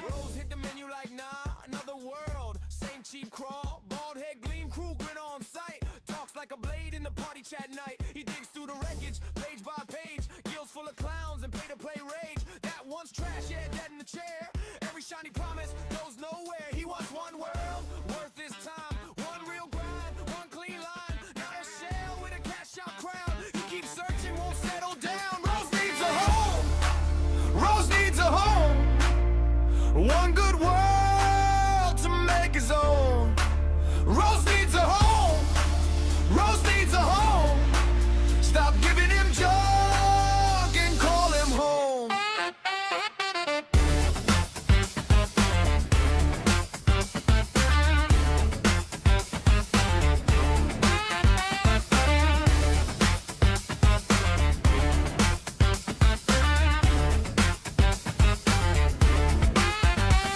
Rose hit the menu like, nah, another world. Same cheap crawl, bald head gleam, crew grin on sight. Talks like a blade in the party chat night. He digs through the wreckage, page by page. Gills full of clowns and pay-to-play rage. That one's trash, yeah, dead in the chair. Every shiny promise goes nowhere. He wants one world, worth his time. One real grind, one clean line. Not a shell with a cash out crown. He keeps searching, won't settle down. Rose needs a home. Rose needs a home. One good world to make his own. Rose needs a home. Rose needs a home. Stop giving him junk and call him home.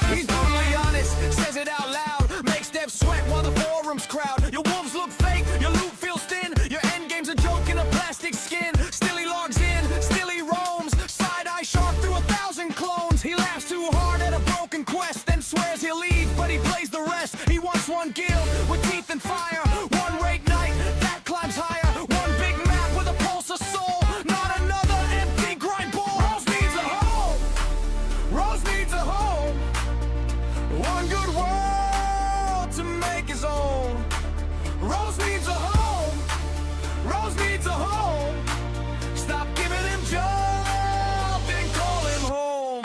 He's brutally honest, says it out loud. Makes Dev sweat while the forums crowd. Your wolves look fake, your loot feels thin. Your end game's a joke in a plastic skin. Still he logs in, still he roams. Side-eye shark through 1,000 clones. He laughs too hard at a broken quest, then swears he'll leave, but he plays the rest. He wants one guild with teeth and fire. One rake knight that climbs higher. One big map with a pulse of soul. Not another empty grind ball. Rose needs a home. Rose needs a home. One good world to make his own. Rose needs a home. Rose needs a home. Stop giving him junk and call him home.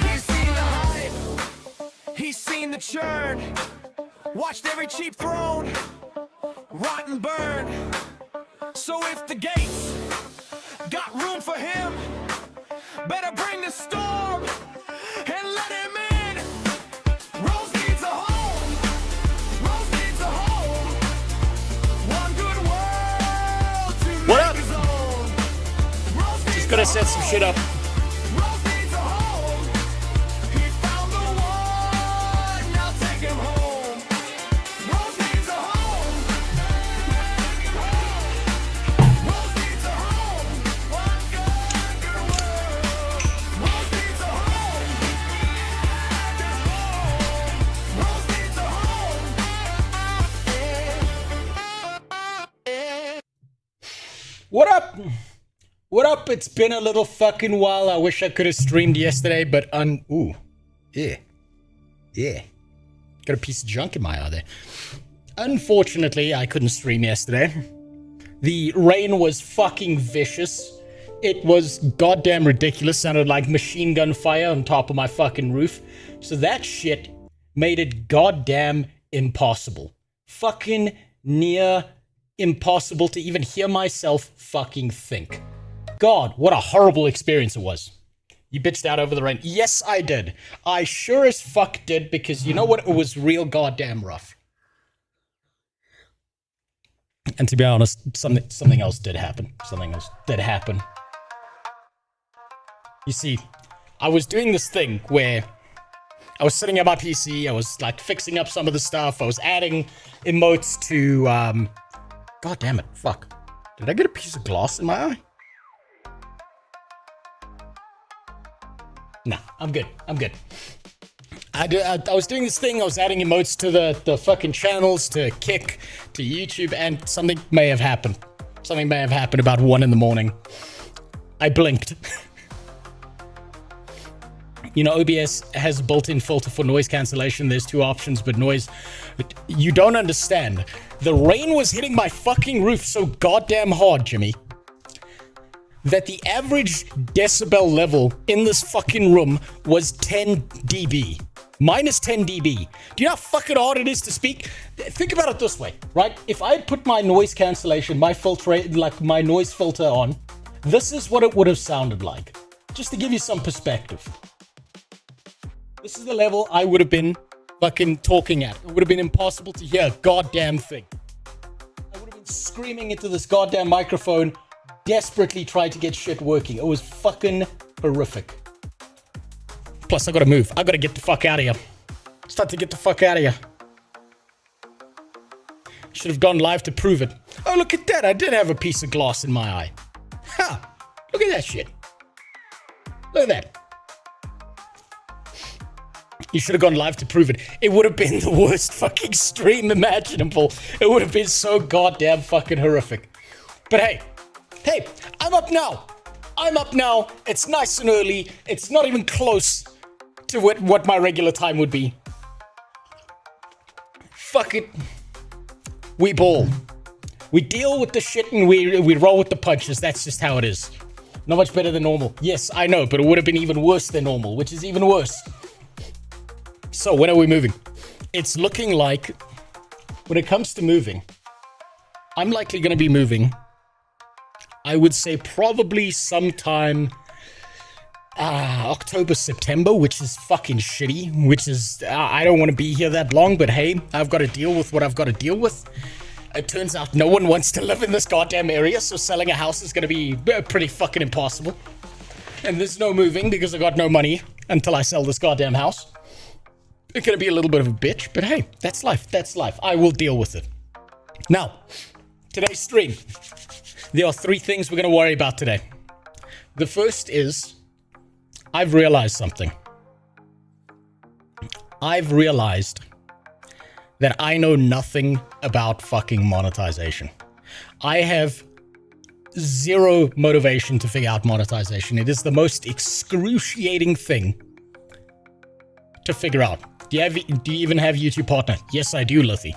He's seen the hype. He's seen the churn. Watched every cheap throne rot and burn. So if the gates got room for him, better bring the storm and let him in. Rose needs a home. Rose needs a home. One good world to What make up? his own. Rose needs Just gotta a set some home. shit up. Rose needs a home. He found the one. Now take him home. Rose needs a home. Rose needs a home. One good world. Rose needs a home. Rose needs a home. What up? What up? It's been a little fucking while. I wish I could have streamed yesterday, but ooh. Yeah. Yeah. Got a piece of junk in my eye there. Unfortunately, I couldn't stream yesterday. The rain was fucking vicious. It was goddamn ridiculous. Sounded like machine gun fire on top of my fucking roof. So that shit made it goddamn impossible. Fucking near impossible to even hear myself fucking think. God, what a horrible experience it was. You bitched out over the rain. Yes, I did. I sure as fuck did, because you know what? It was real goddamn rough. And to be honest, something else did happen. Something else did happen. You see, I was doing this thing where I was sitting at my PC, I was like fixing up some of the stuff, I was adding emotes to, God damn it, fuck. Did I get a piece of glass in my eye? Nah, I'm good. I'm good. I was doing this thing, I was adding emotes to the fucking channels, to Kick, to YouTube, and something may have happened. Something may have happened about 1 in the morning. I blinked. You know, OBS has a built-in filter for noise cancellation. There's 2 options, but noise... You don't understand. The rain was hitting my fucking roof so goddamn hard, Jimmy, that the average decibel level in this fucking room was 10 dB. Minus 10 dB. Do you know how fucking hard it is to speak? Think about it this way, right? If I put my noise cancellation, my filter, like my noise filter on, This is what it would have sounded like. Just to give you some perspective. This is the level I would have been fucking talking at. It would have been impossible to hear a goddamn thing. I would have been screaming into this goddamn microphone, desperately trying to get shit working. It was fucking horrific. Plus, I gotta move. I gotta get the fuck out of here. It's time to get the fuck out of here. Should have gone live to prove it. Oh, look at that. I did have a piece of glass in my eye. Ha! Look at that shit. Look at that. You should have gone live to prove it. It would have been the worst fucking stream imaginable. It would have been so goddamn fucking horrific. But hey, I'm up now. I'm up now. It's nice and early. It's not even close to what my regular time would be. Fuck it. We ball. We deal with the shit and we roll with the punches. That's just how it is. Not much better than normal. Yes, I know, but it would have been even worse than normal, which is even worse. So when are we moving? It's looking like, when it comes to moving, I'm likely going to be moving, I would say probably sometime October, September, which is fucking shitty, which is, I don't want to be here that long, but hey, I've got to deal with what I've got to deal with. It turns out no one wants to live in this goddamn area, so selling a house is going to be pretty fucking impossible. And there's no moving because I got no money until I sell this goddamn house. It's going to be a little bit of a bitch, but hey, that's life. That's life. I will deal with it. Now, today's stream. There are 3 things we're going to worry about today. The first is, I've realized something. I've realized that I know nothing about fucking monetization. I have zero motivation to figure out monetization. It is the most excruciating thing to figure out. Do you even have YouTube Partner? Yes, I do, Lithy.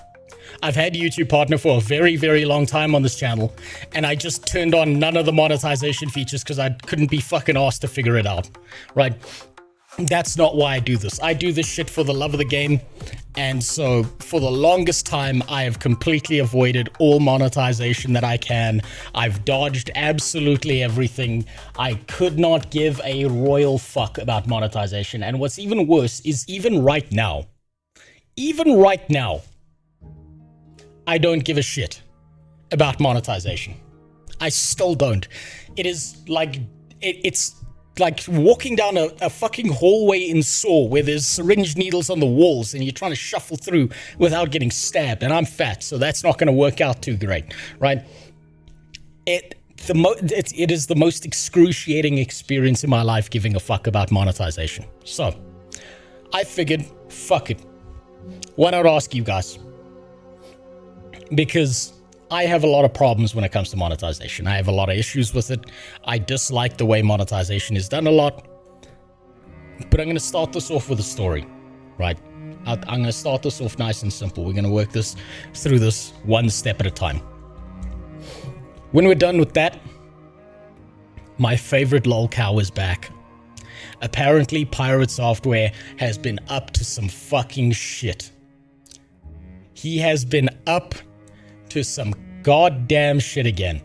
I've had YouTube Partner for a very, very long time on this channel, and I just turned on none of the monetization features because I couldn't be fucking asked to figure it out, right? That's not why I do this. I do this shit for the love of the game, and so for the longest time, I have completely avoided all monetization that I can. I've dodged absolutely everything. I could not give a royal fuck about monetization, and what's even worse is even right now, I don't give a shit about monetization. I still don't. It is like, it's like walking down a fucking hallway in Saw where there's syringe needles on the walls and you're trying to shuffle through without getting stabbed. And I'm fat, so that's not going to work out too great, right? It is the most excruciating experience in my life giving a fuck about monetization. So I figured, fuck it. Why not ask you guys? Because I have a lot of problems when it comes to monetization. I have a lot of issues with it. I dislike the way monetization is done a lot. But I'm going to start this off with a story, right? I'm going to start this off nice and simple. We're going to work this through this one step at a time. When we're done with that, my favorite lolcow is back. Apparently, Piratesoftware has been up to some fucking shit. He has been up to some goddamn shit again.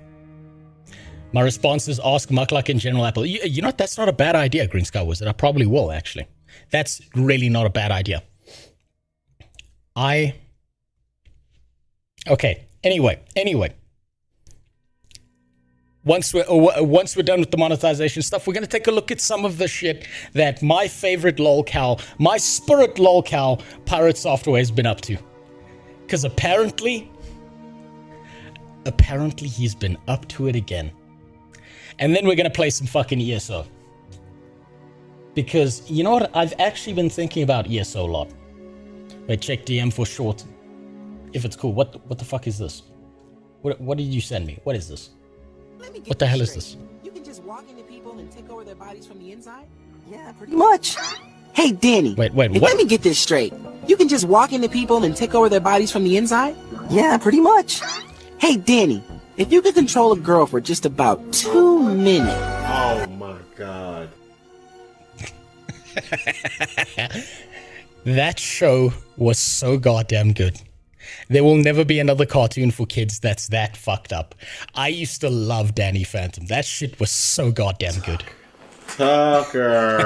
My response is ask Muckluk and General Apple. You know what? That's not a bad idea, Green Sky Wizard. I probably will, actually. That's really not a bad idea. Okay. Anyway. Once we're done with the monetization stuff, we're going to take a look at some of the shit that my favorite lolcow, my spirit lolcow, Piratesoftware has been up to. Because apparently he's been up to it again. And then we're going to play some fucking ESO. Because, you know what? I've actually been thinking about ESO a lot. Wait, check DM for short. If it's cool. What the fuck is this? What did you send me? What is this? What the hell is this? You can just walk into people and take over their bodies from the inside? Yeah, pretty much. Hey, Danny. Wait, what? Let me get this straight. You can just walk into people and take over their bodies from the inside? Yeah, pretty much. Hey, Danny, if you could control a girl for just about 2 minutes. Oh my god. That show was so goddamn good. There will never be another cartoon for kids that's that fucked up. I used to love Danny Phantom. That shit was so goddamn good. Tucker.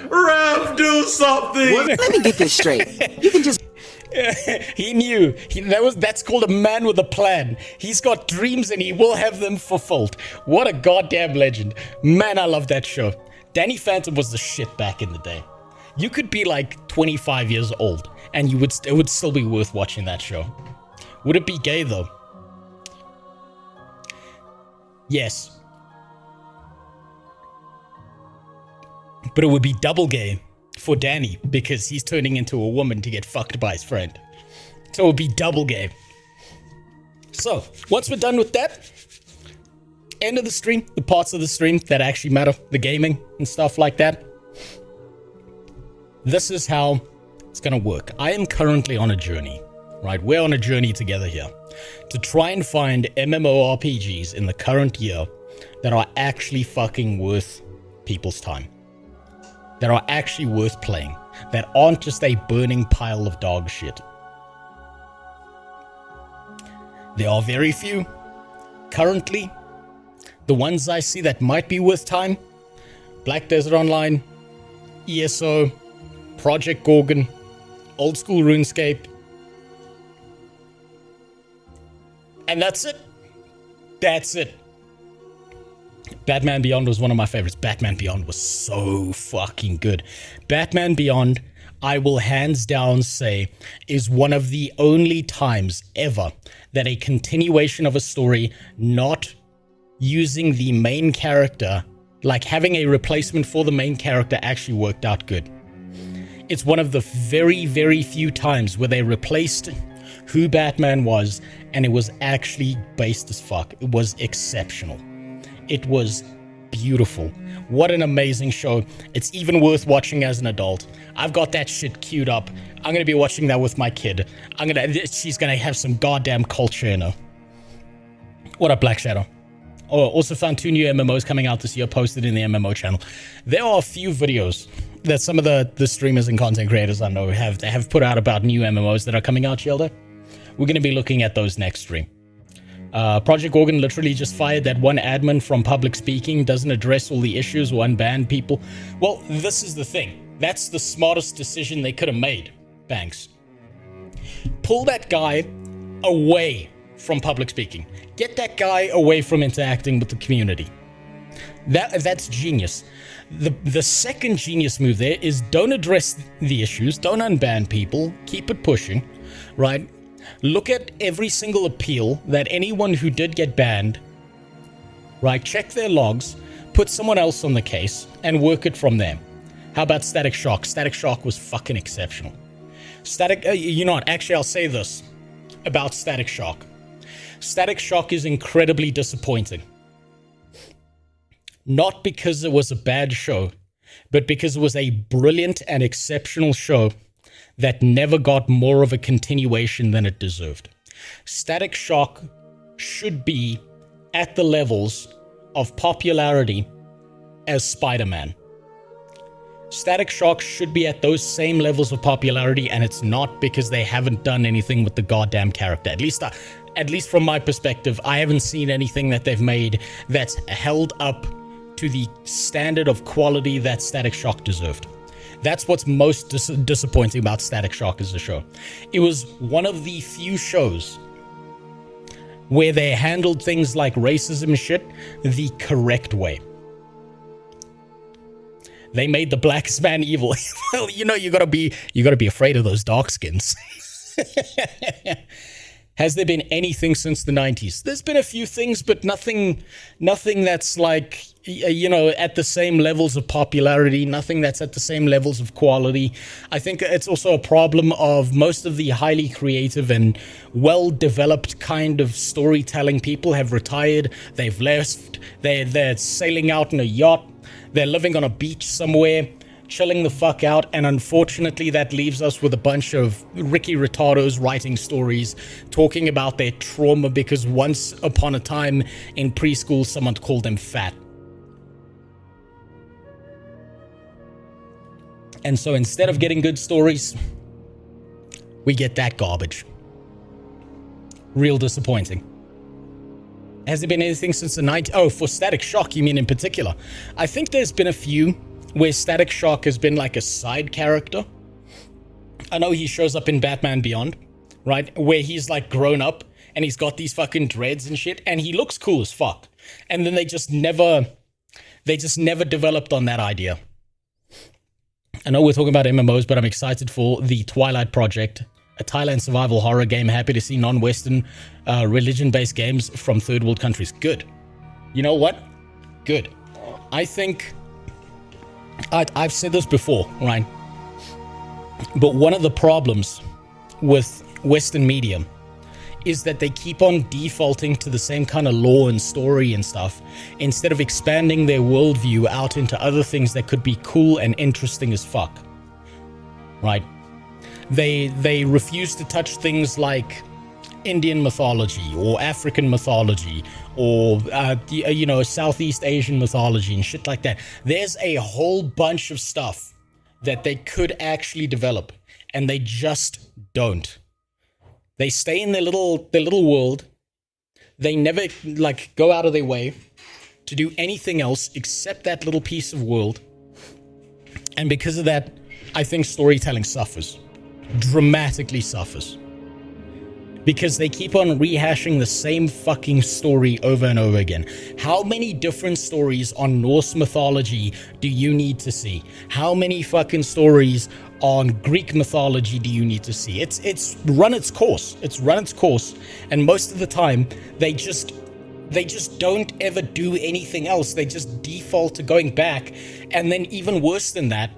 Ref, do something. Let me get this straight. You can just He knew. That's called a man with a plan. He's got dreams and he will have them fulfilled. What a goddamn legend. Man, I love that show. Danny Phantom was the shit back in the day. You could be like 25 years old and it would still be worth watching that show. Would it be gay though? Yes. But it would be double gay for Danny because he's turning into a woman to get fucked by his friend. So it would be double gay. So, once we're done with that, end of the stream, the parts of the stream that actually matter, the gaming and stuff like that. This is how it's gonna work. I am currently on a journey, right? We're on a journey together here to try and find MMORPGs in the current year that are actually fucking worth people's time. That are actually worth playing. That aren't just a burning pile of dog shit. There are very few. Currently, the ones I see that might be worth time: Black Desert Online, ESO, Project Gorgon, Old School RuneScape. And that's it. That's it. Batman Beyond was one of my favorites. Batman Beyond was so fucking good. Batman Beyond, I will hands down say, is one of the only times ever that a continuation of a story not using the main character, like having a replacement for the main character, actually worked out good. It's one of the very, very few times where they replaced who Batman was and it was actually based as fuck. It was exceptional. It was beautiful. What an amazing show. It's even worth watching as an adult. I've got that shit queued up. I'm going to be watching that with my kid. She's going to have some goddamn culture in her. What up, Black Shadow? Oh, also found 2 new MMOs coming out this year, posted in the MMO channel. There are a few videos that some of the streamers and content creators I know have put out about new MMOs that are coming out, Shelder. We're going to be looking at those next stream. Project Gorgon literally just fired that one admin from public speaking, doesn't address all the issues, one banned people. Well, this is the thing. That's the smartest decision they could have made, Banks. Pull that guy away from public speaking. Get that guy away from interacting with the community. That's genius. The second genius move there is don't address the issues, don't unban people, keep it pushing, right? Look at every single appeal that anyone who did get banned, right? Check their logs, put someone else on the case, and work it from there. How about Static Shock? Static Shock was fucking exceptional. Actually, I'll say this about Static Shock. Static Shock is incredibly disappointing. Not because it was a bad show, but because it was a brilliant and exceptional show that never got more of a continuation than it deserved. Static Shock should be at the levels of popularity as Spider-Man. Static Shock should be at those same levels of popularity, and it's not because they haven't done anything with the goddamn character. At least from my perspective, I haven't seen anything that they've made that's held up to the standard of quality that Static Shock deserved. That's what's most disappointing about Static Shock as a show. It was one of the few shows where they handled things like racism shit the correct way. They made the blackest man evil. Well, you gotta be afraid of those dark skins. Has there been anything since the 90s? There's been a few things, but nothing that's like, at the same levels of popularity, nothing that's at the same levels of quality. I think it's also a problem of most of the highly creative and well-developed kind of storytelling people have retired. They've left. They're sailing out in a yacht. They're living on a beach somewhere, chilling the fuck out, and unfortunately that leaves us with a bunch of Ricky Retardos writing stories, talking about their trauma because once upon a time in preschool someone called them fat. And so instead of getting good stories, we get that garbage. Real disappointing. Has there been anything since the 90s? Oh, for Static Shock, you mean in particular? I think there's been a few where Static Shock has been like a side character. I know he shows up in Batman Beyond, right? Where he's like grown up and he's got these fucking dreads and shit, and he looks cool as fuck. And then they just never developed on that idea. I know we're talking about MMOs, but I'm excited for the Twilight Project, a Thailand survival horror game. Happy to see non-Western religion-based games from third world countries. Good. You know what? Good. I think I've said this before, right? But one of the problems with Western media is that they keep on defaulting to the same kind of lore and story and stuff instead of expanding their worldview out into other things that could be cool and interesting as fuck. Right? They refuse to touch things like Indian mythology or African mythology or Southeast Asian mythology and shit like that. There's a whole bunch of stuff that they could actually develop, and they just don't. They stay in their little world. They never like go out of their way to do anything else except that little piece of world. And because of that, I think storytelling suffers. Dramatically suffers. Because they keep on rehashing the same fucking story over and over again. How many different stories on Norse mythology do you need to see? How many fucking stories on Greek mythology do you need to see? It's run its course. It's run its course. And most of the time, they just don't ever do anything else. They just default to going back. And then even worse than that,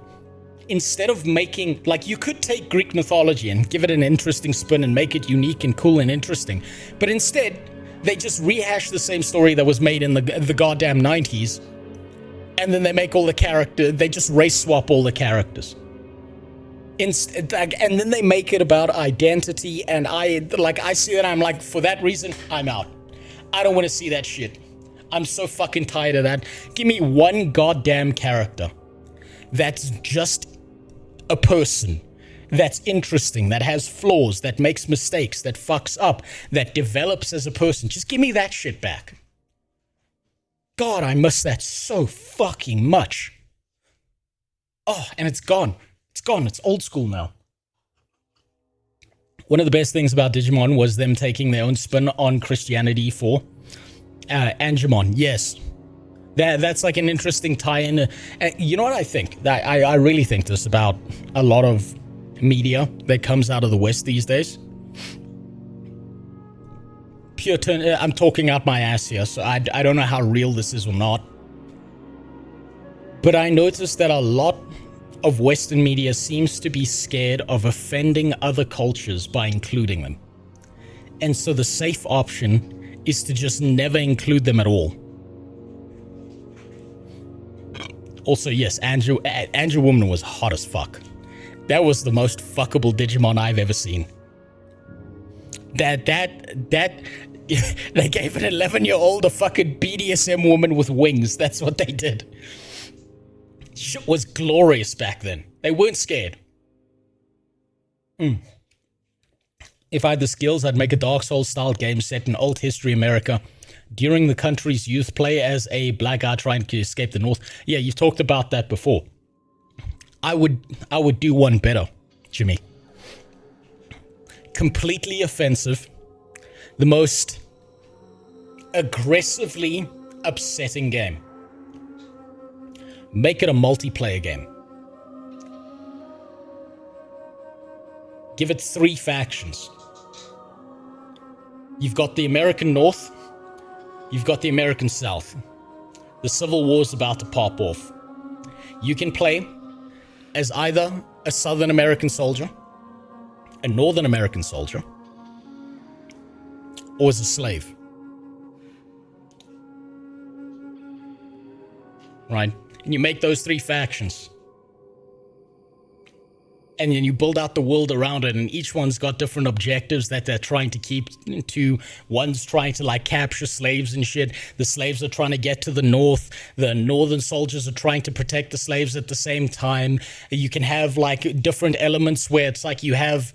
instead of making, like, you could take Greek mythology and give it an interesting spin and make it unique and cool and interesting, but instead they just rehash the same story that was made in the goddamn 90s, and then they make all the they just race swap all the characters. And then they make it about identity, and I see that, I'm like, for that reason, I'm out. I don't want to see that shit. I'm so fucking tired of that. Give me one goddamn character that's just a person, that's interesting, that has flaws, that makes mistakes, that fucks up, that develops as a person. Just give me that shit back. God, I miss that so fucking much. Oh, and it's gone. It's gone. It's old school now. One of the best things about Digimon was them taking their own spin on Christianity for Angemon. Yes. That's like an interesting tie-in. You know what I think? I really think this about a lot of media that comes out of the West these days. I'm talking out my ass here, so I don't know how real this is or not. But I noticed that a lot of Western media seems to be scared of offending other cultures by including them. And so the safe option is to just never include them at all. Also, yes, Andrew Woman was hot as fuck. That was the most fuckable Digimon I've ever seen. That they gave an 11-year-old a fucking BDSM woman with wings. That's what they did. Shit was glorious back then. They weren't scared. If I had the skills, I'd make a Dark Souls style game set in old history America during the country's youth, play as a black guy trying to escape the North. Yeah, you've talked about that before. I would do one better, Jimmy. Completely offensive. The most aggressively upsetting game. Make it a multiplayer game. Give it 3 factions. You've got the American North. You've got the American South. The Civil War's about to pop off. You can play as either a Southern American soldier, a Northern American soldier, or as a slave. Right? And you make those 3 factions. and then you build out the world around it, and each one's got different objectives that they're trying to keep to. One's trying to like capture slaves and shit. The slaves are trying to get to the north. The northern soldiers are trying to protect the slaves at the same time. You can have like different elements where it's like you have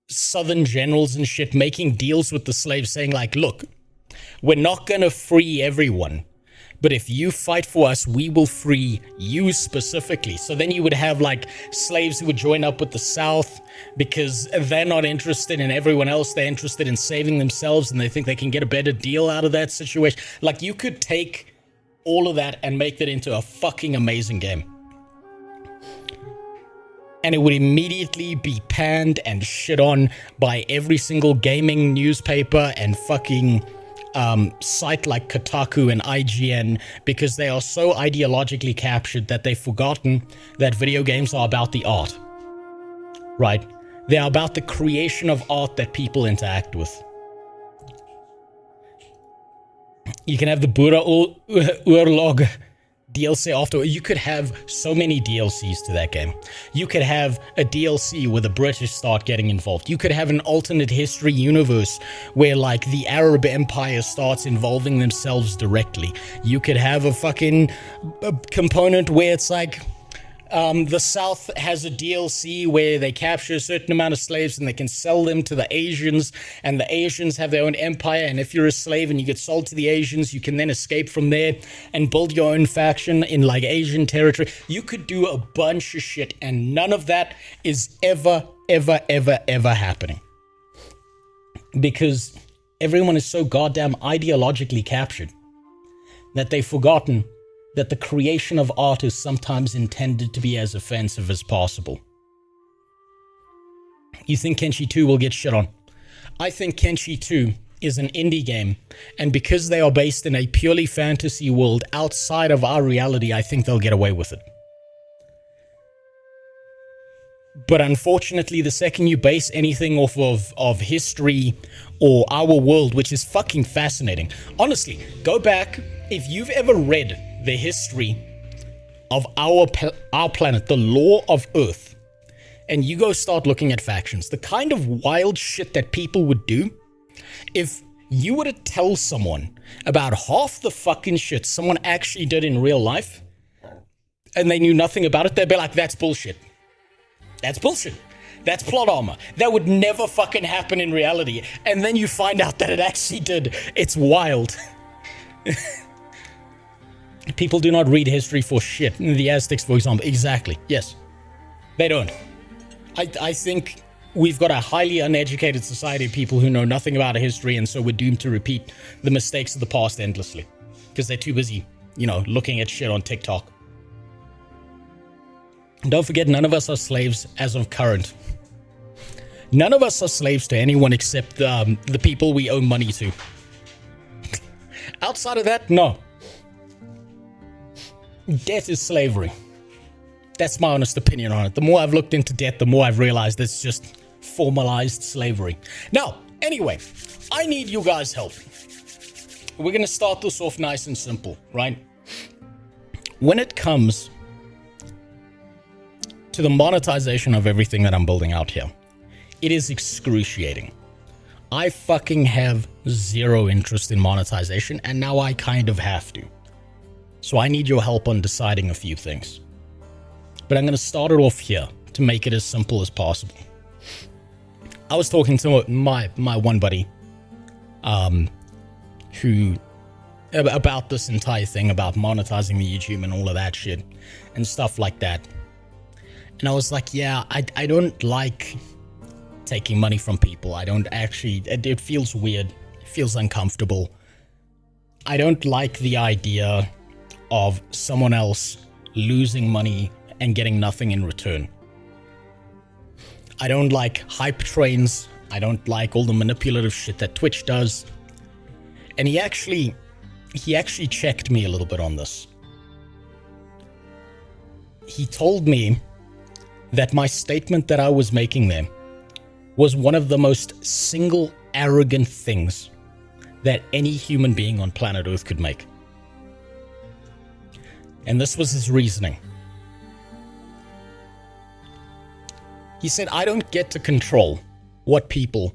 southern generals and shit making deals with the slaves saying like, look, we're not gonna free everyone, but if you fight for us, we will free you specifically. So then you would have like slaves who would join up with the South because they're not interested in everyone else. They're interested in saving themselves, and they think they can get a better deal out of that situation. Like, you could take all of that and make that into a fucking amazing game. And it would immediately be panned and shit on by every single gaming newspaper and fucking site like Kotaku and IGN, because they are so ideologically captured that they've forgotten that video games are about the art, right? They are about the creation of art that people interact with. You can have the Bura Urlog DLC after. You could have so many DLCs to that game. You could have a DLC where the British start getting involved. You could have an alternate history universe where like the Arab Empire starts involving themselves directly. You could have a fucking component where it's like the South has a DLC where they capture a certain amount of slaves and they can sell them to the Asians, and the Asians have their own empire, and if you're a slave and you get sold to the Asians, you can then escape from there and build your own faction in like Asian territory. You could do a bunch of shit, and none of that is ever happening. Because everyone is so goddamn ideologically captured that they've forgotten that the creation of art is sometimes intended to be as offensive as possible. You think Kenshi 2 will get shit on? I think Kenshi 2 is an indie game, and because they are based in a purely fantasy world outside of our reality, I think they'll get away with it. But unfortunately, the second you base anything off of history or our world, which is fucking fascinating. Honestly, go back, if you've ever read the history of our planet, the lore of Earth, and you go start looking at factions, the kind of wild shit that people would do, if you were to tell someone about half the fucking shit someone actually did in real life, and they knew nothing about it, they'd be like, that's bullshit. That's bullshit. That's plot armor. That would never fucking happen in reality. And then you find out that it actually did. It's wild. People do not read history for shit. The Aztecs, for example. Exactly. Yes. They don't. I think we've got a highly uneducated society of people who know nothing about history, and so we're doomed to repeat the mistakes of the past endlessly. Because they're too busy, looking at shit on TikTok. Don't forget, none of us are slaves as of current. None of us are slaves to anyone except the people we owe money to. Outside of that, no. Debt is slavery. That's my honest opinion on it. The more I've looked into debt, the more I've realized it's just formalized slavery. Now, anyway, I need you guys' help. We're going to start this off nice and simple, right? When it comes to the monetization of everything that I'm building out here, it is excruciating. I fucking have zero interest in monetization, and now I kind of have to. So I need your help on deciding a few things. But I'm going to start it off here to make it as simple as possible. I was talking to my one buddy who about this entire thing about monetizing the YouTube and all of that shit and stuff like that. And I was like, yeah, I don't like taking money from people. I don't actually, it feels weird. It feels uncomfortable. I don't like the idea of someone else losing money and getting nothing in return. I don't like hype trains. I don't like all the manipulative shit that Twitch does. And he actually checked me a little bit on this. He told me that my statement that I was making there was one of the most single arrogant things that any human being on planet Earth could make. And this was his reasoning. He said, I don't get to control what people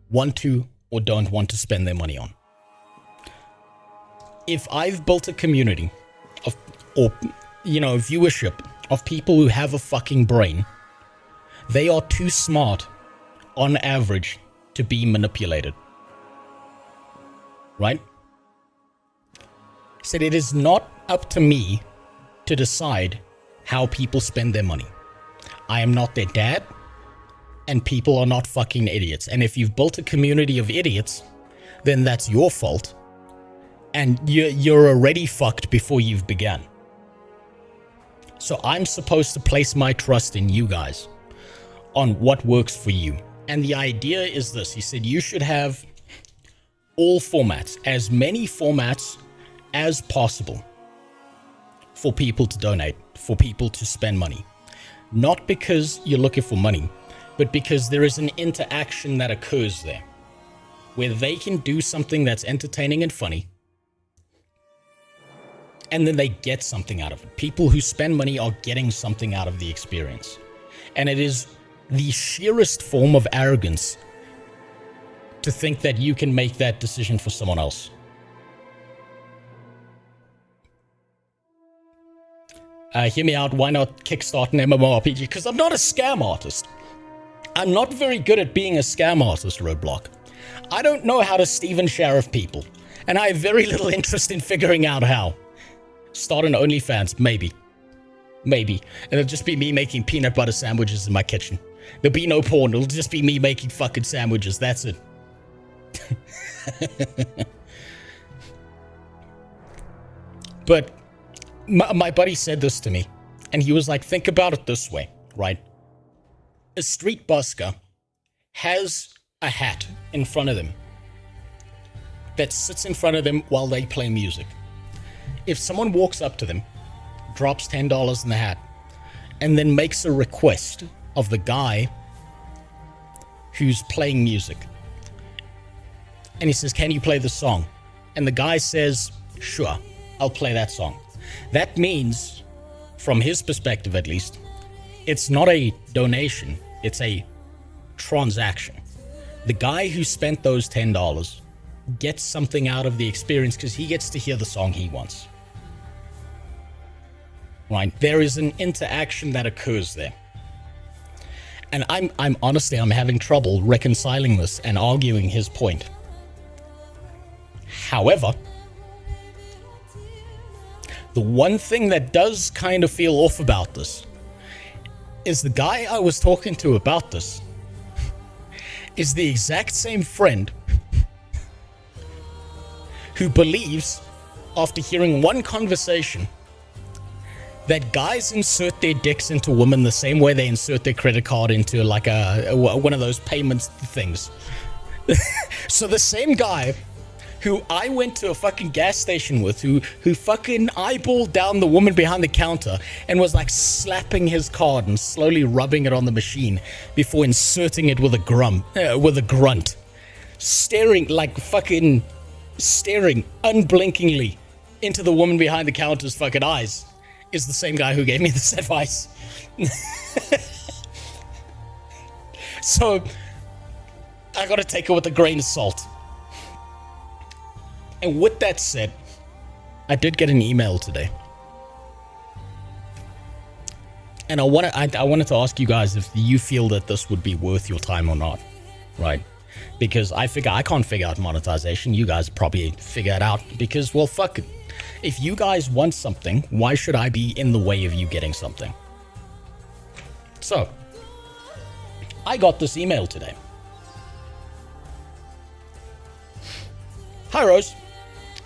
want to or don't want to spend their money on. If I've built a community of, or, viewership of people who have a fucking brain, they are too smart, on average, to be manipulated. Right? He said, it is not up to me to decide how people spend their money. I am not their dad, and people are not fucking idiots. And if you've built a community of idiots, then that's your fault. And you're already fucked before you've begun. So I'm supposed to place my trust in you guys on what works for you. And the idea is this. He said you should have all formats, as many formats as possible for people to donate, for people to spend money. Not because you're looking for money, but because there is an interaction that occurs there, where they can do something that's entertaining and funny, and then they get something out of it. People who spend money are getting something out of the experience. And it is the sheerest form of arrogance to think that you can make that decision for someone else. Hear me out, why not kickstart an MMORPG? Because I'm not a scam artist. I'm not very good at being a scam artist, Roadblock. I don't know how to Steven Sheriff people, and I have very little interest in figuring out how. Start an OnlyFans, maybe. Maybe. And it'll just be me making peanut butter sandwiches in my kitchen. There'll be no porn, it'll just be me making fucking sandwiches, that's it. But my buddy said this to me, and he was like, think about it this way, right? A street busker has a hat in front of them that sits in front of them while they play music. If someone walks up to them, drops $10 in the hat, and then makes a request of the guy who's playing music, and he says, can you play the song? And the guy says, sure, I'll play that song. That means, from his perspective at least, it's not a donation, it's a transaction. The guy who spent those $10 gets something out of the experience because he gets to hear the song he wants. Right? There is an interaction that occurs there. And I'm honestly having trouble reconciling this and arguing his point. However, the one thing that does kind of feel off about this is the guy I was talking to about this is the exact same friend who believes, after hearing one conversation, that guys insert their dicks into women the same way they insert their credit card into like one of those payments things. So the same guy who I went to a fucking gas station with, who fucking eyeballed down the woman behind the counter and was like slapping his card and slowly rubbing it on the machine before inserting it with a grunt, staring unblinkingly into the woman behind the counter's fucking eyes, is the same guy who gave me this advice. So I gotta take it with a grain of salt. And with that said, I did get an email today. And I wanted to ask you guys if you feel that this would be worth your time or not, right? Because I figure I can't figure out monetization. You guys probably figure it out because, well, fuck it. If you guys want something, why should I be in the way of you getting something? So, I got this email today. Hi, Rose.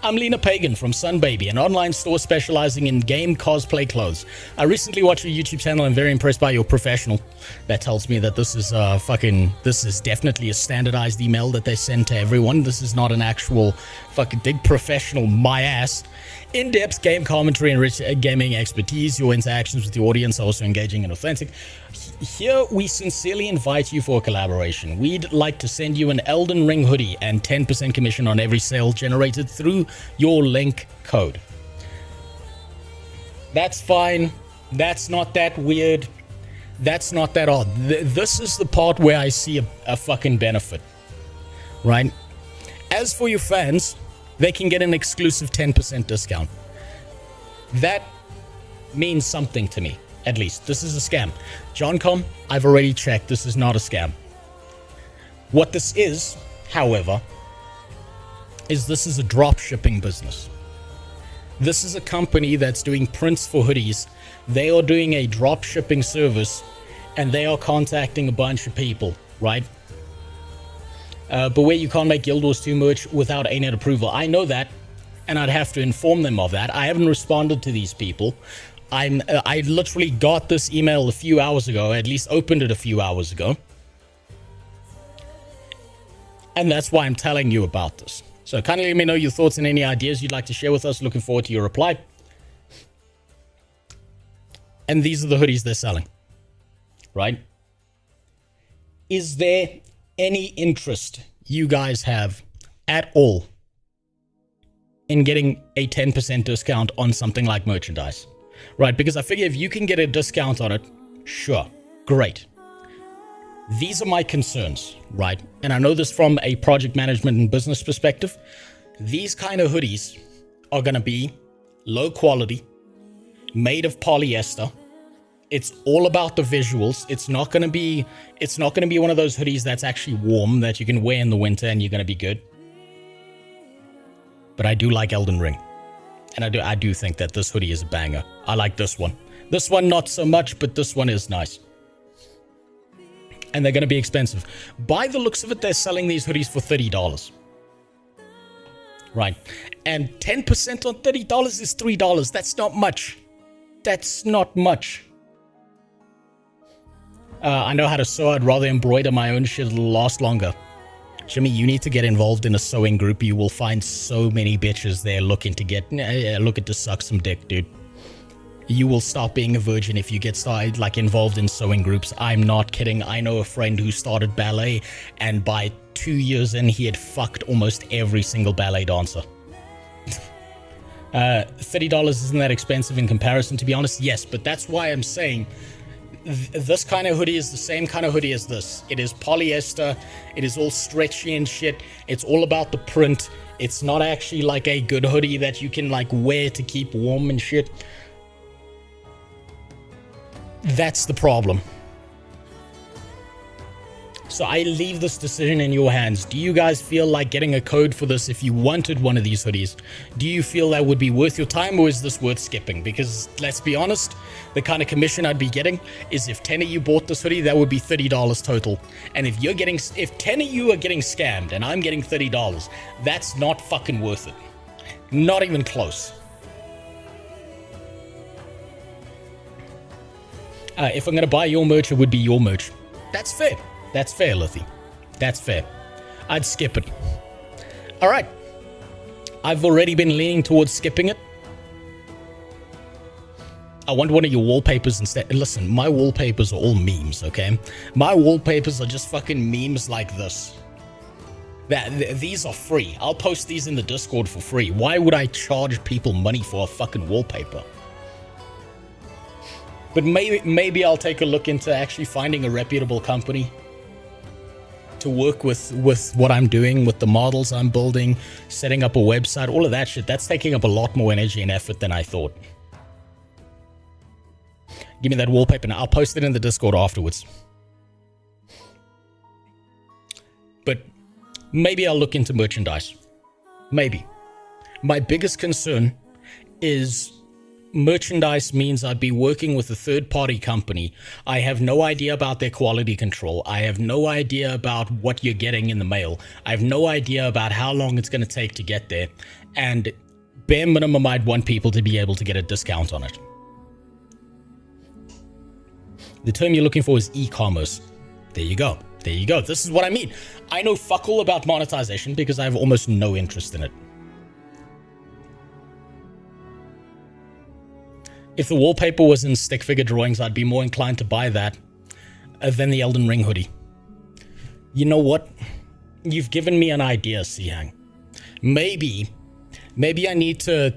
I'm Lena Pagan from Sunbaby, an online store specializing in game cosplay clothes. I recently watched your YouTube channel and I'm very impressed by your professional. That tells me that this is this is definitely a standardized email that they send to everyone. This is not an actual fucking big professional my ass. In-depth game commentary and rich gaming expertise. Your interactions with the audience are also engaging and authentic. Here we sincerely invite you for a collaboration. We'd like to send you an Elden Ring hoodie and 10% commission on every sale generated through your link code. That's fine. That's not that weird. That's not that odd. This is the part where I see a fucking benefit, right? As for your fans, they can get an exclusive 10% discount. That means something to me, at least. This is a scam. JohnCom, I've already checked. This is not a scam. What this is, however, is this is a drop shipping business. This is a company that's doing prints for hoodies. They are doing a drop shipping service, and they are contacting a bunch of people, right? But where you can't make Guild Wars 2 merch without ANET approval. I know that, and I'd have to inform them of that. I haven't responded to these people. I literally got this email a few hours ago, at least opened it a few hours ago. And that's why I'm telling you about this. So kindly let me know your thoughts and any ideas you'd like to share with us. Looking forward to your reply. And these are the hoodies they're selling, right? Is there any interest you guys have at all in getting a 10% discount on something like merchandise, right? Because I figure if you can get a discount on it, sure, great. These are my concerns, right? And I know this from a project management and business perspective. These kind of hoodies are going to be low quality, made of polyester. It's all about the visuals. It's not going to be one of those hoodies that's actually warm that you can wear in the winter and you're going to be good. But I do like Elden Ring. And I do think that this hoodie is a banger. I like this one. This one not so much, but this one is nice. And they're going to be expensive. By the looks of it, they're selling these hoodies for $30. Right. And 10% on $30 is $3. That's not much. That's not much. I know how to sew. I'd rather embroider my own shit. It'll last longer. Jimmy, you need to get involved in a sewing group. You will find so many bitches there looking to suck some dick, dude. You will stop being a virgin if you get started involved in sewing groups. I'm not kidding. I know a friend who started ballet, and by 2 years in, he had fucked almost every single ballet dancer. $30 isn't that expensive in comparison, to be honest. Yes, but that's why I'm saying this kind of hoodie is the same kind of hoodie as this. It is polyester. It is all stretchy and shit. It's all about the print. It's not actually like a good hoodie that you can wear to keep warm and shit. That's the problem. So I leave this decision in your hands. Do you guys feel like getting a code for this if you wanted one of these hoodies? Do you feel that would be worth your time, or is this worth skipping? Because let's be honest, the kind of commission I'd be getting is if 10 of you bought this hoodie, that would be $30 total. And if 10 of you are getting scammed and I'm getting $30, that's not fucking worth it. Not even close. If I'm going to buy your merch, it would be your merch. That's fair. That's fair, Lithy. That's fair. I'd skip it. All right. I've already been leaning towards skipping it. I want one of your wallpapers instead. Listen, my wallpapers are all memes, okay? My wallpapers are just fucking memes like this. These are free. I'll post these in the Discord for free. Why would I charge people money for a fucking wallpaper? But maybe I'll take a look into actually finding a reputable company to work with what I'm doing, with the models I'm building, setting up a website, all of that shit. That's taking up a lot more energy and effort than I thought. Give me that wallpaper now. I'll post it in the Discord afterwards. But maybe I'll look into merchandise. Maybe. My biggest concern is merchandise means I'd be working with a third-party company. I have no idea about their quality control. I have no idea about what you're getting in the mail. I have no idea about how long it's going to take to get there. And bare minimum, I'd want people to be able to get a discount on it. The term you're looking for is e-commerce. There you go. There you go. This is what I mean. I know fuck all about monetization because I have almost no interest in it. If the wallpaper was in stick figure drawings, I'd be more inclined to buy that than the Elden Ring hoodie. You know what? You've given me an idea, Sihang. Maybe I need to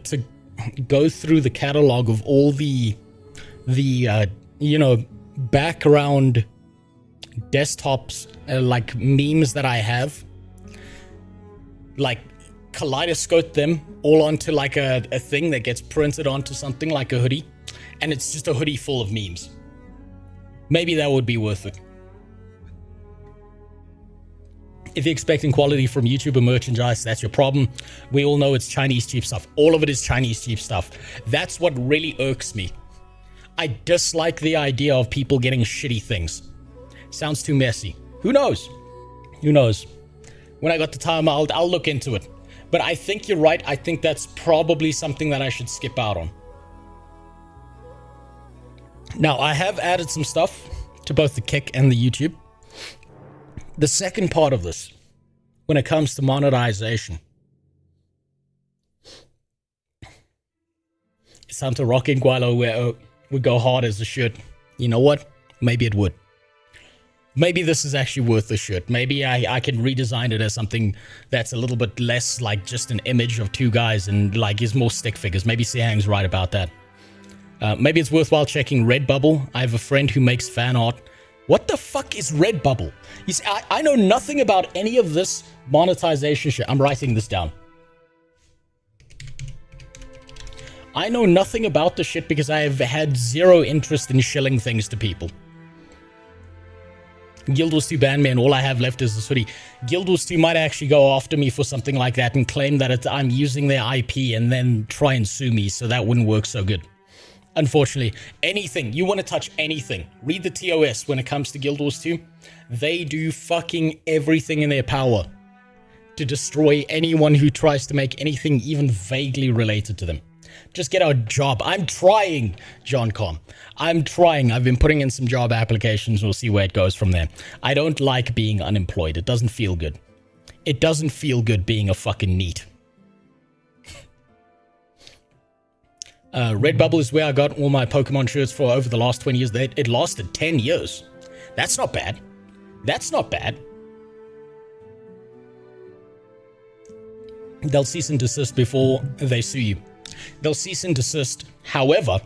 go through the catalog of all the background desktops, like memes that I have, like kaleidoscope them all onto like a thing that gets printed onto something like a hoodie, and it's just a hoodie full of memes. Maybe that would be worth it. If you're expecting quality from YouTube or merchandise, that's your problem. We all know it's Chinese cheap stuff. All of it is Chinese cheap stuff. That's what really irks me. I dislike the idea of people getting shitty things. Sounds too messy. Who knows? Who knows? When I got the time, I'll look into it. But I think you're right. I think that's probably something that I should skip out on. Now, I have added some stuff to both the Kick and the YouTube. The second part of this, when it comes to monetization, it's time to rock in Guilo where would go hard as a shirt. You know what? Maybe it would. Maybe this is actually worth the shirt. Maybe I can redesign it as something that's a little bit less like just an image of two guys and like is more stick figures. Maybe Sehang's right about that. Maybe it's worthwhile checking Redbubble. I have a friend who makes fan art. What the fuck is Redbubble? You see, I know nothing about any of this monetization shit. I'm writing this down. I know nothing about the shit because I have had zero interest in shilling things to people. Guild Wars 2 banned me and all I have left is this hoodie. Guild Wars 2 might actually go after me for something like that and claim that I'm using their IP and then try and sue me, so that wouldn't work so good. Unfortunately, anything, you want to touch anything, read the TOS when it comes to Guild Wars 2. They do fucking everything in their power to destroy anyone who tries to make anything even vaguely related to them. Just get a job. I'm trying, John Com. I'm trying. I've been putting in some job applications. We'll see where it goes from there. I don't like being unemployed. It doesn't feel good. It doesn't feel good being a fucking NEET. Redbubble is where I got all my Pokemon shirts for over the last 20 years. It lasted 10 years. That's not bad. That's not bad. They'll cease and desist before they sue you. They'll cease and desist. However,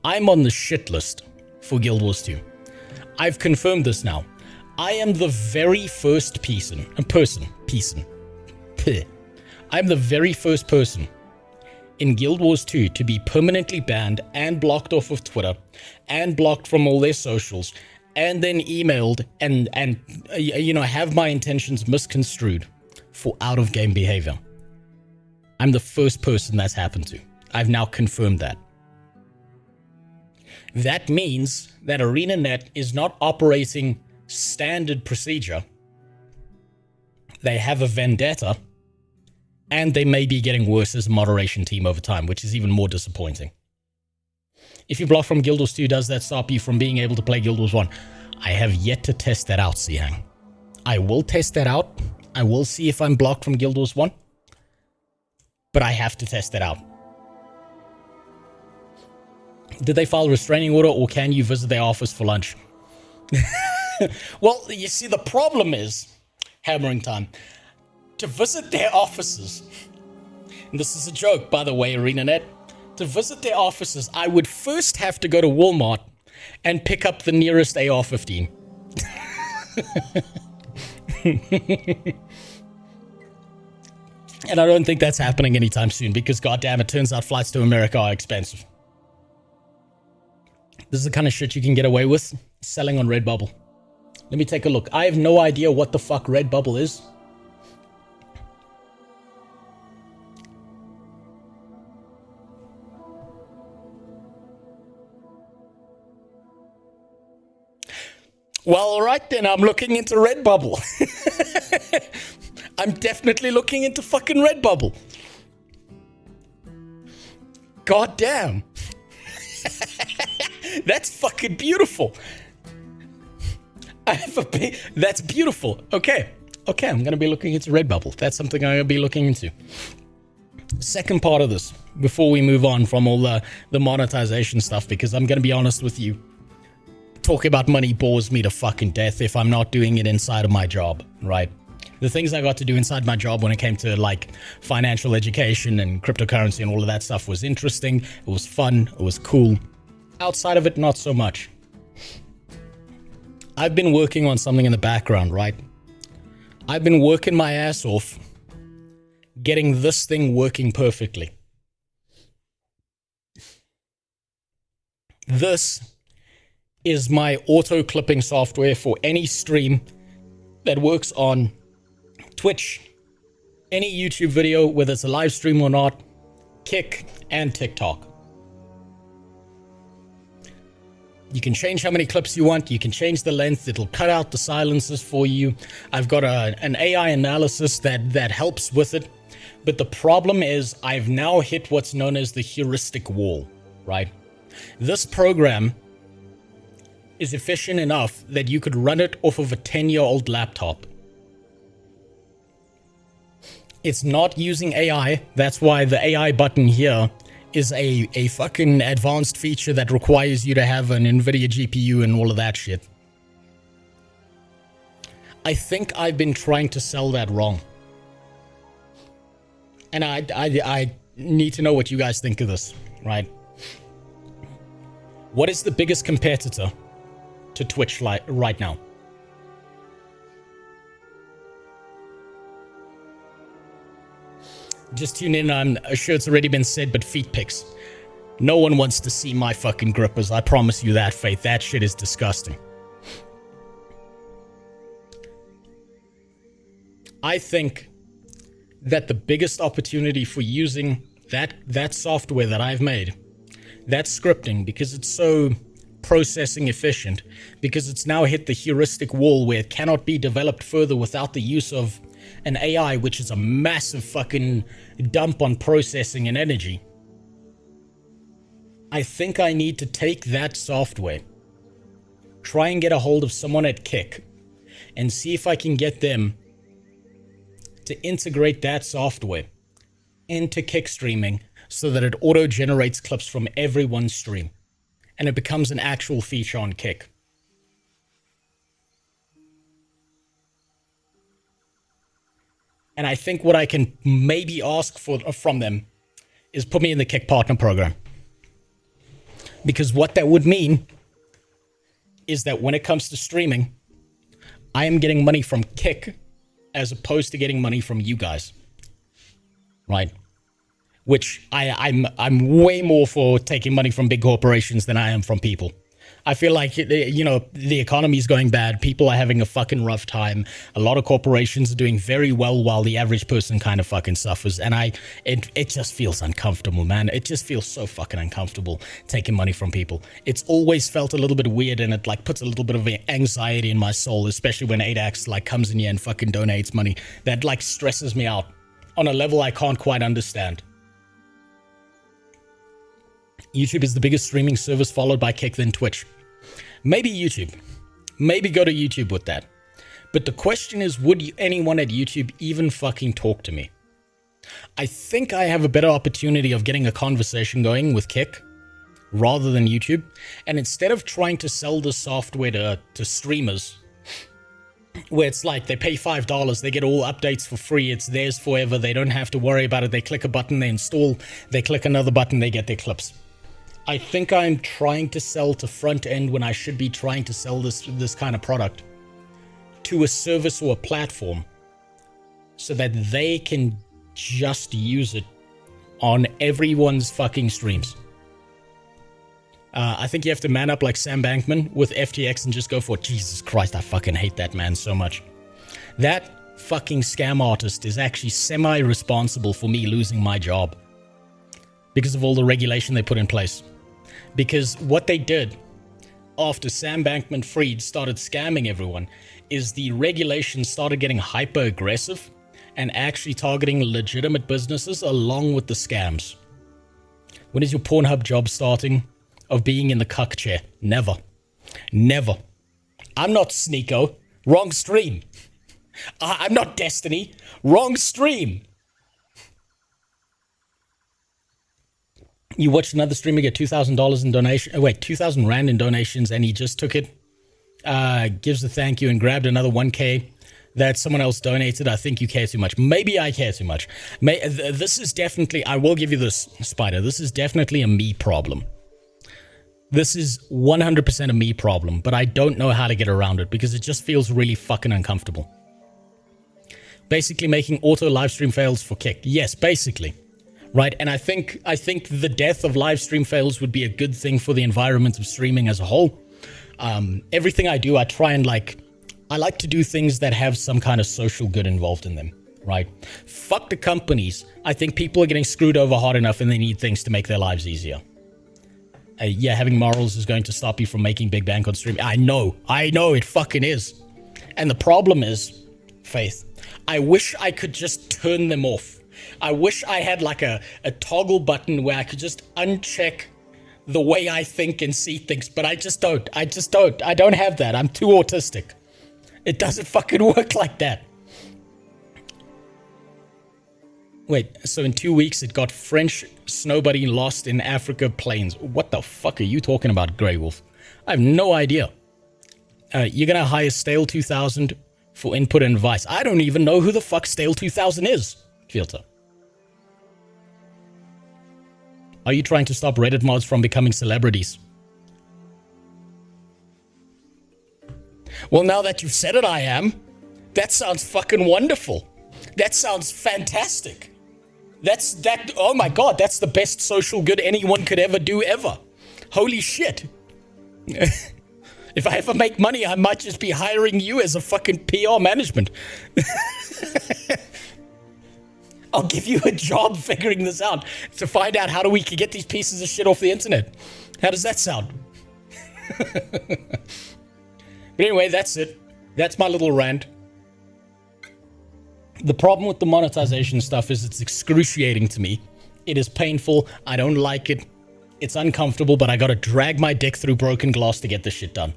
I'm on the shit list for Guild Wars 2. I've confirmed this now. I am the very first I'm the very first person in Guild Wars 2 to be permanently banned and blocked off of Twitter and blocked from all their socials and then emailed and have my intentions misconstrued for out-of-game behavior. I'm the first person that's happened to. I've now confirmed that. That means that ArenaNet is not operating standard procedure. They have a vendetta, and they may be getting worse as a moderation team over time, which is even more disappointing. If you block from Guild Wars 2, does that stop you from being able to play Guild Wars 1? I have yet to test that out, Sehang. I will test that out. I will see if I'm blocked from Guild Wars 1. But I have to test it out. Did they file a restraining order, or can you visit their office for lunch? Well, you see, the problem is, hammering time, to visit their offices, and this is a joke, by the way, ArenaNet, to visit their offices, I would first have to go to Walmart and pick up the nearest AR-15. And I don't think that's happening anytime soon because, goddamn, it turns out flights to America are expensive. This is the kind of shit you can get away with selling on Redbubble. Let me take a look. I have no idea what the fuck Redbubble is. Well, alright then, I'm looking into Redbubble. I'm definitely looking into fucking Redbubble. God damn. That's fucking beautiful. That's beautiful. Okay, I'm gonna be looking into Redbubble. That's something I'm gonna be looking into. Second part of this, before we move on from all the monetization stuff, because I'm gonna be honest with you, talking about money bores me to fucking death if I'm not doing it inside of my job, right? The things I got to do inside my job when it came to like financial education and cryptocurrency and all of that stuff was interesting. It was fun. It was cool. Outside of it, not so much. I've been working on something in the background, right? I've been working my ass off getting this thing working perfectly. This is my auto clipping software for any stream that works on Twitch, any YouTube video, whether it's a live stream or not, Kick, and TikTok. You can change how many clips you want. You can change the length. It'll cut out the silences for you. I've got an AI analysis that helps with it. But the problem is I've now hit what's known as the heuristic wall, right? This program is efficient enough that you could run it off of a 10-year-old laptop. It's not using AI. That's why the AI button here is a fucking advanced feature that requires you to have an NVIDIA GPU and all of that shit. I think I've been trying to sell that wrong. And I need to know what you guys think of this, right? What is the biggest competitor to Twitch right now? Just tune in. I'm sure it's already been said, but feet pics. No one wants to see my fucking grippers. I promise you that, Faith. That shit is disgusting. I think that the biggest opportunity for using that software that I've made, that scripting, because it's so processing efficient, because it's now hit the heuristic wall where it cannot be developed further without the use of an AI, which is a massive fucking dump on processing and energy. I think I need to take that software, try and get a hold of someone at Kick, and see if I can get them to integrate that software into Kick streaming so that it auto-generates clips from everyone's stream and it becomes an actual feature on Kick. And I think what I can maybe ask from them is put me in the Kick Partner Program. Because what that would mean is that when it comes to streaming, I am getting money from Kick as opposed to getting money from you guys. Right? Which I'm way more for taking money from big corporations than I am from people. I feel like, you know, the economy is going bad. People are having a fucking rough time. A lot of corporations are doing very well while the average person kind of fucking suffers. And it just feels uncomfortable, man. It just feels so fucking uncomfortable taking money from people. It's always felt a little bit weird, and it like puts a little bit of anxiety in my soul, especially when ADAX like comes in here and fucking donates money. That like stresses me out on a level I can't quite understand. YouTube is the biggest streaming service, followed by Kick, then Twitch. Maybe YouTube. Maybe go to YouTube with that. But the question is, would anyone at YouTube even fucking talk to me? I think I have a better opportunity of getting a conversation going with Kick rather than YouTube. And instead of trying to sell the software to streamers, where it's like they pay $5, they get all updates for free, it's theirs forever, they don't have to worry about it, they click a button, they install, they click another button, they get their clips. I think I'm trying to sell to front end when I should be trying to sell this kind of product to a service or a platform so that they can just use it on everyone's fucking streams. I think you have to man up like Sam Bankman with FTX and just go for it. Jesus Christ, I fucking hate that man so much. That fucking scam artist is actually semi-responsible for me losing my job because of all the regulation they put in place. Because what they did after Sam Bankman-Fried started scamming everyone is the regulations started getting hyper-aggressive and actually targeting legitimate businesses along with the scams. When is your Pornhub job starting? Of being in the cuck chair? Never. Never. I'm not Sneeko. Wrong stream. I'm not Destiny. Wrong stream. You watched another streamer get $2,000 in donation. Wait, 2,000 Rand in donations, and he just took it, gives a thank you, and grabbed another 1K that someone else donated. I think you care too much. Maybe I care too much. This is definitely, I will give you this, Spider, this is definitely a me problem. This is 100% a me problem, but I don't know how to get around it because it just feels really fucking uncomfortable. Basically making auto live stream fails for kick. Yes, basically. Right, and I think the death of live stream fails would be a good thing for the environment of streaming as a whole. Everything I do, I try and I like to do things that have some kind of social good involved in them, right? Fuck the companies. I think people are getting screwed over hard enough and they need things to make their lives easier. Yeah, having morals is going to stop you from making big bank on stream. I know, it fucking is. And the problem is, Faith, I wish I could just turn them off. I wish I had like a toggle button where I could just uncheck the way I think and see things, but I just don't. I don't have that. I'm too autistic. It doesn't fucking work like that. Wait, so in 2 weeks it got French snowboarding lost in Africa plains. What the fuck are you talking about, Grey Wolf? I have no idea. You're gonna hire Stale 2000 for input and advice. I don't even know who the fuck Stale 2000 is, Filter. Are you trying to stop Reddit mods from becoming celebrities? Well, now that you've said it, I am. That sounds fucking wonderful. That sounds fantastic. Oh my god, that's the best social good anyone could ever do ever. Holy shit. If I ever make money, I might just be hiring you as a fucking PR management. I'll give you a job figuring this out to find out how do we get these pieces of shit off the internet. How does that sound? But anyway, that's it. That's my little rant. The problem with the monetization stuff is it's excruciating to me. It is painful. I don't like it. It's uncomfortable, but I gotta drag my dick through broken glass to get this shit done.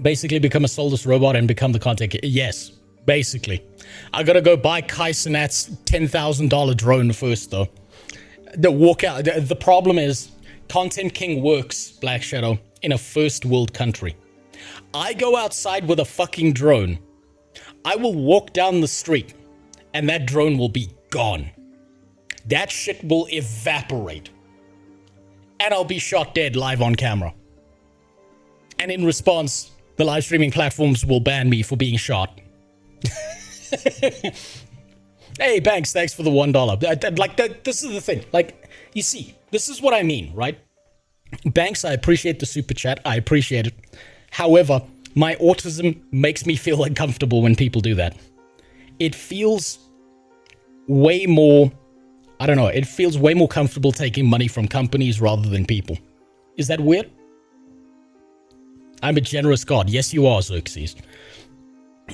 Basically become a soulless robot and become the content. Yes, basically. I gotta go buy Kai Cenat's $10,000 drone first, though. The problem is, Content King works, Black Shadow, in a first world country. I go outside with a fucking drone. I will walk down the street, and that drone will be gone. That shit will evaporate. And I'll be shot dead live on camera. And in response, the live streaming platforms will ban me for being shot. Hey, Banks, thanks for the $1. This is the thing. Like, you see, this is what I mean, right? Banks, I appreciate the super chat. I appreciate it. However, my autism makes me feel uncomfortable when people do that. It feels way more, I don't know, it feels way more comfortable taking money from companies rather than people. Is that weird? I'm a generous god. Yes, you are, Xerxes.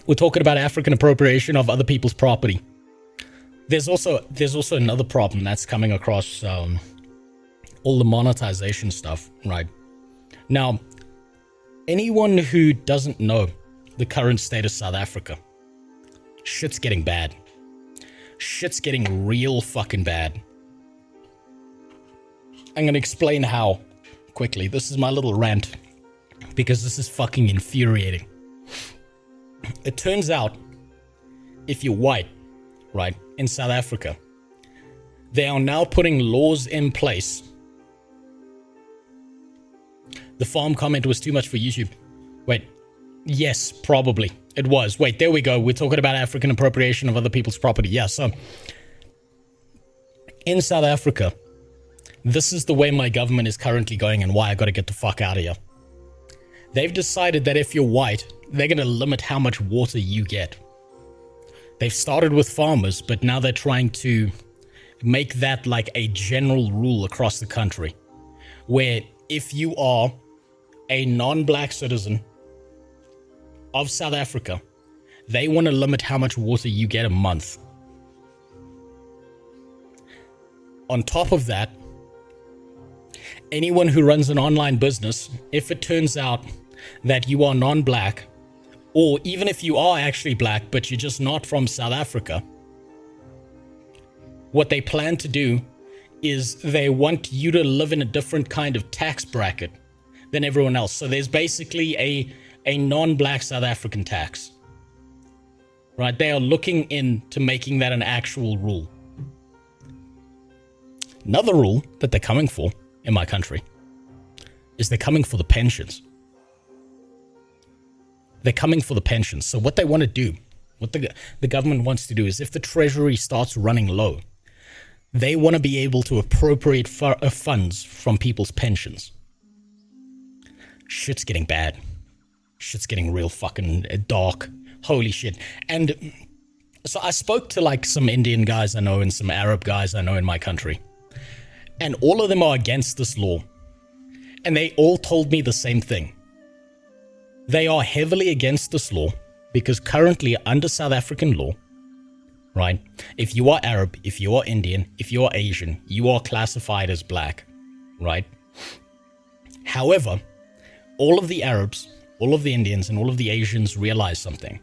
We're talking about African appropriation of other people's property. There's also another problem that's coming across all the monetization stuff, right? Now, anyone who doesn't know the current state of South Africa, shit's getting bad. Shit's getting real fucking bad. I'm gonna explain how quickly. This is my little rant because this is fucking infuriating. It turns out, if you're white, right, in South Africa, they are now putting laws in place. The farm comment was too much for YouTube. Wait, yes, probably. It was. Wait, there we go. We're talking about African appropriation of other people's property. Yeah, so in South Africa, this is the way my government is currently going and why I gotta get the fuck out of here. They've decided that if you're white, they're gonna limit how much water you get. They've started with farmers, but now they're trying to make that like a general rule across the country, where if you are a non-black citizen of South Africa, they want to limit how much water you get a month. On top of that, anyone who runs an online business, if it turns out that you are non-black, or even if you are actually black, but you're just not from South Africa, what they plan to do is they want you to live in a different kind of tax bracket than everyone else. So there's basically a non-black South African tax, right? They are looking into making that an actual rule. Another rule that they're coming for in my country is they're coming for the pensions. They're coming for the pensions. So what they want to do, what the government wants to do is if the treasury starts running low, they want to be able to appropriate funds from people's pensions. Shit's getting bad. Shit's getting real fucking dark. Holy shit. And so I spoke to like some Indian guys I know and some Arab guys I know in my country. And all of them are against this law. And they all told me the same thing. They are heavily against this law because currently under South African law, right, if you are Arab, if you are Indian, if you are Asian, you are classified as black, right? However, all of the Arabs, all of the Indians, and all of the Asians realize something.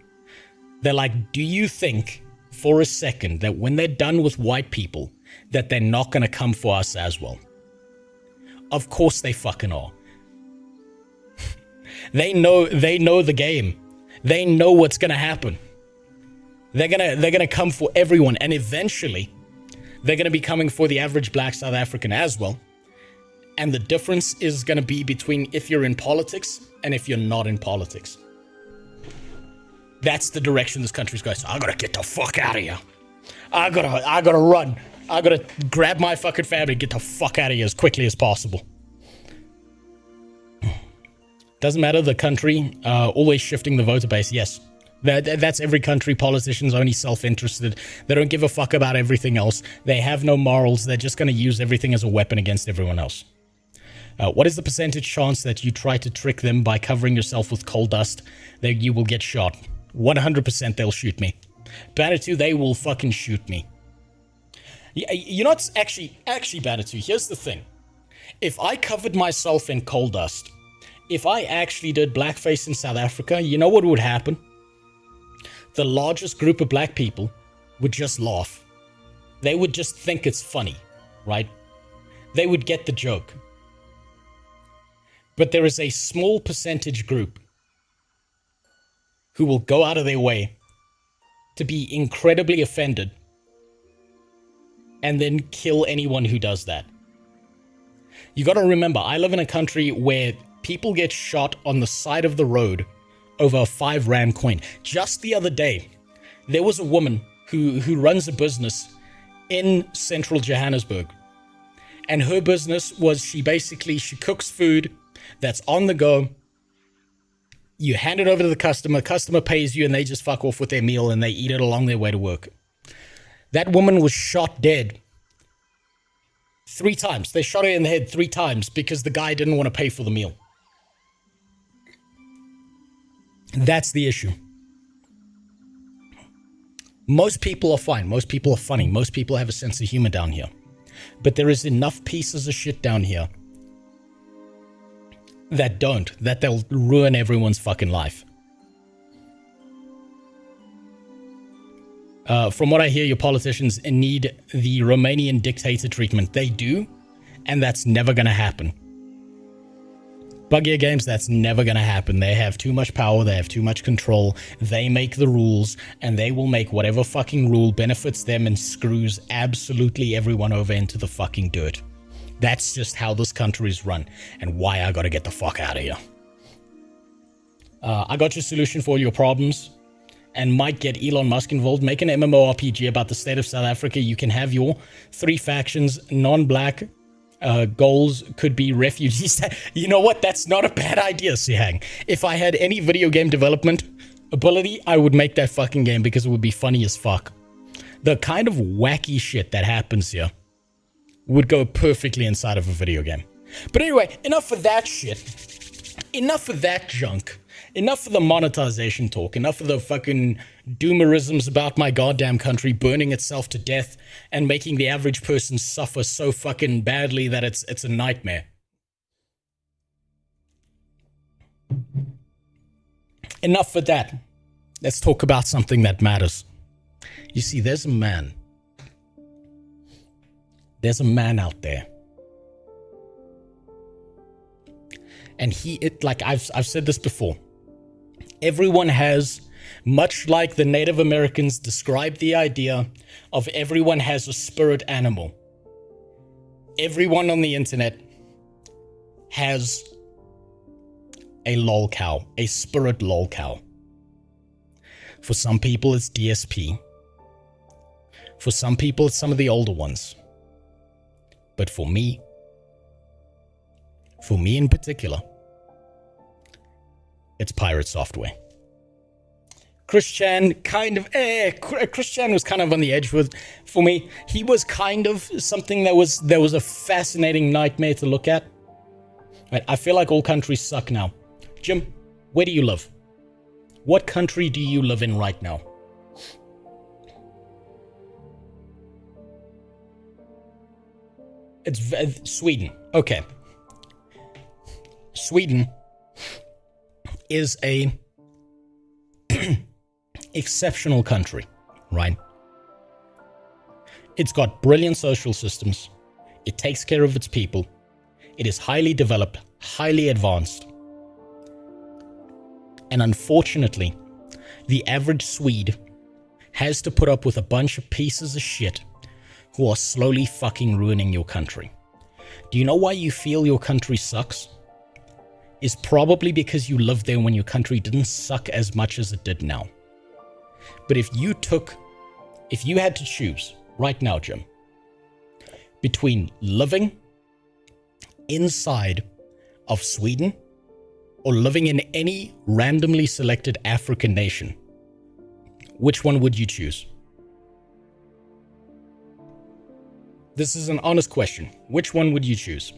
They're like, do you think for a second that when they're done with white people, that they're not going to come for us as well? Of course they fucking are. They know the game. They know what's going to happen. They're going to come for everyone, and eventually they're going to be coming for the average black South African as well. And the difference is going to be between if you're in politics and if you're not in politics. That's the direction this country's going. So I gotta get the fuck out of here. I gotta run. I gotta grab my fucking family and get the fuck out of here as quickly as possible. Doesn't matter the country, always shifting the voter base. Yes, that's every country. Politicians only self-interested. They don't give a fuck about everything else. They have no morals. They're just gonna use everything as a weapon against everyone else. What is the percentage chance that you try to trick them by covering yourself with coal dust that you will get shot? 100% they'll shoot me. Banatu, they will fucking shoot me. You know what's actually Banatu, here's the thing. If I covered myself in coal dust, if I actually did blackface in South Africa, you know what would happen? The largest group of black people would just laugh. They would just think it's funny, right? They would get the joke. But there is a small percentage group who will go out of their way to be incredibly offended and then kill anyone who does that. You gotta remember, I live in a country where people get shot on the side of the road over a 5 rand coin. Just the other day, there was a woman who runs a business in central Johannesburg. And her business was she cooks food that's on the go. You hand it over to the customer pays you, and they just fuck off with their meal and they eat it along their way to work. That woman was shot dead 3 times. They shot her in the head 3 times because the guy didn't want to pay for the meal. That's the issue. Most people are fine. Most people are funny. Most people have a sense of humor down here. But there is enough pieces of shit down here that they'll ruin everyone's fucking life. From what I hear, your politicians need the Romanian dictator treatment. They do, and that's never gonna happen. Buggear Games, that's never gonna happen. They have too much power, they have too much control, they make the rules, and they will make whatever fucking rule benefits them and screws absolutely everyone over into the fucking dirt. That's just how this country is run, and why I gotta get the fuck out of here. I got your solution for all your problems, and might get Elon Musk involved. Make an MMORPG about the state of South Africa. You can have your 3 factions, non-black, goals could be refugees. You know what? That's not a bad idea, Sihang. If I had any video game development ability, I would make that fucking game because it would be funny as fuck. The kind of wacky shit that happens here would go perfectly inside of a video game. But anyway, enough of that shit. Enough of that junk. Enough of the monetization talk. Enough of the fucking doomerisms about my goddamn country burning itself to death and making the average person suffer so fucking badly that it's a nightmare. Enough of that. Let's talk about something that matters. You see, there's a man. There's a man out there. And like I've said this before. Everyone has, much like the Native Americans described the idea of everyone has a spirit animal. Everyone on the internet has a lol cow, a spirit lol cow. For some people, it's DSP. For some people, it's some of the older ones. But for me in particular, it's Piratesoftware. Christian Christian was kind of on the edge for me. He was kind of something that was a fascinating nightmare to look at. Right, I feel like all countries suck now. Jim, where do you live? What country do you live in right now? It's Sweden. Okay. Sweden is a exceptional country, right? It's got brilliant social systems. It takes care of its people. It is highly developed, highly advanced. And unfortunately, the average Swede has to put up with a bunch of pieces of shit who are slowly fucking ruining your country. Do you know why you feel your country sucks? It's probably because you lived there when your country didn't suck as much as it did now. But if you had to choose right now, Jim, between living inside of Sweden or living in any randomly selected African nation, which one would you choose? This is an honest question. Which one would you choose?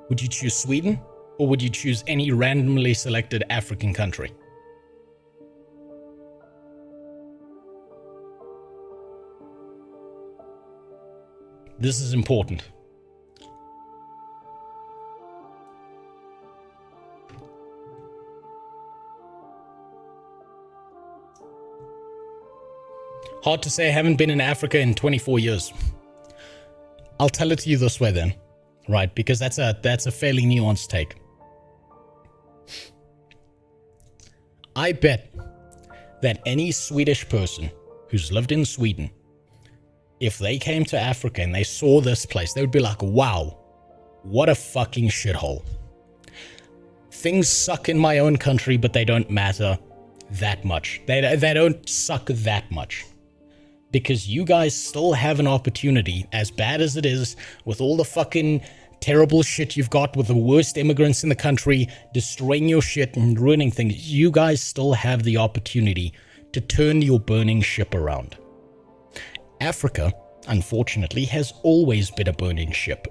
Would you choose Sweden, or would you choose any randomly selected African country? This is important. Hard to say. I haven't been in Africa in 24 years. I'll tell it to you this way then, right? Because that's a fairly nuanced take. I bet that any Swedish person who's lived in Sweden, if they came to Africa and they saw this place, they would be like, wow, what a fucking shithole. Things suck in my own country, but they don't matter that much. They don't suck that much. Because you guys still have an opportunity, as bad as it is, with all the fucking terrible shit you've got with the worst immigrants in the country, destroying your shit and ruining things, you guys still have the opportunity to turn your burning ship around. Africa, unfortunately, has always been a burning ship.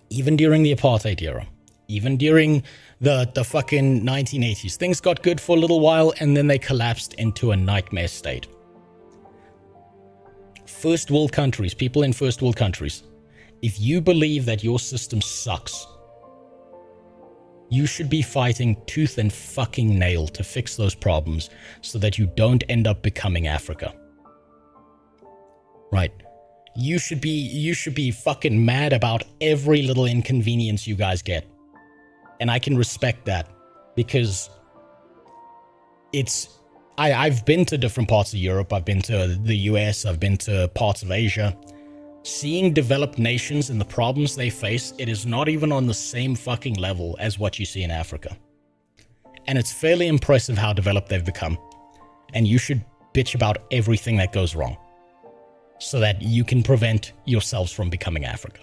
Even during the apartheid era, even during the fucking 1980s, things got good for a little while and then they collapsed into a nightmare state. First world countries, people in first world countries, if you believe that your system sucks, you should be fighting tooth and fucking nail to fix those problems so that you don't end up becoming Africa. Right? You should be fucking mad about every little inconvenience you guys get. And I can respect that because I've been to different parts of Europe. I've been to the US. I've been to parts of Asia. Seeing developed nations and the problems they face, it is not even on the same fucking level as what you see in Africa. And it's fairly impressive how developed they've become. And you should bitch about everything that goes wrong so that you can prevent yourselves from becoming Africa.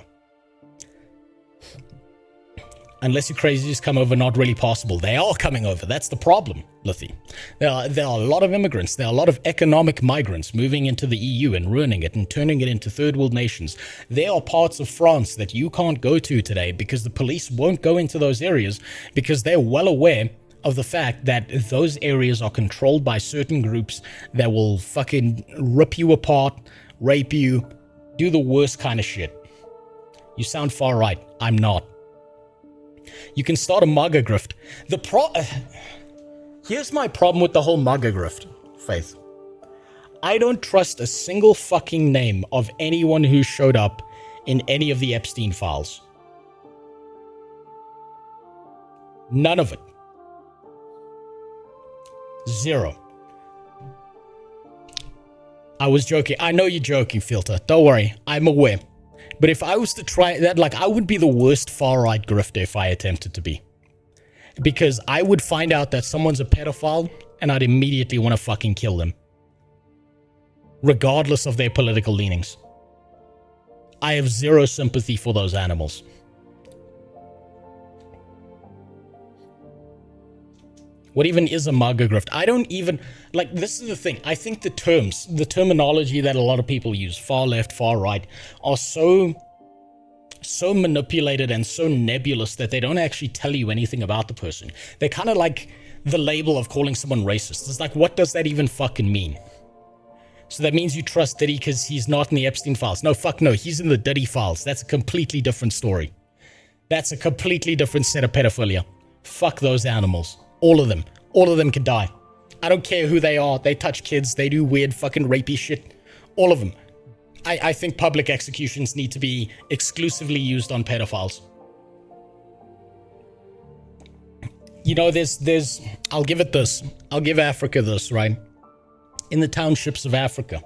Unless you crazies come over, not really possible. They are coming over. That's the problem, Lithi. There are a lot of immigrants. There are a lot of economic migrants moving into the EU and ruining it and turning it into third world nations. There are parts of France that you can't go to today because the police won't go into those areas because they're well aware of the fact that those areas are controlled by certain groups that will fucking rip you apart, rape you, do the worst kind of shit. You sound far right. I'm not. You can start a MAGA grift. Here's my problem with the whole MAGA grift, Faith. I don't trust a single fucking name of anyone who showed up in any of the Epstein files. None of it. Zero. I was joking. I know you're joking, Filter. Don't worry. I'm aware. But if I was to try that, like, I would be the worst far-right grifter if I attempted to be. Because I would find out that someone's a pedophile, and I'd immediately want to fucking kill them. Regardless of their political leanings. I have zero sympathy for those animals. What even is a MAGA grift? I don't even, like, this is the thing. I think the terminology that a lot of people use, far left, far right, are so manipulated and so nebulous that they don't actually tell you anything about the person. They're kind of like the label of calling someone racist. It's like, what does that even fucking mean? So that means you trust Diddy because he's not in the Epstein files. No, fuck no. He's in the Diddy files. That's a completely different story. That's a completely different set of pedophilia. Fuck those animals. All of them. All of them can die. I don't care who they are. They touch kids. They do weird fucking rapey shit. All of them. I think public executions need to be exclusively used on pedophiles. You know, there's, I'll give it this. I'll give Africa this, right? In the townships of Africa,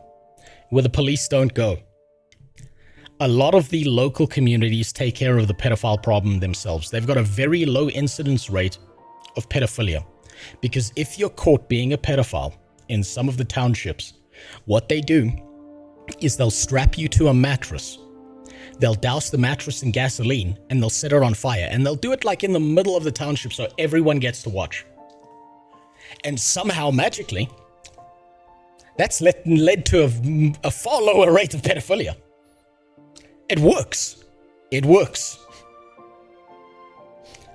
where the police don't go, a lot of the local communities take care of the pedophile problem themselves. They've got a very low incidence rate of pedophilia. Because if you're caught being a pedophile in some of the townships, what they do is they'll strap you to a mattress. They'll douse the mattress in gasoline and they'll set it on fire. And they'll do it like in the middle of the township so everyone gets to watch. And somehow, magically, that's led to a far lower rate of pedophilia. It works. It works.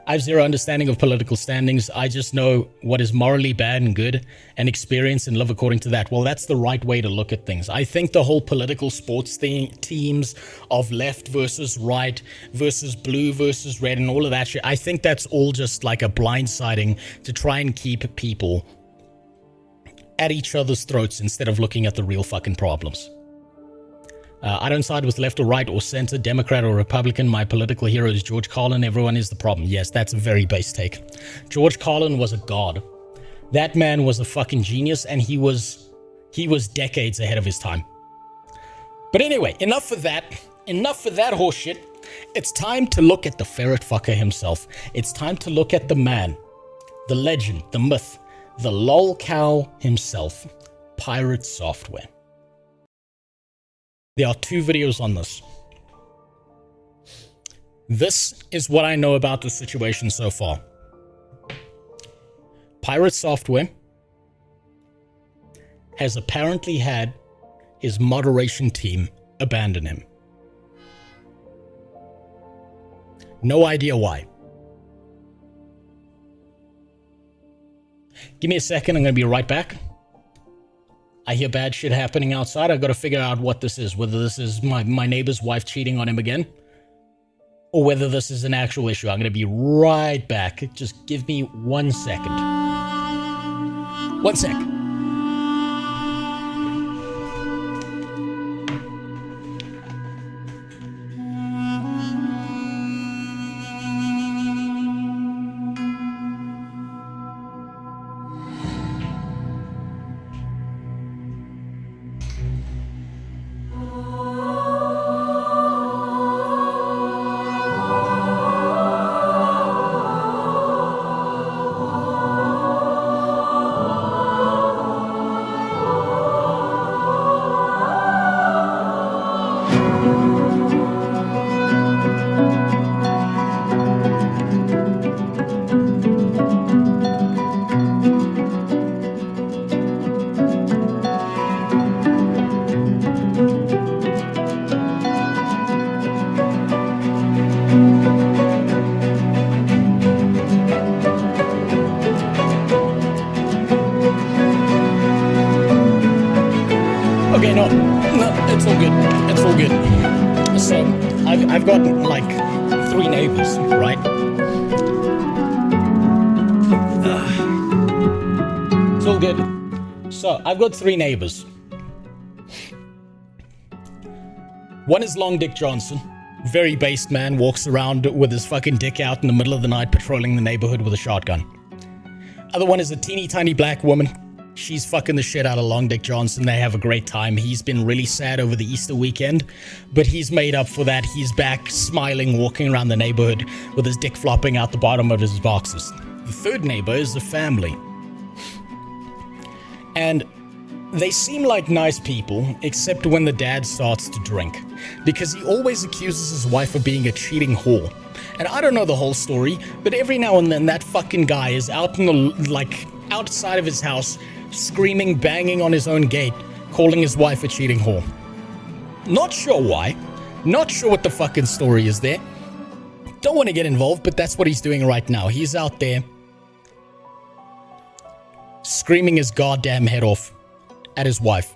I have zero understanding of political standings. I just know what is morally bad and good and experience and live according to that. Well, that's the right way to look at things. I think the whole political sports teams of left versus right versus blue versus red and all of that shit, I think that's all just like a blindsiding to try and keep people at each other's throats instead of looking at the real fucking problems. I don't side with left or right or center, Democrat or Republican. My political hero is George Carlin. Everyone is the problem. Yes, that's a very base take. George Carlin was a god. That man was a fucking genius, and he was decades ahead of his time. But anyway, enough of that. Enough of that horseshit. It's time to look at the ferret fucker himself. It's time to look at the man, the legend, the myth, the lol cow himself, Piratesoftware. There are 2 videos on this. This is what I know about the situation so far. Piratesoftware has apparently had his moderation team abandon him. No idea why. Give me a second, I'm going to be right back. I hear bad shit happening outside. I've got to figure out what this is. Whether this is my neighbor's wife cheating on him again, or whether this is an actual issue. I'm going to be right back. Just give me 1 second. 1 sec. Okay, no, it's all good. It's all good. So, I've got like 3 neighbors, right? It's all good. So, I've got 3 neighbors. One is Long Dick Johnson. Very based man, walks around with his fucking dick out in the middle of the night patrolling the neighborhood with a shotgun. Other one is a teeny tiny black woman. She's fucking the shit out of Long Dick Johnson. They have a great time. He's been really sad over the Easter weekend, but he's made up for that. He's back smiling, walking around the neighborhood with his dick flopping out the bottom of his boxes. The third neighbor is the family. And they seem like nice people, except when the dad starts to drink, because he always accuses his wife of being a cheating whore. And I don't know the whole story, but every now and then that fucking guy is out in the, outside of his house, screaming, banging on his own gate, calling his wife a cheating whore. Not sure why. Not sure what the fucking story is there. Don't want to get involved, but that's what he's doing right now. He's out there screaming his goddamn head off at his wife.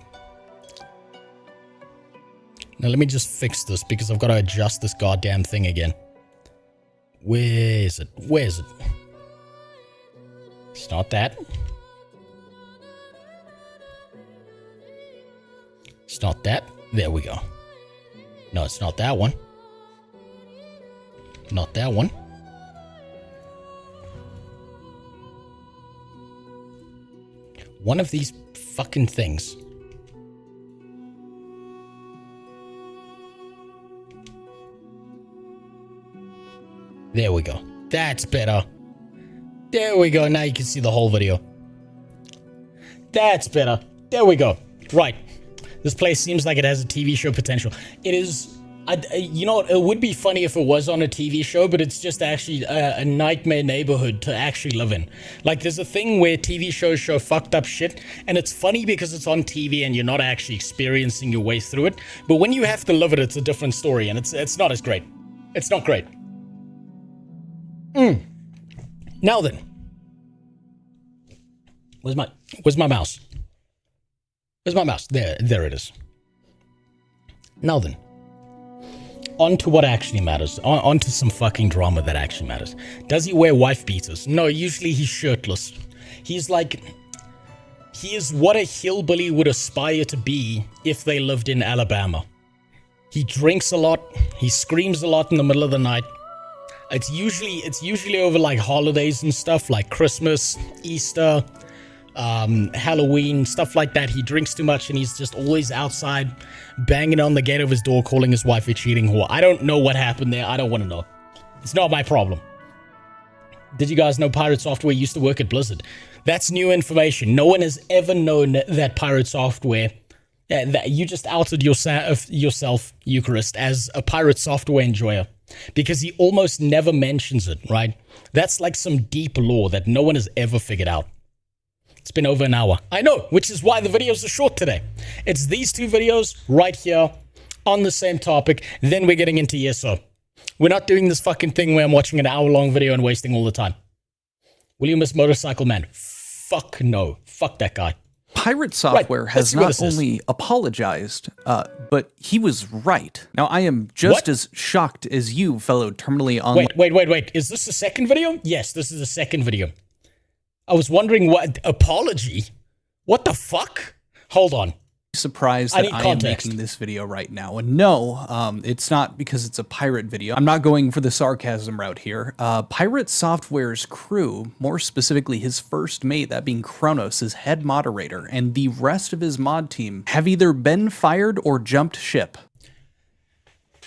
Now let me just fix this because I've got to adjust this goddamn thing again. Where is it? Where is it? It's not that. It's not that. There we go. No, it's not that one. Not that one. One of these fucking things. There we go. That's better. There we go. Now you can see the whole video. That's better. There we go. Right. This place seems like it has a TV show potential. It is... you know, it would be funny if it was on a TV show, but it's just actually a nightmare neighborhood to actually live in. Like, there's a thing where TV shows show fucked up shit, and it's funny because it's on TV and you're not actually experiencing your way through it. But when you have to live it, it's a different story, and it's not as great. It's not great. Now then. Where's my mouse? Where's my mouse? There it is. Now then. On to what actually matters. On to some fucking drama that actually matters. Does he wear wife beaters? No, usually he's shirtless. He's like... He is what a hillbilly would aspire to be if they lived in Alabama. He drinks a lot. He screams a lot in the middle of the night. It's usually over like holidays and stuff like Christmas, Easter, Halloween, stuff like that. He drinks too much and he's just always outside banging on the gate of his door, calling his wife a cheating whore. I don't know what happened there. I don't want to know. It's not my problem. Did you guys know Piratesoftware used to work at Blizzard? That's new information. No one has ever known that Piratesoftware, that you just outed yourself, Eucharist, as a Piratesoftware enjoyer. Because he almost never mentions it, right? That's like some deep lore that no one has ever figured out. It's been over an hour. I know, which is why the videos are short today. It's these two videos right here on the same topic. Then we're getting into ESO. We're not doing this fucking thing where I'm watching an hour-long video and wasting all the time. Will you miss Motorcycle Man? Fuck no. Fuck that guy. Piratesoftware has not only apologized, but he was right. Now, I am just as shocked as you, fellow terminally online. Wait. Is this the second video? Yes, this is the second video. I was wondering what... Apology? What the fuck? Hold on. Surprised that I am making this video right now. And no, it's not because it's a pirate video. I'm not going for the sarcasm route here. Piratesoftware's crew, more specifically his first mate, that being Kronos, his head moderator, and the rest of his mod team have either been fired or jumped ship.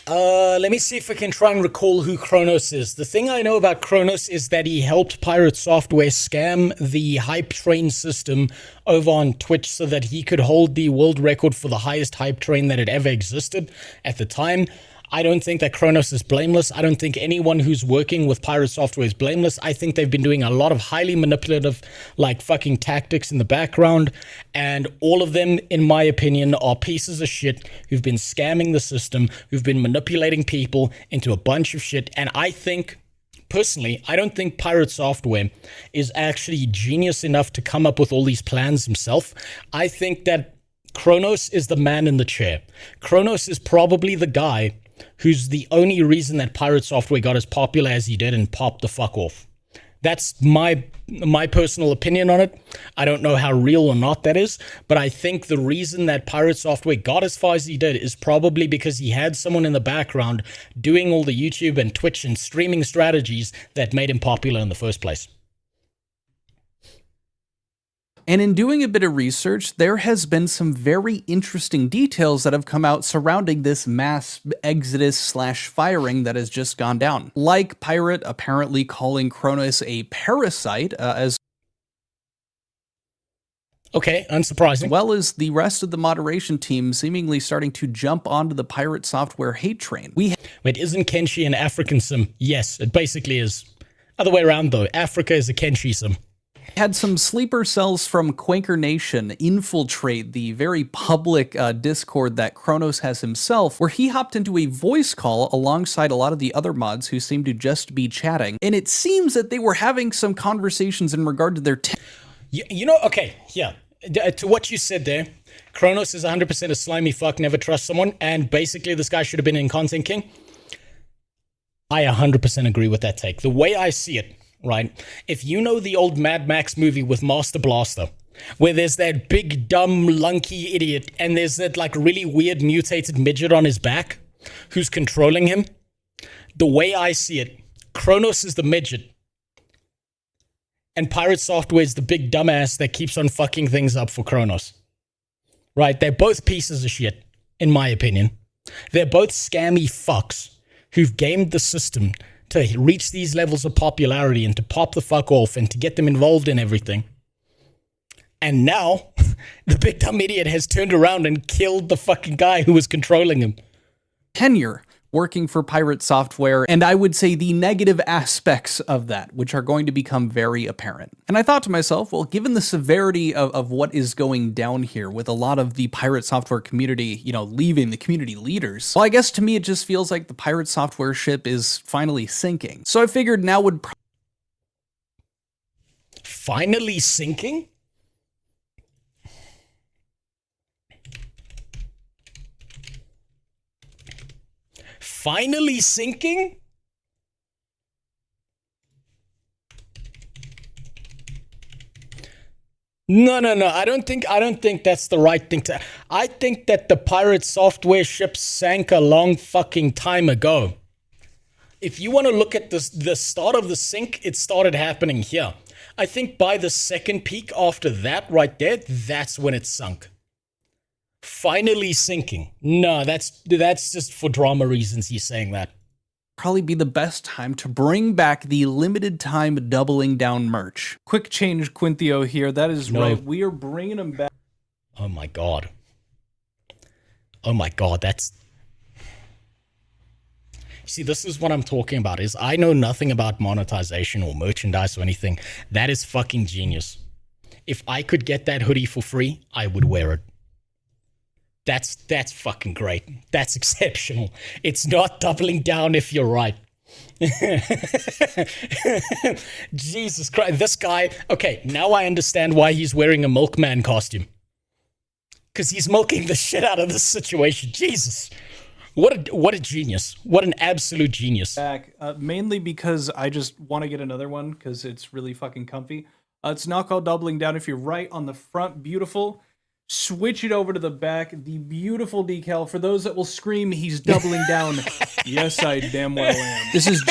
Let me see if I can try and recall who Kronos is. The thing I know about Kronos is that he helped Piratesoftware scam the hype train system over on Twitch so that he could hold the world record for the highest hype train that had ever existed at the time. I don't think that Kronos is blameless. I don't think anyone who's working with Piratesoftware is blameless. I think they've been doing a lot of highly manipulative, like, fucking tactics in the background. And all of them, in my opinion, are pieces of shit who've been scamming the system, who've been manipulating people into a bunch of shit. And I think... Personally, I don't think Piratesoftware is actually genius enough to come up with all these plans himself. I think that Kronos is the man in the chair. Kronos is probably the guy who's the only reason that Piratesoftware got as popular as he did and popped the fuck off. That's my personal opinion on it. I don't know how real or not that is, but I think the reason that Piratesoftware got as far as he did is probably because he had someone in the background doing all the YouTube and Twitch and streaming strategies that made him popular in the first place. And in doing a bit of research, there has been some very interesting details that have come out surrounding this mass exodus / firing that has just gone down. Like Pirate apparently calling Kronos a parasite, as Okay, unsurprising. well as the rest of the moderation team seemingly starting to jump onto the Piratesoftware hate train. Wait, isn't Kenshi an African sim? Yes, it basically is. Other way around though, Africa is a Kenshi sim. Had some sleeper cells from Quaker Nation infiltrate the very public Discord that Kronos has himself, where he hopped into a voice call alongside a lot of the other mods who seemed to just be chatting. And it seems that they were having some conversations in regard to their You know, okay, yeah. To what you said there, Kronos is 100% a slimy fuck, never trust someone, and basically this guy should have been in Content King. I 100% agree with that take. The way I see it, right? If you know the old Mad Max movie with Master Blaster, where there's that big, dumb, lunky idiot, and there's that like really weird mutated midget on his back who's controlling him, the way I see it, Kronos is the midget, and Piratesoftware is the big dumbass that keeps on fucking things up for Kronos. Right? They're both pieces of shit, in my opinion. They're both scammy fucks who've gamed the system to reach these levels of popularity and to pop the fuck off and to get them involved in everything. And now, the big dumb idiot has turned around and killed the fucking guy who was controlling him. tenure working for Piratesoftware, and I would say the negative aspects of that, which are going to become very apparent. And I thought to myself, well, given the severity of what is going down here with a lot of the Piratesoftware community, you know, leaving the community leaders, well, I guess to me it just feels like the Piratesoftware ship is finally sinking. So I figured now would Finally sinking? Finally sinking? No. I don't think that's the right thing to. I think that the Piratesoftware ship sank a long fucking time ago. If you want to look at the start of the sink, it started happening here. I think by the second peak after that right there, that's when it sunk. Finally sinking. No, that's just for drama reasons he's saying that. probably be the best time to bring back the limited time doubling down merch. Quick change, Quinthio here. That is right. We are bringing them back. Oh my god. Oh my god, that's... See, this is what I'm talking about, is I know nothing about monetization or merchandise or anything. That is fucking genius. If I could get that hoodie for free, I would wear it. That's fucking great. That's exceptional. It's not doubling down if you're right. Jesus Christ, this guy... Okay, now I understand why he's wearing a milkman costume. Because he's milking the shit out of this situation. Jesus. What a genius. What an absolute genius. Back, mainly because I just want to get another one because it's really fucking comfy. It's not called doubling down. If you're right on the front, beautiful. Switch it over to the back, the beautiful decal. For those that will scream, he's doubling down. Yes, I damn well am. This is...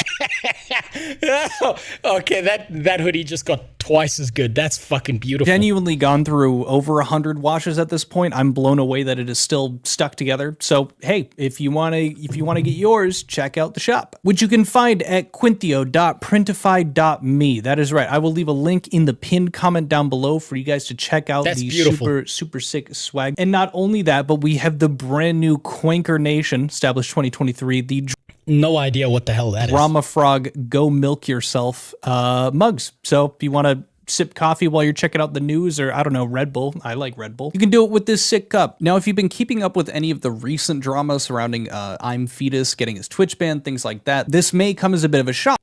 Okay, that hoodie just got twice as good. That's fucking beautiful. Genuinely gone through over 100 washes at this point. I'm blown away that it is still stuck together. So hey, if you wanna get yours, check out the shop, which you can find at quinthio.printify.me. That is right. I will leave a link in the pinned comment down below for you guys to check out the super sick swag. And not only that, but we have the brand new Quaker Nation, established 2023, the no idea what the hell that Drama Frog Go Milk Yourself mugs. So if you want to sip coffee while you're checking out the news, or I don't know, Red Bull. I like Red Bull. You can do it with this sick cup. Now, if you've been keeping up with any of the recent drama surrounding I'm Fetus getting his Twitch banned, things like that, this may come as a bit of a shock.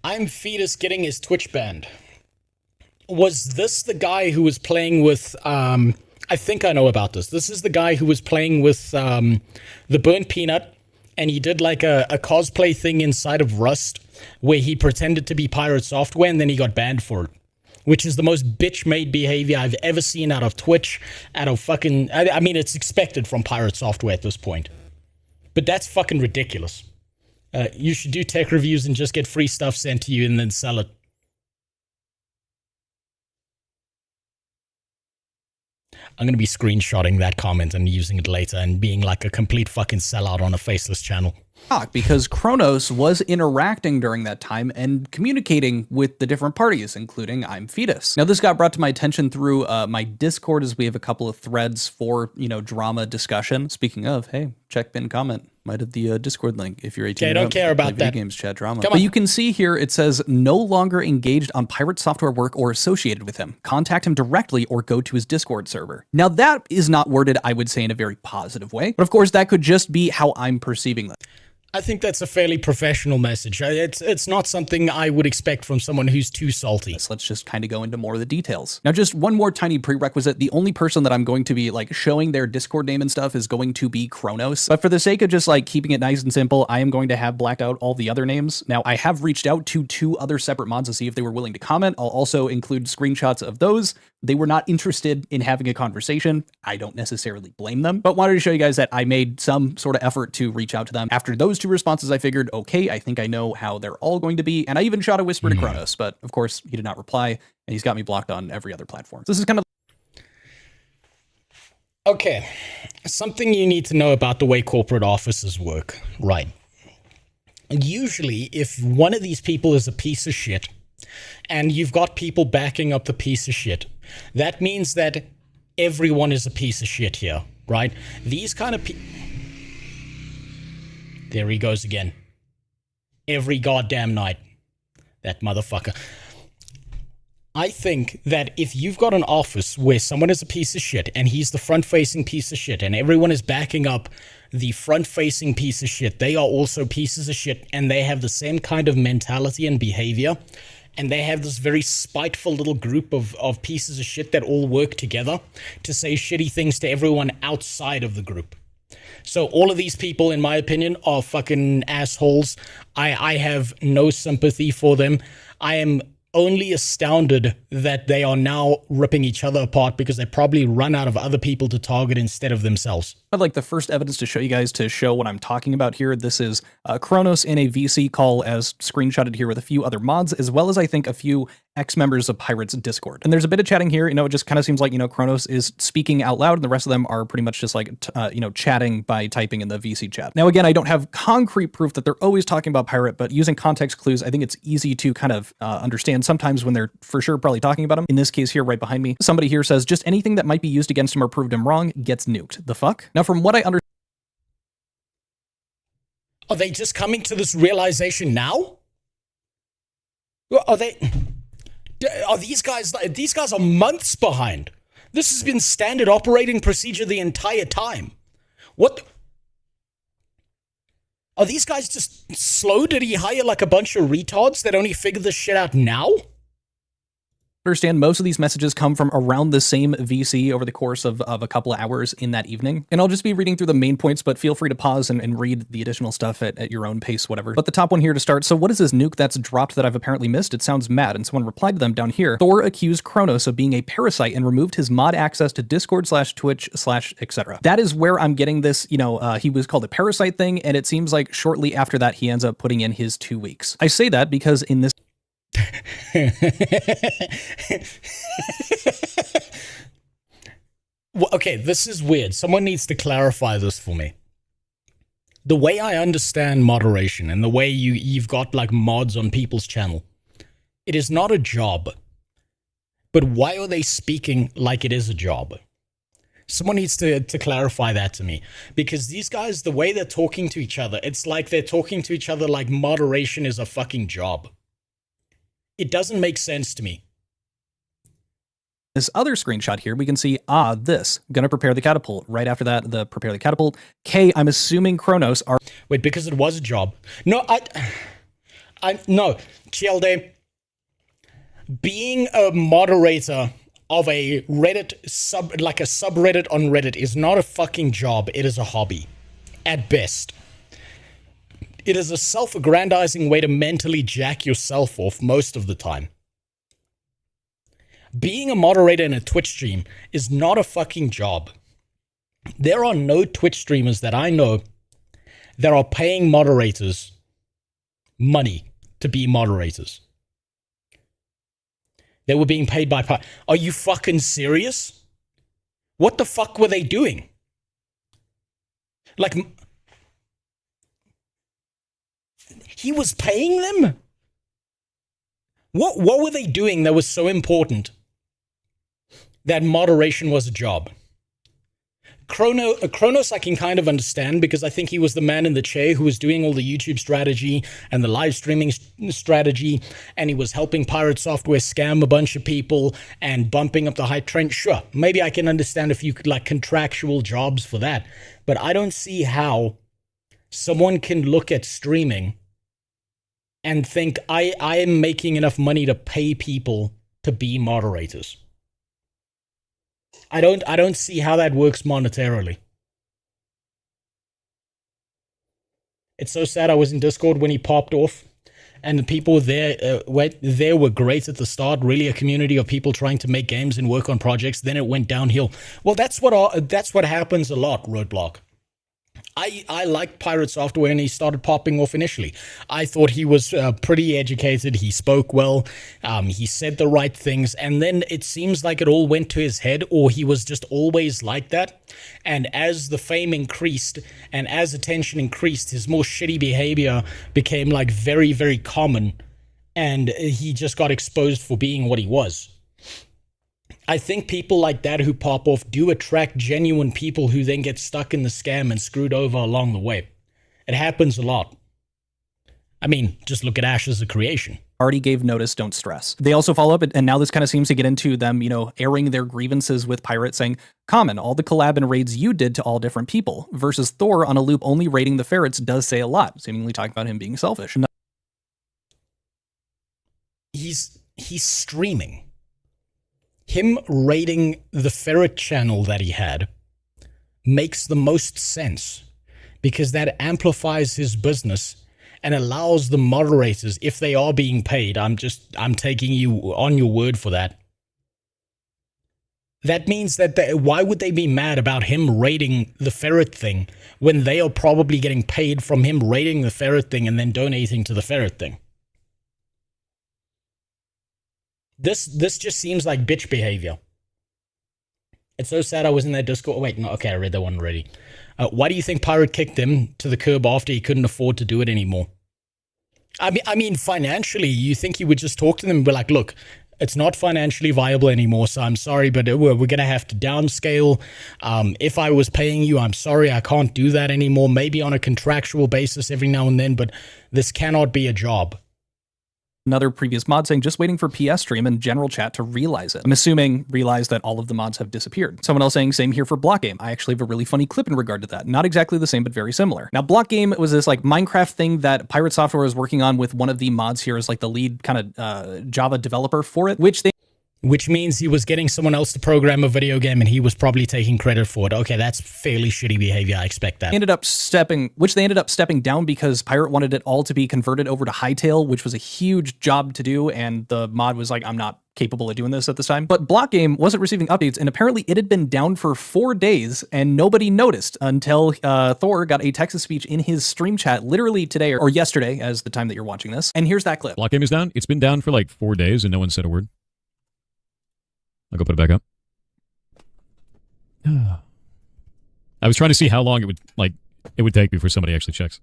I'm Fetus getting his Twitch banned. Was this the guy who was playing with... I think I know about this. This is the guy who was playing with the Burnt Peanut, and he did like a cosplay thing inside of Rust where he pretended to be Piratesoftware and then he got banned for it. Which is the most bitch-made behavior I've ever seen out of Twitch, out of fucking... I mean, it's expected from Piratesoftware at this point. But that's fucking ridiculous. You should do tech reviews and just get free stuff sent to you and then sell it. I'm going to be screenshotting that comment and using it later and being like a complete fucking sellout on a faceless channel. Because Kronos was interacting during that time and communicating with the different parties, including I'm Fetus. Now, this got brought to my attention through my Discord, as we have a couple of threads for, drama discussion. Speaking of, hey, check pin comment. Might have the Discord link if you're 18. Okay, I don't care about that. Games chat drama. But you can see here it says no longer engaged on Piratesoftware work or associated with him. Contact him directly or go to his Discord server. Now that is not worded, I would say, in a very positive way. But of course, that could just be how I'm perceiving this. I think that's a fairly professional message. It's not something I would expect from someone who's too salty. Let's just kind of go into more of the details. Now, just one more tiny prerequisite. The only person that I'm going to be like showing their Discord name and stuff is going to be Kronos. But for the sake of just like keeping it nice and simple, I am going to have blacked out all the other names. Now, I have reached out to 2 other separate mods to see if they were willing to comment. I'll also include screenshots of those. They were not interested in having a conversation. I don't necessarily blame them, but wanted to show you guys that I made some sort of effort to reach out to them. After those 2 responses, I figured, okay, I think I know how they're all going to be. And I even shot a whisper to Kronos, but of course he did not reply, and he's got me blocked on every other platform. So this is kind of... Okay, something you need to know about the way corporate offices work, right? Usually, if one of these people is a piece of shit, and you've got people backing up the piece of shit, that means that everyone is a piece of shit here, right? These kind of people... There he goes again. Every goddamn night. That motherfucker. I think that if you've got an office where someone is a piece of shit, and he's the front-facing piece of shit, and everyone is backing up the front-facing piece of shit, they are also pieces of shit, and they have the same kind of mentality and behavior, and they have this very spiteful little group of pieces of shit that all work together to say shitty things to everyone outside of the group. So all of these people, in my opinion, are fucking assholes. I have no sympathy for them. I am only astounded that they are now ripping each other apart because they probably run out of other people to target instead of themselves. I'd like the first evidence to show you guys to show what I'm talking about here. This is Kronos in a VC call as screenshotted here with a few other mods, as well as I think a few ex-members of Pirate's Discord. And there's a bit of chatting here. It just kind of seems like, Kronos is speaking out loud and the rest of them are pretty much just like, chatting by typing in the VC chat. Now, again, I don't have concrete proof that they're always talking about Pirate, but using context clues, I think it's easy to kind of understand sometimes when they're for sure probably talking about him. In this case here, right behind me, somebody here says, just anything that might be used against him or proved him wrong gets nuked. The fuck? Now, from what I understand, are they just coming to this realization now? Are these guys are months behind. This has been standard operating procedure the entire time. What? Are these guys just slow? Did he hire like a bunch of retards that only figured this shit out now? Understand most of these messages come from around the same VC over the course of a couple of hours in that evening. And I'll just be reading through the main points, but feel free to pause and read the additional stuff at your own pace, whatever. But the top one here to start. So what is this nuke that's dropped that I've apparently missed? It sounds mad. And someone replied to them down here. Thor accused Kronos of being a parasite and removed his mod access to Discord / Twitch / etc. That is where I'm getting this, he was called a parasite thing. And it seems like shortly after that, he ends up putting in his 2 weeks. I say that because in this Well, okay, this is weird. Someone needs to clarify this for me. The way I understand moderation and the way you've got like mods on people's channel, it is not a job. But why are they speaking like it is a job? Someone needs to clarify that to me. Because these guys, the way they're talking to each other, it's like they're talking to each other like moderation is a fucking job. It doesn't make sense to me. This other screenshot here, we can see, this. Gonna prepare the catapult. Right after that, the prepare the catapult. K, I'm assuming Kronos are... Wait, because it was a job. No, no, Chielde. Being a moderator of a Reddit like a subreddit on Reddit is not a fucking job. It is a hobby. At best. It is a self-aggrandizing way to mentally jack yourself off most of the time. Being a moderator in a Twitch stream is not a fucking job. There are no Twitch streamers that I know that are paying moderators money to be moderators. They were being paid by... Are you fucking serious? What the fuck were they doing? Like, he was paying them? What were they doing that was so important that moderation was a job? Kronos I can kind of understand, because I think he was the man in the chair who was doing all the YouTube strategy and the live streaming strategy, and he was helping Piratesoftware scam a bunch of people and bumping up the hype train. Sure, maybe I can understand if you could like contractual jobs for that, but I don't see how someone can look at streaming and think I am making enough money to pay people to be moderators. I don't see how that works monetarily. It's so sad. I was in Discord when he popped off, and the people there were great at the start. Really, a community of people trying to make games and work on projects. Then it went downhill. Well, that's what happens a lot. Roadblock. I liked Piratesoftware when he started popping off initially. I thought he was pretty educated. He spoke well. He said the right things. And then it seems like it all went to his head, or he was just always like that. And as the fame increased and as attention increased, his more shitty behavior became like very, very common. And he just got exposed for being what he was. I think people like that who pop off do attract genuine people who then get stuck in the scam and screwed over along the way. It happens a lot. I mean, just look at Ashes of Creation. Already gave notice, don't stress. They also follow up, and now this kind of seems to get into them, you know, airing their grievances with Pirate, saying, common, all the collab and raids you did to all different people, versus Thor on a loop only raiding the ferrets does say a lot, seemingly talking about him being selfish. He's streaming. Him raiding the ferret channel that he had makes the most sense, because that amplifies his business and allows the moderators, if they are being paid, I'm taking you on your word for that. That means that why would they be mad about him raiding the ferret thing when they are probably getting paid from him raiding the ferret thing and then donating to the ferret thing? This just seems like bitch behavior. It's so sad I was in that Discord. Wait, no, okay, I read that one already. Why do you think Pirate kicked him to the curb after he couldn't afford to do it anymore? I mean, financially, you think he would just talk to them and be like, look, it's not financially viable anymore, so I'm sorry, but we're going to have to downscale. If I was paying you, I'm sorry, I can't do that anymore. Maybe on a contractual basis every now and then, but this cannot be a job. Another previous mod saying, just waiting for PS stream and general chat to realize it. I'm assuming realize that all of the mods have disappeared. Someone else saying, same here for Block Game. I actually have a really funny clip in regard to that. Not exactly the same, but very similar. Now, Block Game was this like Minecraft thing that Piratesoftware was working on with one of the mods here as like the lead kind of Java developer for it, which means he was getting someone else to program a video game and he was probably taking credit for it. Okay, that's fairly shitty behavior. I expect that. They ended up stepping down because Pirate wanted it all to be converted over to Hightail, which was a huge job to do. And the mod was like, I'm not capable of doing this at this time. But Block Game wasn't receiving updates, and apparently it had been down for 4 days and nobody noticed until Thor got a text-to-speech in his stream chat literally today or yesterday as the time that you're watching this. And here's that clip. Block Game is down. It's been down for like 4 days and no one said a word. I'll go put it back up. I was trying to see how long it would take before somebody actually checks.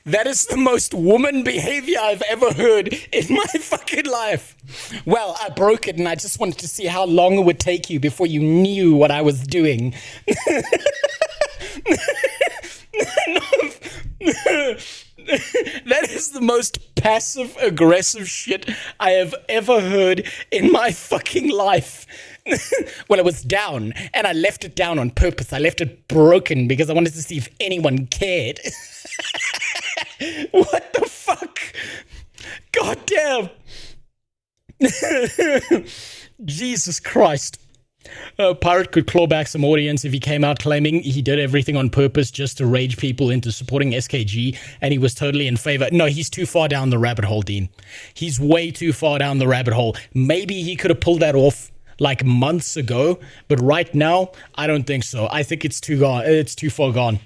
That is the most woman behavior I've ever heard in my fucking life. Well, I broke it and I just wanted to see how long it would take you before you knew what I was doing. That is the most passive-aggressive shit I have ever heard in my fucking life. Well, it was down, and I left it down on purpose. I left it broken because I wanted to see if anyone cared. What the fuck? God damn. Jesus Christ. Pirate could claw back some audience if he came out claiming he did everything on purpose just to rage people into supporting SKG, and he was totally in favor. No, he's too far down the rabbit hole, Dean. He's way too far down the rabbit hole. Maybe he could have pulled that off like months ago, but right now, I don't think so. I think it's too far gone.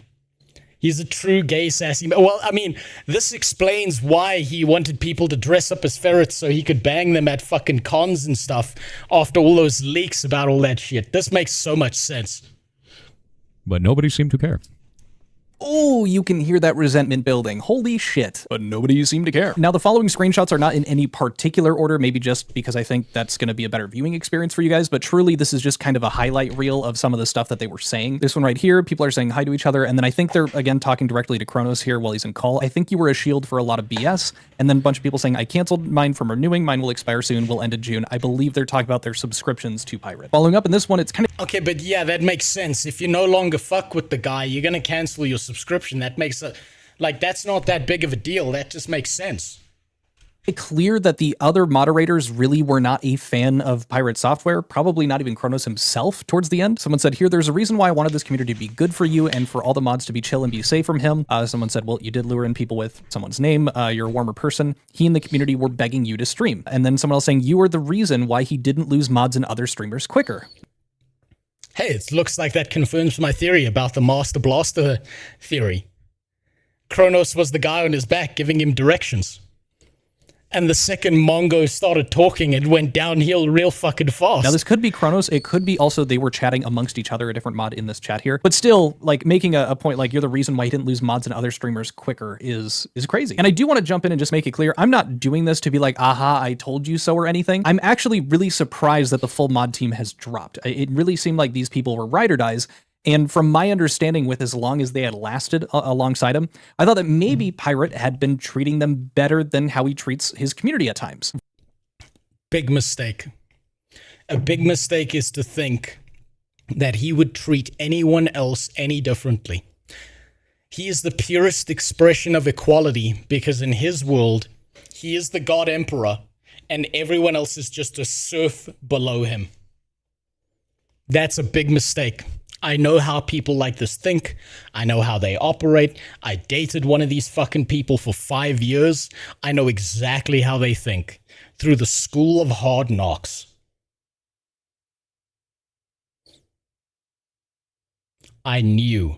He's a true gay sassy man. Well, I mean, this explains why he wanted people to dress up as ferrets so he could bang them at fucking cons and stuff after all those leaks about all that shit. This makes so much sense. But nobody seemed to care. Oh, you can hear that resentment building. Holy shit. But nobody seemed to care. Now, the following screenshots are not in any particular order, maybe just because I think that's going to be a better viewing experience for you guys, but truly this is just kind of a highlight reel of some of the stuff that they were saying. This one right here, people are saying hi to each other, and then I think they're, again, talking directly to Kronos here while he's in call. I think you were a shield for a lot of BS, and then a bunch of people saying, I canceled mine from renewing, mine will expire soon, will end in June. I believe they're talking about their subscriptions to Pirate. Following up in this one, it's kind of... Okay, but yeah, that makes sense. If you no longer fuck with the guy, you're gonna cancel your subscription. That makes like, that's not that big of a deal. That just makes sense. Clear that the other moderators really were not a fan of Piratesoftware, probably not even Kronos himself towards the end. Someone said here, there's a reason why I wanted this community to be good for you and for all the mods to be chill and be safe from him. Someone said, well, you did lure in people with someone's name. You're a warmer person. He and the community were begging you to stream. And then someone else saying, you are the reason why he didn't lose mods and other streamers quicker. Hey, it looks like that confirms my theory about the Master Blaster theory. Kronos was the guy on his back giving him directions. And the second Mongo started talking, it went downhill real fucking fast. Now, this could be Kronos. It could be also they were chatting amongst each other, a different mod in this chat here. But still, like, making a point like you're the reason why he didn't lose mods and other streamers quicker is crazy. And I do want to jump in and just make it clear, I'm not doing this to be like, aha, I told you so or anything. I'm actually really surprised that the full mod team has dropped. It really seemed like these people were ride or dies. And from my understanding, with as long as they had lasted alongside him, I thought that maybe Pirate had been treating them better than how he treats his community at times. Big mistake. A big mistake is to think that he would treat anyone else any differently. He is the purest expression of equality because in his world, he is the God Emperor and everyone else is just a serf below him. That's a big mistake. I know how people like this think. I know how they operate. I dated one of these fucking people for 5 years. I know exactly how they think. Through the school of hard knocks. I knew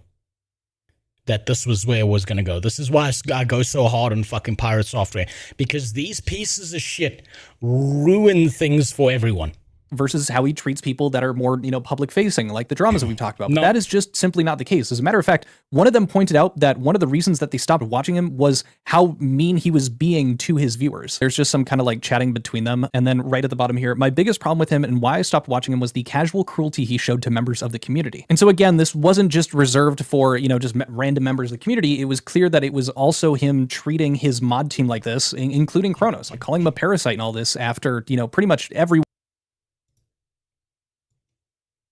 that this was where it was going to go. This is why I go so hard on fucking Piratesoftware. Because these pieces of shit ruin things for everyone. Versus how he treats people that are more, public facing, like the dramas that we've talked about. No. But that is just simply not the case. As a matter of fact, one of them pointed out that one of the reasons that they stopped watching him was how mean he was being to his viewers. There's just some kind of like chatting between them. And then right at the bottom here, my biggest problem with him and why I stopped watching him was the casual cruelty he showed to members of the community. And so again, this wasn't just reserved for, just random members of the community. It was clear that it was also him treating his mod team like this, including Kronos, like calling him a parasite and all this after, pretty much every...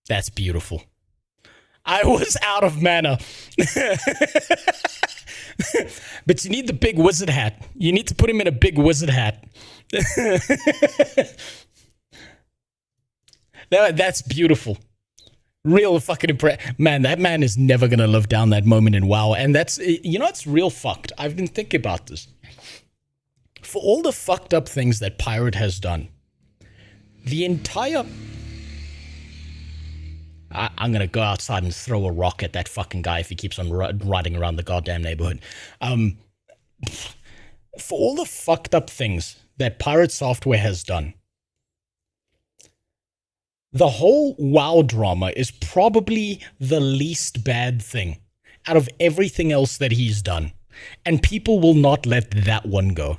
That's beautiful. I was out of mana. But you need the big wizard hat. You need to put him in a big wizard hat. That's beautiful. Real fucking impressive. Man, that man is never going to live down that moment in WoW. And that's, it's real fucked. I've been thinking about this. For all the fucked up things that Pirate has done, the entire... I'm going to go outside and throw a rock at that fucking guy if he keeps on riding around the goddamn neighborhood. For all the fucked up things that Piratesoftware has done, the whole WoW drama is probably the least bad thing out of everything else that he's done. And people will not let that one go.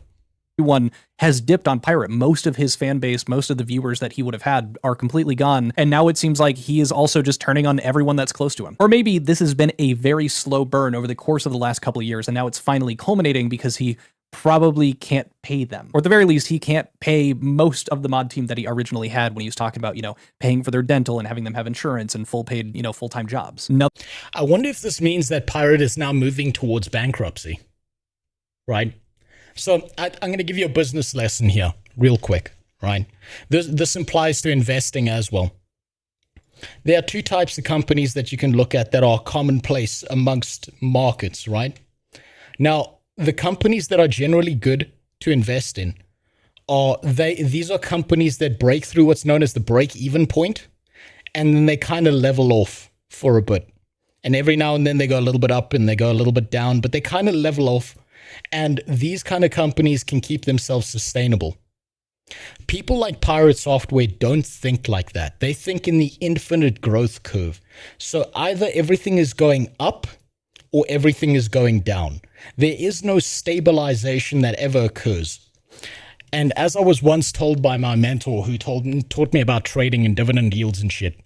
Everyone has dipped on Pirate. Most of his fan base, most of the viewers that he would have had are completely gone. And now it seems like he is also just turning on everyone that's close to him. Or maybe this has been a very slow burn over the course of the last couple of years. And now it's finally culminating because he probably can't pay them. Or at the very least, he can't pay most of the mod team that he originally had when he was talking about, paying for their dental and having them have insurance and full paid, full-time jobs. No. I wonder if this means that Pirate is now moving towards bankruptcy. Right? So I'm going to give you a business lesson here real quick, right? This implies to investing as well. There are two types of companies that you can look at that are commonplace amongst markets, right? Now, the companies that are generally good to invest in these are companies that break through what's known as the break-even point, and then they kind of level off for a bit. And every now and then they go a little bit up and they go a little bit down, but they kind of level off. And these kind of companies can keep themselves sustainable. People like Piratesoftware don't think like that. They think in the infinite growth curve. So either everything is going up or everything is going down. There is no stabilization that ever occurs. And as I was once told by my mentor who taught me about trading and dividend yields and shit,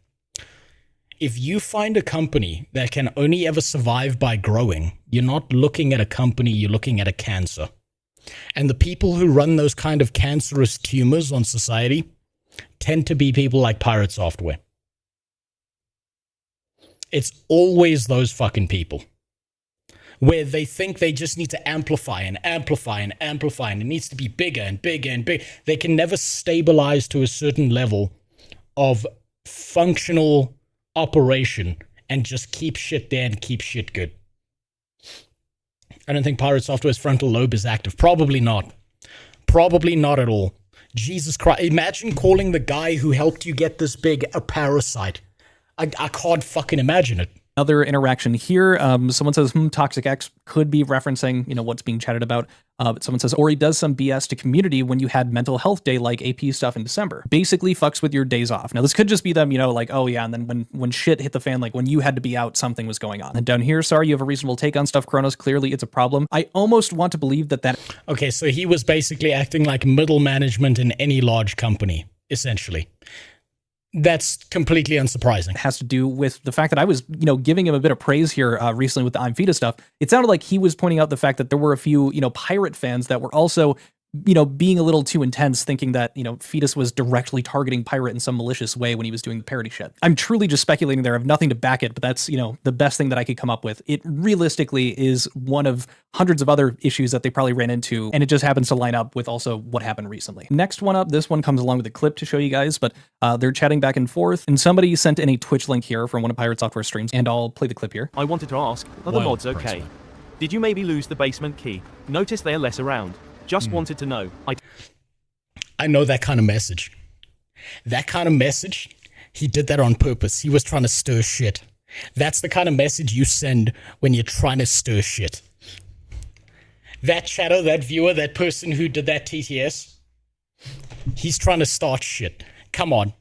if you find a company that can only ever survive by growing, you're not looking at a company, you're looking at a cancer. And the people who run those kind of cancerous tumors on society tend to be people like Piratesoftware. It's always those fucking people where they think they just need to amplify and amplify and amplify, and it needs to be bigger and bigger and bigger. They can never stabilize to a certain level of functional operation and just keep shit there and keep shit good. I don't think Piratesoftware's frontal lobe is active. Probably not. Probably not at all. Jesus Christ. Imagine calling the guy who helped you get this big a parasite. I can't fucking imagine it. Another interaction here. Someone says, Toxic X could be referencing, what's being chatted about. But someone says, Ori does some BS to community when you had mental health day like AP stuff in December. Basically fucks with your days off. Now, this could just be them, like, oh yeah, and then when shit hit the fan, like when you had to be out, something was going on. And down here, sorry, you have a reasonable take on stuff, Kronos. Clearly, it's a problem. I almost want to believe that. Okay, so he was basically acting like middle management in any large company, essentially. That's completely unsurprising. It has to do with the fact that I was, giving him a bit of praise here recently with the I'm Feta stuff. It sounded like he was pointing out the fact that there were a few, pirate fans that were also, being a little too intense, thinking that, Fetus was directly targeting Pirate in some malicious way when he was doing the parody shit. I'm truly just speculating there. I have nothing to back it, but that's, the best thing that I could come up with. It realistically is one of hundreds of other issues that they probably ran into, and it just happens to line up with also what happened recently. Next one up, this one comes along with a clip to show you guys, but they're chatting back and forth, and somebody sent in a Twitch link here from one of Piratesoftware streams, and I'll play the clip here. I wanted to ask, are the mods okay? Did you maybe lose the basement key? Notice they're less around. Just wanted to know. I know that kind of message. That kind of message, he did that on purpose. He was trying to stir shit. That's the kind of message you send when you're trying to stir shit. That shadow, that viewer, that person who did that TTS, he's trying to start shit. Come on.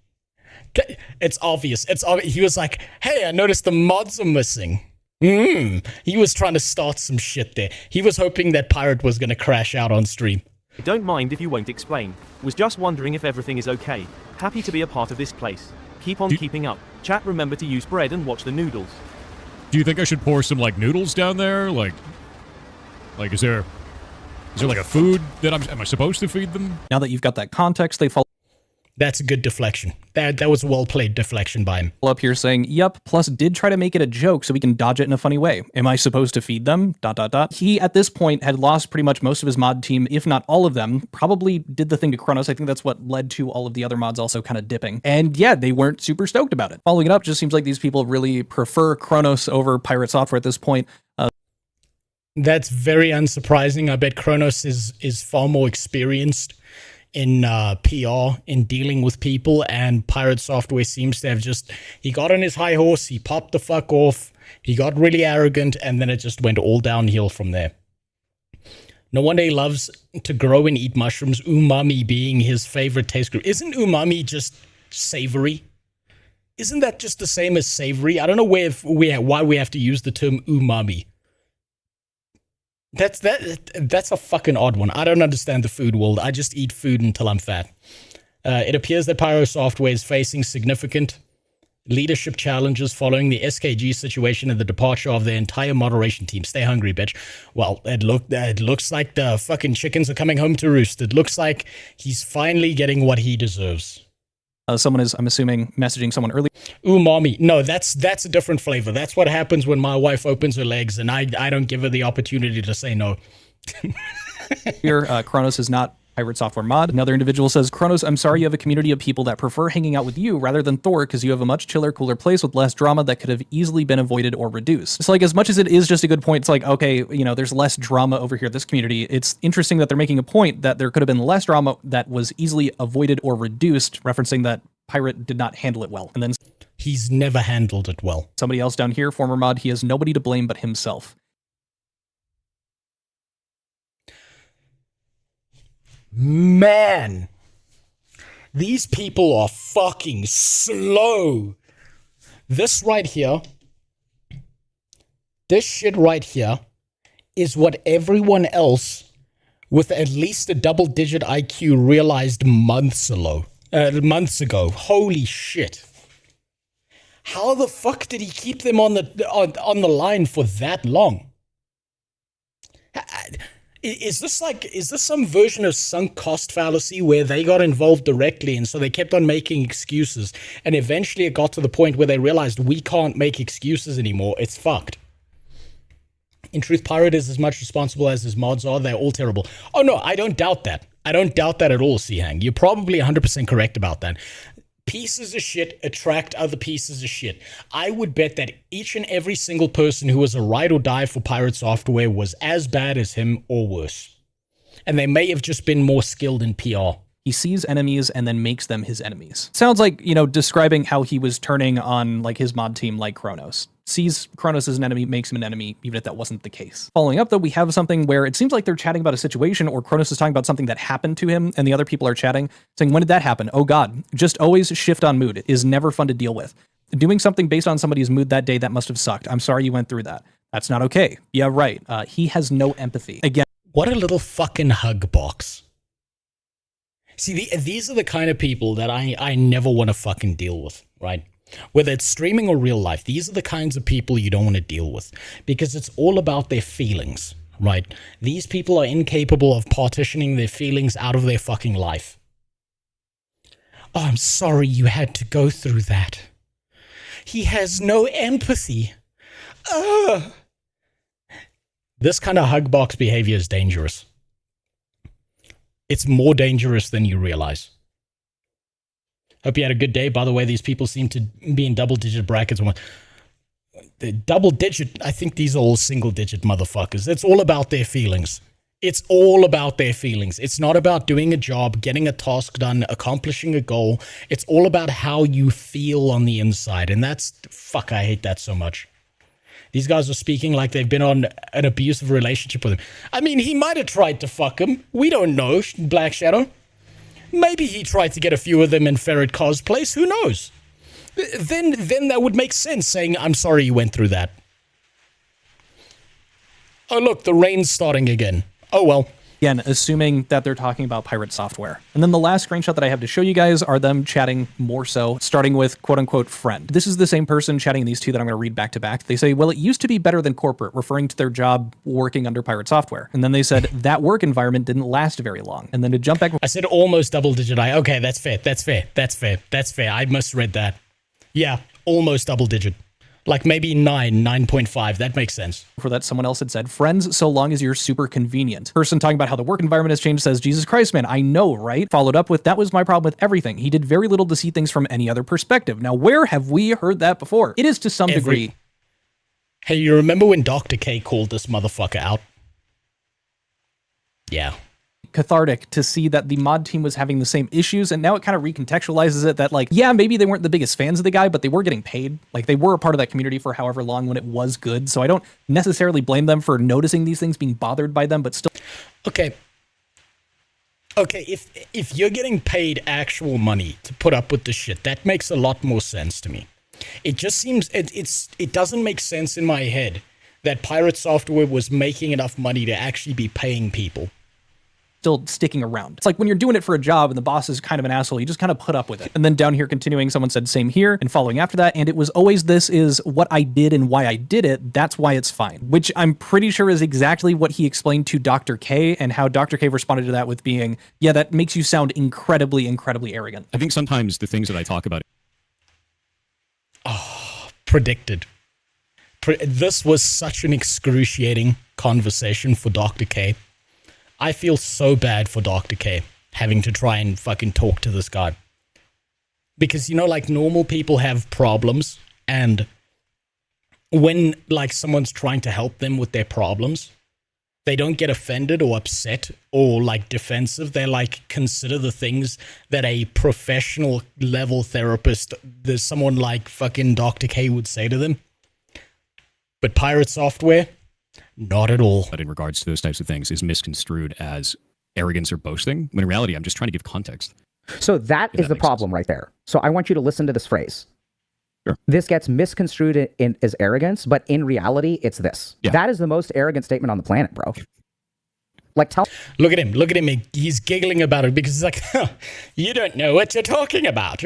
It's obvious. It's obvious. He was like, hey, I noticed the mods are missing. He was trying to start some shit there. He was hoping that Pirate was going to crash out on stream. Don't mind if you won't explain. Was just wondering if everything is okay. Happy to be a part of this place. Keep on keeping up. Chat, remember to use bread and watch the noodles. Do you think I should pour some, noodles down there? Like is there like a food that am I supposed to feed them? Now that you've got that context, they follow. That's a good deflection. That was a well-played deflection by him. Up here saying, yep, plus did try to make it a joke so we can dodge it in a funny way. Am I supposed to feed them? ... He, at this point, had lost pretty much most of his mod team, if not all of them. Probably did the thing to Kronos. I think that's what led to all of the other mods also kind of dipping. And yeah, they weren't super stoked about it. Following it up, just seems like these people really prefer Kronos over Piratesoftware at this point. That's very unsurprising. I bet Kronos is far more experienced in PR, in dealing with people, and Piratesoftware seems to have he got on his high horse, he popped the fuck off, he got really arrogant, and then it just went all downhill from there. No wonder he loves to grow and eat mushrooms, umami being his favorite taste group. Isn't umami just savory? Isn't that just the same as savory? I don't know why we have to use the term umami. That's a fucking odd one. I don't understand the food world. I just eat food until I'm fat. It appears that Piratesoftware is facing significant leadership challenges following the SKG situation and the departure of their entire moderation team. Stay hungry, bitch. Well, it looks like the fucking chickens are coming home to roost. It looks like he's finally getting what he deserves. Someone is, I'm assuming, messaging someone early. Umami. No, that's a different flavor. That's what happens when my wife opens her legs and I don't give her the opportunity to say no. Here, Kronos is not Piratesoftware mod. Another individual says, Kronos, I'm sorry you have a community of people that prefer hanging out with you rather than Thor because you have a much chiller, cooler place with less drama that could have easily been avoided or reduced. It's like, as much as it is just a good point, it's like, okay, there's less drama over here, this community. It's interesting that they're making a point that there could have been less drama that was easily avoided or reduced, referencing that Pirate did not handle it well. And then He's never handled it well. somebody else down here, former mod, he has nobody to blame but himself. Man, these people are fucking slow. This right here, this shit right here is what everyone else with at least a double-digit IQ realized months ago. Holy shit. How the fuck did he keep them on the line for that long? Is this some version of sunk cost fallacy where they got involved directly and so they kept on making excuses and eventually it got to the point where they realized we can't make excuses anymore, it's fucked. In truth, Pirate is as much responsible as his mods are. They're all terrible. Oh no, I don't doubt that. I don't doubt that at all, Seahang. You're probably 100% correct about that. Pieces of shit attract other pieces of shit. I would bet that each and every single person who was a ride or die for Piratesoftware was as bad as him or worse. And they may have just been more skilled in PR. He sees enemies and then makes them his enemies. Sounds like, you know, describing how he was turning on like his mod team like Kronos. Sees Kronos as an enemy, makes him an enemy, even if that wasn't the case. Following up though, we have something where it seems like they're chatting about a situation or Kronos is talking about something that happened to him and the other people are chatting, saying, when did that happen? Oh God, just always shift on mood. It is never fun to deal with. Doing something based on somebody's mood that day, that must have sucked. I'm sorry you went through that. That's not okay. Yeah, right. He has no empathy. Again, what a little fucking hug box. See, these are the kind of people that I never want to fucking deal with, right? Whether it's streaming or real life, these are the kinds of people you don't want to deal with because it's all about their feelings, right? These people are incapable of partitioning their feelings out of their fucking life. Oh, I'm sorry you had to go through that. He has no empathy. Ugh. This kind of hug box behavior is dangerous. It's more dangerous than you realize. Hope you had a good day. By the way, these people seem to be in double-digit brackets. The double-digit, I think these are all single-digit motherfuckers. It's all about their feelings. It's all about their feelings. It's not about doing a job, getting a task done, accomplishing a goal. It's all about how you feel on the inside. And that's, fuck, I hate that so much. These guys are speaking like they've been on an abusive relationship with him. I mean, he might have tried to fuck him. We don't know, Black Shadow. Maybe he tried to get a few of them in ferret cosplays. Who knows? Then that would make sense, saying, I'm sorry you went through that. Oh, look, the rain's starting again. Oh, well. Again, assuming that they're talking about Piratesoftware. And then the last screenshot that I have to show you guys are them chatting more so, starting with quote-unquote friend. This is the same person chatting these two that I'm going to read back to back. They say, well, it used to be better than corporate, referring to their job working under Piratesoftware. And then they said, that work environment didn't last very long. And then to jump back... I said almost double-digit. Okay, that's fair. That's fair. That's fair. That's fair. I misread that. Yeah, almost double-digit. Like maybe 9.5. That makes sense. For that, someone else had said, friends, so long as you're super convenient. Person talking about how the work environment has changed says, Jesus Christ, man, I know, right? Followed up with, that was my problem with everything. He did very little to see things from any other perspective. Now, where have we heard that before? It is to some degree. Hey, you remember when Dr. K called this motherfucker out? Yeah. Cathartic to see that the mod team was having the same issues, and now it kind of recontextualizes it that, like, yeah, maybe they weren't the biggest fans of the guy, but they were getting paid. Like, they were a part of that community for however long when it was good, so I don't necessarily blame them for noticing these things, being bothered by them, but still... Okay, if you're getting paid actual money to put up with this shit, that makes a lot more sense to me. It just seems... It doesn't make sense in my head that Piratesoftware was making enough money to actually be paying people. Still sticking around. It's like when you're doing it for a job and the boss is kind of an asshole, you just kind of put up with it. And then down here continuing, someone said same here, and following after that, and it was always this is what I did and why I did it, that's why it's fine. Which I'm pretty sure is exactly what he explained to Dr. K, and how Dr. K responded to that with being, yeah, that makes you sound incredibly, incredibly arrogant. I think sometimes the things that I talk about... Oh, predicted. This was such an excruciating conversation for Dr. K. I feel so bad for Dr. K having to try and fucking talk to this guy. Because, you know, like, normal people have problems, and when, like, someone's trying to help them with their problems, They don't get offended or upset or like defensive. They like consider the things that a professional level therapist, there's someone like fucking Dr. K would say to them. But Piratesoftware, not at all. But in regards to those types of things is misconstrued as arrogance or boasting, when in reality, I'm just trying to give context. So that is the problem right there. So I want you to listen to this phrase. Sure. This gets misconstrued as arrogance, but in reality, it's this. Yeah. That is the most arrogant statement on the planet, bro. Like, Look at him. Look at him. He's giggling about it because he's like, huh, you don't know what you're talking about.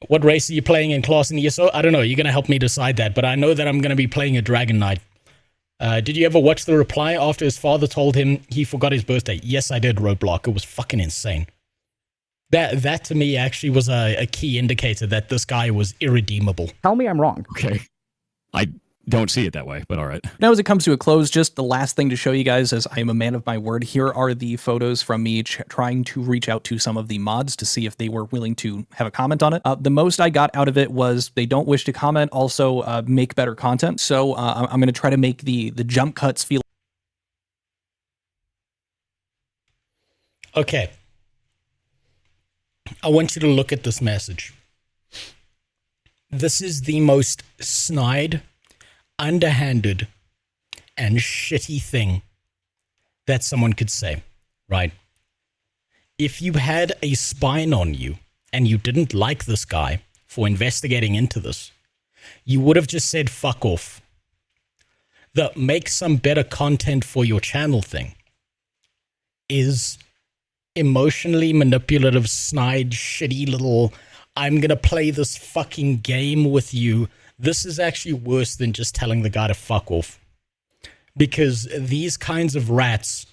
What race are you playing in class in ESO? I don't know. You're going to help me decide that, but I know that I'm going to be playing a Dragon Knight. Did you ever watch the reply after his father told him he forgot his birthday? Yes, I did, Roadblock. It was fucking insane. That to me actually was a key indicator that this guy was irredeemable. Tell me I'm wrong. Okay. I don't see it that way, but all right. Now, as it comes to a close, just the last thing to show you guys, as I am a man of my word, here are the photos from me trying to reach out to some of the mods to see if they were willing to have a comment on it. The most I got out of it was they don't wish to comment, also make better content. So I'm going to try to make the jump cuts feel... Okay. I want you to look at this message. This is the most snide, underhanded, and shitty thing that someone could say, right? If you had a spine on you and you didn't like this guy for investigating into this, you would have just said fuck off. The make some better content for your channel thing is emotionally manipulative, snide, shitty little, I'm gonna play this fucking game with you. This is actually worse than just telling the guy to fuck off. Because these kinds of rats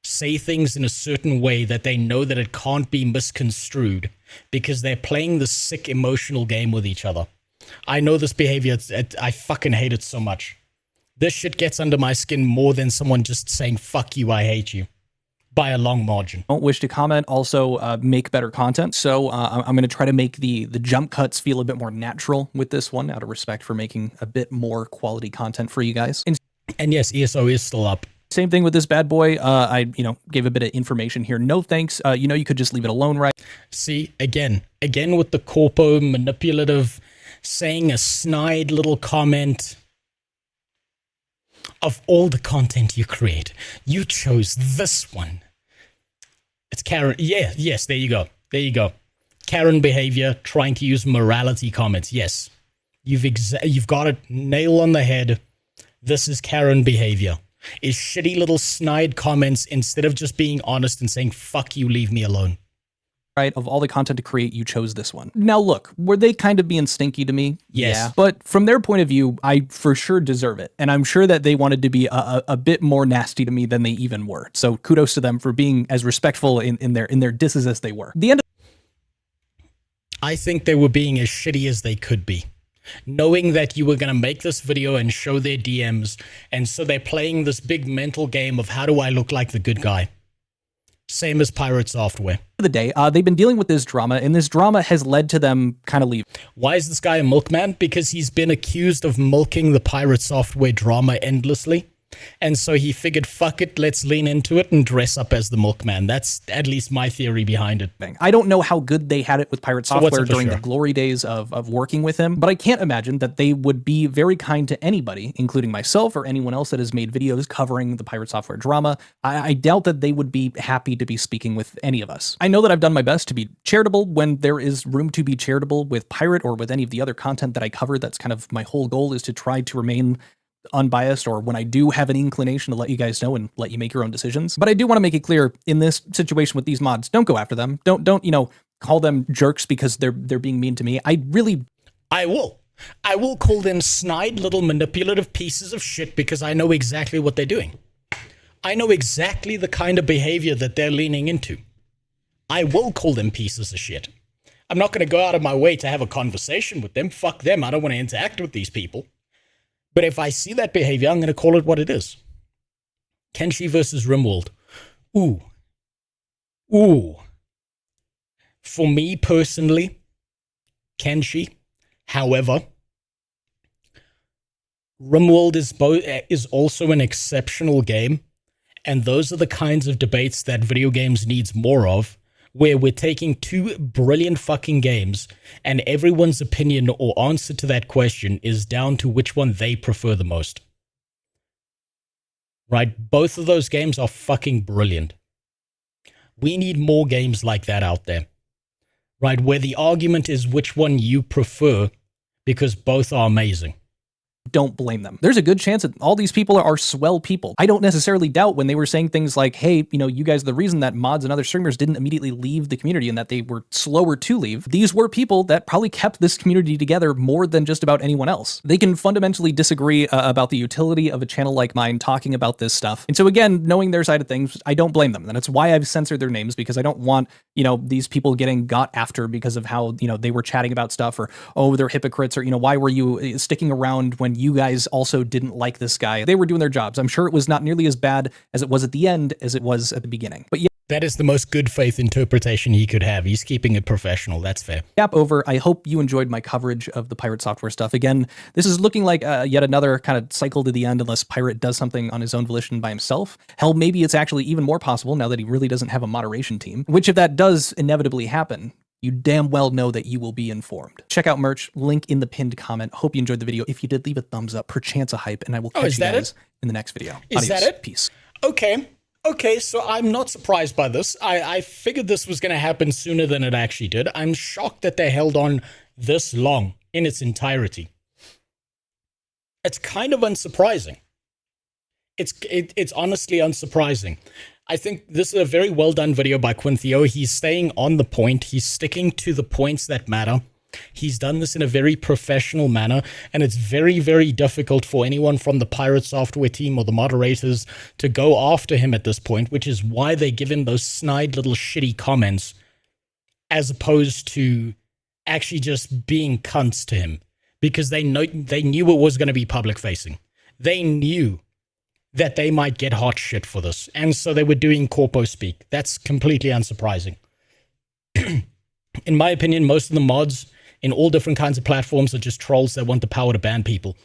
say things in a certain way that they know that it can't be misconstrued because they're playing this sick emotional game with each other. I know this behavior, I fucking hate it so much. This shit gets under my skin more than someone just saying, fuck you, I hate you. By a long margin. Don't wish to comment, also make better content. So I'm going to try to make the jump cuts feel a bit more natural with this one, out of respect for making a bit more quality content for you guys. And yes, ESO is still up. Same thing with this bad boy. I gave a bit of information here. No thanks. You could just leave it alone, right? See, again with the corpo manipulative, saying a snide little comment. Of all the content you create, you chose this one. It's Karen. Yeah, yes, there you go. There you go. Karen behavior, trying to use morality comments. Yes, you've got it nail on the head. This is Karen behavior. Is shitty little snide comments instead of just being honest and saying, fuck you, leave me alone. Right, of all the content to create, you chose this one. Now look, were they kind of being stinky to me? Yes. Yeah. But from their point of view, I for sure deserve it. And I'm sure that they wanted to be a bit more nasty to me than they even were. So kudos to them for being as respectful in their disses as they were. The end of I think they were being as shitty as they could be. Knowing that you were going to make this video and show their DMs, and so they're playing this big mental game of how do I look like the good guy? Same as Piratesoftware. the day, they've been dealing with this drama, and this drama has led to them kind of leaving. Why is this guy a milkman? Because he's been accused of milking the Piratesoftware drama endlessly. And so he figured, fuck it, let's lean into it and dress up as the milkman. That's at least my theory behind it. I don't know how good they had it with Piratesoftware during the glory days of working with him, but I can't imagine that they would be very kind to anybody, including myself or anyone else that has made videos covering the Piratesoftware drama. I doubt that they would be happy to be speaking with any of us. I know that I've done my best to be charitable when there is room to be charitable with Pirate or with any of the other content that I cover. That's kind of my whole goal, is to try to remain unbiased, or when I do have an inclination to let you guys know and let you make your own decisions. But I do want to make it clear in this situation with these mods, don't go after them. Don't, you know, call them jerks because they're being mean to me. I will call them snide little manipulative pieces of shit because I know exactly what they're doing. I know exactly the kind of behavior that they're leaning into. I will call them pieces of shit. I'm not going to go out of my way to have a conversation with them. Fuck them. I don't want to interact with these people. But if I see that behavior, I'm going to call it what it is. Kenshi versus Rimworld. Ooh. For me personally, Kenshi. However, RimWorld is also an exceptional game, and those are the kinds of debates that video games needs more of, where we're taking two brilliant fucking games, and everyone's opinion or answer to that question is down to which one they prefer the most. Right? Both of those games are fucking brilliant. We need more games like that out there. Right? Where the argument is which one you prefer, because both are amazing. Don't blame them. There's a good chance that all these people are swell people. I don't necessarily doubt when they were saying things like, hey, you know, you guys, the reason that mods and other streamers didn't immediately leave the community and that they were slower to leave, these were people that probably kept this community together more than just about anyone else. They can fundamentally disagree about the utility of a channel like mine talking about this stuff. And so again, knowing their side of things, I don't blame them. And that's why I've censored their names, because I don't want, you know, these people getting got after because of how, you know, they were chatting about stuff, or, oh, they're hypocrites, or, you know, why were you sticking around when you guys also didn't like this guy? They were doing their jobs. I'm sure it was not nearly as bad as it was at the end as it was at the beginning. But yeah. That is the most good faith interpretation he could have. He's keeping it professional. That's fair. Gap over. I hope you enjoyed my coverage of the Pirate Software stuff. Again, this is looking like yet another kind of cycle to the end, unless Pirate does something on his own volition by himself. Hell, maybe it's actually even more possible now that he really doesn't have a moderation team, which if that does inevitably happen, you damn well know that you will be informed. Check out merch, link in the pinned comment. Hope you enjoyed the video. If you did, leave a thumbs up, perchance a hype, and I will catch you guys in the next video. Is that it? Peace. Okay, so I'm not surprised by this. I figured this was going to happen sooner than it actually did. I'm shocked that they held on this long in its entirety. It's kind of unsurprising. It's honestly unsurprising. I think this is a very well done video by Quintheo. He's staying on the point. He's sticking to the points that matter. He's done this in a very professional manner, and it's very, very difficult for anyone from the Piratesoftware team or the moderators to go after him at this point, which is why they give him those snide little shitty comments as opposed to actually just being cunts to him, because they knew it was going to be public facing. They knew that they might get hot shit for this, and so they were doing corpo speak. That's completely unsurprising. In my opinion, most of the mods in all different kinds of platforms are just trolls that want the power to ban people.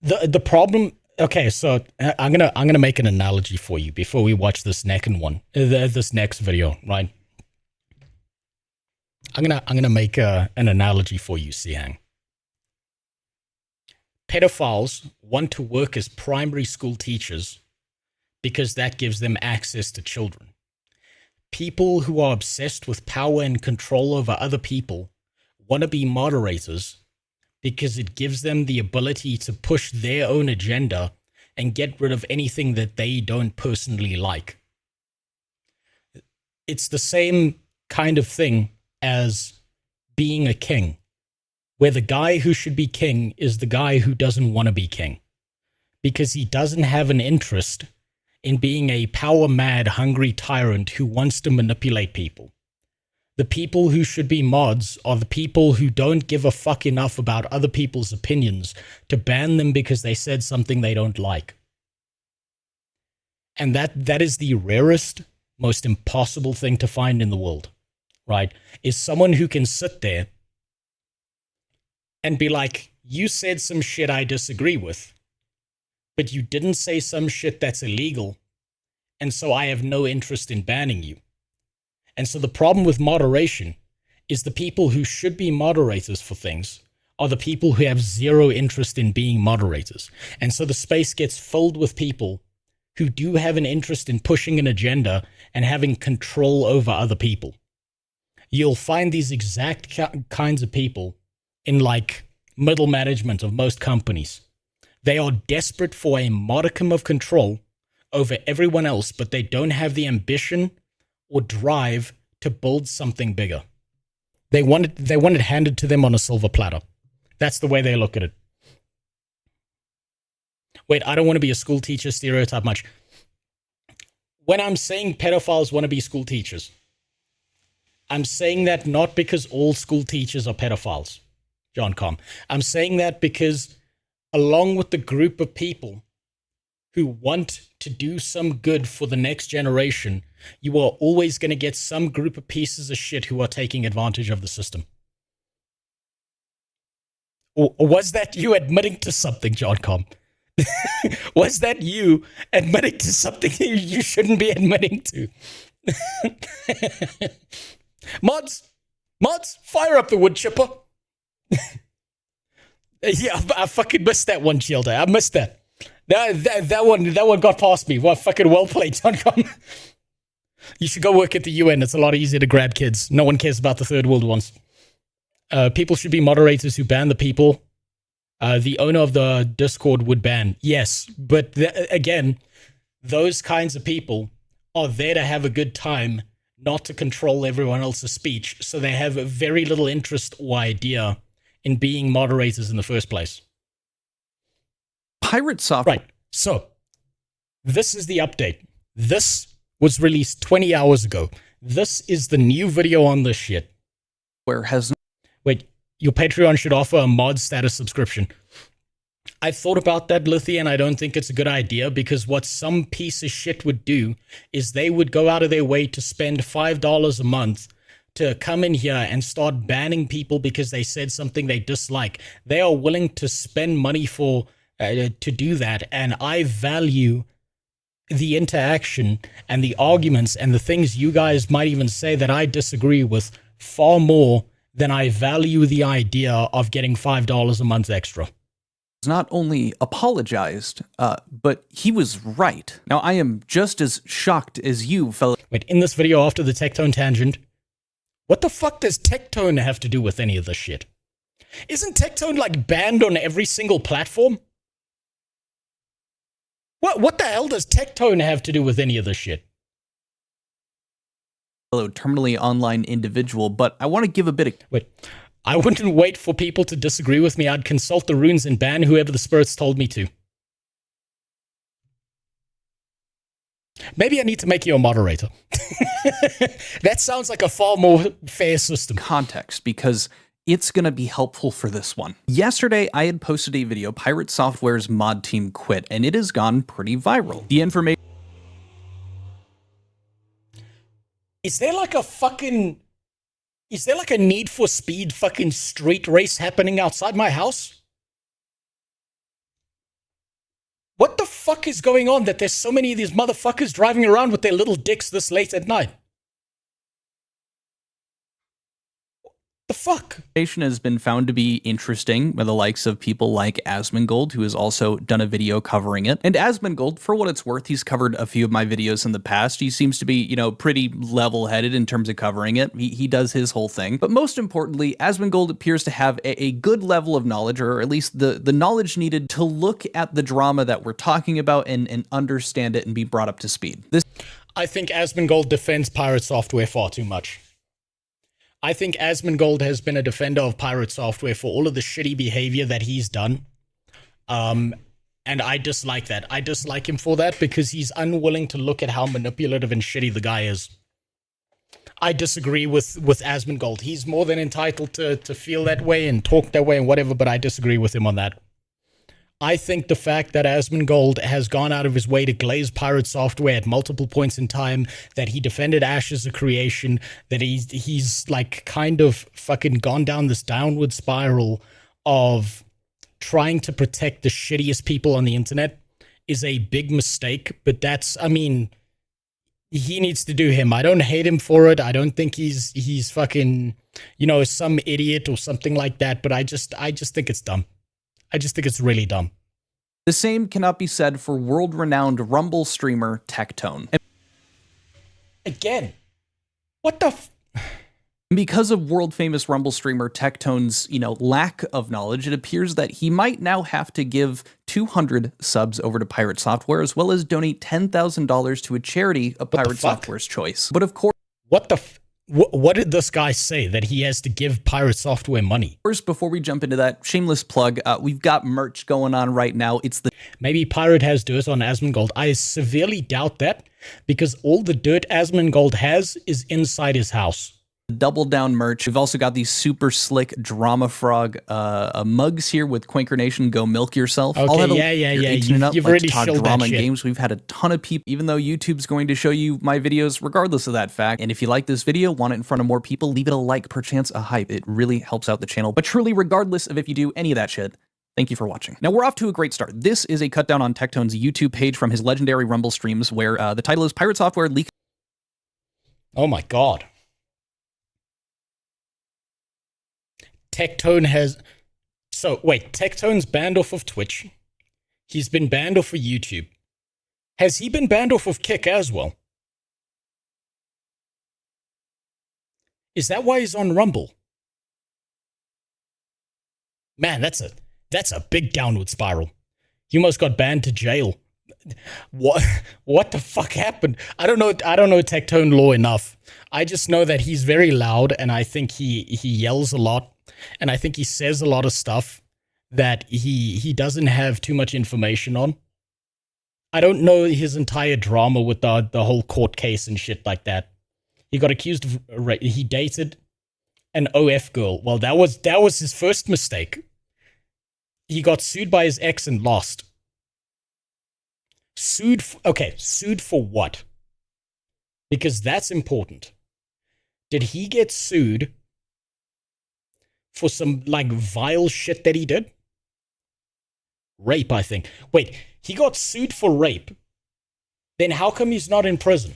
The problem. Okay, so I'm gonna make an analogy for you before we watch this next video, right? I'm gonna make an analogy for you, Siang. Pedophiles want to work as primary school teachers because that gives them access to children. People who are obsessed with power and control over other people want to be moderators because it gives them the ability to push their own agenda and get rid of anything that they don't personally like. It's the same kind of thing as being a king, where the guy who should be king is the guy who doesn't want to be king because he doesn't have an interest in being a power-mad, hungry tyrant who wants to manipulate people. The people who should be mods are the people who don't give a fuck enough about other people's opinions to ban them because they said something they don't like. And that is the rarest, most impossible thing to find in the world, right? Is someone who can sit there and be like, you said some shit I disagree with, but you didn't say some shit that's illegal, and so I have no interest in banning you. And so the problem with moderation is the people who should be moderators for things are the people who have zero interest in being moderators. And so the space gets filled with people who do have an interest in pushing an agenda and having control over other people. You'll find these exact kinds of people in like middle management of most companies. They are desperate for a modicum of control over everyone else, but they don't have the ambition or drive to build something bigger. They want it handed to them on a silver platter. That's the way they look at it. Wait, I don't want to be a school teacher stereotype much. When I'm saying pedophiles want to be school teachers, I'm saying that not because all school teachers are pedophiles, John Com. I'm saying that because along with the group of people who want to do some good for the next generation, you are always going to get some group of pieces of shit who are taking advantage of the system. Was that you admitting to something, John Com? Was that you admitting to something you shouldn't be admitting to? Mods, fire up the wood chipper. Yeah, I fucking missed that one, Childa. I missed that. That one got past me. Well, fucking well played, John Com. You should go work at the UN. It's a lot easier to grab kids. No one cares about the third world ones. People should be moderators who ban the people. The owner of the Discord would ban. Yes, but again, those kinds of people are there to have a good time, not to control everyone else's speech. So they have very little interest or idea in being moderators in the first place. Piratesoftware. Right. So this is the update. This was released 20 hours ago. This is the new video on this shit. Wait, your Patreon should offer a mod status subscription. I thought about that, Lithy, and I don't think it's a good idea, because what some piece of shit would do is they would go out of their way to spend $5 a month to come in here and start banning people because they said something they dislike. They are willing to spend money for to do that, and I value the interaction and the arguments and the things you guys might even say that I disagree with far more than I value the idea of getting $5 a month extra. Not only apologized, but he was right. Now, I am just as shocked as you, fellow. Wait, in this video after the Tectone tangent, what the fuck does Tectone have to do with any of this shit? Isn't Tectone like banned on every single platform? What the hell does Tectone have to do with any of this shit? Fellow terminally online individual, but I want to give a bit of... Wait, I wouldn't wait for people to disagree with me. I'd consult the runes and ban whoever the spirits told me to. Maybe I need to make you a moderator. That sounds like a far more fair system. Context, because it's going to be helpful for this one. Yesterday, I had posted a video, Piratesoftware's mod team quit, and it has gone pretty viral. The information... Is there like a Need for Speed fucking street race happening outside my house? What the fuck is going on that there's so many of these motherfuckers driving around with their little dicks this late at night? The fuck? Has been found to be interesting by the likes of people like Asmongold, who has also done a video covering it. And Asmongold, for what it's worth, he's covered a few of my videos in the past. He seems to be, you know, pretty level-headed in terms of covering it. He does his whole thing. But most importantly, Asmongold appears to have a good level of knowledge, or at least the knowledge needed to look at the drama that we're talking about and understand it and be brought up to speed. I think Asmongold defends Piratesoftware far too much. I think Asmongold has been a defender of Piratesoftware for all of the shitty behavior that he's done. And I dislike that. I dislike him for that because he's unwilling to look at how manipulative and shitty the guy is. I disagree with Asmongold. He's more than entitled to feel that way and talk that way and whatever, but I disagree with him on that. I think the fact that Asmongold has gone out of his way to glaze Piratesoftware at multiple points in time, that he defended Ash as a creation, that he's like kind of fucking gone down this downward spiral of trying to protect the shittiest people on the internet is a big mistake. But that's, I mean, he needs to do him. I don't hate him for it. I don't think he's fucking, you know, some idiot or something like that. But I just think it's dumb. I just think it's really dumb. The same cannot be said for world-renowned Rumble streamer Tectone. Again, what the Because of world-famous Rumble streamer Tectone's, you know, lack of knowledge, it appears that he might now have to give 200 subs over to Piratesoftware, as well as donate $10,000 to a charity of Piratesoftware's choice. But of course... What did this guy say? That he has to give Piratesoftware money? First, before we jump into that, shameless plug, we've got merch going on right now. It's the... Maybe Pirate has dirt on Asmongold. I severely doubt that, because all the dirt Asmongold has is inside his house. Double Down merch. We've also got these super slick Drama Frog mugs here with Quaker Nation, Go Milk Yourself. Okay, yeah. You've already talk showed drama that and shit. games. We've had a ton of people, even though YouTube's going to show you my videos regardless of that fact. And if you like this video, want it in front of more people, leave it a like, perchance a hype. It really helps out the channel. But truly, regardless of if you do any of that shit, thank you for watching. Now, we're off to a great start. This is a cut down on Tektone's YouTube page from his legendary Rumble streams where the title is Piratesoftware leak. Oh my god. Tektone has... So, wait, Tektone's banned off of Twitch. He's been banned off of YouTube. Has he been banned off of Kick as well? Is that why he's on Rumble? Man, that's a big downward spiral. He almost got banned to jail. What the fuck happened? I don't know Tektone law enough. I just know that he's very loud, and I think he yells a lot, and I think he says a lot of stuff that he doesn't have too much information on. I don't know his entire drama with the whole court case and shit like that. He got accused of he dated an OF girl. Well, that was his first mistake. He got sued by his ex and lost. Sued for what? Because that's important. Did he get sued for some, like, vile shit that he did? Rape, I think. Wait, he got sued for rape. Then how come he's not in prison?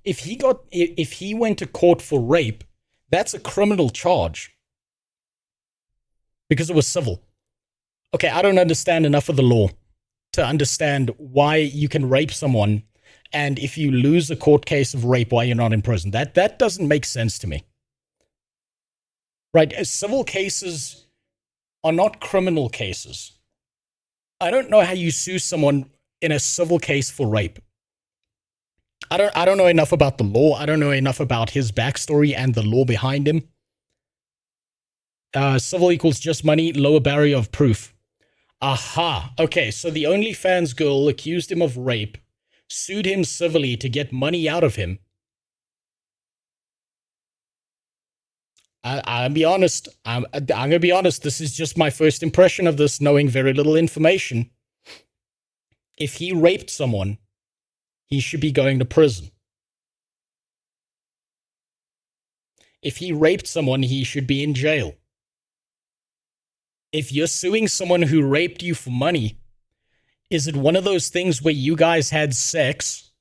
If he went to court for rape, that's a criminal charge. Because it was civil. Okay, I don't understand enough of the law to understand why you can rape someone, and if you lose a court case of rape, why you're not in prison. That doesn't make sense to me. Right? Civil cases are not criminal cases. I don't know how you sue someone in a civil case for rape. I don't know enough about the law. I don't know enough about his backstory and the law behind him. Civil equals just money, lower barrier of proof. Aha. Okay, so the OnlyFans girl accused him of rape, sued him civilly to get money out of him. I'll be honest. I'm going to be honest. This is just my first impression of this, knowing very little information. If he raped someone, he should be going to prison. If he raped someone, he should be in jail. If you're suing someone who raped you for money, is it one of those things where you guys had sex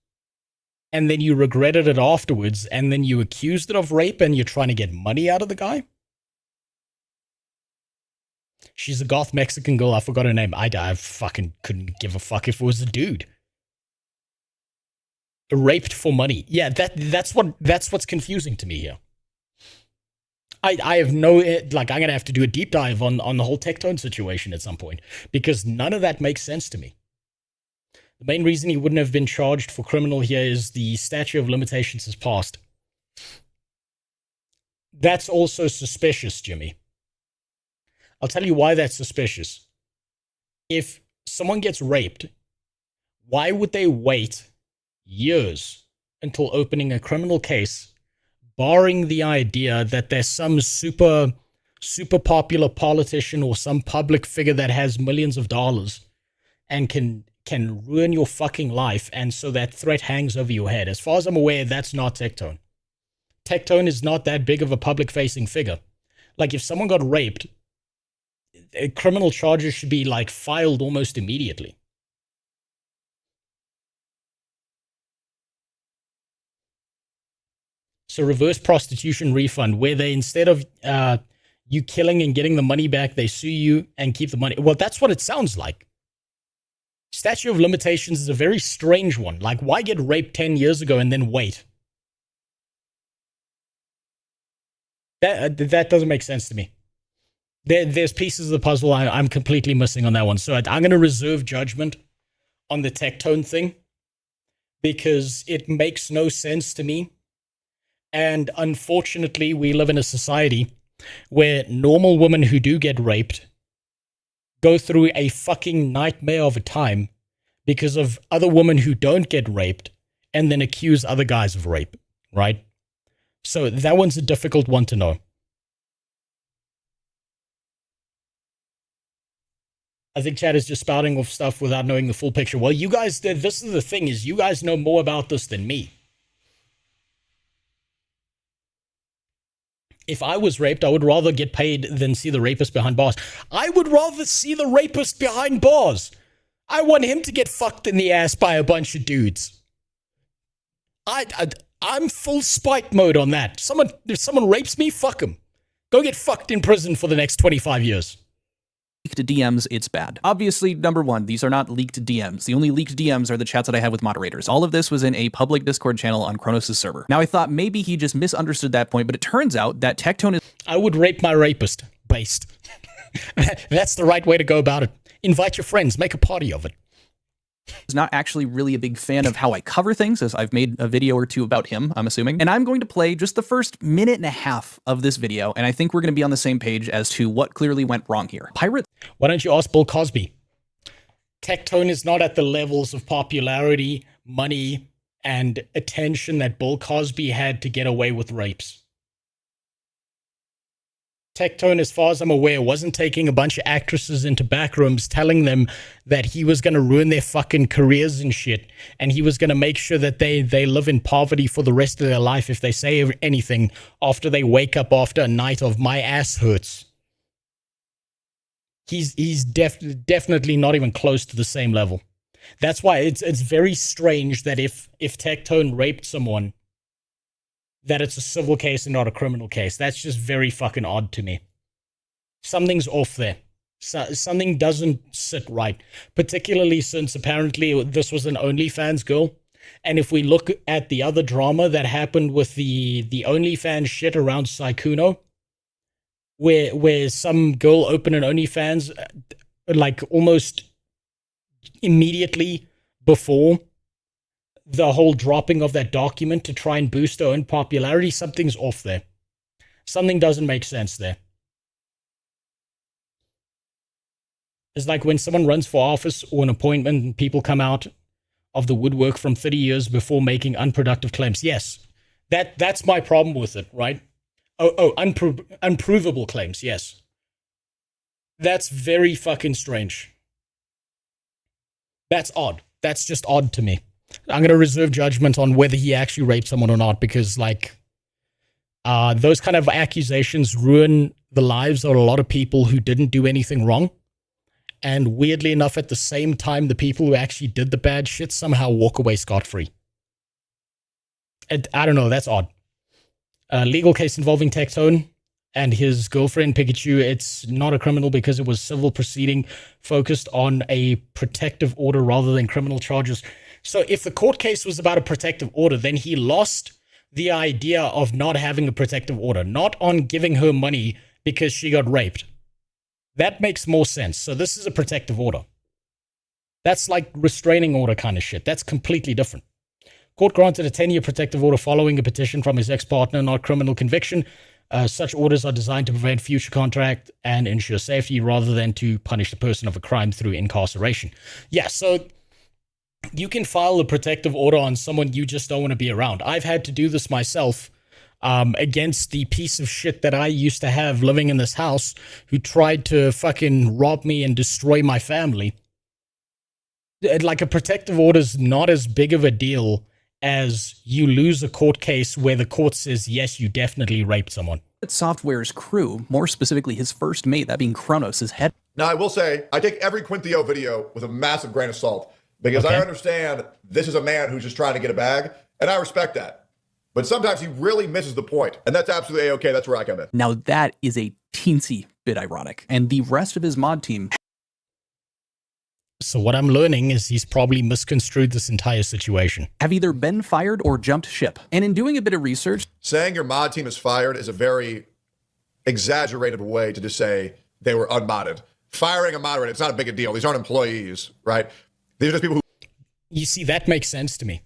and then you regretted it afterwards and then you accused it of rape and you're trying to get money out of the guy? She's a goth Mexican girl. I forgot her name. I fucking couldn't give a fuck if it was a dude. Raped for money. Yeah, that's what's confusing to me here. I have no, like, I'm going to have to do a deep dive on the whole Tektone situation at some point, because none of that makes sense to me. The main reason he wouldn't have been charged for criminal here is the statute of limitations has passed. That's also suspicious, Jimmy. I'll tell you why that's suspicious. If someone gets raped, why would they wait years until opening a criminal case, barring the idea that there's some super popular politician or some public figure that has millions of dollars and can ruin your fucking life, and so that threat hangs over your head? As far as I'm aware, that's not Tektone. Tektone is not that big of a public-facing figure. Like, if someone got raped, criminal charges should be, like, filed almost immediately. So reverse prostitution refund, where they, instead of you killing and getting the money back, they sue you and keep the money. Well, that's what it sounds like. Statute of limitations is a very strange one. Like, why get raped 10 years ago and then wait? That doesn't make sense to me. There's pieces of the puzzle I'm completely missing on that one. So I'm going to reserve judgment on the Tektone thing, because it makes no sense to me. And unfortunately, we live in a society where normal women who do get raped go through a fucking nightmare of a time because of other women who don't get raped and then accuse other guys of rape, right? So that one's a difficult one to know. I think Chad is just spouting off stuff without knowing the full picture. Well, you guys, this is the thing, is you guys know more about this than me. If I was raped, I would rather get paid than see the rapist behind bars. I would rather see the rapist behind bars. I want him to get fucked in the ass by a bunch of dudes. I'm full spite mode on that. If someone rapes me, fuck him. Go get fucked in prison for the next 25 years. Leaked DMs, it's bad. Obviously, number one, these are not leaked DMs. The only leaked DMs are the chats that I have with moderators. All of this was in a public Discord channel on Kronos' server. Now, I thought maybe he just misunderstood that point, but it turns out that Tectone is— I would rape my rapist. Based. That's the right way to go about it. Invite your friends. Make a party of it. is not actually really a big fan of how I cover things, as I've made a video or two about him, I'm assuming. And I'm going to play just the first minute and a half of this video, and I think we're going to be on the same page as to what clearly went wrong here. Why don't you ask Bill Cosby? Tectone is not at the levels of popularity, money, and attention that Bill Cosby had to get away with rapes. Tectone, as far as I'm aware, wasn't taking a bunch of actresses into back rooms telling them that he was going to ruin their fucking careers and shit, and he was going to make sure that they live in poverty for the rest of their life if they say anything after they wake up after a night of "my ass hurts." He's definitely not even close to the same level. That's why it's very strange that if Tectone raped someone, that it's a civil case and not a criminal case. That's just very fucking odd to me. Something's off there. Something doesn't sit right, particularly since apparently this was an OnlyFans girl. And if we look at the other drama that happened with the OnlyFans shit around Saikuno, where some girl opened an OnlyFans like almost immediately before the whole dropping of that document to try and boost her own popularity, something's off there. Something doesn't make sense there. It's like when someone runs for office or an appointment and people come out of the woodwork from 30 years before making unproductive claims. Yes, that's my problem with it, right? Unprovable claims, yes. That's very fucking strange. That's odd. That's just odd to me. I'm going to reserve judgment on whether he actually raped someone or not, because those kind of accusations ruin the lives of a lot of people who didn't do anything wrong. And weirdly enough, at the same time, the people who actually did the bad shit somehow walk away scot-free. I don't know, that's odd. Legal case involving Tectone and his girlfriend Pikachu. It's not a criminal because it was civil proceeding focused on a protective order rather than criminal charges. So if the court case was about a protective order, then he lost the idea of not having a protective order, not on giving her money because she got raped. That makes more sense. So this is a protective order. That's like restraining order kind of shit. That's completely different. Court granted a 10-year protective order following a petition from his ex-partner, not criminal conviction. Such orders are designed to prevent future contact and ensure safety rather than to punish the person of a crime through incarceration. Yeah, so you can file a protective order on someone you just don't want to be around. I've had to do this myself against the piece of shit that I used to have living in this house who tried to fucking rob me and destroy my family. Like, a protective order is not as big of a deal as you lose a court case where the court says, yes, you definitely raped someone. Software's crew, more specifically his first mate, that being Kronos' head. Now, I will say, I take every Quintio video with a massive grain of salt, because I understand this is a man who's just trying to get a bag, and I respect that. But sometimes he really misses the point, and that's absolutely A-okay. That's where I come in. Now, that is a teensy bit ironic, and the rest of his mod team. So what I'm learning is he's probably misconstrued this entire situation. Have either been fired or jumped ship. And in doing a bit of research, saying your mod team is fired is a very exaggerated way to just say they were unmodded. Firing a moderator, it's not a big a deal. These aren't employees, right? These are just people who... You see, that makes sense to me.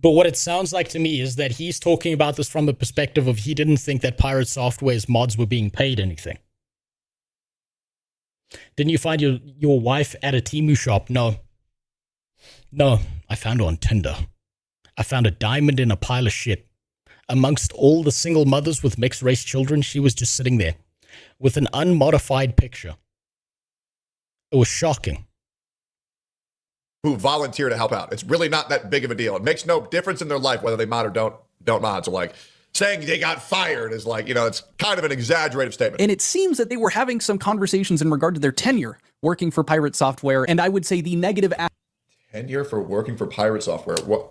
But what it sounds like to me is that he's talking about this from the perspective of he didn't think that Piratesoftware's mods were being paid anything. Didn't you find your wife at a Temu shop? No. No, I found her on Tinder. I found a diamond in a pile of shit. Amongst all the single mothers with mixed race children, she was just sitting there with an unmodified picture. It was shocking. Who volunteer to help out. It's really not that big of a deal. It makes no difference in their life whether they mod or don't mod. So like saying they got fired is like, it's kind of an exaggerated statement. And it seems that they were having some conversations in regard to their tenure working for Piratesoftware, and I would say the negative tenure for working for Piratesoftware.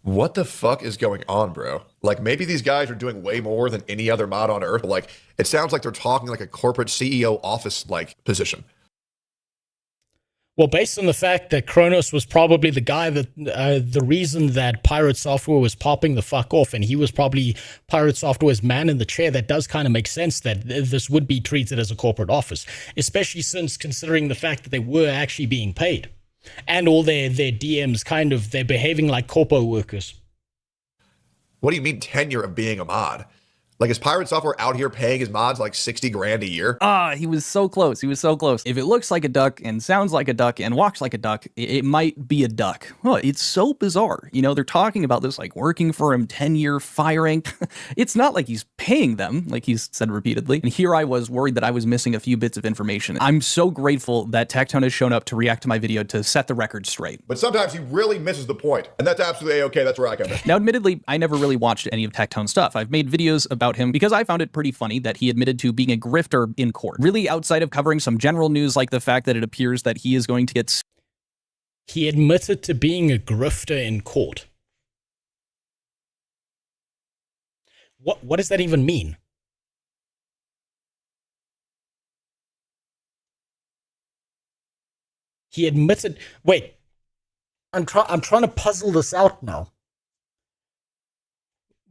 What the fuck is going on, bro? Like, maybe these guys are doing way more than any other mod on Earth. Like, it sounds like they're talking like a corporate CEO office like position. Well, based on the fact that Kronos was probably the guy that, the reason that Piratesoftware was popping the fuck off, and he was probably Piratesoftware's man in the chair, that does kind of make sense that this would be treated as a corporate office, especially since considering the fact that they were actually being paid. And all their DMs they're behaving like corpo workers. What do you mean tenure of being a mod? Like, is Piratesoftware out here paying his mods like 60 grand a year? He was so close. He was so close. If it looks like a duck and sounds like a duck and walks like a duck, it might be a duck. Oh, it's so bizarre. They're talking about this like working for him, tenure, firing. It's not like he's paying them, like he's said repeatedly. And here I was worried that I was missing a few bits of information. I'm so grateful that Tectone has shown up to react to my video to set the record straight. But sometimes he really misses the point, and that's absolutely A-okay. That's where I come in. Now, admittedly, I never really watched any of Tectone's stuff. I've made videos about him because I found it pretty funny that he admitted to being a grifter in court. Really, outside of covering some general news like the fact that it appears that he is going to get... He admitted to being a grifter in court. What does that even mean? He admitted... Wait. I'm trying to puzzle this out now.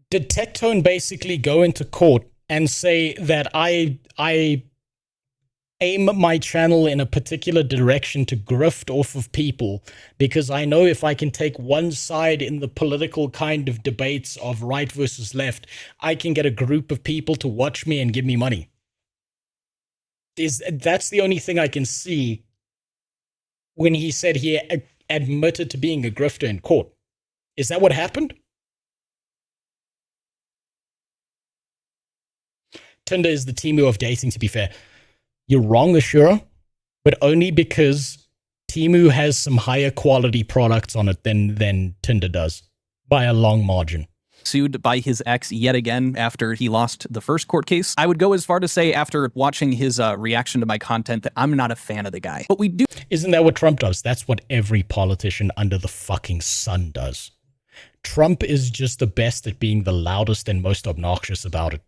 Did Tectone basically go into court and say that I aim my channel in a particular direction to grift off of people because I know if I can take one side in the political kind of debates of right versus left, I can get a group of people to watch me and give me money? That's the only thing I can see when he said he admitted to being a grifter in court. Is that what happened? Tinder is the Temu of dating, to be fair. You're wrong, Ashura, but only because Temu has some higher quality products on it than Tinder does, by a long margin. Sued by his ex yet again after he lost the first court case. I would go as far to say, after watching his reaction to my content, that I'm not a fan of the guy. But we do... Isn't that what Trump does? That's what every politician under the fucking sun does. Trump is just the best at being the loudest and most obnoxious about it.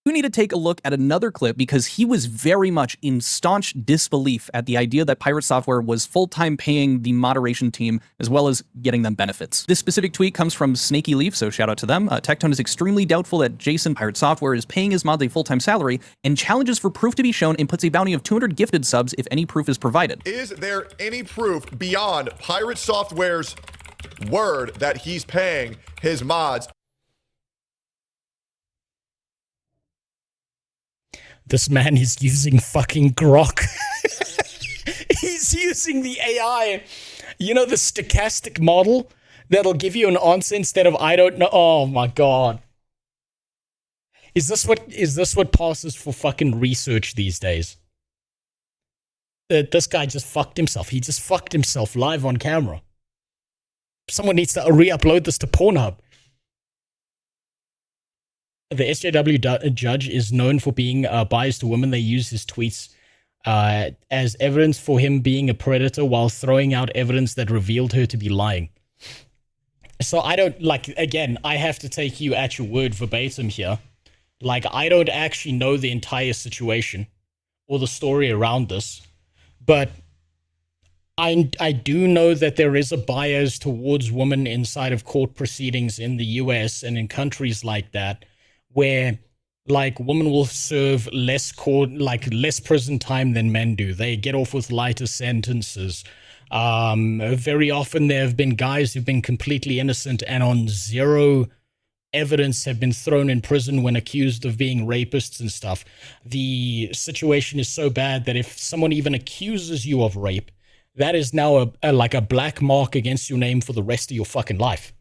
You need to take a look at another clip because he was very much in staunch disbelief at the idea that Piratesoftware was full-time paying the moderation team as well as getting them benefits. This specific tweet comes from Snaky Leaf, so shout out to them. Tectone is extremely doubtful that Jason Piratesoftware is paying his mods a full-time salary and challenges for proof to be shown and puts a bounty of 200 gifted subs if any proof is provided. Is there any proof beyond Piratesoftware's word that he's paying his mods? This man is using fucking Grok. He's using the AI. The stochastic model that'll give you an answer instead of I don't know. Oh my god. Is this what passes for fucking research these days? This guy just fucked himself. He just fucked himself live on camera. Someone needs to re-upload this to Pornhub. The SJW judge is known for being biased to women. They use his tweets as evidence for him being a predator while throwing out evidence that revealed her to be lying. So I don't, again, I have to take you at your word verbatim here. I don't actually know the entire situation or the story around this, but I do know that there is a bias towards women inside of court proceedings in the US and in countries like that, where women will serve less prison time than men do. They get off with lighter sentences. Very often there have been guys who've been completely innocent and on zero evidence have been thrown in prison when accused of being rapists and stuff. The situation is so bad that if someone even accuses you of rape, that is now like a black mark against your name for the rest of your fucking life.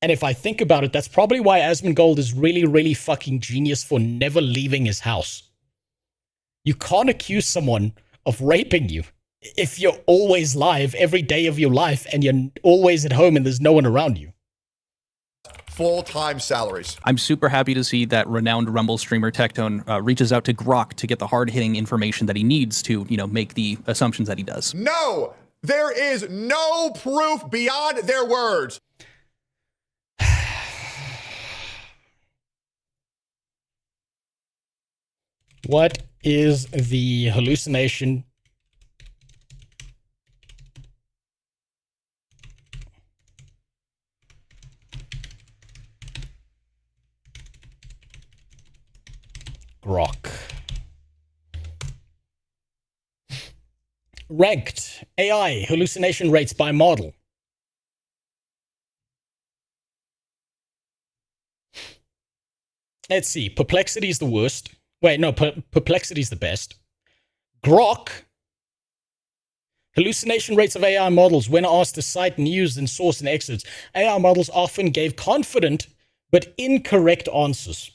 And if I think about it, that's probably why Asmongold is really, really fucking genius for never leaving his house. You can't accuse someone of raping you if you're always live every day of your life and you're always at home and there's no one around you. Full-time salaries. I'm super happy to see that renowned Rumble streamer Tectone reaches out to Grok to get the hard-hitting information that he needs to, make the assumptions that he does. No, there is no proof beyond their words. What is the hallucination? Grok. Ranked AI hallucination rates by model. Let's see. Perplexity is the worst. Wait, no, Perplexity is the best. Grok. Hallucination rates of AI models when asked to cite news and source and excerpts. AI models often gave confident but incorrect answers.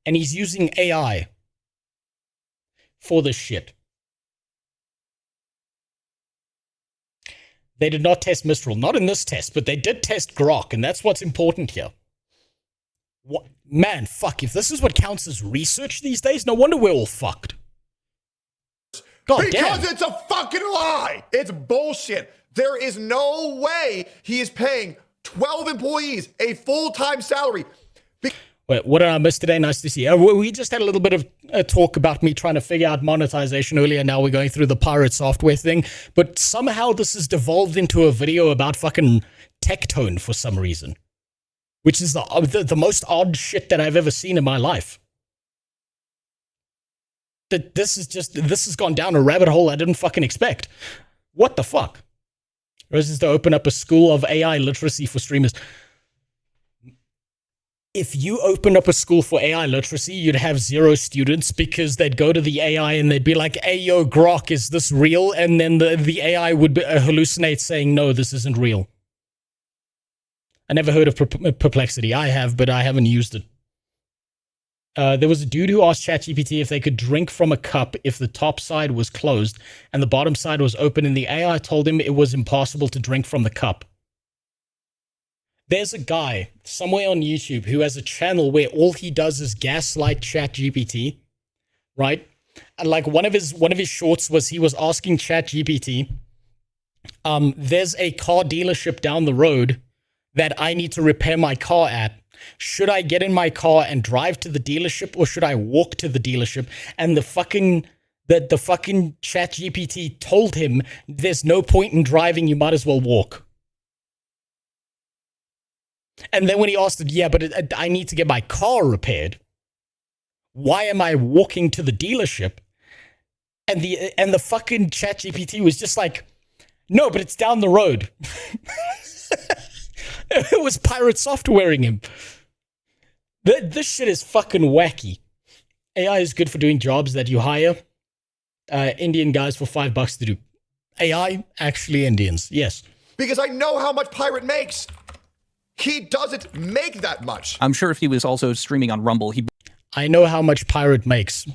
And he's using AI for this shit. They did not test Mistral. Not in this test, but they did test Grok, and that's what's important here. What? Man, fuck, if this is what counts as research these days, no wonder we're all fucked. God because damn. It's a fucking lie. It's bullshit. There is no way he is paying 12 employees a full-time salary. Wait, what did I miss today? Nice to see you. We just had a little bit of a talk about me trying to figure out monetization earlier. Now we're going through the Piratesoftware thing. But somehow this has devolved into a video about fucking Tectone for some reason. Which is the most odd shit that I've ever seen in my life. This has gone down a rabbit hole I didn't fucking expect. What the fuck? Rose is to open up a school of AI literacy for streamers. If you open up a school for AI literacy, you'd have 0 students because they'd go to the AI and they'd be like, hey, yo, Grok, is this real? And then the AI would hallucinate saying, no, this isn't real. I never heard of Perplexity. I have, but I haven't used it. There was a dude who asked ChatGPT if they could drink from a cup if the top side was closed and the bottom side was open, and the AI told him it was impossible to drink from the cup. There's a guy somewhere on YouTube who has a channel where all he does is gaslight ChatGPT, right? And like one of his shorts was he was asking ChatGPT, there's a car dealership down the road that I need to repair my car at. Should I get in my car and drive to the dealership, or should I walk to the dealership? And the fucking ChatGPT told him there's no point in driving, you might as well walk. And then when he asked it, yeah, but I need to get my car repaired. Why am I walking to the dealership? And the fucking ChatGPT was just like, no, but it's down the road. It was Piratesoftwaring him. This shit is fucking wacky. AI is good for doing jobs that you hire Indian guys for $5 to do. AI, actually Indians, yes. Because I know how much Pirate makes. He doesn't make that much. I'm sure if he was also streaming on Rumble, I know how much Pirate makes.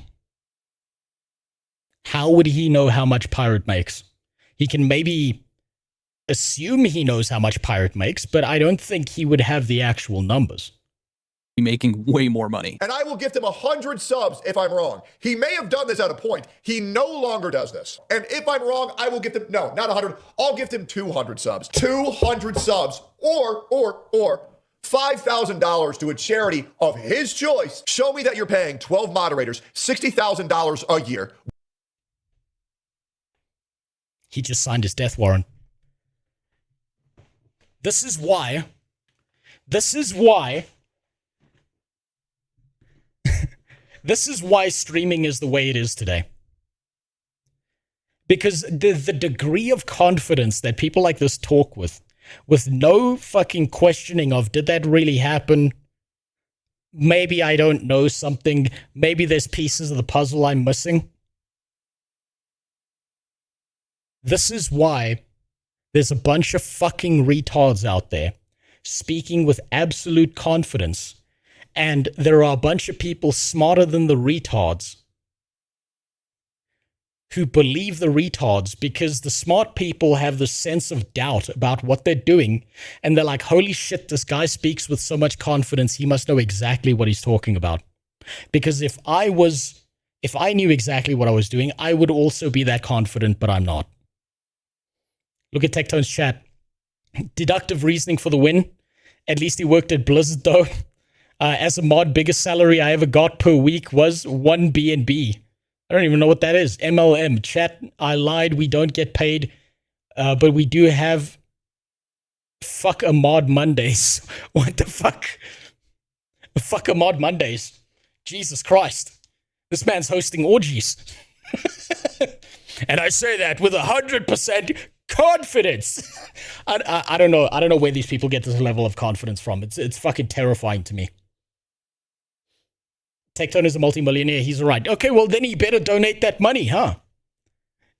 How would he know how much Pirate makes? He can maybe assume he knows how much Pirate makes, but I don't think he would have the actual numbers. be making way more money. And I will gift him 100 subs if I'm wrong. He may have done this at a point. He no longer does this. And if I'm wrong, I will gift him, no, not 100. I'll gift him 200 subs. 200 subs or $5,000 to a charity of his choice. Show me that you're paying 12 moderators $60,000 a year. He just signed his death warrant. This is why streaming is the way it is today. Because the degree of confidence that people like this talk with no fucking questioning of, did that really happen? maybe I don't know something. Maybe there's pieces of the puzzle I'm missing. This is why there's a bunch of fucking retards out there speaking with absolute confidence, and there are a bunch of people smarter than the retards who believe the retards because the smart people have this sense of doubt about what they're doing, and they're like, holy shit, this guy speaks with so much confidence, he must know exactly what he's talking about. Because if I knew exactly what I was doing, I would also be that confident, but I'm not. Look at Tectone's chat. Deductive reasoning for the win. At least he worked at Blizzard, though. As a mod, biggest salary I ever got per week was 1 BNB. I don't even know what that is. MLM. Chat, I lied. We don't get paid. But we do have fuck a mod Mondays. What the fuck? Fuck a mod Mondays. Jesus Christ. This man's hosting orgies. And I say that with 100% confidence. I don't know. I don't know where these people get this level of confidence from. It's fucking terrifying to me. Tectone is a multimillionaire. He's right. Okay, well then he better donate that money, huh?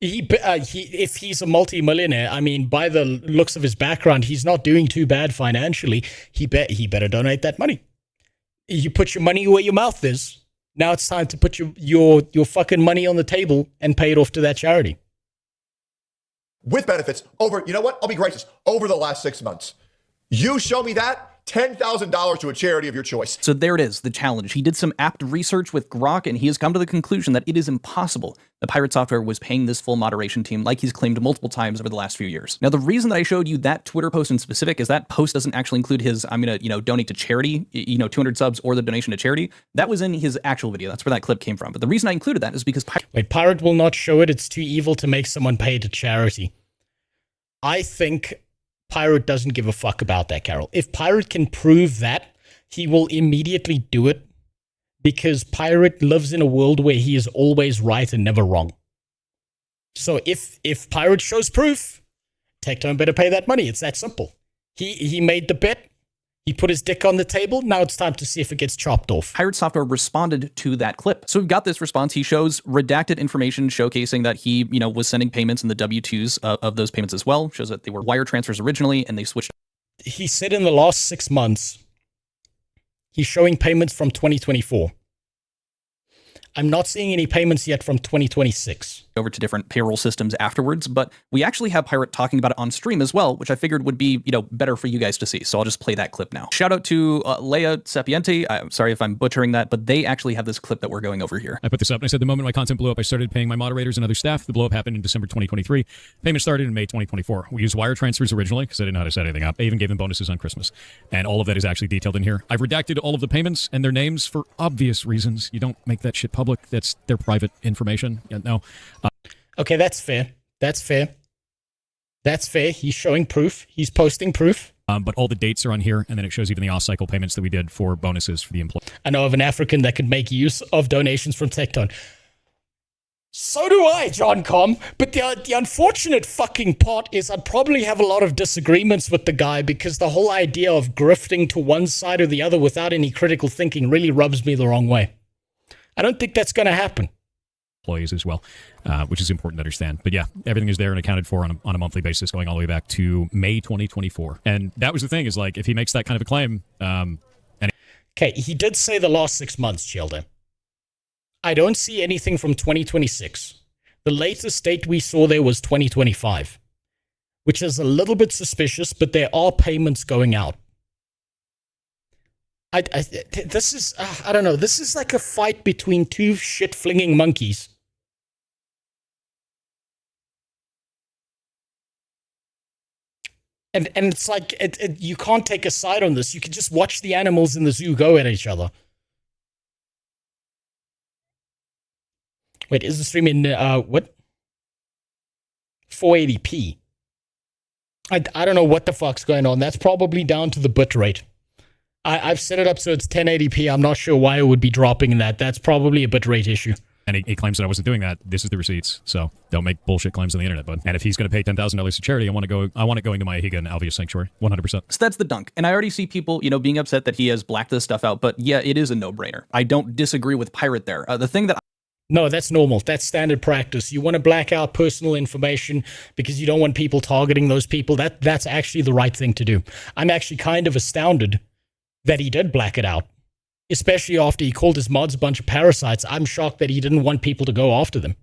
If he's a multimillionaire, I mean, by the looks of his background, he's not doing too bad financially. He better donate that money. You put your money where your mouth is. Now it's time to put your fucking money on the table and pay it off to that charity. With benefits over, you know what? I'll be gracious. Over the last 6 months, you show me that $10,000 to a charity of your choice. So there it is, the challenge. He did some apt research with Grok, and he has come to the conclusion that it is impossible that Piratesoftware was paying this full moderation team like he's claimed multiple times over the last few years. Now, the reason that I showed you that Twitter post in specific is that post doesn't actually include his, I'm going to, donate to charity, 200 subs or the donation to charity. That was in his actual video. That's where that clip came from. But the reason I included that is because Pirate will not show it. It's too evil to make someone pay to charity. I think Pirate doesn't give a fuck about that, Carol. If Pirate can prove that, he will immediately do it because Pirate lives in a world where he is always right and never wrong. So if Pirate shows proof, Tectone better pay that money. It's that simple. He made the bet. He put his dick on the table. Now it's time to see if it gets chopped off. Piratesoftware responded to that clip. So we've got this response. He shows redacted information showcasing that he, was sending payments in the W-2s of those payments as well. Shows that they were wire transfers originally and they switched. He said in the last 6 months, he's showing payments from 2024. I'm not seeing any payments yet from 2026. Over to different payroll systems afterwards, but we actually have Pirate talking about it on stream as well, which I figured would be, better for you guys to see. So I'll just play that clip now. Shout out to Leia Sapienti. I'm sorry if I'm butchering that, but they actually have this clip that we're going over here. I put this up and I said the moment my content blew up, I started paying my moderators and other staff. The blow up happened in December 2023. Payment started in May 2024. We used wire transfers originally because I didn't know how to set anything up. I even gave them bonuses on Christmas. And all of that is actually detailed in here. I've redacted all of the payments and their names for obvious reasons. You don't make that shit public. That's their private information. No. Okay, that's fair. That's fair. That's fair. He's showing proof. He's posting proof. But all the dates are on here, and then it shows even the off-cycle payments that we did for bonuses for the employee. I know of an African that could make use of donations from Tectone. So do I, John Com. But the unfortunate fucking part is I'd probably have a lot of disagreements with the guy because the whole idea of grifting to one side or the other without any critical thinking really rubs me the wrong way. I don't think that's going to happen. Employees as well, which is important to understand. But yeah, everything is there and accounted for on a monthly basis going all the way back to May 2024. And that was the thing is like, if he makes that kind of a claim... Okay, he did say the last 6 months, Childer. I don't see anything from 2026. The latest date we saw there was 2025, which is a little bit suspicious, but there are payments going out. This is, I don't know, this is like a fight between two shit-flinging monkeys. And it's like, you can't take a side on this. You can just watch the animals in the zoo go at each other. Wait, is the stream in, what? 480p. I don't know what the fuck's going on. That's probably down to the bitrate. I've set it up so it's 1080p. I'm not sure why it would be dropping in that. That's probably a bitrate issue. And he claims that I wasn't doing that. This is the receipts. So don't make bullshit claims on the internet, bud. And if he's going to pay $10,000 to charity, I want it going to my Higa and Alvia Sanctuary, 100%. So that's the dunk. And I already see people, you know, being upset that he has blacked this stuff out. But yeah, it is a no-brainer. I don't disagree with Pirate there. The thing that No, that's normal. That's standard practice. You want to black out personal information because you don't want people targeting those people. That's actually the right thing to do. I'm actually kind of astounded that he did black it out, especially after he called his mods a bunch of parasites. I'm shocked that he didn't want people to go after them.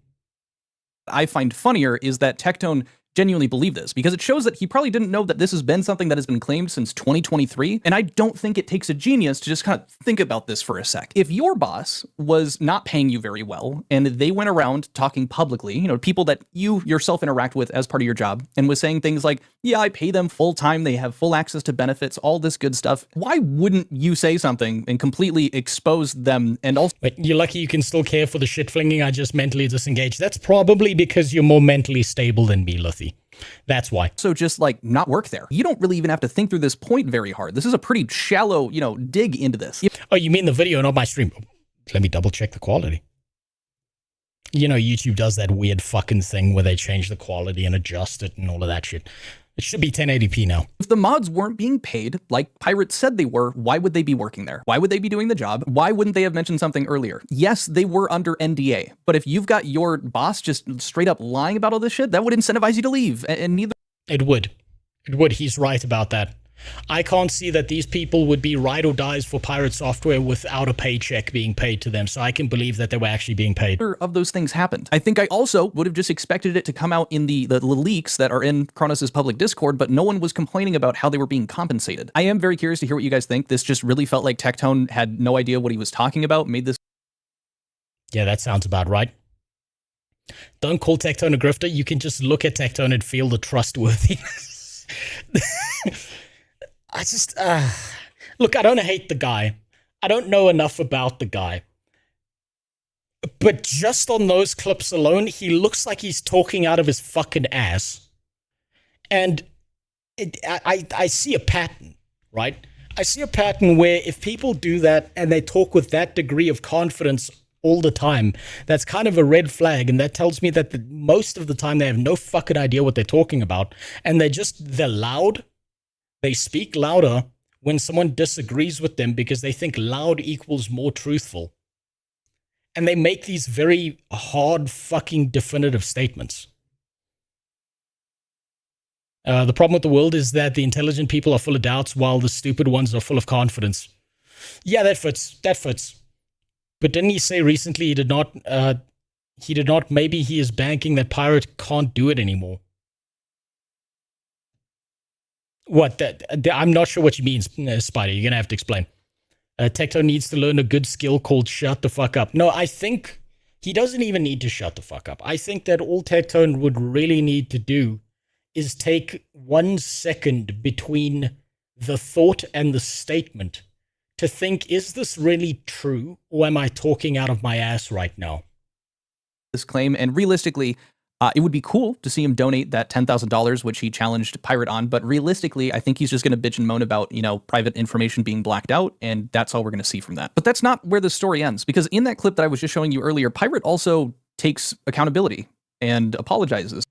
I find funnier is that Tectone genuinely believe this, because it shows that he probably didn't know that this has been something that has been claimed since 2023, and I don't think it takes a genius to just kind of think about this for a sec. If your boss was not paying you very well, and they went around talking publicly, you know, people that you yourself interact with as part of your job, and was saying things like, yeah, I pay them full time, they have full access to benefits, all this good stuff, why wouldn't you say something and completely expose them? And also, but you're lucky you can still care for the shit flinging I just mentally disengaged. That's probably because you're more mentally stable than me, Luffy. That's why. So just like not work there. You don't really even have to think through this point very hard. This is a pretty shallow, you know, dig into this. Oh, you mean the video, not my stream? Let me double check the quality. You know, YouTube does that weird fucking thing where they change the quality and adjust it and all of that shit. It should be 1080p now. If the mods weren't being paid like Pirates said they were, why would they be working there? Why would they be doing the job? Why wouldn't they have mentioned something earlier? Yes, they were under NDA, but if you've got your boss just straight up lying about all this shit, that would incentivize you to leave, and neither... It would. It would. He's right about that. I can't see that these people would be ride or dies for Piratesoftware without a paycheck being paid to them, so I can believe that they were actually being paid. Of those things happened. I think I also would have just expected it to come out in the leaks that are in Kronos' public Discord, but no one was complaining about how they were being compensated. I am very curious to hear what you guys think. This just really felt like Tectone had no idea what he was talking about, made this... Yeah, that sounds about right. Don't call Tectone a grifter. You can just look at Tectone and feel the trustworthiness. I just, look, I don't hate the guy. I don't know enough about the guy. But just on those clips alone, he looks like he's talking out of his fucking ass. And I see a pattern, right? I see a pattern where if people do that and they talk with that degree of confidence all the time, that's kind of a red flag, and that tells me that most of the time they have no fucking idea what they're talking about, and they're loud. They speak louder when someone disagrees with them because they think loud equals more truthful. And they make these very hard fucking definitive statements. The problem with the world is that the intelligent people are full of doubts while the stupid ones are full of confidence. Yeah, that fits. That fits. But didn't he say recently he did not, maybe he is banking that Pirate can't do it anymore? What? I'm not sure what you mean, Spider. You're going to have to explain. Tectone needs to learn a good skill called shut the fuck up. No, I think he doesn't even need to shut the fuck up. I think that all Tectone would really need to do is take 1 second between the thought and the statement to think, is this really true, or am I talking out of my ass right now? This claim, and realistically, it would be cool to see him donate that $10,000, which he challenged Pirate on, but realistically, I think he's just going to bitch and moan about, you know, private information being blacked out, and that's all we're going to see from that. But that's not where the story ends, because in that clip that I was just showing you earlier, Pirate also takes accountability and apologizes.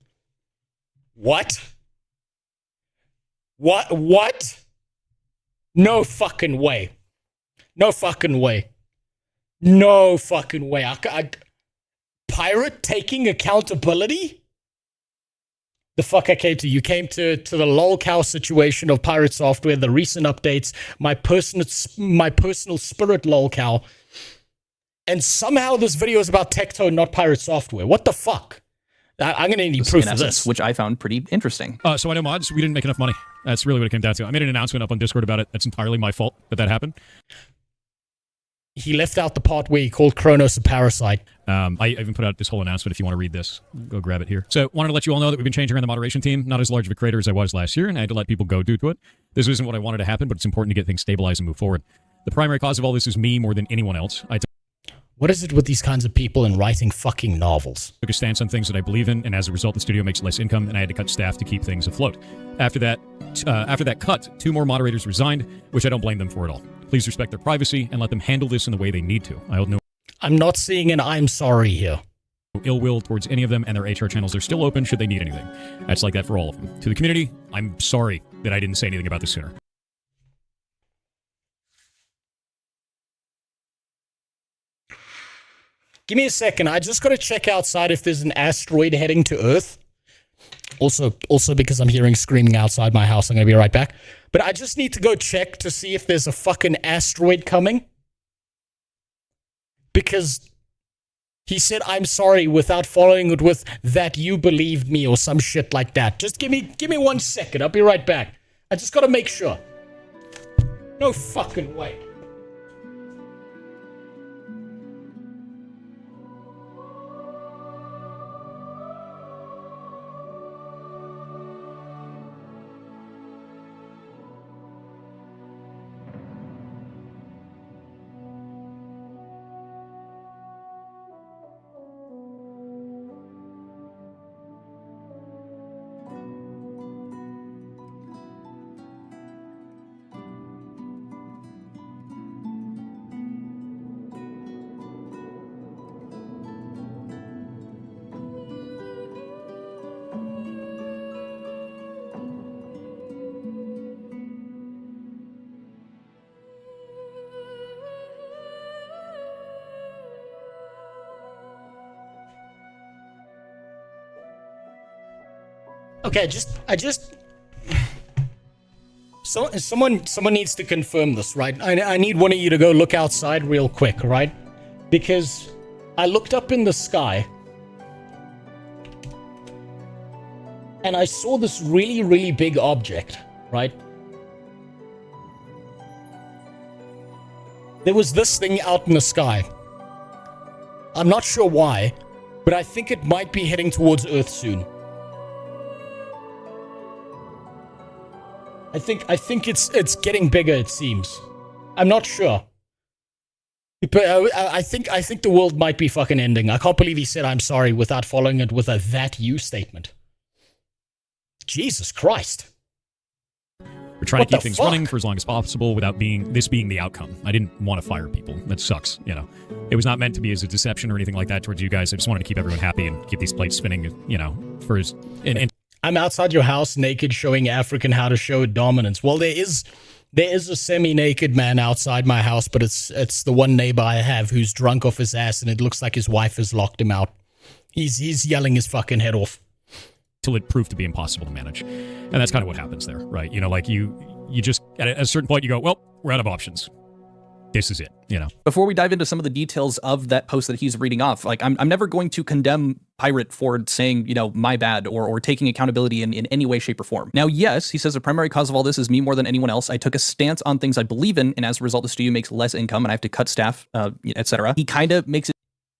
What? What? No fucking way. No fucking way. No fucking way. Pirate taking accountability? The fuck I came to? You came to the lolcow situation of Piratesoftware, the recent updates, my personal spirit lolcow, and somehow this video is about Tectone, not Piratesoftware. What the fuck? I'm going to need proof of this. Which I found pretty interesting. So I know mods, we didn't make enough money. That's really what it came down to. I made an announcement up on Discord about it. That's entirely my fault that happened. He left out the part where he called Kronos a parasite. I even put out this whole announcement if you want to read this. Go grab it here. So wanted to let you all know that we've been changing around the moderation team. Not as large of a creator as I was last year, and I had to let people go due to it. This isn't what I wanted to happen, but it's important to get things stabilized and move forward. The primary cause of all this is me more than anyone else. What is it with these kinds of people in writing fucking novels? Took a stance on things that I believe in, and as a result, the studio makes less income, and I had to cut staff to keep things afloat. After that cut, 2 more moderators resigned, which I don't blame them for at all. Please respect their privacy and let them handle this in the way they need to. I'm not seeing an I'm sorry here. Ill will towards any of them, and their HR channels are still open should they need anything. That's like that for all of them. To the community, I'm sorry that I didn't say anything about this sooner. Give me a second. I just got to check outside if there's an asteroid heading to Earth. Also because I'm hearing screaming outside my house, I'm going to be right back. But I just need to go check to see if there's a fucking asteroid coming. Because he said, I'm sorry, without following it with that you believed me or some shit like that. Just give me 1 second. I'll be right back. I just got to make sure. No fucking way. Okay, someone needs to confirm this, right? I need one of you to go look outside real quick, right? Because I looked up in the sky and I saw this really, really big object, right? There was this thing out in the sky. I'm not sure why, but I think it might be heading towards Earth soon. I think it's getting bigger, it seems. I'm not sure. But I think the world might be fucking ending. I can't believe he said I'm sorry without following it with a that you statement. Jesus Christ. We're trying to keep things running for as long as possible without this being the outcome. I didn't want to fire people. That sucks, you know. It was not meant to be as a deception or anything like that towards you guys. I just wanted to keep everyone happy and keep these plates spinning, you know, for as... I'm outside your house naked showing African how to show dominance. Well, there is a semi-naked man outside my house, but it's the one neighbor I have who's drunk off his ass and it looks like his wife has locked him out. He's yelling his fucking head off. Till it proved to be impossible to manage. And that's kind of what happens there, right? You know, like you just, at a certain point you go, well, we're out of options. This is it, you know. Before we dive into some of the details of that post that he's reading off, like I'm never going to condemn Pirate for saying, you know, my bad or taking accountability in any way, shape, or form. Now, yes, he says the primary cause of all this is me more than anyone else. I took a stance on things I believe in, and as a result, the studio makes less income, and I have to cut staff, etc. He kind of makes it.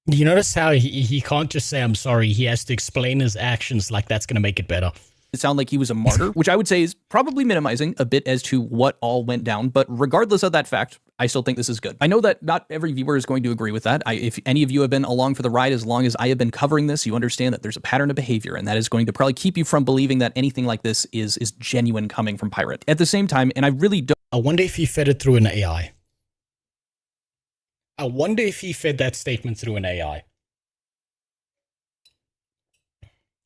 You notice how he can't just say I'm sorry. He has to explain his actions like that's going to make it better. It sounded like he was a martyr, which I would say is probably minimizing a bit as to what all went down. But regardless of that fact, I still think this is good. I know that not every viewer is going to agree with that. If any of you have been along for the ride as long as I have been covering this, you understand that there's a pattern of behavior, and that is going to probably keep you from believing that anything like this is genuine coming from Pirate. At the same time, and I really don't... I wonder if he fed it through an AI. I wonder if he fed that statement through an AI.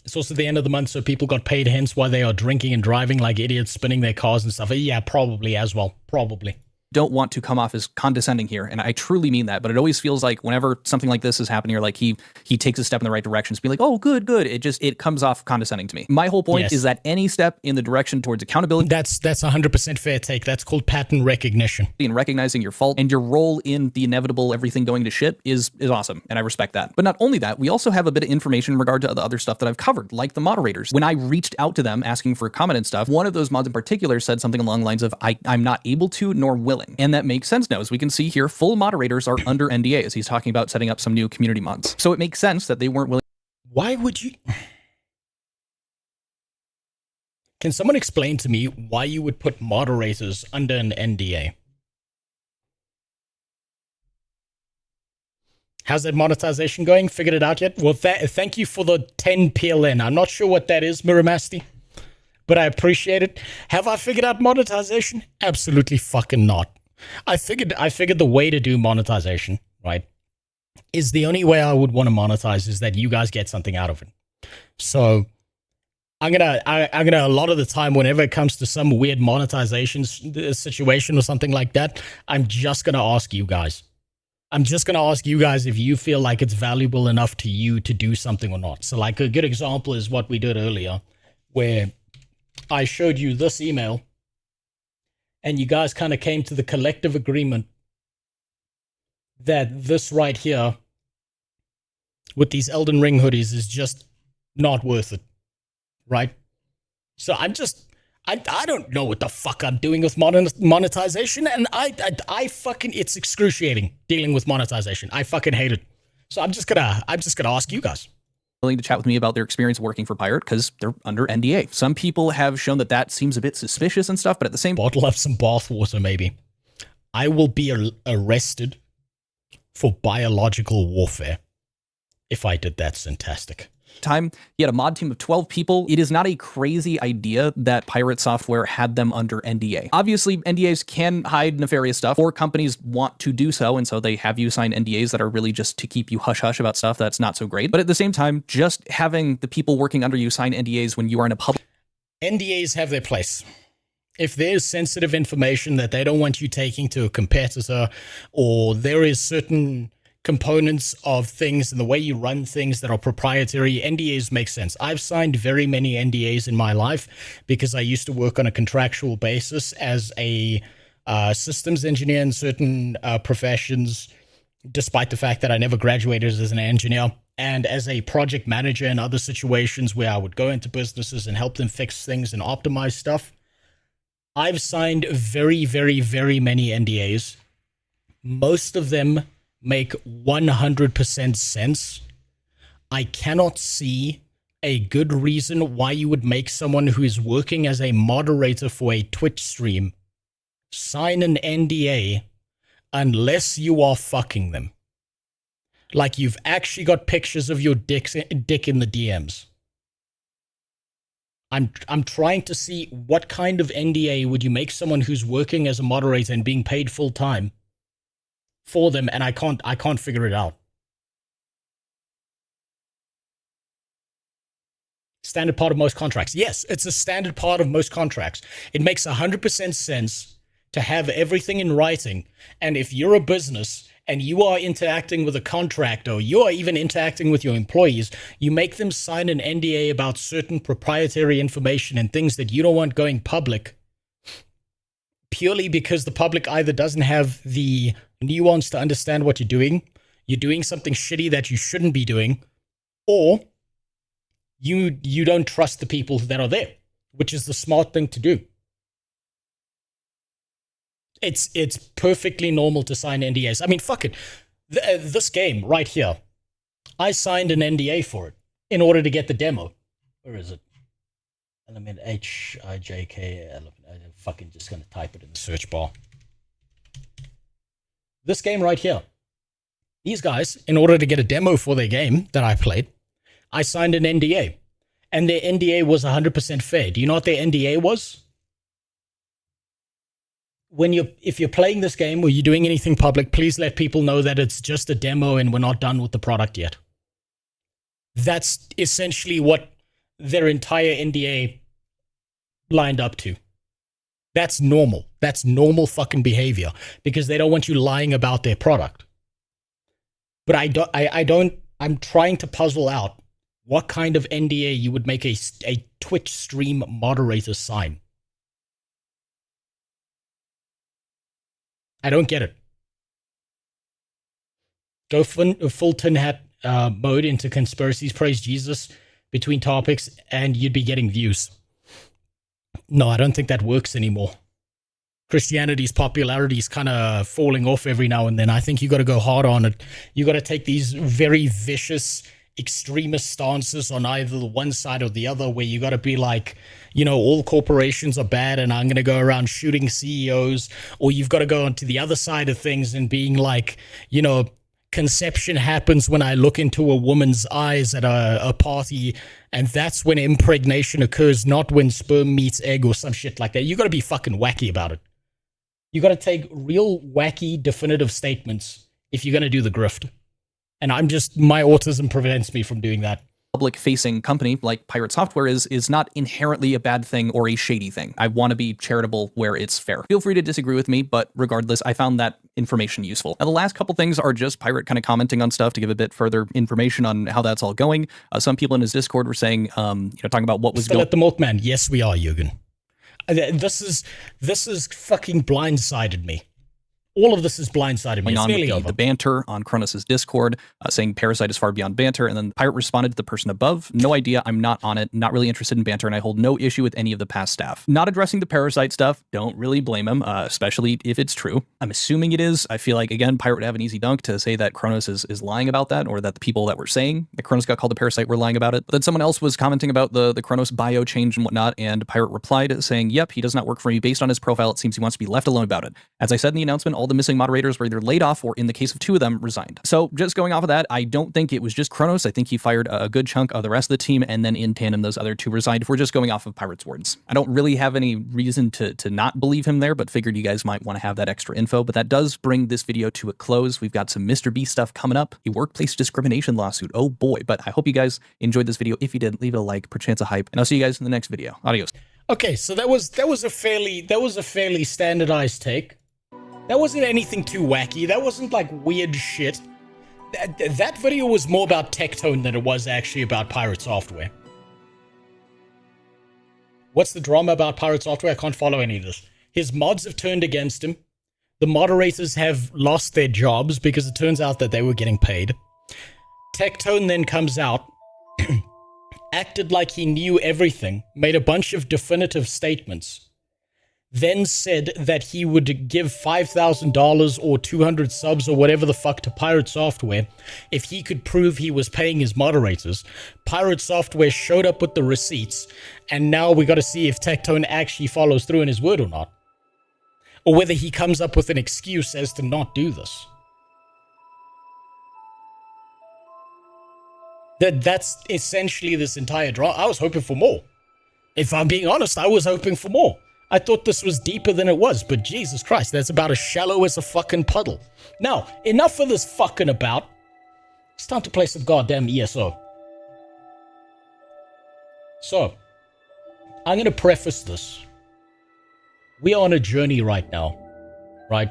It's also the end of the month, so people got paid, hence why they are drinking and driving like idiots, spinning their cars and stuff. Yeah, probably as well. Probably. Don't want to come off as condescending here, and I truly mean that, but it always feels like whenever something like this is happening, or like he takes a step in the right direction, to be like, oh, good. It comes off condescending to me. My whole point is that any step in the direction towards accountability... That's 100% fair take. That's called pattern recognition. ...and recognizing your fault and your role in the inevitable everything going to shit is awesome, and I respect that. But not only that, we also have a bit of information in regard to the other stuff that I've covered, like the moderators. When I reached out to them asking for comment and stuff, one of those mods in particular said something along the lines of, I'm not able to nor willing. And that makes sense now. As we can see here, full moderators are under NDA as he's talking about setting up some new community mods. So it makes sense that they weren't willing. Why would you... Can someone explain to me why you would put moderators under an NDA? How's that monetization going? Figured it out yet? Well, thank you for the 10 PLN. I'm not sure what that is, Miramasty, but I appreciate it. Have I figured out monetization? Absolutely fucking not. I figured the way to do monetization, right, is the only way I would want to monetize is that you guys get something out of it. So I'm gonna a lot of the time, whenever it comes to some weird monetization situation or something like that, I'm just gonna ask you guys. I'm just gonna ask you guys if you feel like it's valuable enough to you to do something or not. So like a good example is what we did earlier, where I showed you this email and you guys kind of came to the collective agreement that this right here with these Elden Ring hoodies is just not worth it, right? So I don't know what the fuck I'm doing with monetization, and I fucking, it's excruciating dealing with monetization. I fucking hate it. So I'm just gonna ask you guys. Willing to chat with me about their experience working for Pirate because they're under NDA. Some people have shown that seems a bit suspicious and stuff, but at the same bottle up some bathwater, maybe. I will be arrested for biological warfare if I did that syntastic. Time, he had a mod team of 12 people. It is not a crazy idea that Piratesoftware had them under NDA. Obviously, NDAs can hide nefarious stuff, or companies want to do so, and so they have you sign NDAs that are really just to keep you hush-hush about stuff that's not so great. But at the same time, just having the people working under you sign NDAs when you are in a public... NDAs have their place. If there's sensitive information that they don't want you taking to a competitor, or there is certain components of things and the way you run things that are proprietary, NDAs make sense. I've signed very many NDAs in my life because I used to work on a contractual basis as a systems engineer in certain professions, despite the fact that I never graduated as an engineer, and as a project manager in other situations where I would go into businesses and help them fix things and optimize stuff. I've signed very, very, very many NDAs. Most of them make 100% sense. I cannot see a good reason why you would make someone who is working as a moderator for a Twitch stream sign an NDA unless you are fucking them. Like you've actually got pictures of your dick in the DMs. I'm trying to see what kind of NDA would you make someone who's working as a moderator and being paid full time for them, and I can't figure it out. Standard part of most contracts. Yes, it's a standard part of most contracts. It makes 100% sense to have everything in writing, and if you're a business and you are interacting with a contractor, or you are even interacting with your employees, you make them sign an NDA about certain proprietary information and things that you don't want going public, purely because the public either doesn't have the nuance to understand what you're doing something shitty that you shouldn't be doing, or you don't trust the people that are there, which is the smart thing to do. It's perfectly normal to sign NDAs. I mean, fuck it. This game right here, I signed an NDA for it in order to get the demo. Where is it? Element HIJK. I'm fucking just going to type it in the search bar. This game right here. These guys, in order to get a demo for their game that I played, I signed an NDA. And their NDA was 100% fair. Do you know what their NDA was? If you're playing this game or you're doing anything public, please let people know that it's just a demo and we're not done with the product yet. That's essentially what their entire NDA lined up to. That's normal. That's normal fucking behavior because they don't want you lying about their product. But I'm trying to puzzle out what kind of NDA you would make a Twitch stream moderator sign. I don't get it. Go full tin hat mode into conspiracies, praise Jesus between topics, and you'd be getting views. No, I don't think that works anymore. Christianity's popularity is kind of falling off every now and then. I think you got to go hard on it. You got to take these very vicious extremist stances on either the one side or the other, where you got to be like, you know, all corporations are bad and I'm going to go around shooting CEOs, or you've got to go onto the other side of things and being like, you know, conception happens when I look into a woman's eyes at a party, and that's when impregnation occurs, not when sperm meets egg or some shit like that. You got to be fucking wacky about it. You got to take real wacky definitive statements if you're going to do the grift. And my autism prevents me from doing that. Public-facing company like Piratesoftware is not inherently a bad thing or a shady thing. I want to be charitable where it's fair. Feel free to disagree with me, but regardless, I found that information useful. Now, the last couple things are just Pirate kind of commenting on stuff to give a bit further information on how that's all going. Some people in his Discord were saying, talking about what was going on. At the Milkman, yes, we are, Jürgen. This is fucking blindsided me. All of this is blindsided me. It's nearly over. The banter on Kronos' Discord, saying Parasite is far beyond banter, and then Pirate responded to the person above, no idea, I'm not on it, not really interested in banter, and I hold no issue with any of the past staff. Not addressing the Parasite stuff, don't really blame him, especially if it's true. I'm assuming it is. I feel like, again, Pirate would have an easy dunk to say that Kronos is lying about that, or that the people that were saying that Kronos got called a Parasite were lying about it. But then someone else was commenting about the Kronos bio change and whatnot, and Pirate replied saying, yep, he does not work for me. Based on his profile, it seems he wants to be left alone about it. As I said in the announcement, all the missing moderators were either laid off or, in the case of 2 of them, resigned. So just going off of that, I don't think it was just Kronos. I think he fired a good chunk of the rest of the team, and then in tandem, those other 2 resigned, if we're just going off of Pirate's words. I don't really have any reason to not believe him there, but figured you guys might want to have that extra info. But that does bring this video to a close. We've got some Mr. B stuff coming up, a workplace discrimination lawsuit. Oh boy. But I hope you guys enjoyed this video. If you did, leave it a like, perchance a hype, and I'll see you guys in the next video. Adios. Okay, so that was a fairly standardized take. That wasn't anything too wacky. That wasn't like weird shit. That video was more about Tectone than it was actually about Piratesoftware. What's the drama about Piratesoftware? I can't follow any of this. His mods have turned against him. The moderators have lost their jobs because it turns out that they were getting paid. Tectone then comes out, acted like he knew everything, made a bunch of definitive statements, then said that he would give $5,000 or 200 subs or whatever the fuck to Piratesoftware if he could prove he was paying his moderators. Piratesoftware showed up with the receipts, and now we got to see if Tectone actually follows through in his word or not. Or whether he comes up with an excuse as to not do this. That's essentially this entire drama. I was hoping for more. If I'm being honest, I was hoping for more. I thought this was deeper than it was, but Jesus Christ, that's about as shallow as a fucking puddle. Now, enough of this fucking about. It's time to play some goddamn ESO. So, I'm going to preface this. We are on a journey right now, right?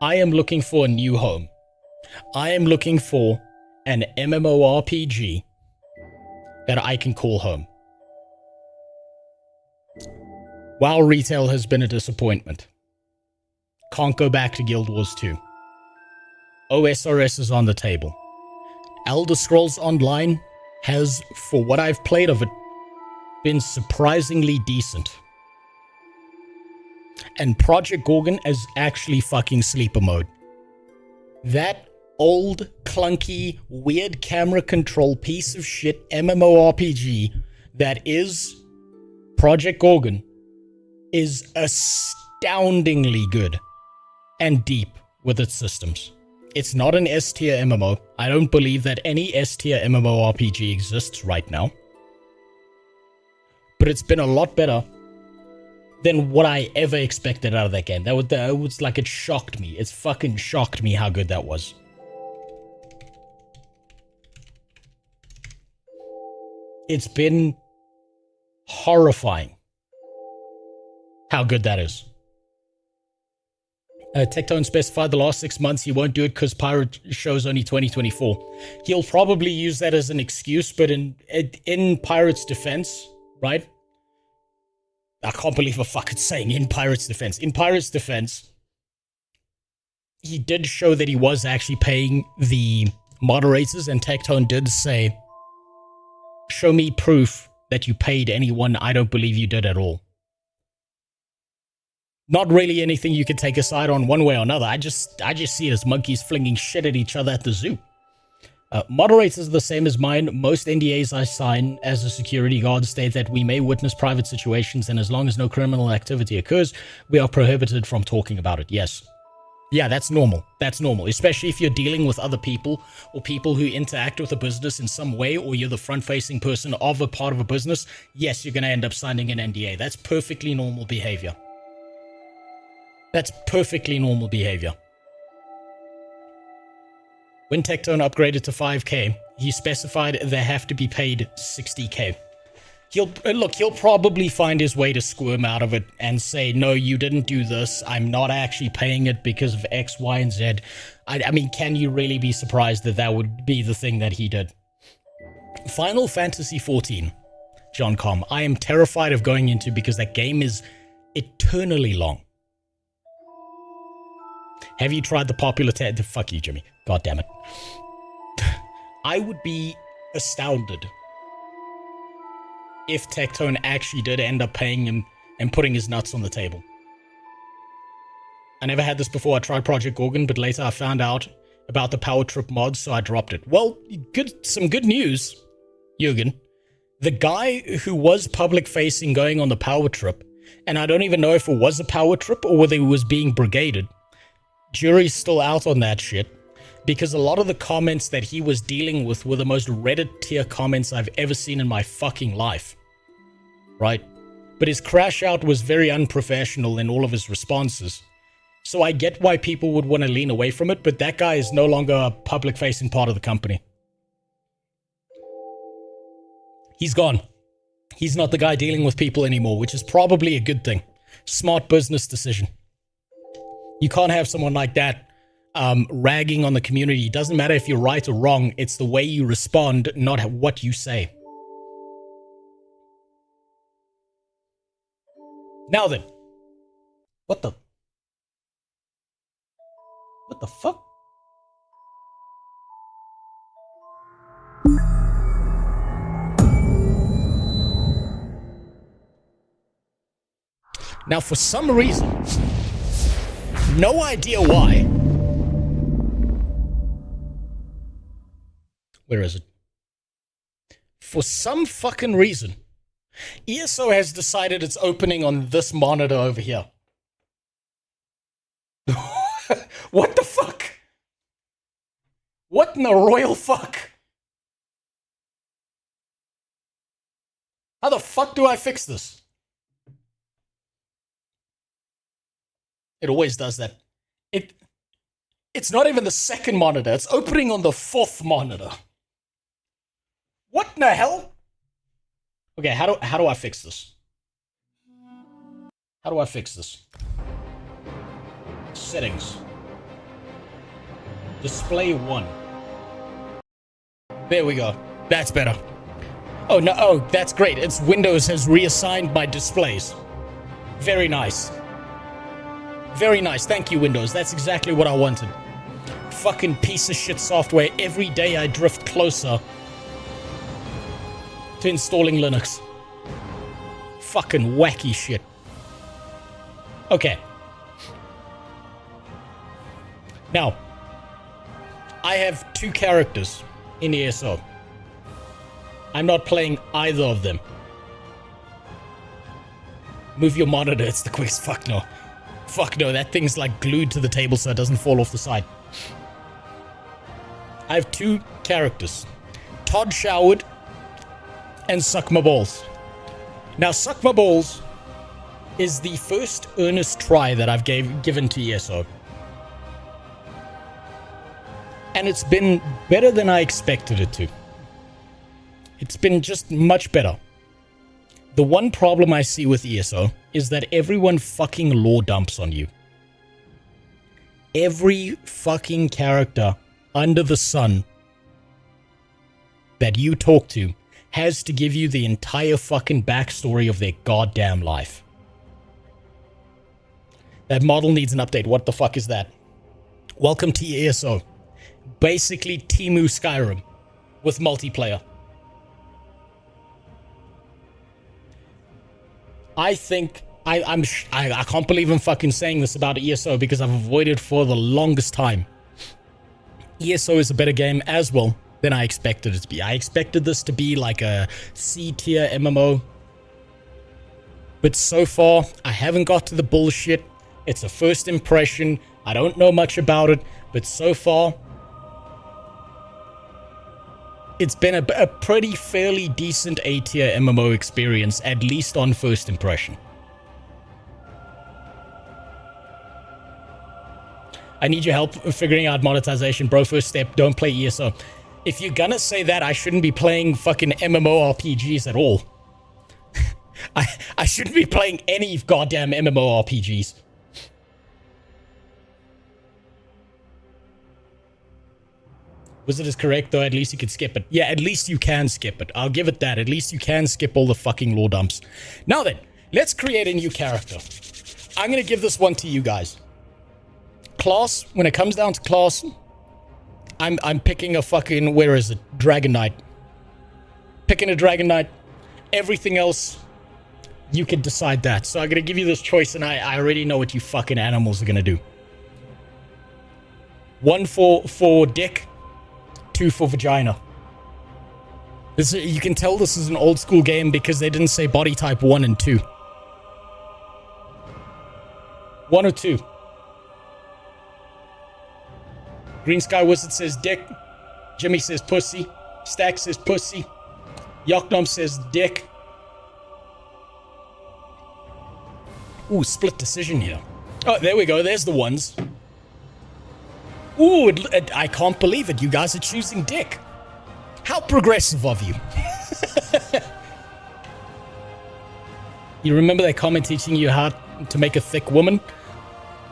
I am looking for a new home. I am looking for an MMORPG that I can call home. WoW Retail has been a disappointment. Can't go back to Guild Wars 2. OSRS is on the table. Elder Scrolls Online has, for what I've played of it, been surprisingly decent. And Project Gorgon is actually fucking sleeper mode. That old, clunky, weird camera control piece of shit MMORPG that is Project Gorgon is astoundingly good and deep with its systems. It's not an S-tier MMO. I don't believe that any S-tier MMORPG exists right now. But it's been a lot better than what I ever expected out of that game. That was like, it shocked me. It's fucking shocked me how good that was. It's been horrifying how good that is. Tectone specified the last 6 months he won't do it because Pirate show's only 2024. He'll probably use that as an excuse, but in Pirate's defense, right? I can't believe I'm fucking saying in Pirate's defense. In Pirate's defense, he did show that he was actually paying the moderators, and Tectone did say, show me proof that you paid anyone. I don't believe you did at all. Not really anything you can take a side on one way or another. I just see it as monkeys flinging shit at each other at the zoo. Moderators are the same as mine. Most NDAs I sign as a security guard state that we may witness private situations, and as long as no criminal activity occurs, we are prohibited from talking about it. Yes. Yeah, that's normal. That's normal, especially if you're dealing with other people or people who interact with a business in some way, or you're the front-facing person of a part of a business. Yes, you're going to end up signing an NDA. That's perfectly normal behavior. That's perfectly normal behavior. When Tectone upgraded to 5K, he specified they have to be paid 60K. He'll probably find his way to squirm out of it and say, no, you didn't do this. I'm not actually paying it because of X, Y, and Z. I mean, can you really be surprised that that would be the thing that he did? Final Fantasy XIV, John Com, I am terrified of going into because that game is eternally long. Have you tried the popular fuck you, Jimmy. God damn it. I would be astounded if Tectone actually did end up paying him and putting his nuts on the table. I never had this before. I tried Project Gorgon, but later I found out about the Power Trip mods, so I dropped it. Well, some good news, Jürgen. The guy who was public-facing going on the Power Trip, and I don't even know if it was a Power Trip or whether he was being brigaded. Jury's still out on that shit, because a lot of the comments that he was dealing with were the most Reddit tier comments I've ever seen in my fucking life. Right? But his crash out was very unprofessional in all of his responses. So I get why people would want to lean away from it, but that guy is no longer a public-facing part of the company. He's gone. He's not the guy dealing with people anymore, which is probably a good thing. Smart business decision. You can't have someone like that ragging on the community. It doesn't matter if you're right or wrong. It's the way you respond, not what you say. Now then. What the fuck? Now, for some reason, no idea why. Where is it? For some fucking reason, ESO has decided it's opening on this monitor over here. What the fuck? What in the royal fuck? How the fuck do I fix this? It always does that. It's not even the second monitor. It's opening on the fourth monitor. What in the hell? Okay, how do I fix this? How do I fix this? Settings. Display 1. There we go. That's better. Oh, no. Oh, that's great. It's Windows has reassigned my displays. Very nice. Very nice. Thank you, Windows. That's exactly what I wanted. Fucking piece of shit software. Every day I drift closer to installing Linux. Fucking wacky shit. Okay. Now, I have 2 characters in ESO. I'm not playing either of them. Move your monitor. It's the quickest. Fuck no. Fuck no, that thing's like glued to the table so it doesn't fall off the side. I have 2 characters. Todd Showered and Suck My Balls. Now, Suck My Balls is the first earnest try that I've given to ESO. And it's been better than I expected it to. It's been just much better. The one problem I see with ESO is that everyone fucking lore dumps on you. Every fucking character under the sun that you talk to has to give you the entire fucking backstory of their goddamn life. That model needs an update. What the fuck is that? Welcome to ESO. Basically Temu Skyrim with multiplayer. I think I can't believe I'm fucking saying this about ESO because I've avoided for the longest time. ESO is a better game as well than I expected it to be. I expected this to be like a C tier MMO. But so far, I haven't got to the bullshit. It's a first impression. I don't know much about it, but so far, it's been a pretty fairly decent A tier MMO experience, at least on first impression. I need your help figuring out monetization. Bro, first step, don't play ESO. If you're gonna say that, I shouldn't be playing fucking MMORPGs at all. I shouldn't be playing any goddamn MMORPGs. Wizard is correct, though. At least you can skip it. Yeah, at least you can skip it. I'll give it that. At least you can skip all the fucking lore dumps. Now then, let's create a new character. I'm gonna give this one to you guys. Class, when it comes down to class, I'm picking a fucking, where is it? Dragon Knight. Picking a Dragon Knight. Everything else, you can decide that. So I'm gonna give you this choice, and I already know what you fucking animals are gonna do. 1 for dick, 2 for vagina. You can tell this is an old school game because they didn't say body type 1 and 2. 1 or 2. Green Sky Wizard says dick. Jimmy says pussy. Stack says pussy. Yoknom says dick. Ooh, split decision here. Oh, there we go. There's the ones. Ooh, I can't believe it. You guys are choosing dick. How progressive of you. You remember that comment teaching you how to make a thick woman?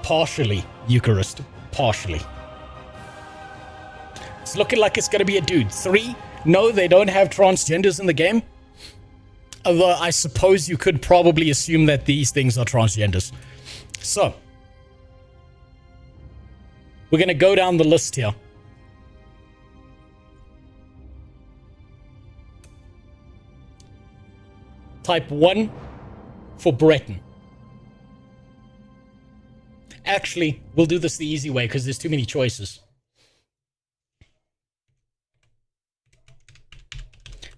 Partially, Eucharist. Partially. It's looking like it's going to be a dude. 3, no, they don't have transgenders in the game. Although I suppose you could probably assume that these things are transgenders. So, we're going to go down the list here. Type 1 for Breton. Actually, we'll do this the easy way because there's too many choices.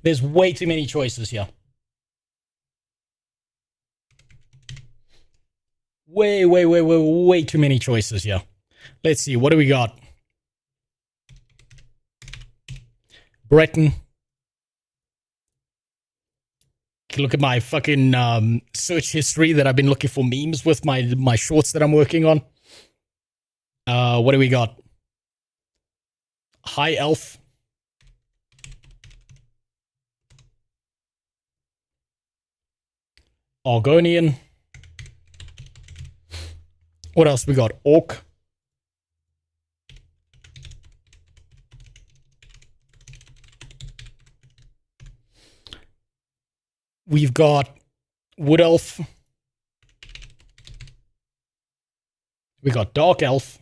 There's way too many choices here. Way too many choices here. Let's see, what do we got? Breton. Look at my fucking search history that I've been looking for memes with my shorts that I'm working on. What do we got? High Elf. Argonian. What else we got? Orc. We've got Wood Elf. We got Dark Elf.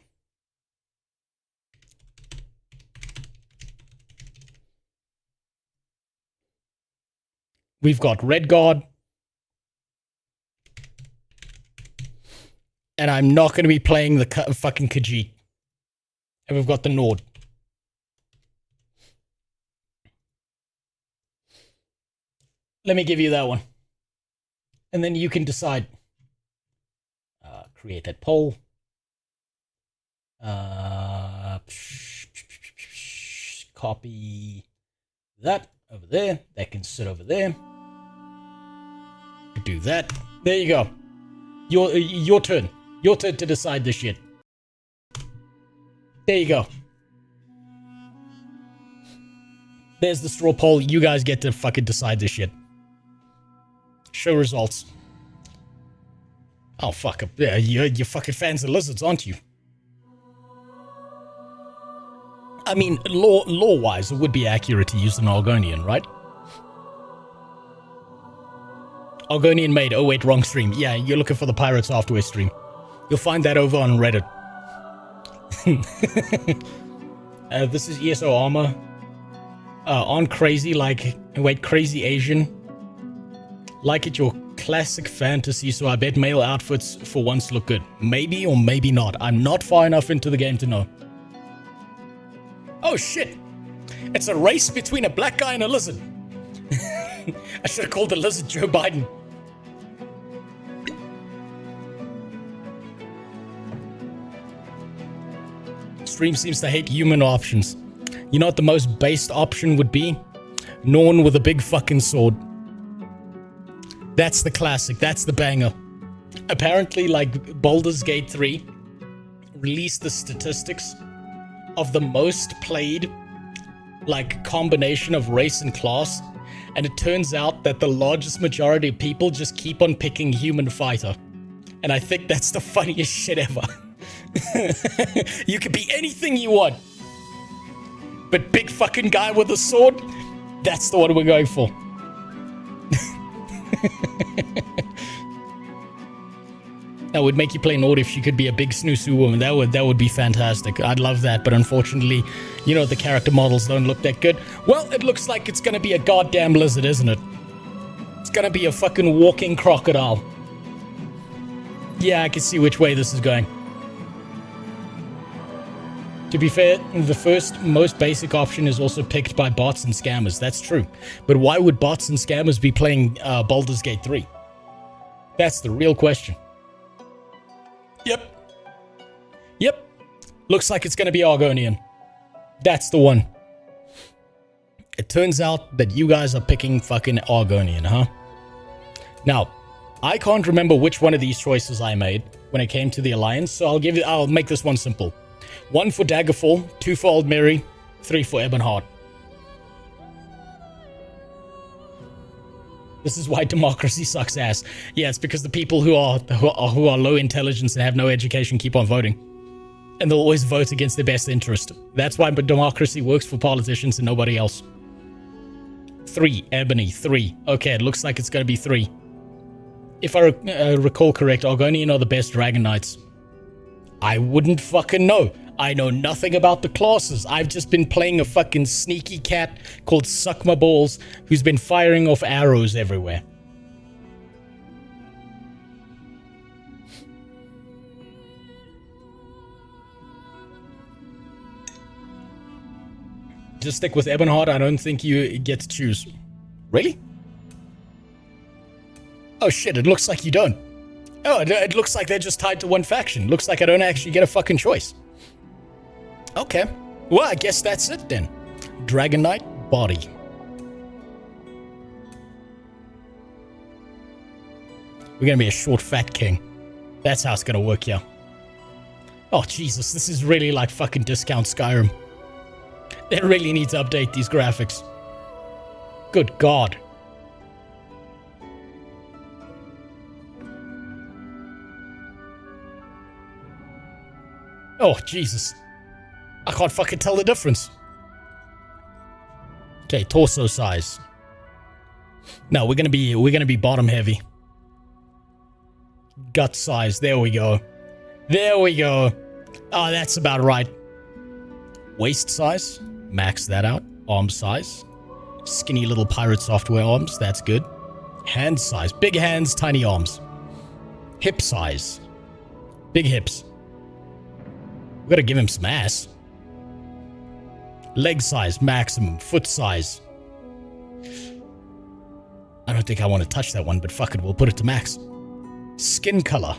We've got Red Guard. And I'm not going to be playing the fucking Khajiit. And we've got the Nord. Let me give you that one. And then you can decide. Create that poll. Copy that over there. That can sit over there. Do that. There you go. Your turn. Your turn to decide this shit. There you go. There's the straw poll. You guys get to fucking decide this shit. Show results. Oh, fuck. Yeah, you're fucking fans of lizards, aren't you? I mean, lore-wise, it would be accurate to use an Argonian, right? Argonian made. Oh, wait, wrong stream. Yeah, you're looking for the Piratesoftware stream. You'll find that over on Reddit. This is ESO Armor. On Crazy, like... Wait, Crazy Asian. Like it, your classic fantasy, so I bet male outfits for once look good. Maybe or maybe not. I'm not far enough into the game to know. Oh, shit. It's a race between a black guy and a lizard. I should have called the lizard Joe Biden. Stream seems to hate human options. You know what the most based option would be? Norn with a big fucking sword. That's the classic. That's the banger. Apparently, like, Baldur's Gate 3 released the statistics of the most played, like, combination of race and class, and it turns out that the largest majority of people just keep on picking human fighter. And I think that's the funniest shit ever. You could be anything you want. But big fucking guy with a sword, that's the one we're going for. That would make you play Nord if she could be a big snoosu woman. That would be fantastic. I'd love that, but unfortunately, you know, the character models don't look that good. Well, it looks like it's gonna be a goddamn lizard, isn't it? It's gonna be a fucking walking crocodile. Yeah, I can see which way this is going. To be fair, the first, most basic option is also picked by bots and scammers. That's true. But why would bots and scammers be playing Baldur's Gate 3? That's the real question. Yep. Looks like it's going to be Argonian. That's the one. It turns out that you guys are picking fucking Argonian, huh? Now, I can't remember which one of these choices I made when it came to the Alliance, so I'll make this one simple. 1 for Daggerfall, 2 for Old Mary, 3 for Ebonheart. This is why democracy sucks ass. Yeah, it's because the people who are low intelligence and have no education keep on voting. And they'll always vote against their best interest. That's why democracy works for politicians and nobody else. 3, Ebony, 3. Okay, it looks like it's going to be 3. If I recall correct, Argonian are the best Dragon Knights. I wouldn't fucking know. I know nothing about the classes. I've just been playing a fucking sneaky cat called Suck My Balls who's been firing off arrows everywhere. Just stick with Ebonheart. I don't think you get to choose. Really? Oh shit, it looks like you don't. Oh, it looks like they're just tied to one faction. Looks like I don't actually get a fucking choice. Okay. Well, I guess that's it then. Dragon Knight, body. We're gonna be a short, fat king. That's how it's gonna work, yeah. Oh, Jesus, this is really like fucking discount Skyrim. They really need to update these graphics. Good God. Oh, Jesus. I can't fucking tell the difference. Okay, torso size. No, we're gonna be bottom heavy. Gut size. There we go. There we go. Oh, that's about right. Waist size. Max that out. Arm size. Skinny little Piratesoftware arms. That's good. Hand size. Big hands, tiny arms. Hip size. Big hips. We gotta give him some ass. Leg size, maximum. Foot size. I don't think I want to touch that one, but fuck it, we'll put it to max. Skin color.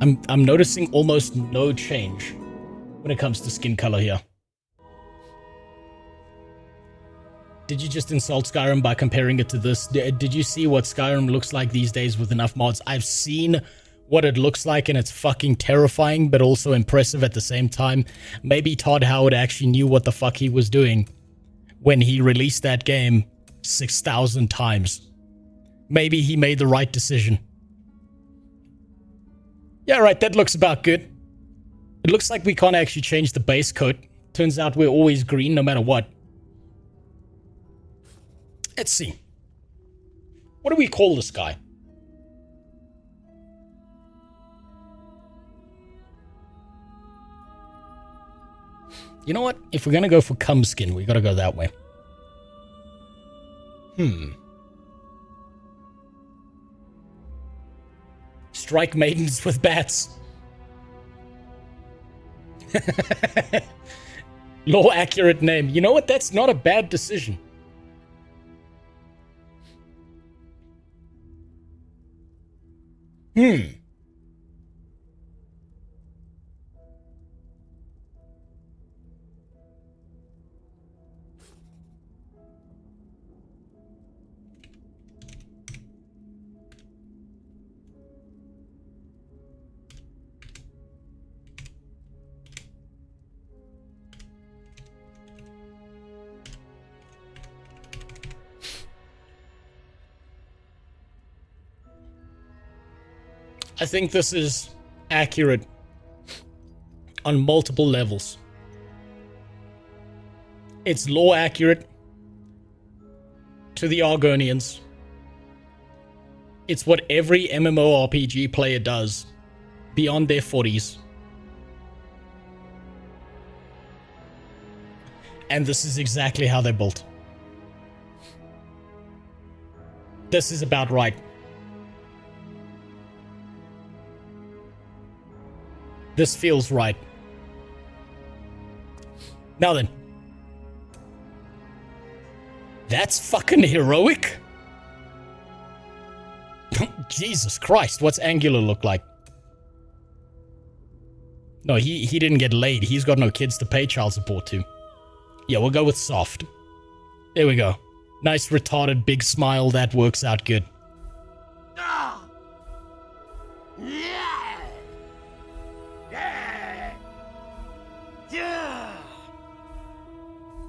I'm noticing almost no change when it comes to skin color here. Did you just insult Skyrim by comparing it to this? Did you see what Skyrim looks like these days with enough mods? I've seen what it looks like, and it's fucking terrifying, but also impressive at the same time. Maybe Todd Howard actually knew what the fuck he was doing when he released that game 6,000 times. Maybe he made the right decision. Yeah, right, that looks about good. It looks like we can't actually change the base coat. Turns out we're always green no matter what. Let's see. What do we call this guy? You know what? If we're gonna go for cum skin, we gotta go that way. Strike maidens with bats. Law accurate name. You know what? That's not a bad decision. I think this is accurate on multiple levels. It's lore accurate to the Argonians. It's what every MMORPG player does beyond their 40s. And this is exactly how they're built. This is about right. This feels right. Now then. That's fucking heroic? Jesus Christ, what's Angular look like? No, he didn't get laid. He's got no kids to pay child support to. Yeah, we'll go with soft. There we go. Nice retarded big smile. That works out good.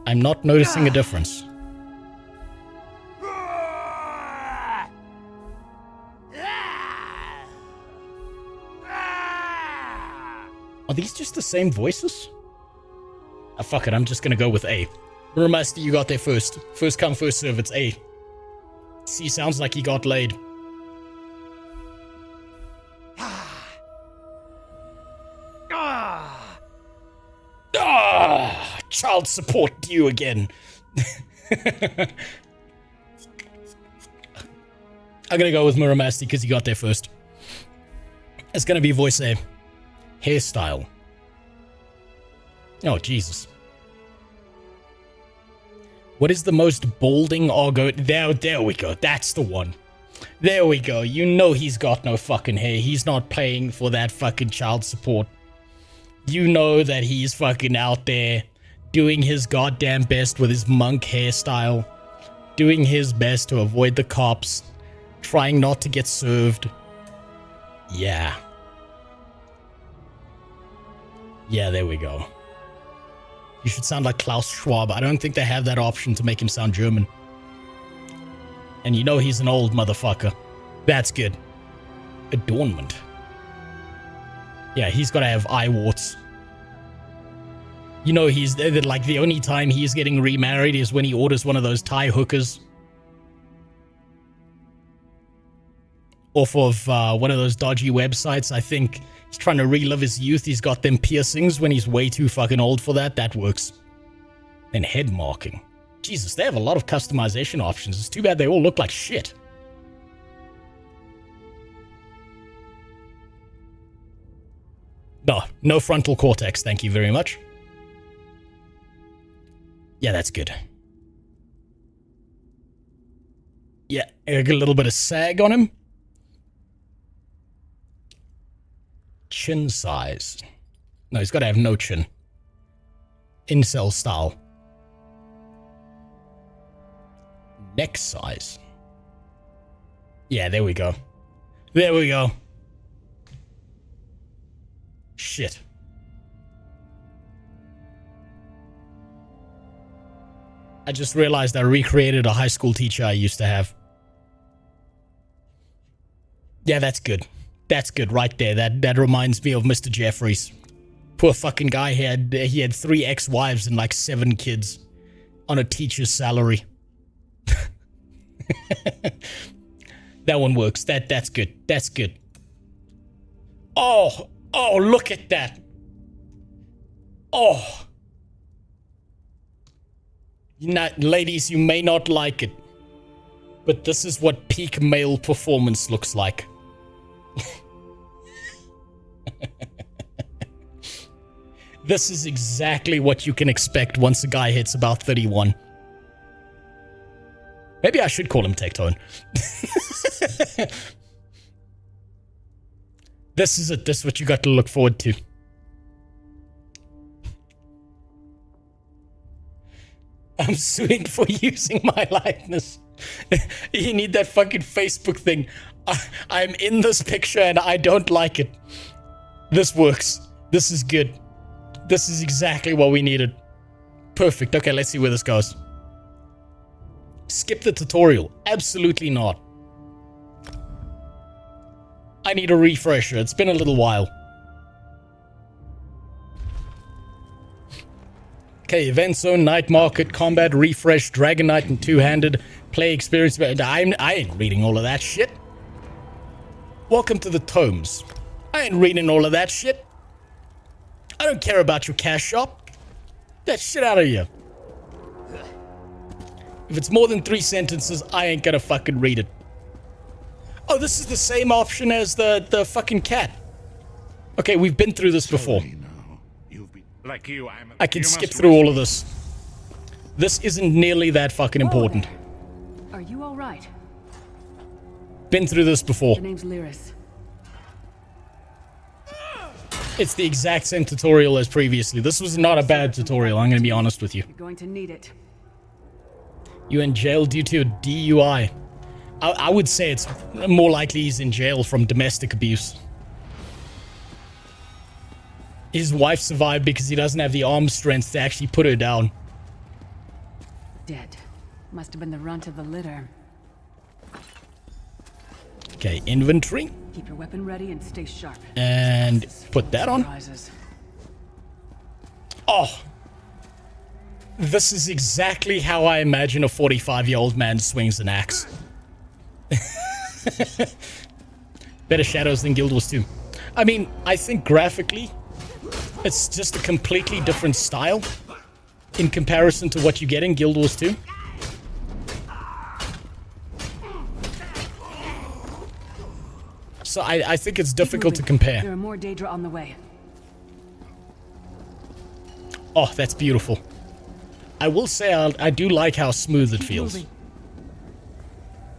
I'm not noticing a difference. Are these just the same voices? Ah, fuck it, I'm just gonna go with A. Muramasti, you got there first. First come, first serve, it's A. C sounds like he got laid. Child support due again. I'm gonna go with Muramasti because he got there first. It's gonna be voice A. Hairstyle. Oh, Jesus. What is the most balding Argo? There we go. That's the one. There we go. You know he's got no fucking hair. He's not paying for that fucking child support. You know that he's fucking out there doing his goddamn best with his monk hairstyle. Doing his best to avoid the cops. Trying not to get served. Yeah. Yeah, there we go. You should sound like Klaus Schwab. I don't think they have that option to make him sound German. And you know he's an old motherfucker. That's good. Adornment. Yeah, he's got to have eye warts. You know he's like the only time he's getting remarried is when he orders one of those Thai hookers. Off of one of those dodgy websites. I think he's trying to relive his youth. He's got them piercings when he's way too fucking old for that. That works. Then head marking. Jesus, they have a lot of customization options. It's too bad they all look like shit. No frontal cortex, thank you very much. Yeah, that's good. Yeah, a little bit of sag on him. Chin size. No, he's got to have no chin. Incel style. Neck size. Yeah, there we go. There we go. Shit. I just realized I recreated a high school teacher I used to have. Yeah, that's good. That's good right there. That reminds me of Mr. Jeffries. Poor fucking guy. He had 3 ex-wives and like 7 kids on a teacher's salary. That one works. That's good. That's good. Oh, look at that. Oh. Ladies, you may not like it, but this is what peak male performance looks like. This is exactly what you can expect once a guy hits about 31. Maybe I should call him Tectone. This is it. This is what you got to look forward to. I'm suing for using my likeness. You need that fucking Facebook thing. I'm in this picture and I don't like it. This works. This is good. This is exactly what we needed. Perfect. Okay, let's see where this goes. Skip the tutorial. Absolutely not. I need a refresher. It's been a little while. Okay, Event Zone, Night Market, Combat, Refresh, Dragon Knight, and Two-Handed, Play Experience. I ain't reading all of that shit. Welcome to the Tomes. I ain't reading all of that shit. I don't care about your cash shop. Get that shit out of here. If it's more than 3 sentences, I ain't gonna fucking read it. Oh, this is the same option as the fucking cat. Okay, we've been through this before. Like you, I can skip through all of this. This isn't nearly that fucking important. Are you all right? Been through this before. The name's Lyris. It's the exact same tutorial as previously. This was not a bad tutorial, I'm gonna be honest with you. You're going to need it. You in jail due to a DUI. I would say it's more likely he's in jail from domestic abuse. His wife survived because he doesn't have the arm strength to actually put her down. Dead. Must have been the runt of the litter. Okay, inventory. Keep your weapon ready and stay sharp. And put that on. Oh. This is exactly how I imagine a 45-year-old man swings an axe. Better shadows than Guild Wars 2. I mean, I think graphically, it's just a completely different style in comparison to what you get in Guild Wars 2. So I think it's difficult to compare. There are more Daedra on the way. Oh, that's beautiful. I will say I do like how smooth it feels. Moving.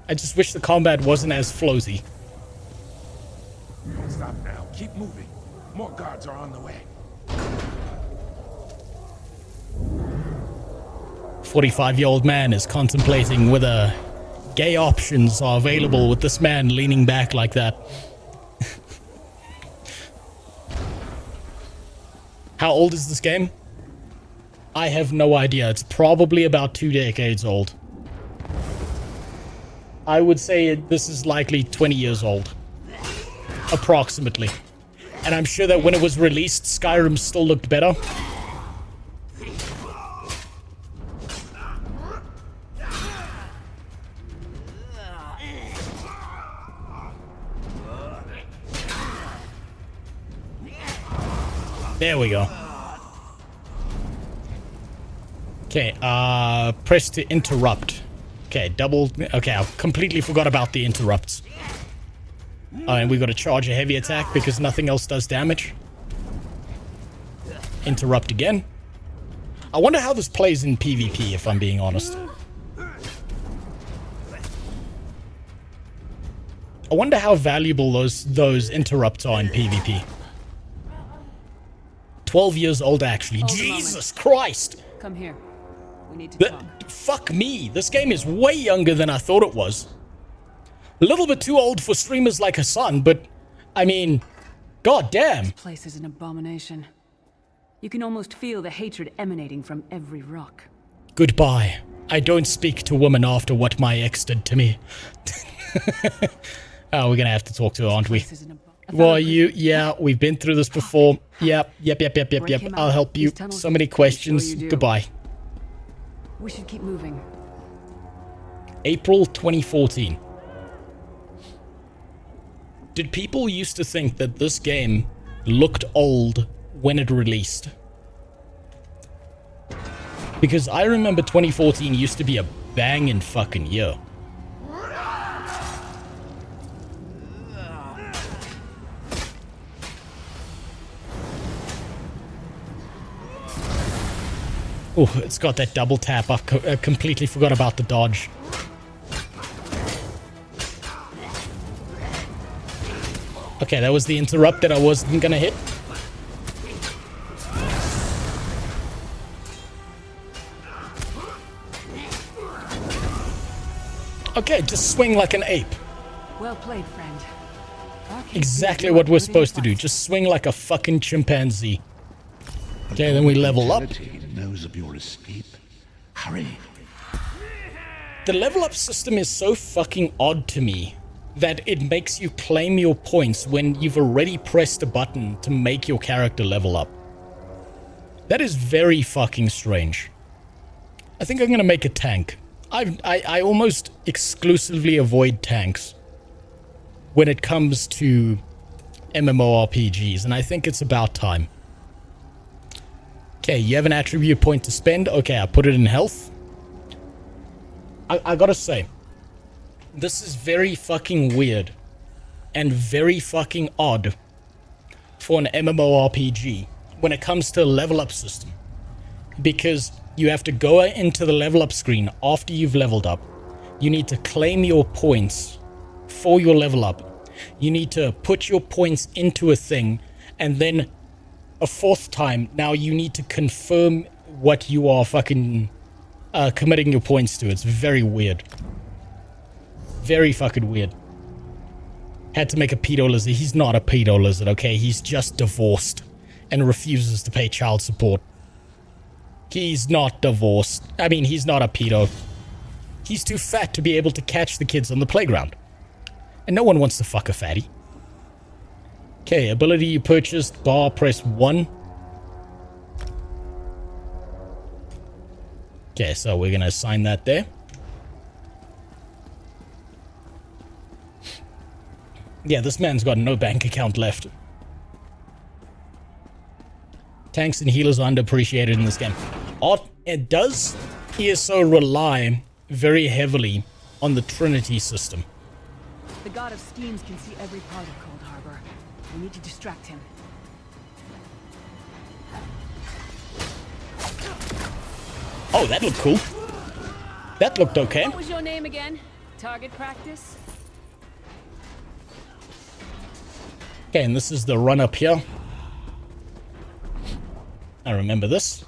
I just wish the combat wasn't as floaty. Don't stop now. Keep moving. More guards are on the way. 45-year-old man is contemplating whether gay options are available with this man leaning back like that. How old is this game? I have no idea. It's probably about 2 decades old. I would say this is likely 20 years old. Approximately. And I'm sure that when it was released, Skyrim still looked better. There we go. Okay, press to interrupt. Okay, okay, I completely forgot about the interrupts. And we got to charge a heavy attack because nothing else does damage. Interrupt again. I wonder how this plays in PvP, if I'm being honest. I wonder how valuable those interrupts are in PvP. 12 years old, actually. Jesus Christ! Come here. We need to talk. Fuck me. This game is way younger than I thought it was. A little bit too old for streamers like Hassan, but I mean, god damn. This place is an abomination. You can almost feel the hatred emanating from every rock. Goodbye. I don't speak to women after what my ex did to me. Oh, we're gonna have to talk to her, aren't we? Well, yeah, we've been through this before. Yep. I'll help you. So many questions. Goodbye. We should keep moving. April 2014. Did people used to think that this game looked old when it released? Because I remember 2014 used to be a banging fucking year. Oh, it's got that double tap. I completely forgot about the dodge. Okay, that was the interrupt that I wasn't gonna hit. Okay, just swing like an ape. Well played, friend. Exactly what we're supposed to do. Just swing like a fucking chimpanzee. Okay, then we level up. Knows of your escape. Hurry. The level up system is so fucking odd to me. that it makes you claim your points when you've already pressed a button to make your character level up. That is very fucking strange. I think I'm gonna make a tank. I almost exclusively avoid tanks when it comes to MMORPGs, and I think it's about time. Okay, you have an attribute point to spend. Okay, I put it in health. I gotta say, this is very fucking weird and very fucking odd for an MMORPG when it comes to a level up system. Because you have to go into the level up screen after you've leveled up. You need to claim your points for your level up. You need to put your points into a thing, and then a fourth time, now you need to confirm what you are fucking committing your points to. It's very weird. Very fucking weird. Had to make a pedo lizard. He's not a pedo lizard, okay? He's just divorced and refuses to pay child support. He's not divorced. I mean, he's not a pedo. He's too fat to be able to catch the kids on the playground. And no one wants to fuck a fatty. Okay, ability you purchased, bar, press 1. Okay, so we're gonna assign that there. Yeah, this man's got no bank account left. Tanks and healers are underappreciated in this game. It does ESO rely very heavily on the Trinity system. The god of schemes can see every part of Cold Harbor. We need to distract him. Oh, that looked cool. That looked okay. What was your name again? Target practice? Okay, and this is the run up here. I remember this.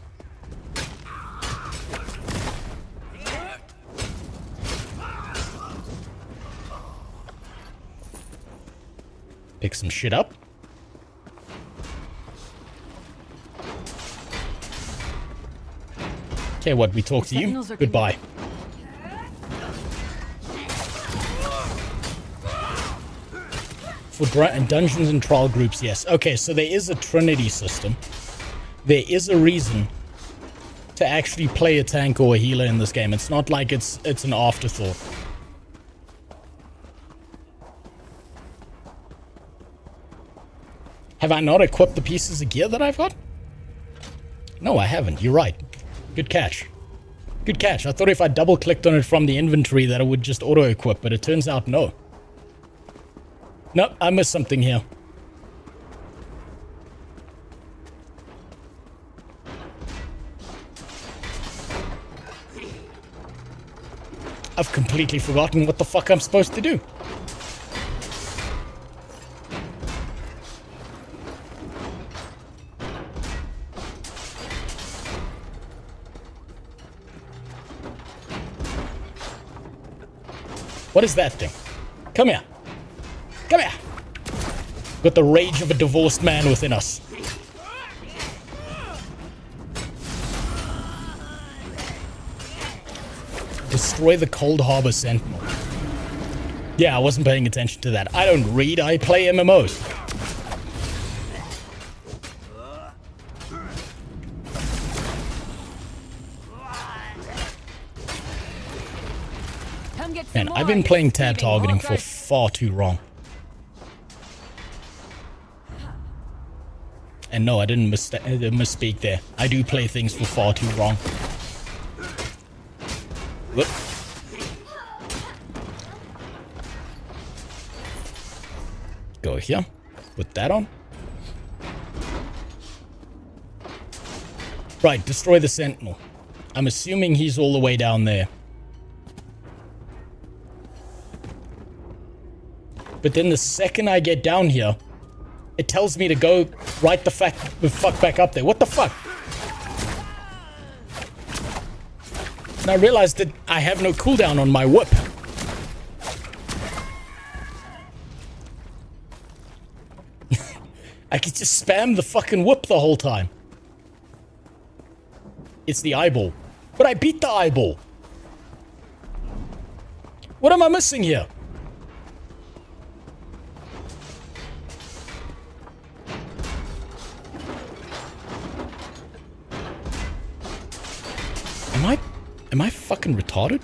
Pick some shit up. Okay, what, we talk to you? Goodbye. For dungeons and trial groups, yes. Okay, so there is a Trinity system. There is a reason to actually play a tank or a healer in this game. It's not like it's an afterthought. Have I not equipped the pieces of gear that I've got? No, I haven't. You're right. Good catch. Good catch. I thought if I double-clicked on it from the inventory that it would just auto-equip, but it turns out no. Nope, I missed something here. I've completely forgotten what the fuck I'm supposed to do. What is that thing? Come here. Come here. Got the rage of a divorced man within us. Destroy the Cold Harbor Sentinel. Yeah, I wasn't paying attention to that. I don't read, I play MMOs. Man, I've been playing tab targeting for far too long. And no, I didn't misspeak there. I do play things for far too long. Whoop. Go here. Put that on. Right, destroy the Sentinel. I'm assuming he's all the way down there. But then the second I get down here, it tells me to go right the fuck back up there. What the fuck? And I realized that I have no cooldown on my whip. I could just spam the fucking whip the whole time. It's the eyeball. But I beat the eyeball. What am I missing here? fucking retarded?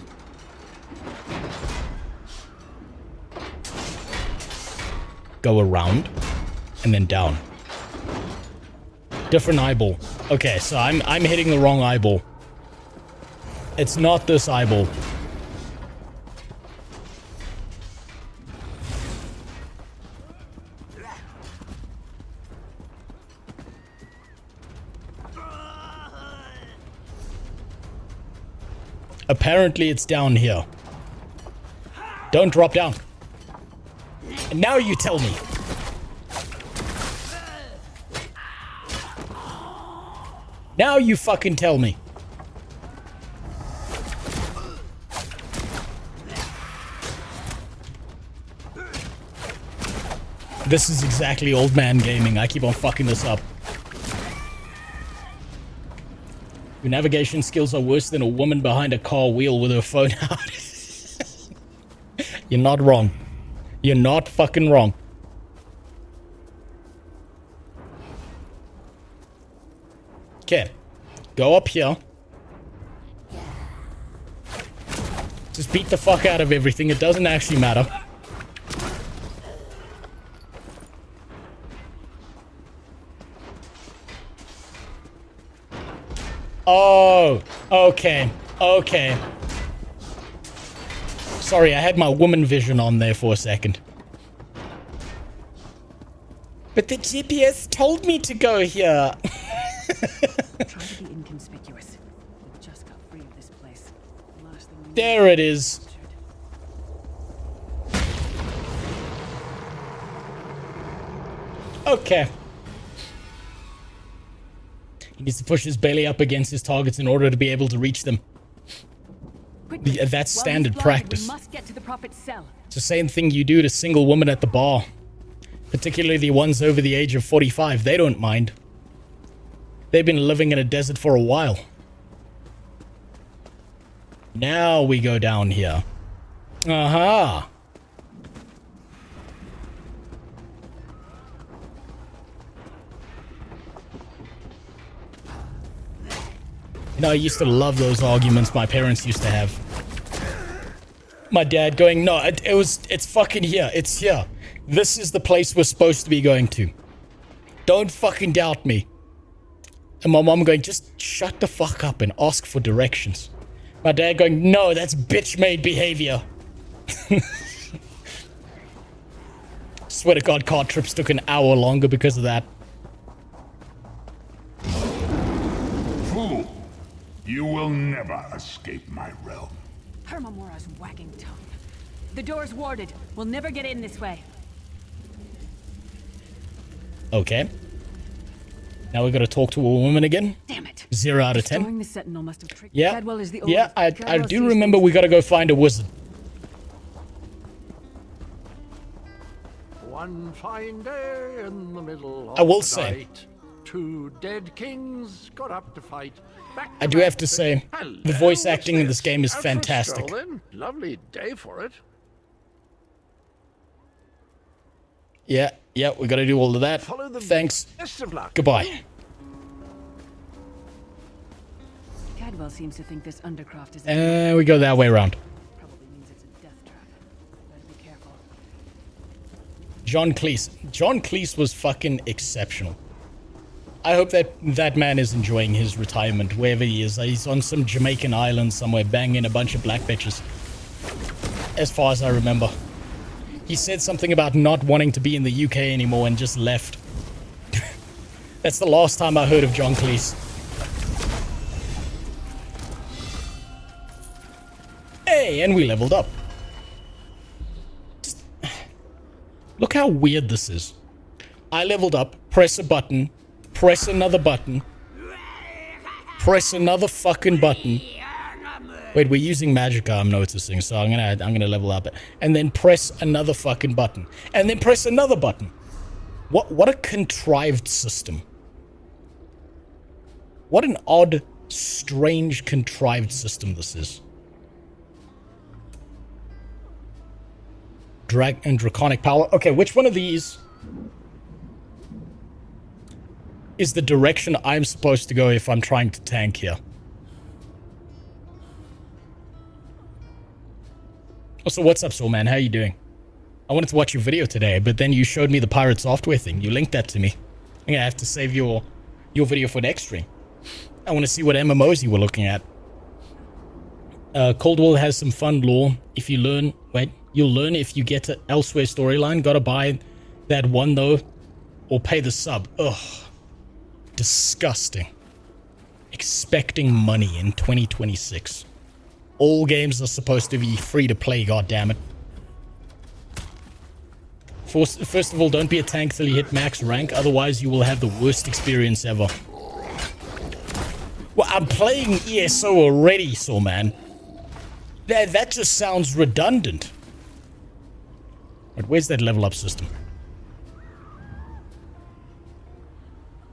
Go around and then down. Different eyeball. Okay, so I'm hitting the wrong eyeball. It's not this eyeball. Apparently it's down here. Don't drop down. And now you tell me. Now you fucking tell me. This is exactly old man gaming. I keep on fucking this up. Your navigation skills are worse than a woman behind a car wheel with her phone out. You're not wrong. You're not fucking wrong. Okay. Go up here. Just beat the fuck out of everything. It doesn't actually matter. Oh, okay. Okay. Sorry, I had my woman vision on there for a second. But the GPS told me to go here. Try to be inconspicuous. We just got free of this place. Last thing we There it is. Okay. He needs to push his belly up against his targets in order to be able to reach them. That's standard practice. We must get to the prophet's cell. It's the same thing you do to single women at the bar. Particularly the ones over the age of 45. They don't mind. They've been living in a desert for a while. Now we go down here. Aha! You know, I used to love those arguments my parents used to have. My dad going, no, it's fucking here. It's here. This is the place we're supposed to be going to. Don't fucking doubt me. And my mom going, just shut the fuck up and ask for directions. My dad going, no, that's bitch-made behavior. Swear to God, car trips took an hour longer because of that. Fool! You will never escape my realm. Hermamora's wagging tongue. The door's warded. We'll never get in this way. Okay. Now we gotta talk to a woman again. Damn it. 0 out of 10. Destroying the Sentinel must have tricked Yeah. Cadwell is the Yeah, oldest. I Cadwell do sees remember things we gotta go find a wizard. One fine day in the middle of I will the say. night, two dead kings got up to fight. Back I to do back have to say, the voice acting in this game is Out for a fantastic. stroll, then? Lovely day for it. Yeah, we gotta do all of that. Follow the Thanks. Best of luck. Goodbye. Cadwell seems to think this undercroft is And we go that way around. probably means it's a death trap. Better be careful. John Cleese. John Cleese was fucking exceptional. I hope that man is enjoying his retirement, wherever he is. He's on some Jamaican island somewhere, banging a bunch of black bitches. As far as I remember. He said something about not wanting to be in the UK anymore and just left. That's the last time I heard of John Cleese. Hey, and we leveled up. Look how weird this is. I leveled up, press a button, press another button, press another fucking button. Wait, we're using Magicka, I'm noticing, so I'm gonna level up it. And then press another fucking button. And then press another button. What a contrived system. What an odd, strange, contrived system this is. Drag and Draconic Power. Okay, which one of these is the direction I'm supposed to go if I'm trying to tank here? Also, what's up, Soul Man? How you doing? I wanted to watch your video today, but then you showed me the Piratesoftware thing. You linked that to me. I'm gonna have to save your video for next stream. I want to see what MMOs you were looking at. Cold War has some fun lore. If you learn, you'll learn if you get to Elsewhere storyline. Gotta buy that one though, or pay the sub. Ugh, disgusting. Expecting money in 2026. All games are supposed to be free to play. God damn it. First of all, don't be a tank till you hit max rank. Otherwise, you will have the worst experience ever. Well, I'm playing ESO already, so man. That just sounds redundant. But where's that level up system?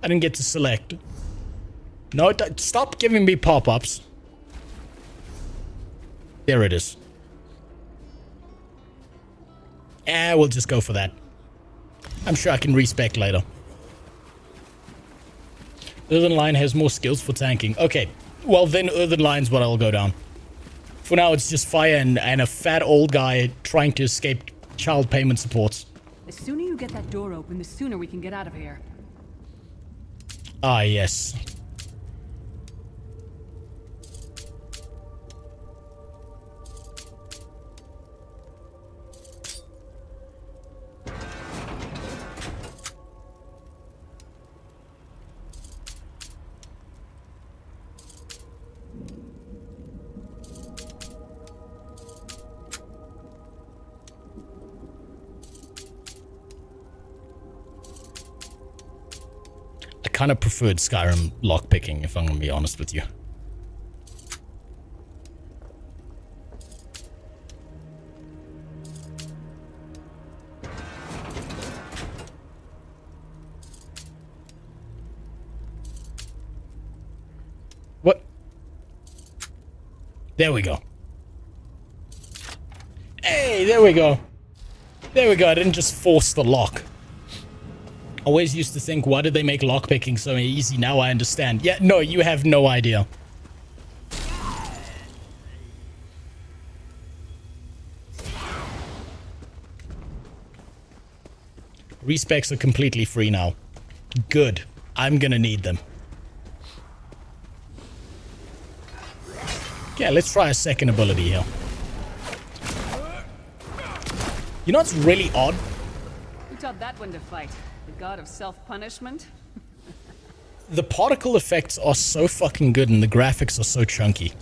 I didn't get to select. No, stop giving me pop-ups. There it is. We'll just go for that. I'm sure I can respec later. Earthen Line has more skills for tanking. Okay, well then Earthen Line's what I'll go down. For now, it's just fire and a fat old guy trying to escape child payment supports. The sooner you get that door open, the sooner we can get out of here. Ah, yes. I kind of preferred Skyrim lockpicking, if I'm going to be honest with you. What? There we go. Hey, there we go. There we go. I didn't just force the lock. Always used to think, why did they make lockpicking so easy? Now I understand. Yeah, no, you have no idea. Respecs are completely free now. Good. I'm gonna need them. Yeah, let's try a second ability here. You know what's really odd? Who taught that one to fight? The god of self-punishment? The particle effects are so fucking good and the graphics are so chunky.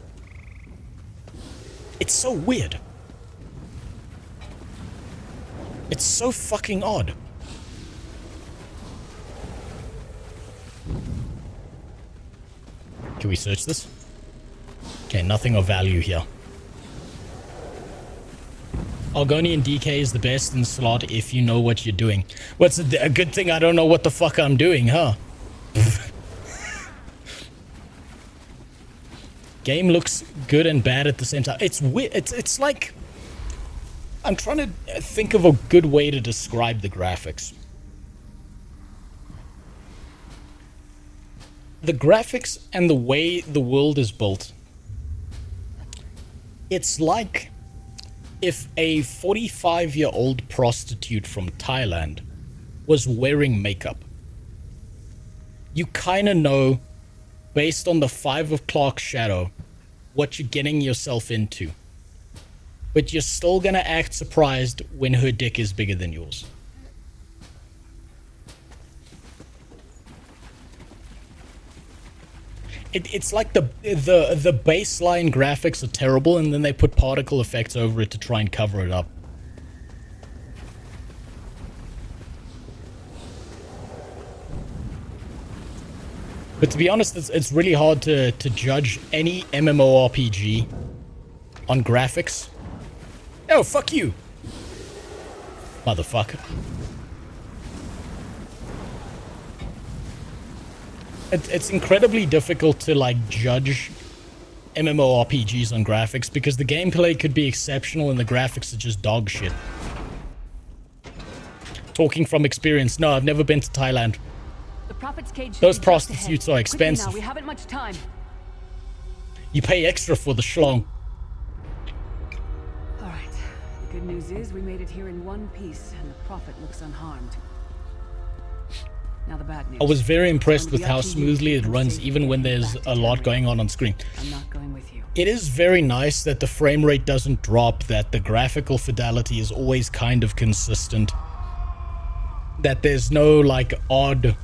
It's so weird. It's so fucking odd. Can we search this? Okay, nothing of value here. Argonian DK is the best in slot if you know what you're doing. What's a good thing I don't know what the fuck I'm doing, huh? Game looks good and bad at the same time. It's weird. It's like... I'm trying to think of a good way to describe the graphics. The graphics and the way the world is built. It's like... if a 45-year-old prostitute from Thailand was wearing makeup. You kind of know, based on the 5 o'clock shadow, what you're getting yourself into. But you're still gonna act surprised when her dick is bigger than yours. It's like the baseline graphics are terrible and then they put particle effects over it to try and cover it up. But to be honest, it's really hard to judge any MMORPG on graphics. Oh, fuck you! Motherfucker. It's incredibly difficult to, like, judge MMORPGs on graphics because the gameplay could be exceptional and the graphics are just dog shit. Talking from experience, no, I've never been to Thailand. The Prophet's Cage. Those prostitutes are expensive. Quickly now, we haven't much time. You pay extra for the schlong. All right, news is we made it here in one piece, and the Prophet looks unharmed. Now the bad news. I was very impressed with how smoothly it runs even when there's a lot going on screen. I'm not going with you. It is very nice that the frame rate doesn't drop, that the graphical fidelity is always kind of consistent, that there's no like odd,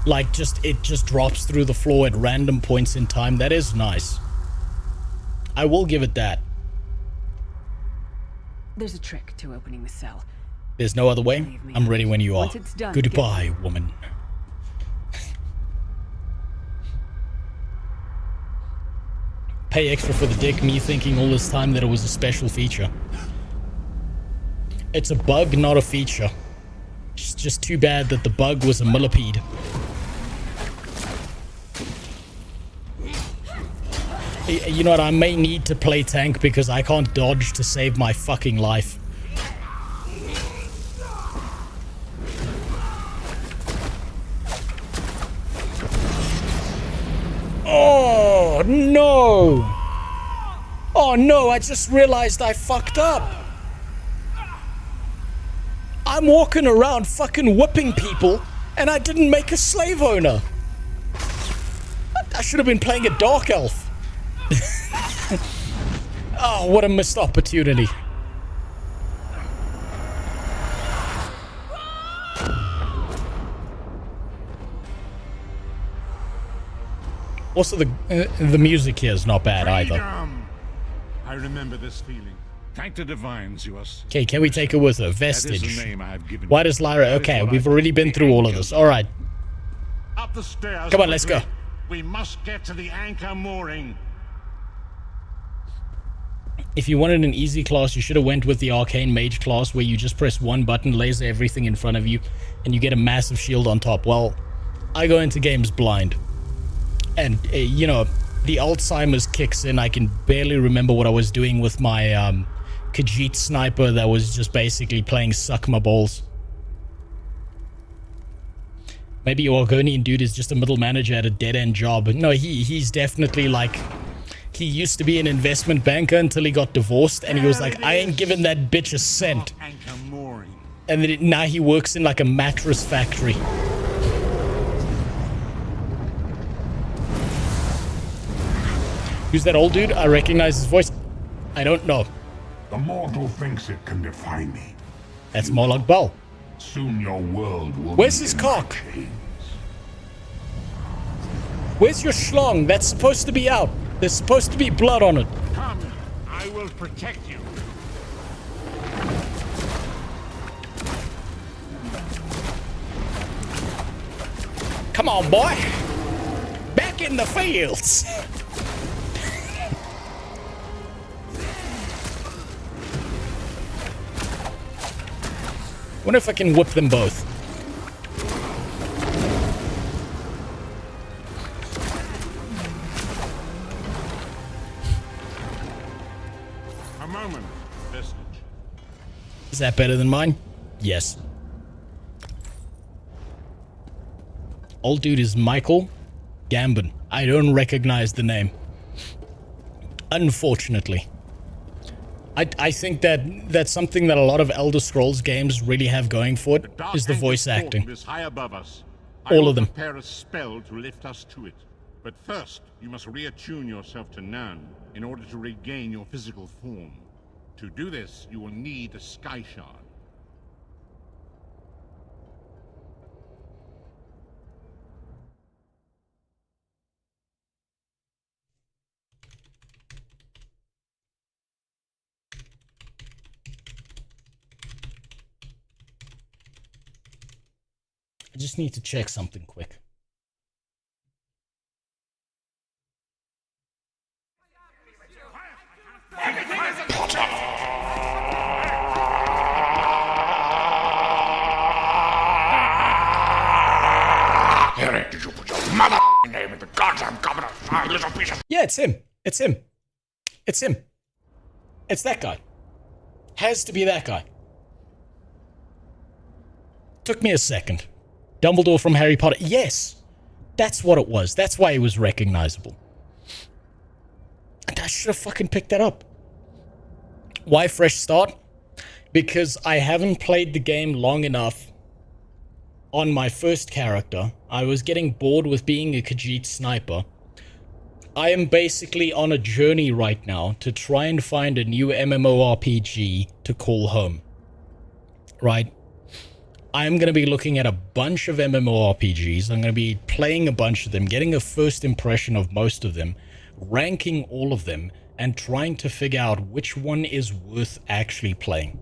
like it just drops through the floor at random points in time. That is nice. I will give it that. There's a trick to opening the cell. There's no other way. I'm ready when you are. Once it's done, Goodbye, woman. Pay extra for the dick, me thinking all this time that it was a special feature. It's a bug, not a feature. It's just too bad that the bug was a millipede. You know what, I may need to play tank because I can't dodge to save my fucking life. Oh, no! Oh, no, I just realized I fucked up. I'm walking around fucking whipping people, and I didn't make a slave owner. I should have been playing a dark elf. Oh, what a missed opportunity. Also, the music here is not bad either. I remember this feeling. Thank the divines you are. Okay, can we take it with a vestige? That is the name I have given Why does Lyra? Okay, we've already been through all of this. All right. Up the stairs. Come on, let's go. We must get to the anchor mooring. If you wanted an easy class, you should have went with the Arcane Mage class where you just press one button, laser everything in front of you, and you get a massive shield on top. Well, I go into games blind. And, you know, the Alzheimer's kicks in. I can barely remember what I was doing with my Khajiit sniper that was just basically playing suck my balls. Maybe your Argonian dude is just a middle manager at a dead-end job. No, he's definitely like... He used to be an investment banker until he got divorced, and he was like, I ain't giving that bitch a cent. And then now he works in like a mattress factory. Who's that old dude? I recognize his voice. I don't know. The mortal thinks it can defy me. That's Moloch Bal. Soon your world will. Where's his cock? Where's your schlong? That's supposed to be out. There's supposed to be blood on it. Come, I will protect you. Come on, boy. Back in the fields. Wonder if I can whip them both. A moment, vestige. Is that better than mine? Yes. Old dude is Michael Gambon. I don't recognize the name. Unfortunately. I think that's something that a lot of Elder Scrolls games really have going for it, is the voice acting. Is high above us. All of them. Prepare a spell to lift us to it. But first, you must reattune yourself to Nan in order to regain your physical form. To do this, you will need a Sky Shard. I just need to check something quick. Harry, did you put your mother name in the goddamn governor? Little piece of... Yeah, it's him. It's him. It's him. It's that guy. Has to be that guy. Took me a second. Dumbledore from Harry Potter. Yes. That's what it was. That's why he was recognizable. And I should have fucking picked that up. Why fresh start? because I haven't played the game long enough on my first character. I was getting bored with being a Khajiit sniper. I am basically on a journey right now to try and find a new MMORPG to call home. Right? I'm going to be looking at a bunch of MMORPGs. I'm going to be playing a bunch of them, getting a first impression of most of them, ranking all of them, and trying to figure out which one is worth actually playing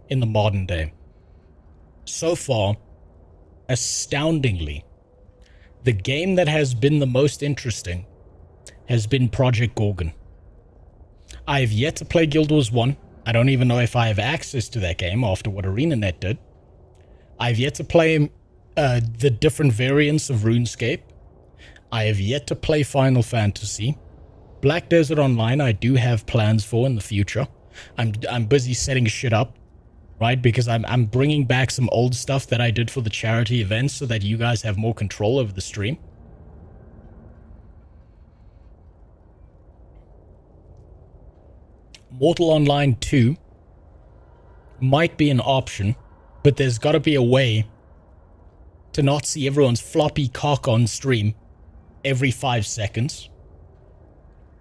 in the modern day. So far, astoundingly, the game that has been the most interesting has been Project Gorgon. I have yet to play Guild Wars 1. I don't even know if I have access to that game after what ArenaNet did. I've yet to play the different variants of RuneScape. I have yet to play Final Fantasy. Black Desert Online I do have plans for in the future. I'm busy setting shit up, right? Because I'm bringing back some old stuff that I did for the charity events so that you guys have more control over the stream. Mortal Online 2 might be an option, but there's got to be a way to not see everyone's floppy cock on stream every 5 seconds.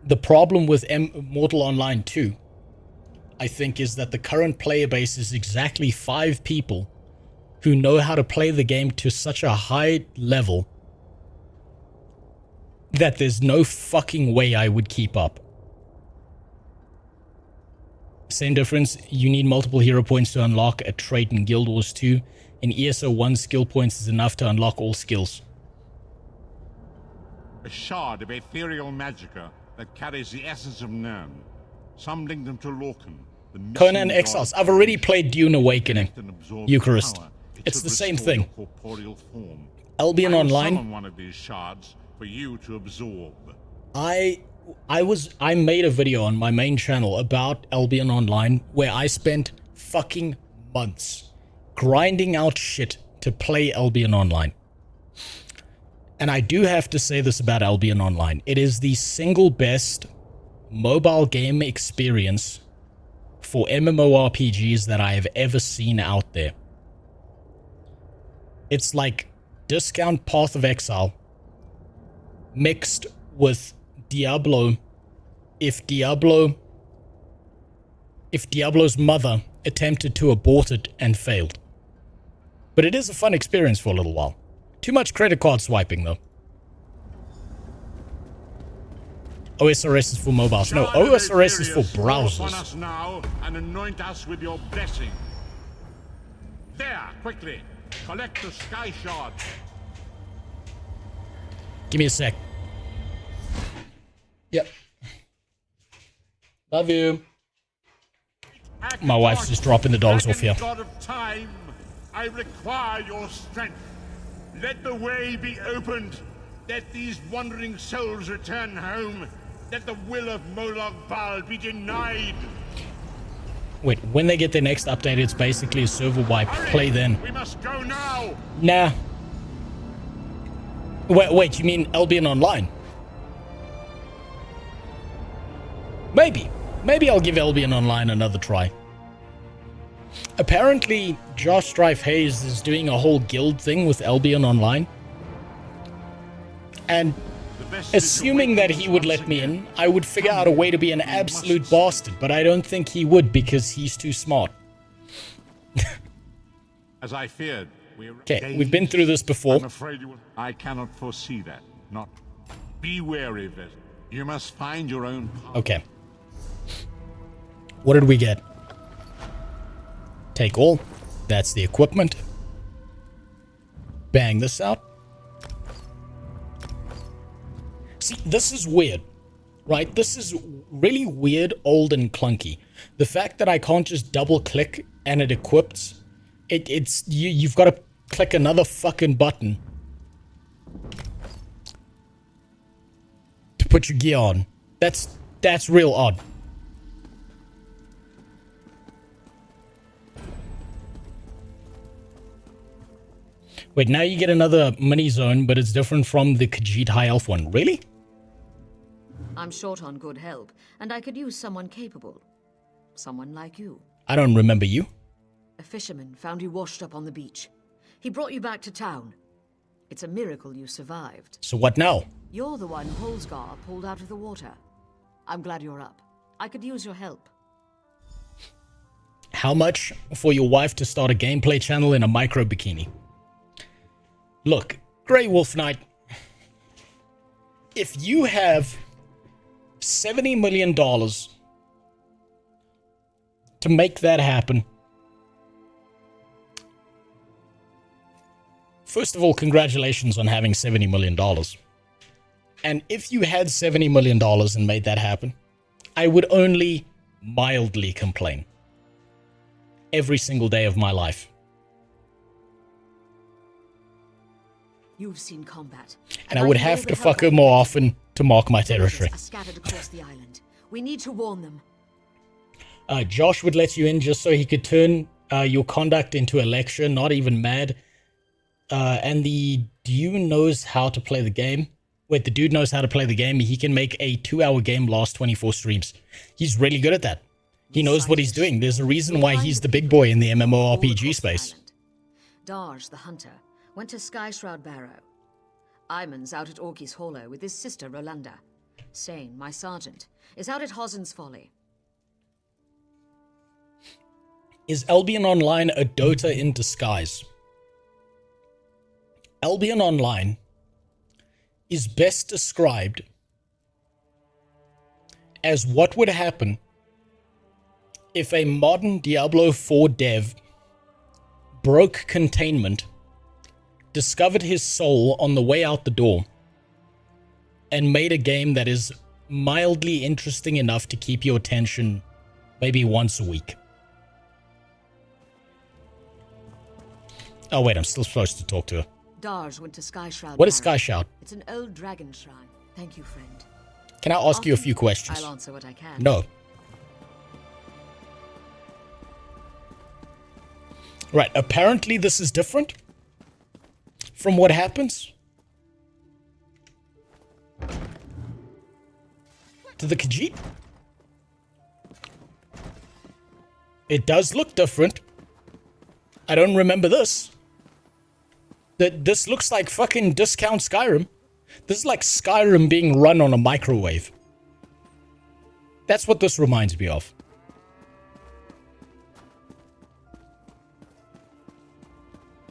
The problem with Mortal Online 2, I think, is that the current player base is exactly 5 people who know how to play the game to such a high level that there's no fucking way I would keep up. Same difference, you need multiple hero points to unlock a trait in Guild Wars 2. In ESO 1, skill points is enough to unlock all skills. A shard of ethereal magicka that carries the essence of Nern. Some link them to Lorcan. Conan Exiles. I've already played Dune Awakening. Eucharist. It's the same thing. Albion Online. One of these shards for you to absorb. I made a video on my main channel about Albion Online where I spent fucking months grinding out shit to play Albion Online. And I do have to say this about Albion Online. It is the single best mobile game experience for MMORPGs that I have ever seen out there. It's like discount Path of Exile mixed with Diablo if Diablo's mother attempted to abort it and failed. But it is a fun experience for a little while. Too much credit card swiping though. OSRS is for mobiles. No, OSRS is for browsers. Us now and anoint us with your blessing. There, quickly. Collect the sky shard. Give me a sec. Yep. Love you. My wife's just dropping the dogs off here. God of time, I require your strength. Let the way be opened. Let these wandering souls return home. Let the will of Molag Bal be denied. Wait, when they get their next update, it's basically a server wipe. Hurry, play then. We must go now. Nah. Wait, you mean Albion Online? Maybe. Maybe I'll give Albion Online another try. Apparently, Josh Strife Hayes is doing a whole guild thing with Albion Online. And assuming that he would let me in, I would figure out a way to be an absolute bastard, but I don't think he would because he's too smart. As I feared, okay, we've been through this before. I'm afraid you will. I cannot foresee that. Not. Be wary of it. You must find your own path. Okay. What did we get? Take all. That's the equipment. Bang this out. See, this is weird, right? This is really weird, old, and clunky. The fact that I can't just double click and it equips, you've got to click another fucking button to put your gear on. That's real odd. Wait, now you get another mini zone, but it's different from the Khajiit High Elf one. Really? I'm short on good help, and I could use someone capable. Someone like you. I don't remember you. A fisherman found you washed up on the beach. He brought you back to town. It's a miracle you survived. So what now? You're the one Holsgar pulled out of the water. I'm glad you're up. I could use your help. How much for your wife to start a gameplay channel in a micro bikini? Look, Grey Wolf Knight, if you have $70 million to make that happen, first of all, congratulations on having $70 million. And if you had $70 million and made that happen, I would only mildly complain every single day of my life. You've seen combat. And I would have to fuck her more often to mark my territory. Are scattered across the island. We need to warn them. Josh would let you in just so he could turn your conduct into a lecture, not even mad. And the dude knows how to play the game. Wait, the dude knows how to play the game. He can make a 2-hour game last 24 streams. He's really good at that. He knows what he's doing. There's a reason why he's the big boy in the MMORPG space. Darj, the hunter, went to Skyshroud Barrow. Iman's out at Orky's Hollow with his sister Rolanda. Sane, my sergeant, is out at Hosen's Folly. Is Albion Online a Dota in disguise? Albion Online is best described as what would happen if a modern Diablo 4 dev broke containment, discovered his soul on the way out the door, and made a game that is mildly interesting enough to keep your attention maybe once a week. Oh wait, I'm still supposed to talk to her. Darj went to Skyshroud. What is Skyshroud? It's an old dragon shrine. Thank you, friend. Can I ask you a few questions? I'll answer what I can. No. Right, apparently this is different from what happens to the Khajiit. It does look different. I don't remember this. This looks like fucking discount Skyrim. This is like Skyrim being run on a microwave. That's what this reminds me of.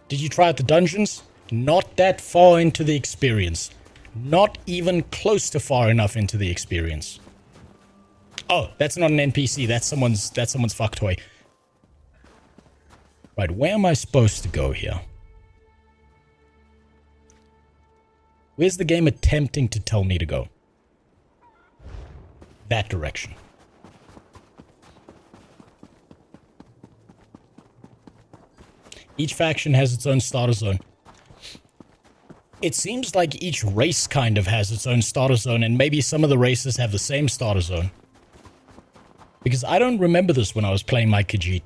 Did you try out the dungeons? Not that far into the experience. Not even close to far enough into the experience. Oh, that's not an NPC. That's someone's fuck toy. Right, where am I supposed to go here? Where's the game attempting to tell me to go? That direction. Each faction has its own starter zone. It seems like each race kind of has its own starter zone, and maybe some of the races have the same starter zone. Because I don't remember this when I was playing my Khajiit.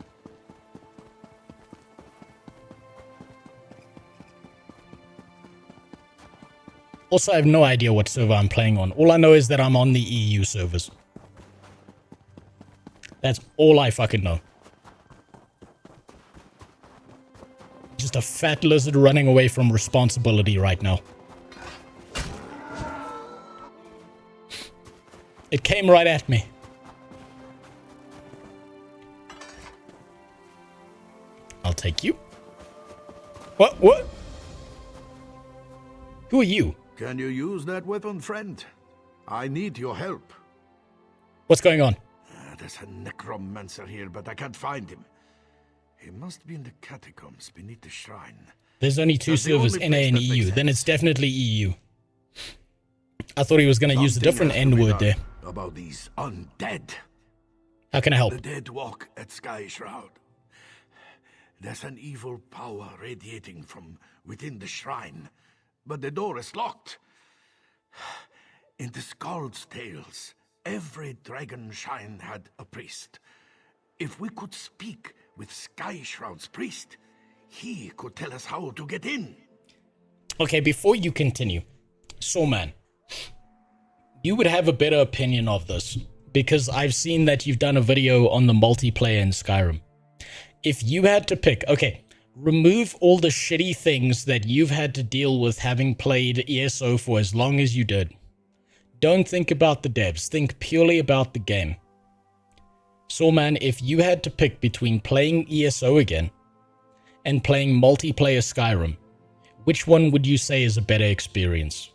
Also, I have no idea what server I'm playing on. All I know is that I'm on the EU servers. That's all I fucking know. Just a fat lizard running away from responsibility right now. It came right at me. I'll take you. What? Who are you? Can you use that weapon, friend? I need your help. What's going on? There's a necromancer here, but I can't find him. He must be in the catacombs beneath the shrine. There's only two servers, NA and EU. Then it's definitely EU. I thought he was going to use a different N-word there. About these undead. How can I help? The dead walk at Sky Shroud. There's an evil power radiating from within the shrine, but the door is locked. In the Skald's tales, every dragon shrine had a priest. If we could speak with Sky Shroud's priest, he could tell us how to get in. Okay, before you continue, Soulman, you would have a better opinion of this, because I've seen that you've done a video on the multiplayer in Skyrim. if you had to pick, okay, remove all the shitty things that you've had to deal with having played ESO for as long as you did. Don't think about the devs. Think purely about the game. So, man, if you had to pick between playing ESO again and playing multiplayer Skyrim, which one would you say is a better experience?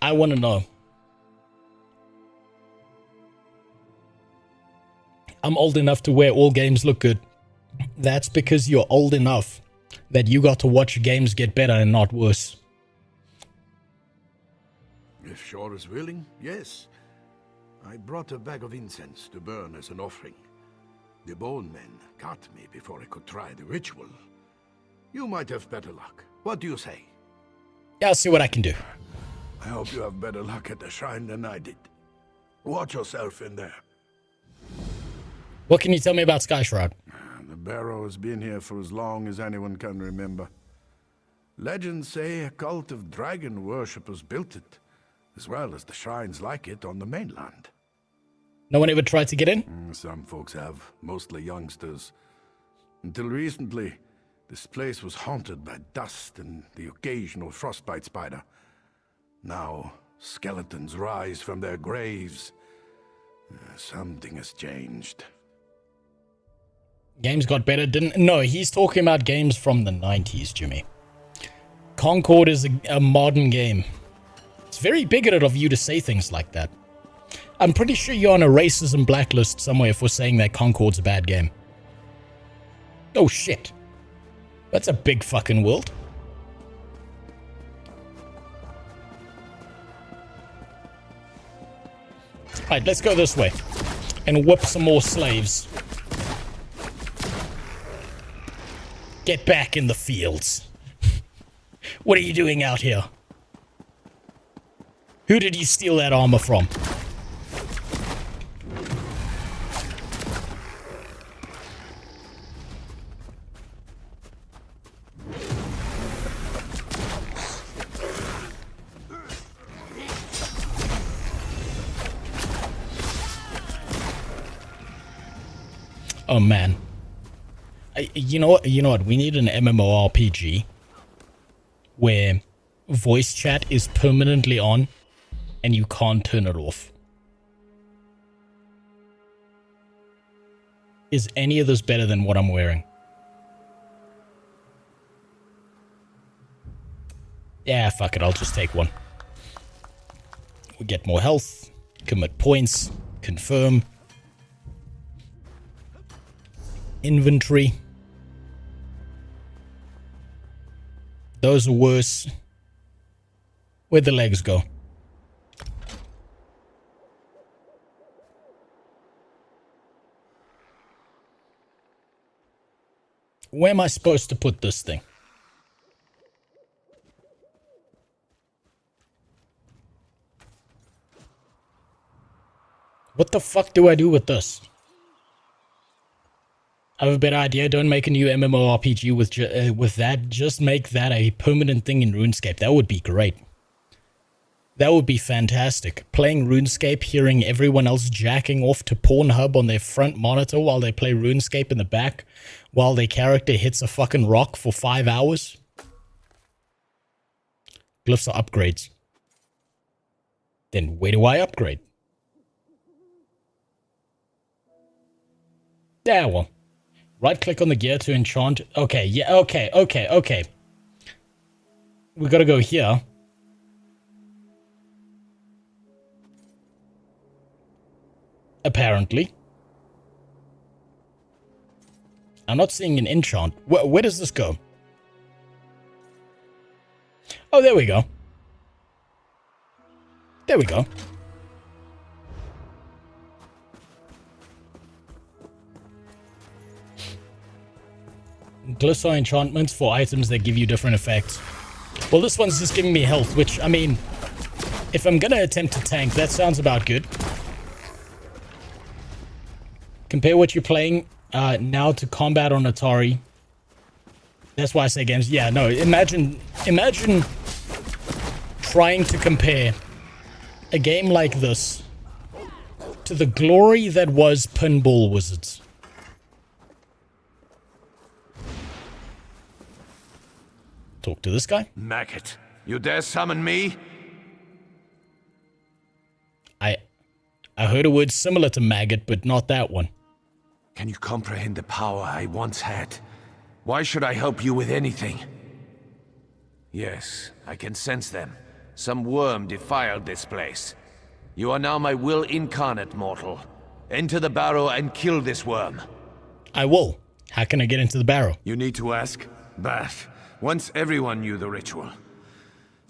I want to know. I'm old enough to where all games look good. That's because you're old enough that you got to watch games get better and not worse. If Shore is willing, yes. I brought a bag of incense to burn as an offering. The bone men got me before I could try the ritual. You might have better luck. What do you say? Yeah, I'll see what I can do. I hope you have better luck at the shrine than I did. Watch yourself in there. What can you tell me about Sky Shroud? The barrow has been here for as long as anyone can remember. Legends say a cult of dragon worshippers built it, as well as the shrines like it on the mainland. No one ever tried to get in? Some folks have, mostly youngsters. Until recently, this place was haunted by dust and the occasional frostbite spider. Now, skeletons rise from their graves. Something has changed. Games got better, didn't... No, he's talking about games from the 90s, Jimmy. Concord is a modern game. It's very bigoted of you to say things like that. I'm pretty sure you're on a racism blacklist somewhere for saying that Concord's a bad game. Oh shit. That's a big fucking world. Alright, let's go this way. And whip some more slaves. Get back in the fields. What are you doing out here? Who did you steal that armor from? Oh man. You know what? We need an MMORPG where voice chat is permanently on and you can't turn it off. Is any of this better than what I'm wearing? Yeah, fuck it. I'll just take one. We get more health, commit points, confirm. Inventory. Those are worse. Where'd the legs go? Where am I supposed to put this thing? What the fuck do I do with this? I have a better idea. Don't make a new MMORPG with that. Just make that a permanent thing in RuneScape. That would be great. That would be fantastic. Playing RuneScape, hearing everyone else jacking off to Pornhub on their front monitor while they play RuneScape in the back, while their character hits a fucking rock for 5 hours. Glyphs are upgrades. Then where do I upgrade? Yeah, well. Right-click on the gear to enchant. Okay, yeah, okay. We gotta go here. Apparently. I'm not seeing an enchant. Where does this go? Oh, there we go. There we go. Glyphs are enchantments for items that give you different effects. Well, this one's just giving me health, which, I mean, if I'm gonna attempt to tank, that sounds about good. Compare what you're playing now to combat on Atari. That's why I say games. Yeah, no, imagine trying to compare a game like this to the glory that was Pinball Wizards. Talk to this guy. Maggot, you dare summon me? I heard a word similar to maggot, but not that one. Can you comprehend the power I once had? Why should I help you with anything? Yes, I can sense them. Some worm defiled this place. You are now my will incarnate, mortal. Enter the barrow and kill this worm. I will. How can I get into the barrow? You need to ask? But once everyone knew the ritual.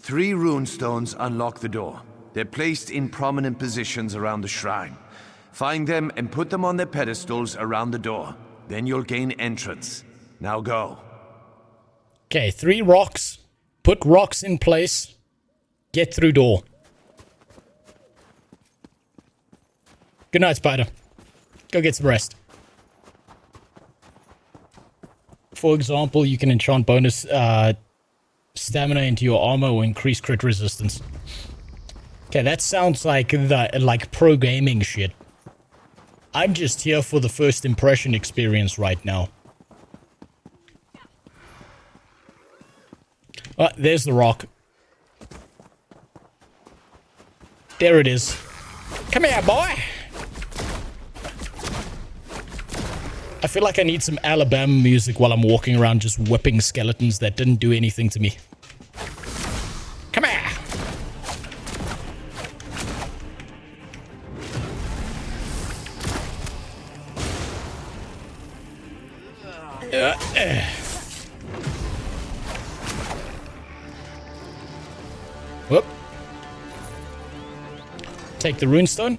3 rune stones unlock the door. They're placed in prominent positions around the shrine. Find them and put them on their pedestals around the door. Then you'll gain entrance. Now go. Okay, 3 rocks. Put rocks in place. Get through door. Good night, Spider. Go get some rest. For example, you can enchant bonus stamina into your armor or increase crit resistance. Okay, that sounds like pro gaming shit. I'm just here for the first impression experience right now. Oh, there's the rock. There it is. Come here, boy! I feel like I need some Alabama music while I'm walking around just whipping skeletons that didn't do anything to me. Come here! Whoop. Take the runestone.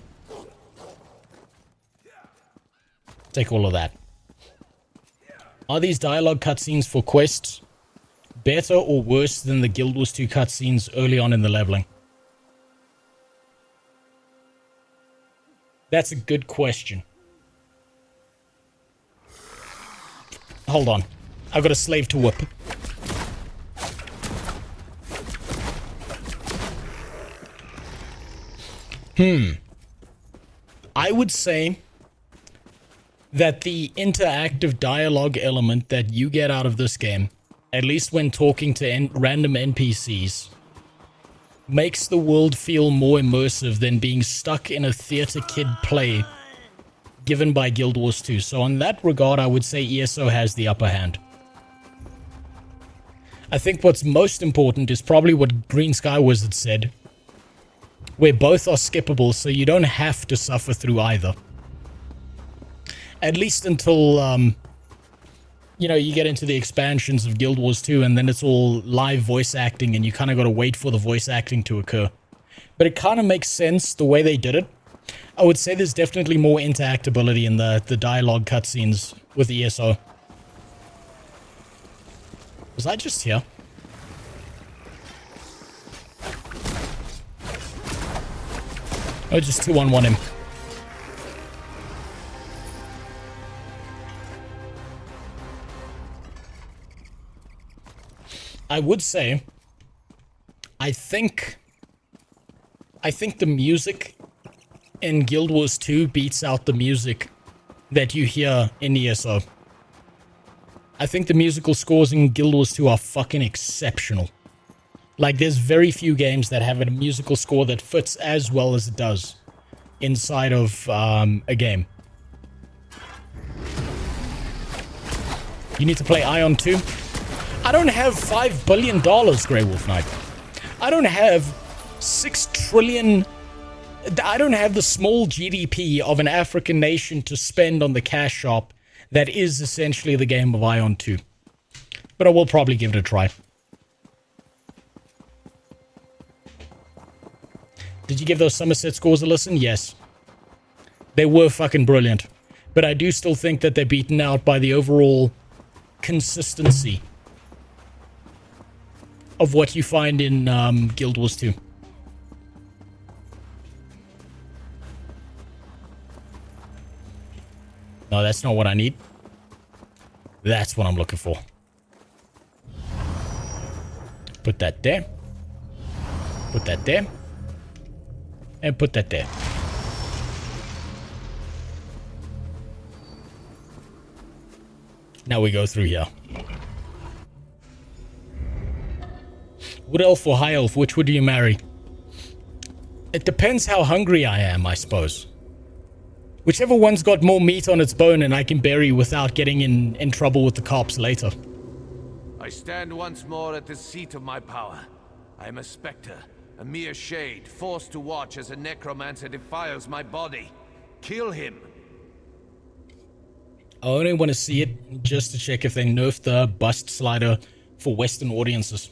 Take all of that. Are these dialogue cutscenes for quests better or worse than the Guild Wars 2 cutscenes early on in the leveling? That's a good question. Hold on. I've got a slave to whip. I would say that the interactive dialogue element that you get out of this game, at least when talking to random NPCs, makes the world feel more immersive than being stuck in a theater kid play given by Guild Wars 2. So in that regard, I would say ESO has the upper hand. I think what's most important is probably what Green Sky Wizard said, where both are skippable, so you don't have to suffer through either. At least until, you know, you get into the expansions of Guild Wars 2, and then it's all live voice acting, and you kind of got to wait for the voice acting to occur. But it kind of makes sense the way they did it. I would say there's definitely more interactability in the dialogue cutscenes with ESO. Was I just here? Oh, just 2-on-1 him. I would say, I think the music in Guild Wars 2 beats out the music that you hear in ESO. I think the musical scores in Guild Wars 2 are fucking exceptional. Like, there's very few games that have a musical score that fits as well as it does inside of a game. You need to play Ion 2? I don't have $5 billion, Grey Wolf Knight. I don't have 6 trillion... I don't have the small GDP of an African nation to spend on the cash shop that is essentially the game of Ion 2. But I will probably give it a try. Did you give those Somerset scores a listen? Yes. They were fucking brilliant. But I do still think that they're beaten out by the overall consistency of what you find in Guild Wars 2. No, that's not what I need. That's what I'm looking for. Put that there. Put that there. And put that there. Now we go through here. Wood elf or high elf, which would you marry? It depends how hungry I am, I suppose. Whichever one's got more meat on its bone and I can bury without getting in trouble with the cops later. I stand once more at the seat of my power. I am a spectre, a mere shade, forced to watch as a necromancer defiles my body. Kill him. I only want to see it just to check if they nerfed the bust slider for Western audiences.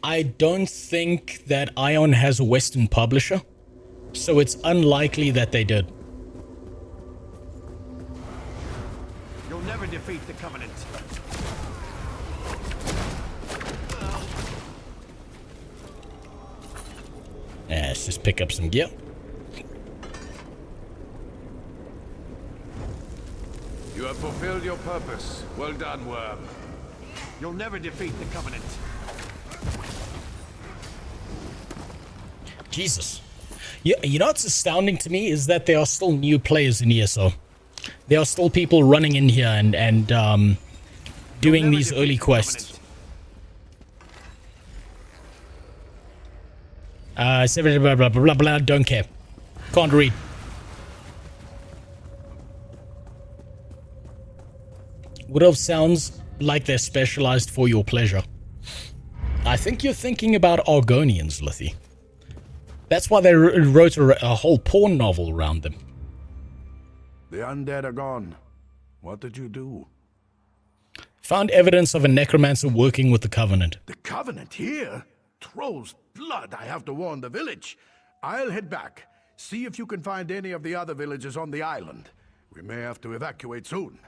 I don't think that Ion has a Western publisher, so it's unlikely that they did. You'll never defeat the Covenant. Let's just pick up some gear. You have fulfilled your purpose. Well done, Worm. You'll never defeat the Covenant. Jesus. You know what's astounding to me is that there are still new players in ESO. There are still people running in here and doing these early quests. Blah, blah, blah, blah, blah, don't care. Can't read. Wood elf sounds like they're specialized for your pleasure. I think you're thinking about Argonians, Lithy. That's why they wrote a whole porn novel around them. The undead are gone. What did you do? Found evidence of a necromancer working with the Covenant. The Covenant here? Troll's blood, I have to warn the village. I'll head back. See if you can find any of the other villages on the island. We may have to evacuate soon.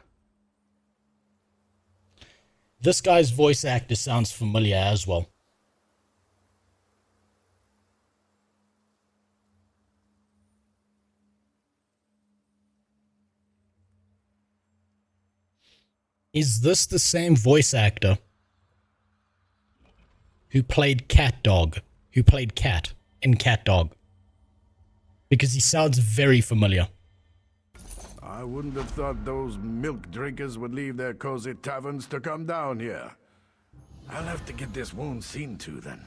This guy's voice actor sounds familiar as well. Is this the same voice actor who played Cat Dog, who played Cat in Cat Dog? Because he sounds very familiar. I wouldn't have thought those milk drinkers would leave their cozy taverns to come down here. I'll have to get this wound seen to then.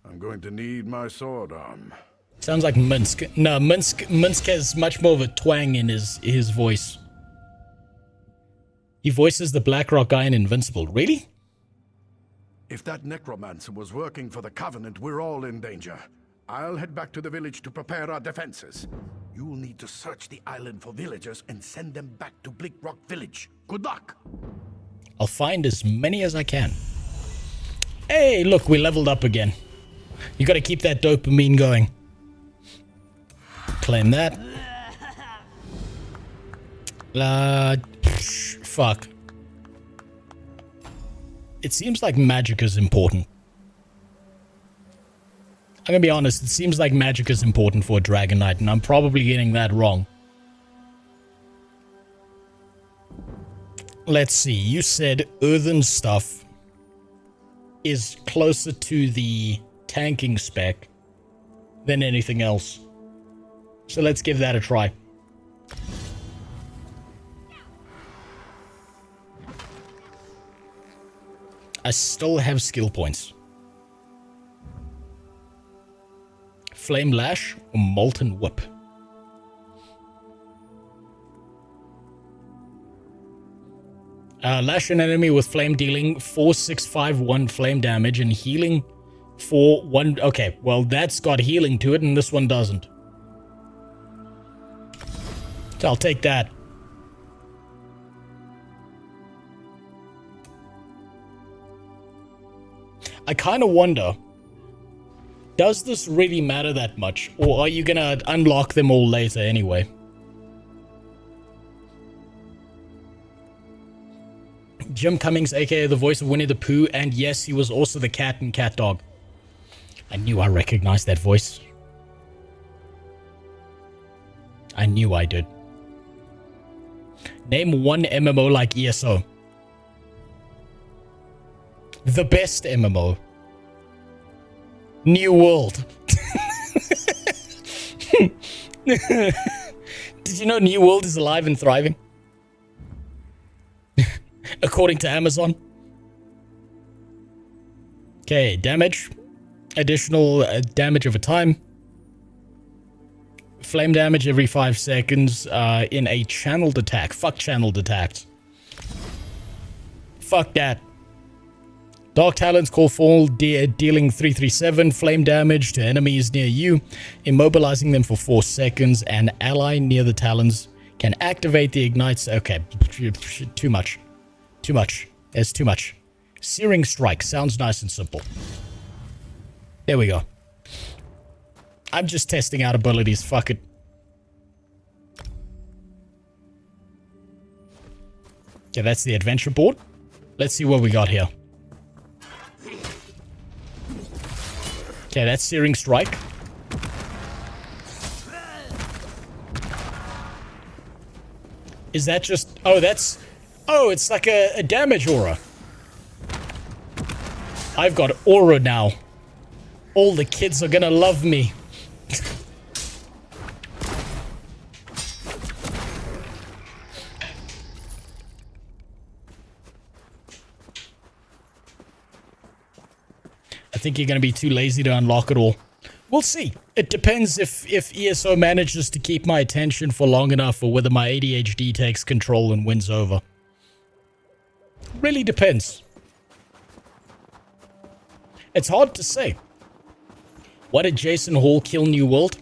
I'm going to need my sword arm. Sounds like Minsk. No, Minsk has much more of a twang in his voice. He voices the Blackrock guy in Invincible. Really? If that necromancer was working for the Covenant, we're all in danger. I'll head back to the village to prepare our defenses. You'll need to search the island for villagers and send them back to Bleak Rock Village. Good luck! I'll find as many as I can. Hey, look, we leveled up again. You gotta keep that dopamine going. Claim that. Fuck. It seems like magic is important. I'm gonna be honest, it seems like magic is important for a Dragon Knight, and I'm probably getting that wrong. Let's see, you said earthen stuff is closer to the tanking spec than anything else. So let's give that a try. I still have skill points. Flame Lash or Molten Whip? Lash an enemy with flame dealing 4651 flame damage and healing for 1... Okay, well that's got healing to it and this one doesn't. So I'll take that. I kind of wonder, does this really matter that much? Or are you gonna unlock them all later anyway? Jim Cummings, aka the voice of Winnie the Pooh, and yes, he was also the cat in Cat Dog. I knew I recognized that voice. I knew I did. Name one MMO like ESO. The best MMO. New World. Did you know New World is alive and thriving? According to Amazon. Okay, damage. Additional damage over time. Flame damage every 5 seconds in a channeled attack. Fuck channeled attacks. Fuck that. Dark Talons call fall, dealing 337 flame damage to enemies near you, immobilizing them for 4 seconds. An ally near the Talons can activate the ignites. Okay, too much. Too much. There's too much. Searing Strike sounds nice and simple. There we go. I'm just testing out abilities. Fuck it. Okay, that's the adventure board. Let's see what we got here. Okay, that's Searing Strike. Is that just... Oh, that's... Oh, it's like a damage aura. I've got aura now. All the kids are gonna love me. I think you're going to be too lazy to unlock it all. We'll see. It depends if ESO manages to keep my attention for long enough or whether my ADHD takes control and wins over. Really depends. It's hard to say. Why did Jason Hall kill New World?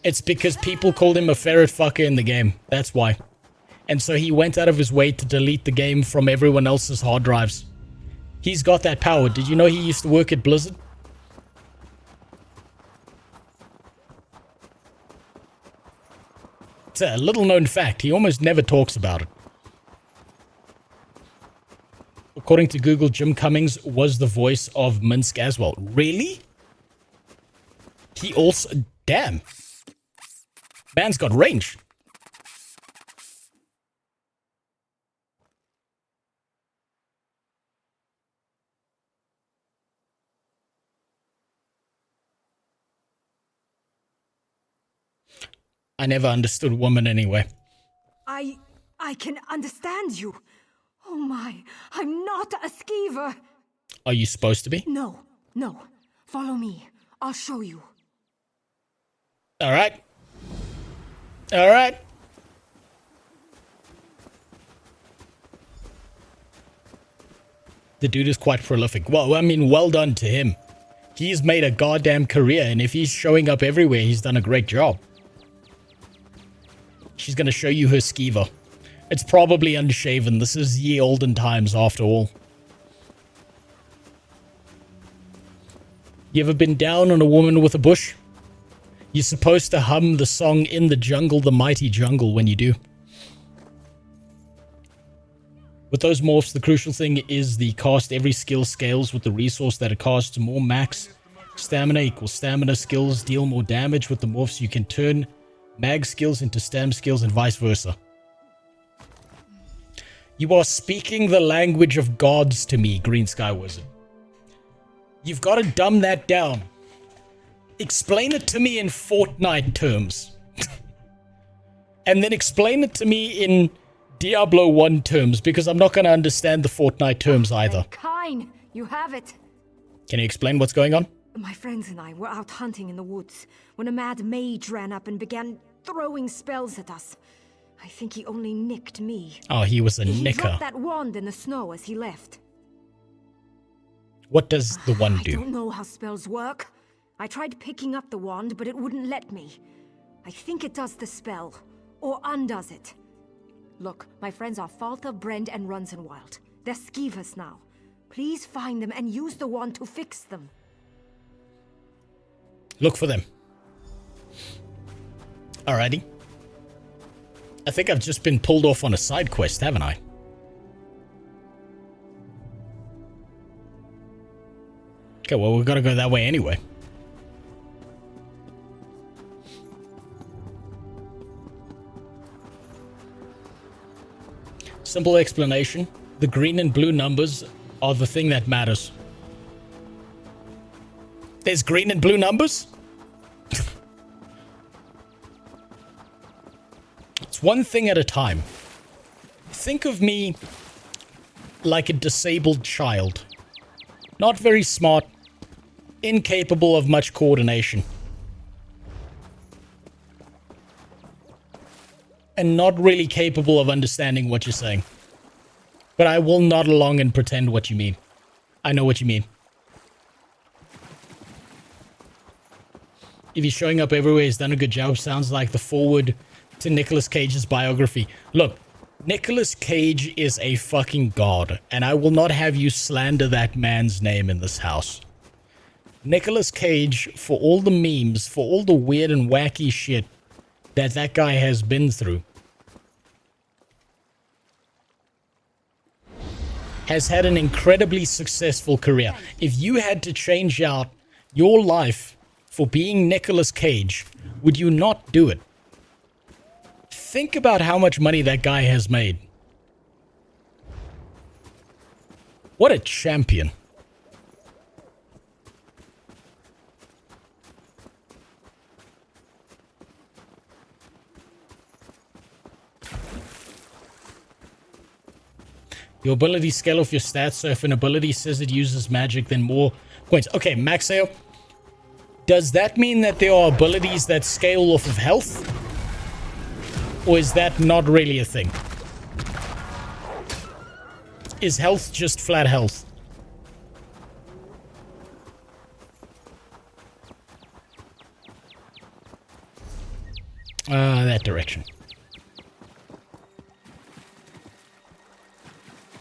It's because people called him a ferret fucker in the game. That's why. And so he went out of his way to delete the game from everyone else's hard drives. He's got that power. Did you know he used to work at Blizzard? It's a little known fact. He almost never talks about it. According to Google, Jim Cummings was the voice of Minsk as well. Really? He also... Damn. Man's got range. I never understood women anyway. I can understand you. Oh my, I'm not a skeever. Are you supposed to be? No. Follow me. I'll show you. Alright. Alright. The dude is quite prolific. Well, I mean, well done to him. He's made a goddamn career, and if he's showing up everywhere, he's done a great job. She's gonna show you her skeever. It's probably unshaven. This is ye olden times after all. You ever been down on a woman with a bush? You're supposed to hum the song In the Jungle, the Mighty Jungle when you do. With those morphs, the crucial thing is the cost. Every skill scales with the resource that it costs. More max stamina equals stamina skills deal more damage. With the morphs, you can turn mag skills into stam skills and vice versa. You are speaking the language of gods to me, Green Sky Wizard. You've got to dumb that down. Explain it to me in Fortnite terms. And then explain it to me in Diablo 1 terms, because I'm not going to understand the Fortnite terms either. Kine, you have it. Can you explain what's going on? My friends and I were out hunting in the woods when a mad mage ran up and began throwing spells at us. I think he only nicked me. Oh, he was a He nicker. dropped that wand in the snow as he left. What does the wand I do? don't know how spells work. I tried picking up the wand, but it wouldn't let me. I think it does the spell, or undoes it. Look, my friends are Falta, Brend, and Runzenwild. They're skeevers now. Please find them and use the wand to fix them. Look for them. Alrighty. I think I've just been pulled off on a side quest, haven't I? Okay, well, we've got to go that way anyway. Simple explanation. The green and blue numbers are the thing that matters. There's green and blue numbers? It's one thing at a time. Think of me like a disabled child. Not very smart, incapable of much coordination. And not really capable of understanding what you're saying. But I will nod along and pretend what you mean. I know what you mean. If he's showing up everywhere, he's done a good job. Sounds like the forward to Nicolas Cage's biography. Look, Nicolas Cage is a fucking god, and I will not have you slander that man's name in this house. Nicolas Cage, for all the memes, for all the weird and wacky shit that guy has been through, has had an incredibly successful career. If you had to change out your life for being Nicolas Cage, would you not do it? Think about how much money that guy has made. What a champion. Your ability scale off your stats, so if an ability says it uses magic, then more points. Okay, Maxeo, does that mean that there are abilities that scale off of health? Or is that not really a thing? Is health just flat health? That direction.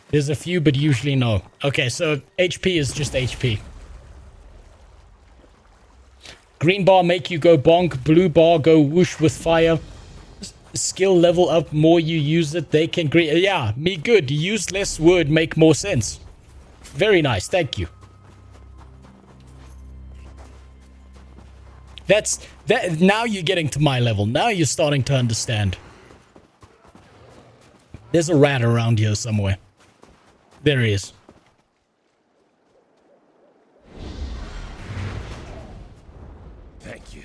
There's a few, but usually no. Okay, so HP is just HP. Green bar make you go bonk. Blue bar go whoosh with fire. Skill level up, more you use it, they can green. Yeah, me good. Use less word, make more sense. Very nice, thank you. That. Now you're getting to my level. Now you're starting to understand. There's a rat around here somewhere. There he is. Thank you.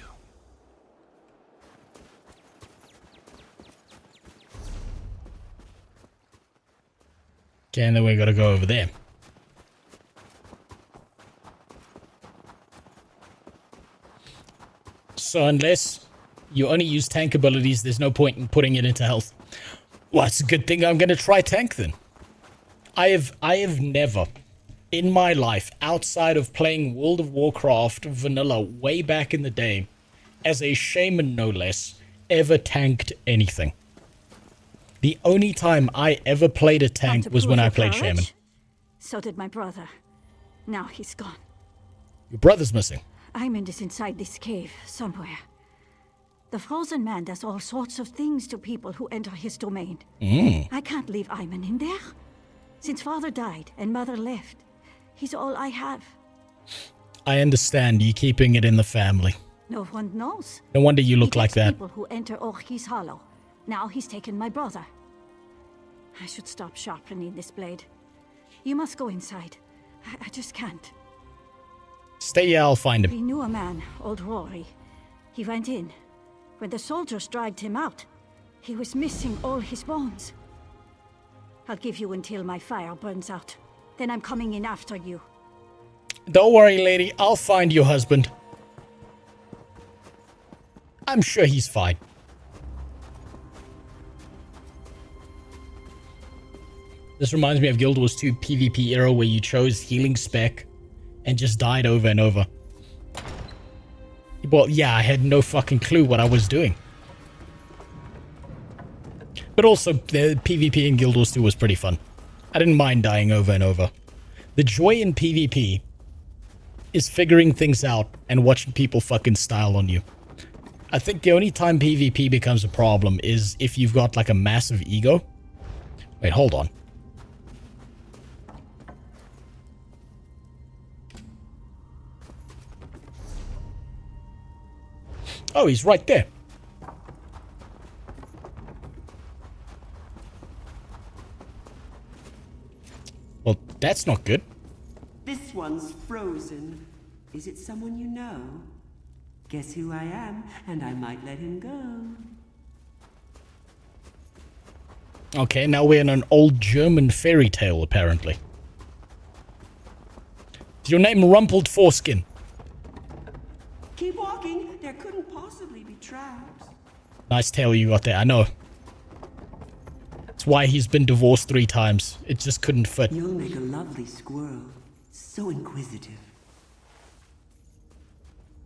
Okay, and then we gotta go over there. So unless you only use tank abilities, there's no point in putting it into health. Well, it's a good thing I'm gonna try tank then. I have never, in my life, outside of playing World of Warcraft vanilla way back in the day, as a shaman no less, ever tanked anything. The only time I ever played a tank was when I played shaman. So did my brother. Now he's gone. Your brother's missing. Aymond is inside this cave, somewhere. The Frozen Man does all sorts of things to people who enter his domain. I can't leave Aymond in there. Since father died and mother left, he's all I have. I understand you keeping it in the family. No one knows. No wonder you look like that. People who enter Orki's Hollow. Now he's taken my brother. I should stop sharpening this blade. You must go inside. I just can't. Stay here, I'll find him. We knew a man, old Rory. He went in. When the soldiers dragged him out, he was missing all his bones. I'll give you until my fire burns out. Then I'm coming in after you. Don't worry, lady. I'll find your husband. I'm sure he's fine. This reminds me of Guild Wars 2 PvP era where you chose healing spec and just died over and over. Well, yeah, I had no fucking clue what I was doing. But also, the PvP in Guild Wars 2 was pretty fun. I didn't mind dying over and over. The joy in PvP is figuring things out and watching people fucking style on you. I think the only time PvP becomes a problem is if you've got like a massive ego. Wait, hold on. Oh, he's right there. Well, that's not good. This one's frozen. Is it someone you know? Guess who I am, and I might let him go. Okay, now we're in an old German fairy tale, apparently. Is your name Rumpled Foreskin? Keep walking. There couldn't possibly be traps. Nice tale you got there, I know. That's why he's been divorced 3 times. It just couldn't fit. You'll make a lovely squirrel. So inquisitive.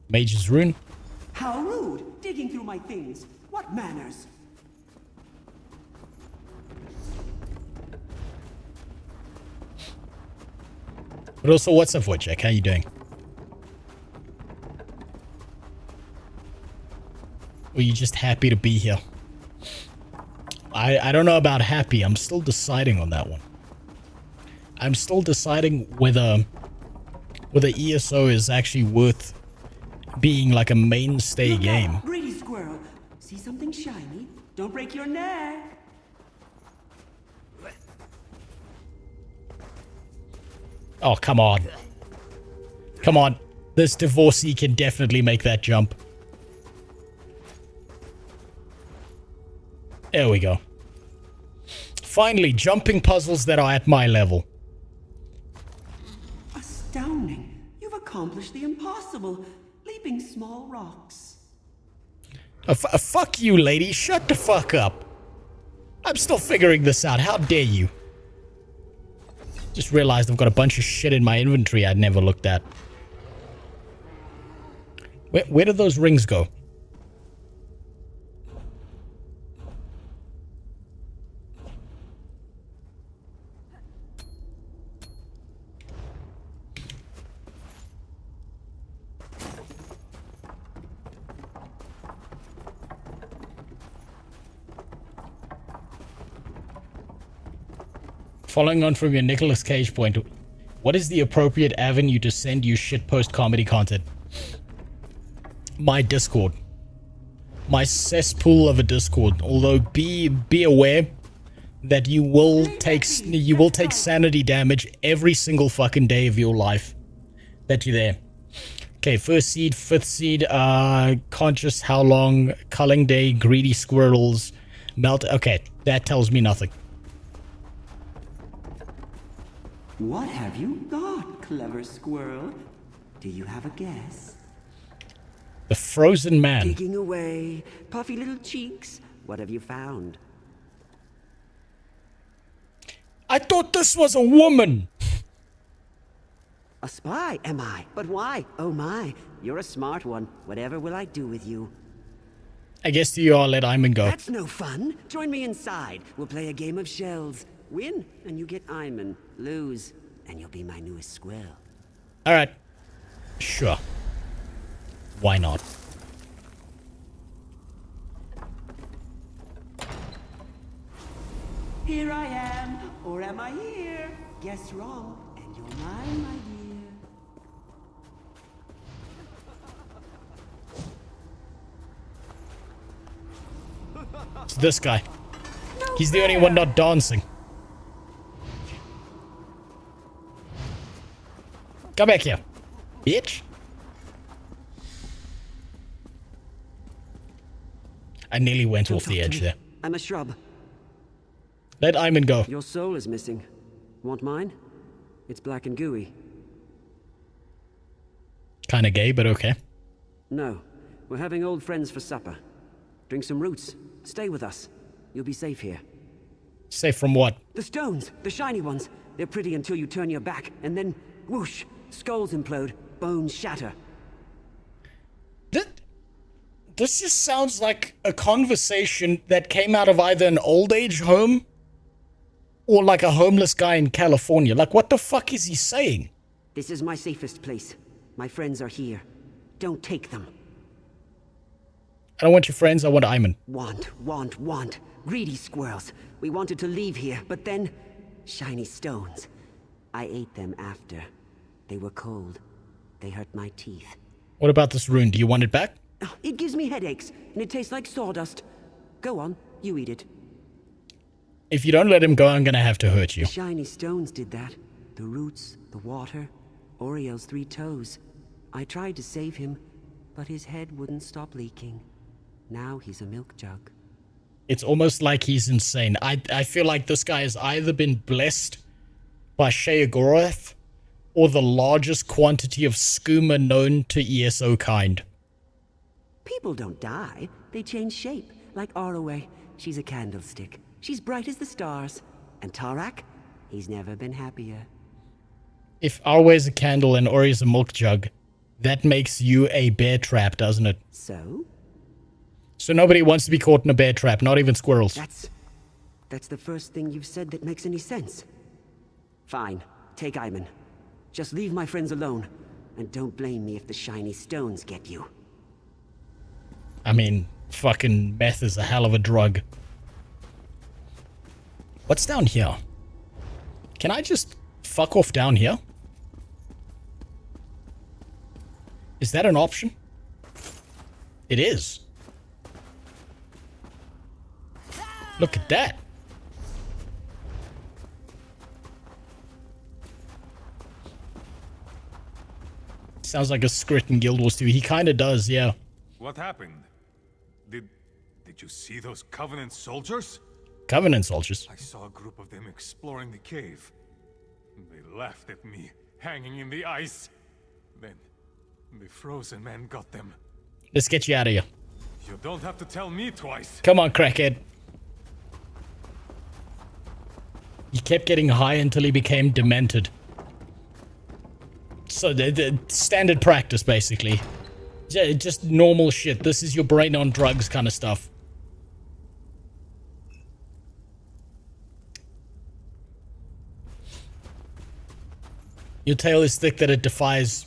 Mage's Rune. How rude! Digging through my things. What manners? But also, what's up, Wojciech? How you doing? Or you just happy to be here? I don't know about happy. I'm still deciding on that one. I'm still deciding whether ESO is actually worth being like a mainstay game. Greedy squirrel. See something shiny? Don't break your neck. Oh, come on. Come on. This divorcee can definitely make that jump. There we go. Finally, jumping puzzles that are at my level. Astounding. You've accomplished the impossible. Leaping small rocks. Fuck you, lady. Shut the fuck up. I'm still figuring this out. How dare you? Just realized I've got a bunch of shit in my inventory I'd never looked at. Where did those rings go? Following on from your Nicolas Cage point, what is the appropriate avenue to send you shitpost comedy content? My Discord. My cesspool of a Discord. Although be aware that you will take sanity damage every single fucking day of your life that you're there. Okay, first seed, fifth seed, conscious, how long, culling day, greedy squirrels, melt. Okay, that tells me nothing. What have you got, clever squirrel? Do you have a guess? The frozen man. Digging away, puffy little cheeks. What have you found? I thought this was a woman. A spy, am I? But why? Oh my, you're a smart one. Whatever will I do with you? I guess you all let Iman go. That's no fun. Join me inside. We'll play a game of shells. Win, and you get Iman. Lose, and you'll be my newest squirrel. Alright. Sure. Why not? Here I am, or am I here? Guess wrong, and you're mine, my dear. It's this guy. He's the only one not dancing. Come back here, bitch. I nearly went off the edge there. I'm a shrub. Let Iman go. Your soul is missing. Want mine? It's black and gooey. Kinda gay, but okay. No. We're having old friends for supper. Drink some roots. Stay with us. You'll be safe here. Safe from what? The stones! The shiny ones! They're pretty until you turn your back, and then, whoosh! Skulls implode, bones shatter. This just sounds like a conversation that came out of either an old age home or like a homeless guy in California. Like, what the fuck is he saying? This is my safest place. My friends are here. Don't take them. I don't want your friends, I want Iman. Want. Greedy squirrels. We wanted to leave here, but then... shiny stones. I ate them after. They were cold. They hurt my teeth. What about this rune? Do you want it back? It gives me headaches, and it tastes like sawdust. Go on, you eat it. If you don't let him go, I'm gonna have to hurt you. The shiny stones did that. The roots, the water, Oriel's 3 toes. I tried to save him, but his head wouldn't stop leaking. Now he's a milk jug. It's almost like he's insane. I feel like this guy has either been blessed by Sheogorath or the largest quantity of skooma known to ESO kind. People don't die. They change shape. Like Arroway. She's a candlestick. She's bright as the stars. And Tarak? He's never been happier. If Arway's a candle and Ori's a milk jug, that makes you a bear trap, doesn't it? So? So nobody wants to be caught in a bear trap, not even squirrels. That's the first thing you've said that makes any sense. Fine. Take Iman. Just leave my friends alone. And don't blame me if the shiny stones get you. I mean, fucking meth is a hell of a drug. What's down here? Can I just fuck off down here? Is that an option? It is. Look at that. Sounds like a script in Guild Wars 2. He kind of does, yeah. What happened? Did you see those Covenant soldiers? Covenant soldiers? I saw a group of them exploring the cave. They laughed at me, hanging in the ice. Then, the frozen man got them. Let's get you out of here. You don't have to tell me twice. Come on, crackhead. He kept getting high until he became demented. So, the standard practice, basically. Just normal shit. This is your brain on drugs kind of stuff. Your tail is thick that it defies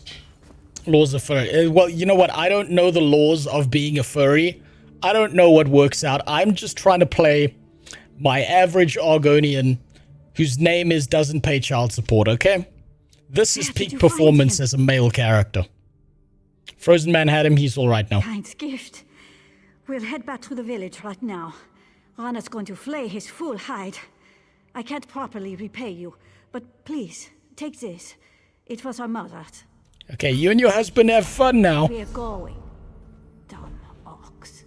laws of furry. Well, you know what? I don't know the laws of being a furry. I don't know what works out. I'm just trying to play my average Argonian whose name is doesn't pay child support, okay? This is peak performance as a male character. Frozen Man had him. He's all right now. Kind's gift. We'll head back to the village right now. Rana's going to flay his full hide. I can't properly repay you, but please, take this. It was our mother's. Okay, you and your husband have fun now. We're going. Dumb ox.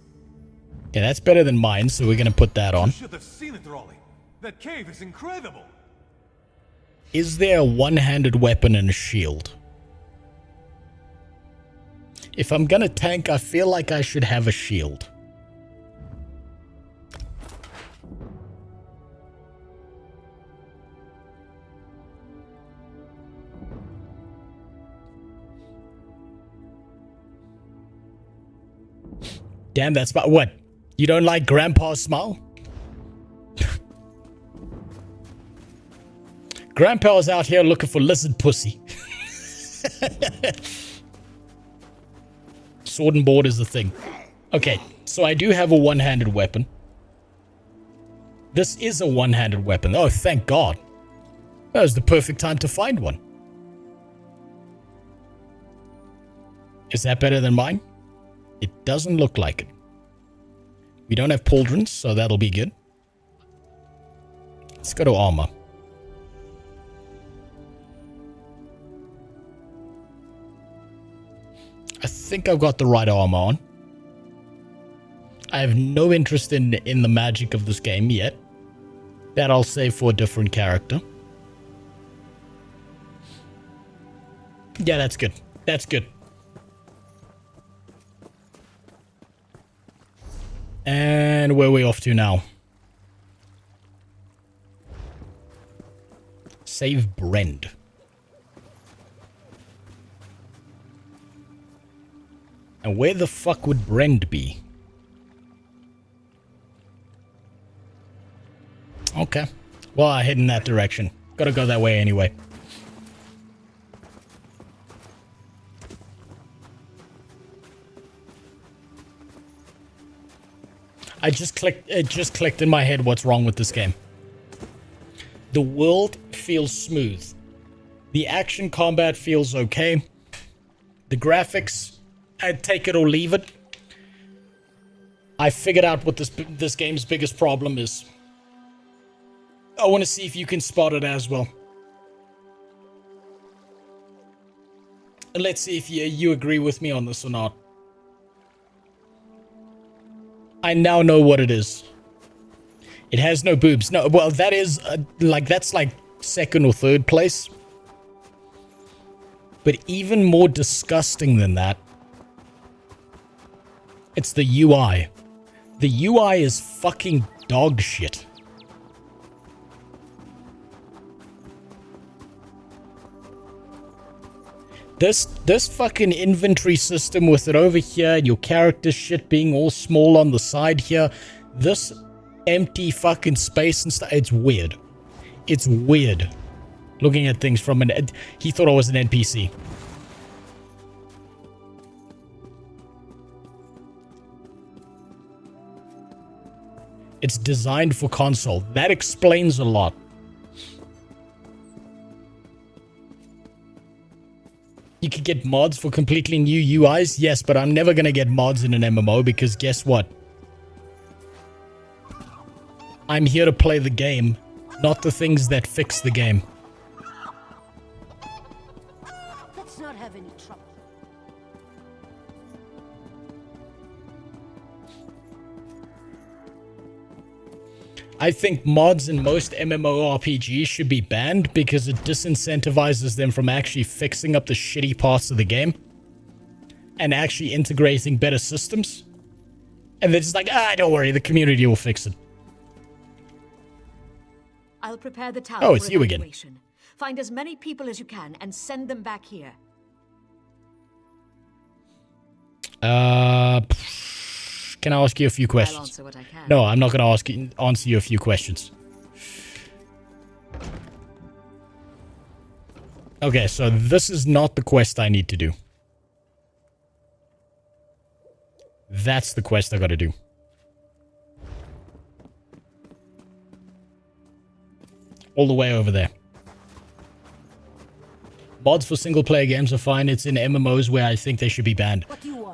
Okay, that's better than mine, so we're gonna put that on. You should have seen it, Raleigh. That cave is incredible. Is there a one-handed weapon and a shield? If I'm gonna tank, I feel like I should have a shield. Damn, that's about what? You don't like Grandpa's smile? Grandpa's out here looking for lizard pussy. Sword and board is the thing. Okay, so I do have a one-handed weapon. This is a one-handed weapon. Oh, thank God. That was the perfect time to find one. Is that better than mine? It doesn't look like it. We don't have pauldrons, so that'll be good. Let's go to armor. I think I've got the right armor on. I have no interest in the magic of this game yet. That I'll save for a different character. Yeah, that's good. That's good. And where are we off to now? Save Brend. And where the fuck would Brend be? Okay. Well, I head in that direction. Gotta go that way anyway. It just clicked in my head what's wrong with this game. The world feels smooth. The action combat feels okay. The graphics, I'd take it or leave it. I figured out what this game's biggest problem is. I want to see if you can spot it as well. And let's see if you agree with me on this or not. I now know what it is. It has no boobs. No, well, that is, that's like second or third place. But even more disgusting than that, it's the UI. The UI is fucking dog shit. This fucking inventory system with it over here and your character shit being all small on the side here, this empty fucking space and stuff, it's weird. It's weird. Looking at things from an... He thought I was an NPC. It's designed for console. That explains a lot. You could get mods for completely new UIs? Yes, but I'm never going to get mods in an MMO because guess what? I'm here to play the game, not the things that fix the game. Let's not have any trouble. I think mods in most MMORPGs should be banned because it disincentivizes them from actually fixing up the shitty parts of the game and actually integrating better systems. And they're just like, don't worry, the community will fix it. I'll prepare the tower. Oh, it's you again. Find as many people as you can and send them back here. Can I ask you a few questions? I'll answer what I can. No, I'm not going to answer you a few questions. Okay, so this is not the quest I need to do. That's the quest I got to do. All the way over there. Mods for single-player games are fine. It's in MMOs where I think they should be banned.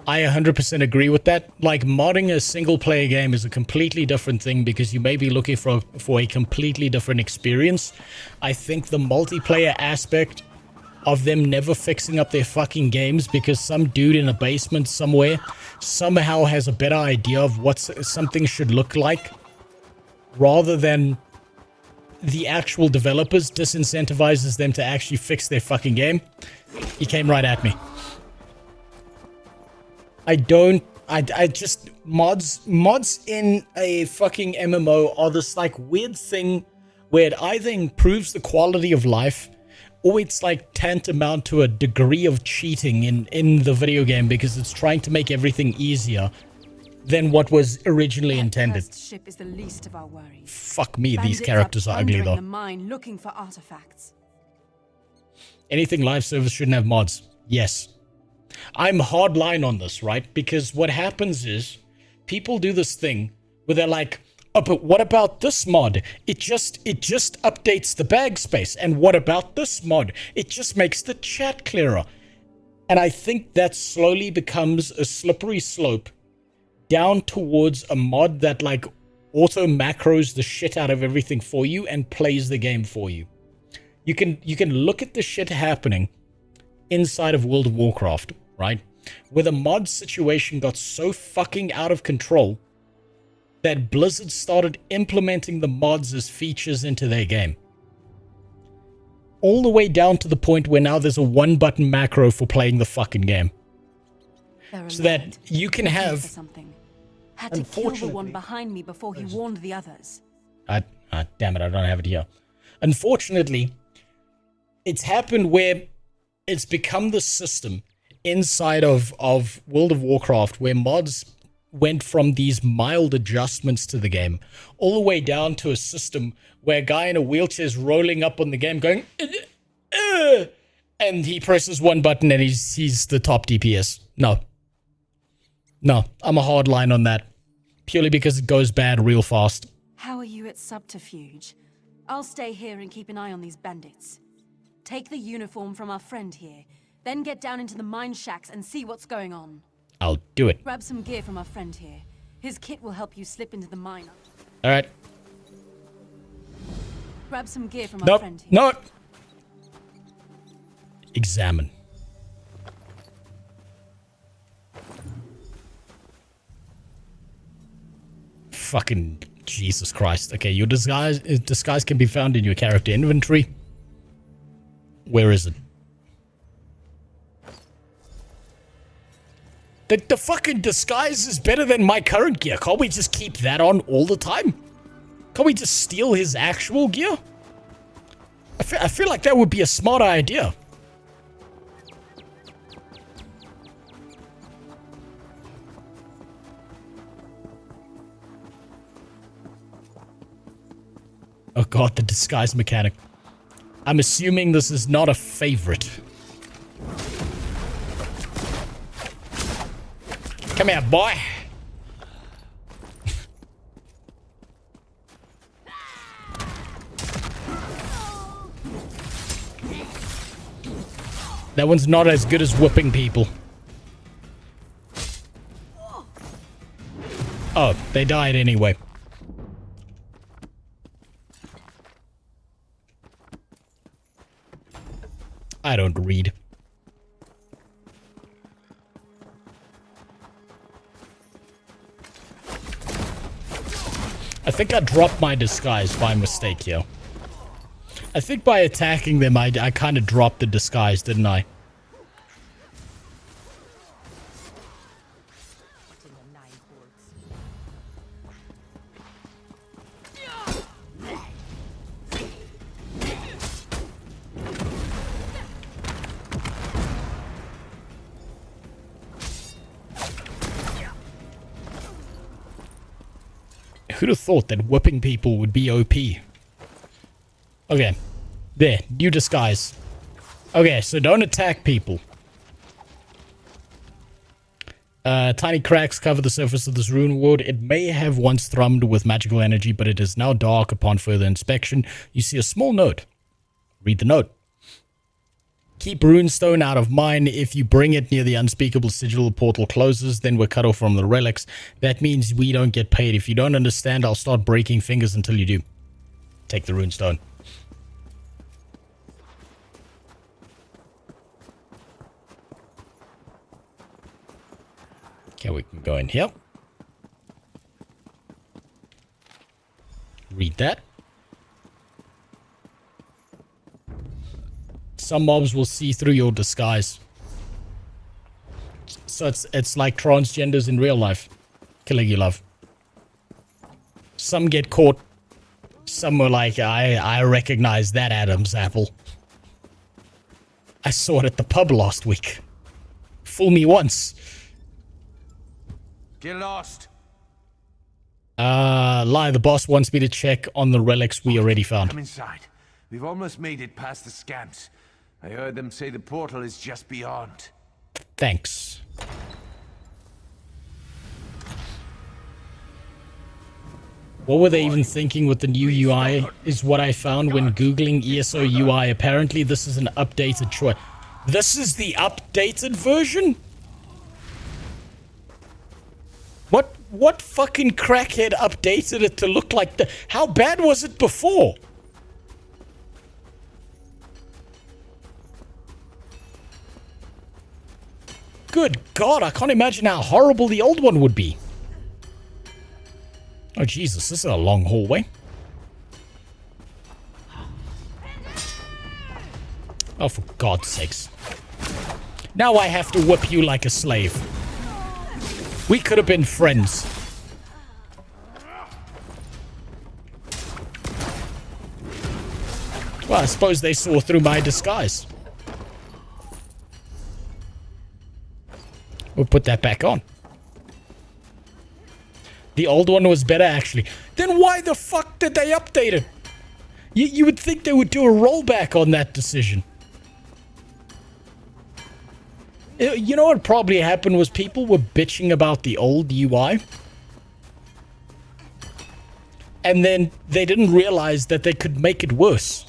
I 100% agree with that. Like, modding a single-player game is a completely different thing because you may be looking for a completely different experience. I think the multiplayer aspect of them never fixing up their fucking games because some dude in a basement somewhere somehow has a better idea of what something should look like rather than the actual developers disincentivizes them to actually fix their fucking game. He came right at me. I just, mods in a fucking MMO are this like weird thing where it either improves the quality of life or it's like tantamount to a degree of cheating in the video game because it's trying to make everything easier than what was originally intended. Ship is the least of our worries. Fuck me, these characters are ugly though. The mine looking for artifacts. Anything live service shouldn't have mods. Yes. I'm hardline on this, right? Because what happens is people do this thing where they're like, oh, but what about this mod? It just updates the bag space. And what about this mod? It just makes the chat clearer. And I think that slowly becomes a slippery slope down towards a mod that like auto macros the shit out of everything for you and plays the game for you. You can look at the shit happening inside of World of Warcraft, right? Where the mod situation got so fucking out of control that Blizzard started implementing the mods as features into their game. All the way down to the point where now there's a one-button macro for playing the fucking game. So that you can have... Had to kill the one behind me before he warned the others. Damn it, I don't have it here. Unfortunately, it's happened where it's become the system inside of World of Warcraft where mods went from these mild adjustments to the game all the way down to a system where a guy in a wheelchair is rolling up on the game going, and he presses one button and he's the top DPS. No, I'm a hard line on that. Purely because it goes bad real fast. How are you at Subterfuge? I'll stay here and keep an eye on these bandits. Take the uniform from our friend here, then get down into the mine shacks and see what's going on. I'll do it. Grab some gear from our friend here. His kit will help you slip into the mine. Alright. Grab some gear from our friend here. No! Examine. Fucking Jesus Christ. Okay, your disguise can be found in your character inventory. Where is it? The fucking disguise is better than my current gear. Can't we just keep that on all the time? Can't we just steal his actual gear? I feel like that would be a smart idea. Oh god, the disguise mechanic. I'm assuming this is not a favorite. Come here, boy. That one's not as good as whipping people. Oh, they died anyway. I don't read. I think I dropped my disguise by mistake here. I think by attacking them, I kind of dropped the disguise, didn't I? Who'd have thought that whipping people would be OP? Okay. There. New disguise. Okay, so don't attack people. Tiny cracks cover the surface of this rune wood. It may have once thrummed with magical energy, but it is now dark upon further inspection. You see a small note. Read the note. Keep runestone out of mine. If you bring it near the unspeakable sigil, the portal closes, then we're cut off from the relics. That means we don't get paid. If you don't understand, I'll start breaking fingers until you do. Take the runestone. Okay, we can go in here. Read that. Some mobs will see through your disguise. So it's like transgenders in real life. Killing you, love. Some get caught. Some were like, I recognize that Adam's apple. I saw it at the pub last week. Fool me once. Get lost. Lie, the boss wants me to check on the relics we already found. Come inside. We've almost made it past the scans. I heard them say the portal is just beyond. Thanks. What were they even thinking with the new UI is what I found when Googling ESO UI. Apparently this is an updated choice. This is the updated version? What fucking crackhead updated it to look like the... How bad was it before? Good God, I can't imagine how horrible the old one would be. Oh, Jesus, this is a long hallway. Oh, for God's sakes. Now I have to whip you like a slave. We could have been friends. Well, I suppose they saw through my disguise. We'll put that back on. The old one was better, actually. Then why the fuck did they update it? You would think they would do a rollback on that decision. You know what probably happened was people were bitching about the old UI. And then they didn't realize that they could make it worse.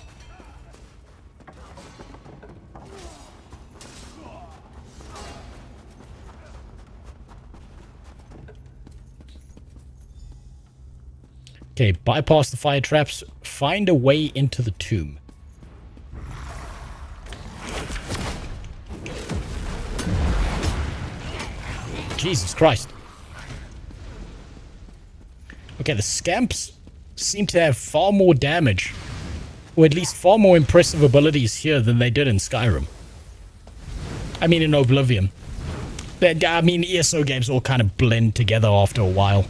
Okay, bypass the fire traps. Find a way into the tomb. Jesus Christ. Okay, the scamps seem to have far more damage, or at least far more impressive abilities here than they did in Skyrim. I mean, in Oblivion. I mean, ESO games all kind of blend together after a while.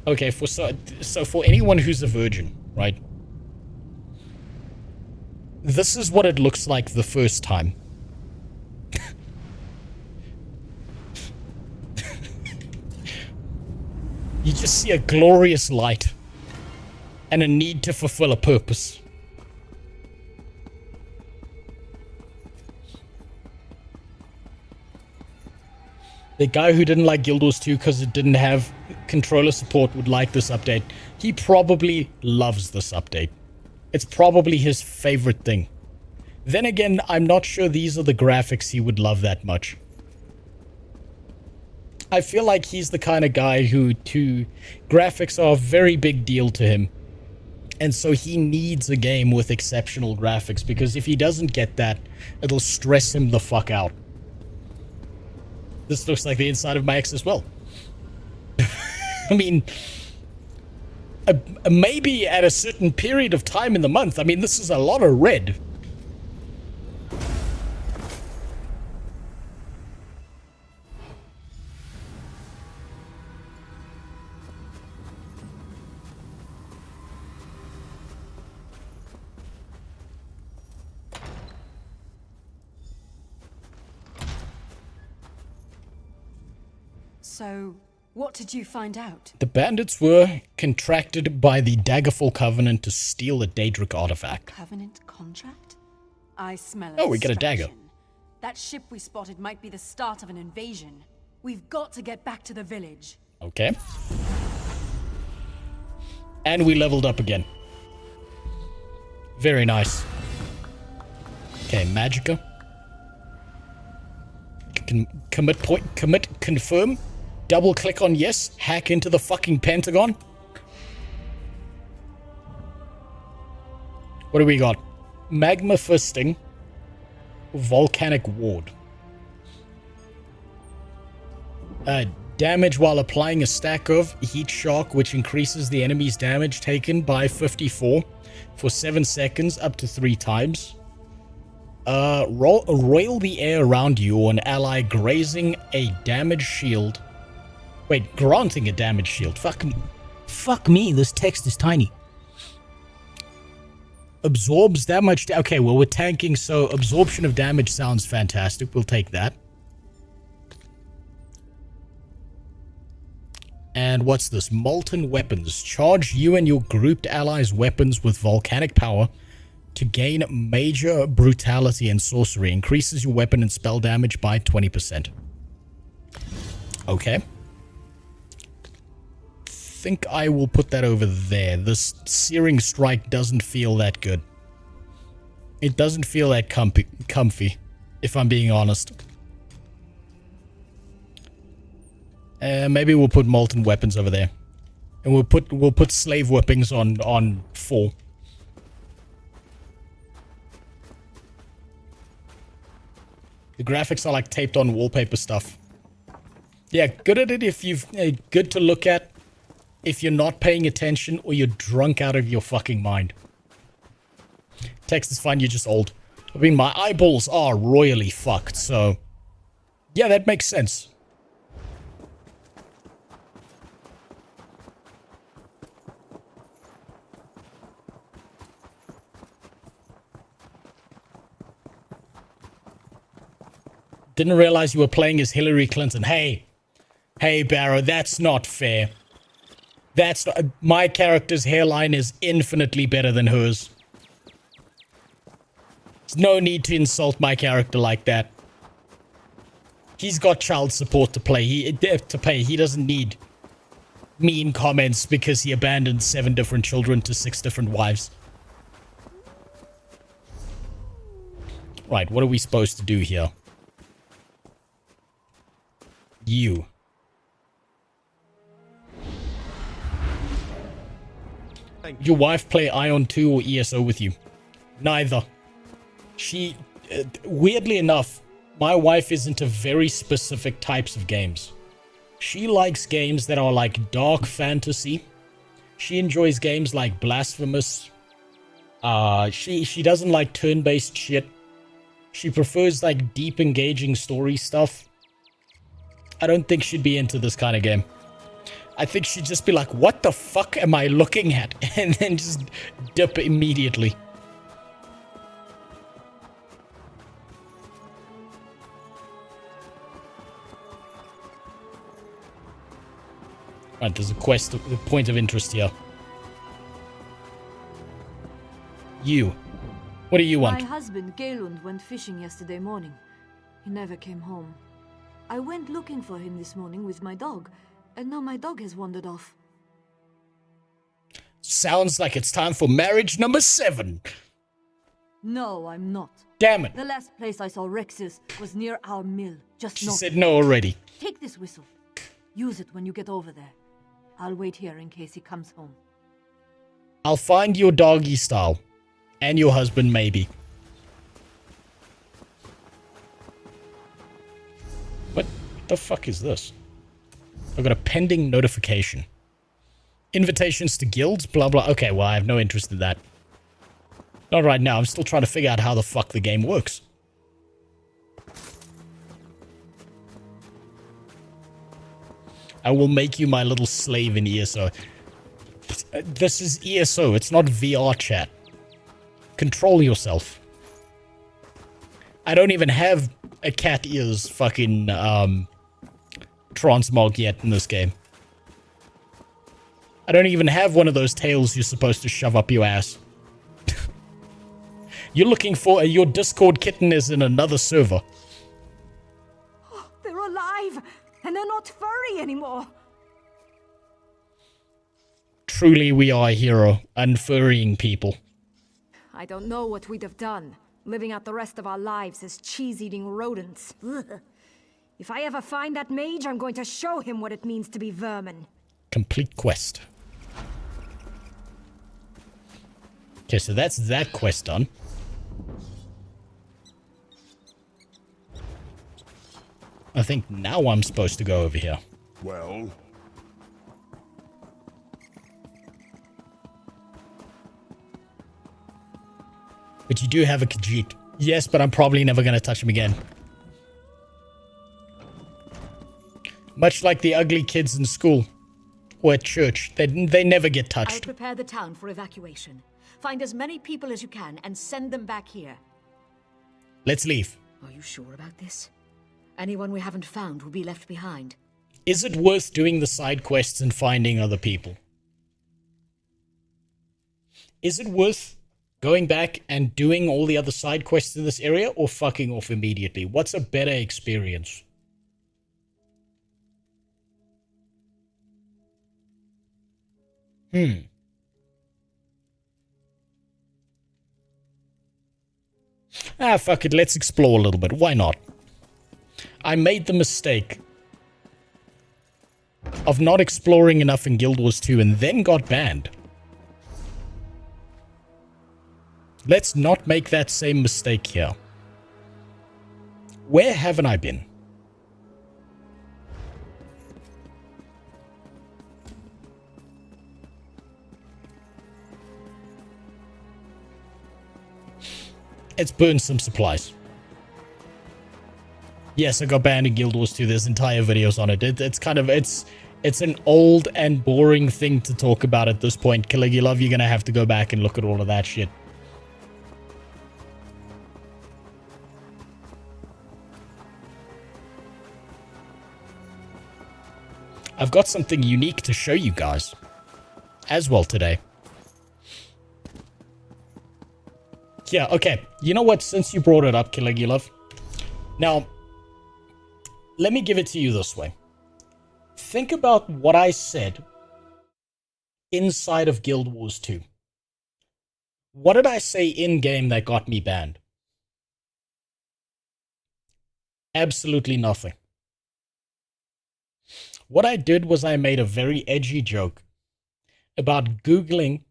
Okay, so for anyone who's a virgin, right? This is what it looks like the first time. You just see a glorious light and a need to fulfill a purpose. The guy who didn't like Guild Wars 2 because it didn't have controller support would like this update. He probably loves this update. It's probably his favorite thing. Then again, I'm not sure these are the graphics he would love that much. I feel like he's the kind of guy who graphics are a very big deal to him. And so he needs a game with exceptional graphics, because if he doesn't get that, it'll stress him the fuck out. This looks like the inside of my ex as well. I mean, maybe at a certain period of time in the month. I mean, this is a lot of red. So, what did you find out? The bandits were contracted by the Daggerfall Covenant to steal a Daedric artifact. Covenant contract? I smell Oh, we got a dagger. That ship we spotted might be the start of an invasion. We've got to get back to the village. Okay. And we leveled up again. Very nice. Okay, Magicka. Commit, confirm. Double click on yes. Hack into the fucking Pentagon. What do we got? Magma Fisting. Volcanic Ward. Damage while applying a stack of Heat Shock, which increases the enemy's damage taken by 54 for 7 seconds up to 3 times. Roil the air around you or an ally grazing a damage shield. Wait, granting a damage shield. Fuck me, this text is tiny. Absorbs that much. Okay, well, we're tanking, so absorption of damage sounds fantastic. We'll take that. And what's this? Molten Weapons. Charge you and your grouped allies' weapons with volcanic power to gain major brutality and sorcery. Increases your weapon and spell damage by 20%. Okay. Think I will put that over there. This Searing Strike doesn't feel that good. It doesn't feel that comfy, if I'm being honest. Maybe we'll put Molten Weapons over there. And we'll put Slave Whippings on 4. The graphics are like taped on wallpaper stuff. Yeah, good at it if you've... good to look at if you're not paying attention or you're drunk out of your fucking mind. Text is fine, you're just old. I mean, my eyeballs are royally fucked, so... yeah, that makes sense. Didn't realize you were playing as Hillary Clinton. Hey, Barrow, that's not fair. That's not, my character's hairline is infinitely better than hers. There's no need to insult my character like that. He's got child support to pay. He doesn't need mean comments because he abandoned 7 different children to 6 different wives. Right, what are we supposed to do here? Your wife play Ion 2 or ESO with you? Neither. She, weirdly enough, my wife is into very specific types of games. She likes games that are like dark fantasy. She enjoys games like Blasphemous. She doesn't like turn-based shit. She prefers like deep engaging story stuff. I don't think she'd be into this kind of game. I think she'd just be like, what the fuck am I looking at? And then just dip immediately. Right, there's a quest, a point of interest here. You. What do you want? My husband, Galund, went fishing yesterday morning. He never came home. I went looking for him this morning with my dog, and now my dog has wandered off. Sounds like it's time for marriage number 7. No, I'm not. Damn it. The last place I saw Rex's was near our mill, just She north. said no already. Take this whistle. Use it when you get over there. I'll wait here in case he comes home. I'll find your doggy style. And your husband, maybe. What the fuck is this? I've got a pending notification. Invitations to guilds, blah blah. Okay, well, I have no interest in that. Not right now. I'm still trying to figure out how the fuck the game works. I will make you my little slave in ESO. This is ESO. It's not VR chat. Control yourself. I don't even have a cat ears fucking transmog yet in this game. I don't even have one of those tails you're supposed to shove up your ass. You're looking for your Discord kitten is in another server. Oh, they're alive, and they're not furry anymore. Truly, we are a hero, unfurrying people. I don't know what we'd have done, living out the rest of our lives as cheese-eating rodents. Ugh. If I ever find that mage, I'm going to show him what it means to be vermin. Complete quest. Okay, so that's that quest done. I think now I'm supposed to go over here. Well? But you do have a Khajiit. Yes, but I'm probably never going to touch him again. Much like the ugly kids in school. Or at church. They never get I'll touched. prepare the town for evacuation. Find as many people as you can and send them back here. Let's leave. Are you sure about this? Anyone we haven't found will be left behind. Is it worth doing the side quests and finding other people? Is it worth going back and doing all the other side quests in this area, or fucking off immediately? What's a better experience? Fuck it, let's explore a little bit. Why not? I made the mistake of not exploring enough in Guild Wars 2 and then got banned. Let's not make that same mistake here. Where haven't I been? Let's burn some supplies. Yes, I got banned in Guild Wars 2. There's entire videos on it. It's an old and boring thing to talk about at this point. Caligula, you're gonna have to go back and look at all of that shit. I've got something unique to show you guys as well today. Yeah, okay. You know what? Since you brought it up, Caligula, now, let me give it to you this way. Think about what I said inside of Guild Wars 2. What did I say in-game that got me banned? Absolutely nothing. What I did was I made a very edgy joke about Googling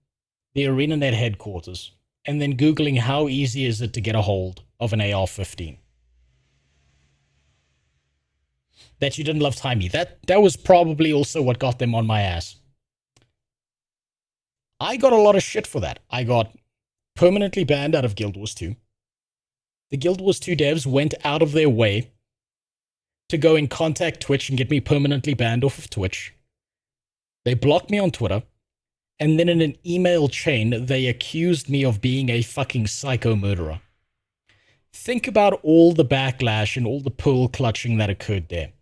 the ArenaNet headquarters, and then Googling how easy is it to get a hold of an AR-15. That you didn't love Timey. That was probably also what got them on my ass. I got a lot of shit for that. I got permanently banned out of Guild Wars 2. The Guild Wars 2 devs went out of their way to go and contact Twitch and get me permanently banned off of Twitch. They blocked me on Twitter. And then in an email chain, they accused me of being a fucking psycho murderer. Think about all the backlash and all the pearl clutching that occurred there.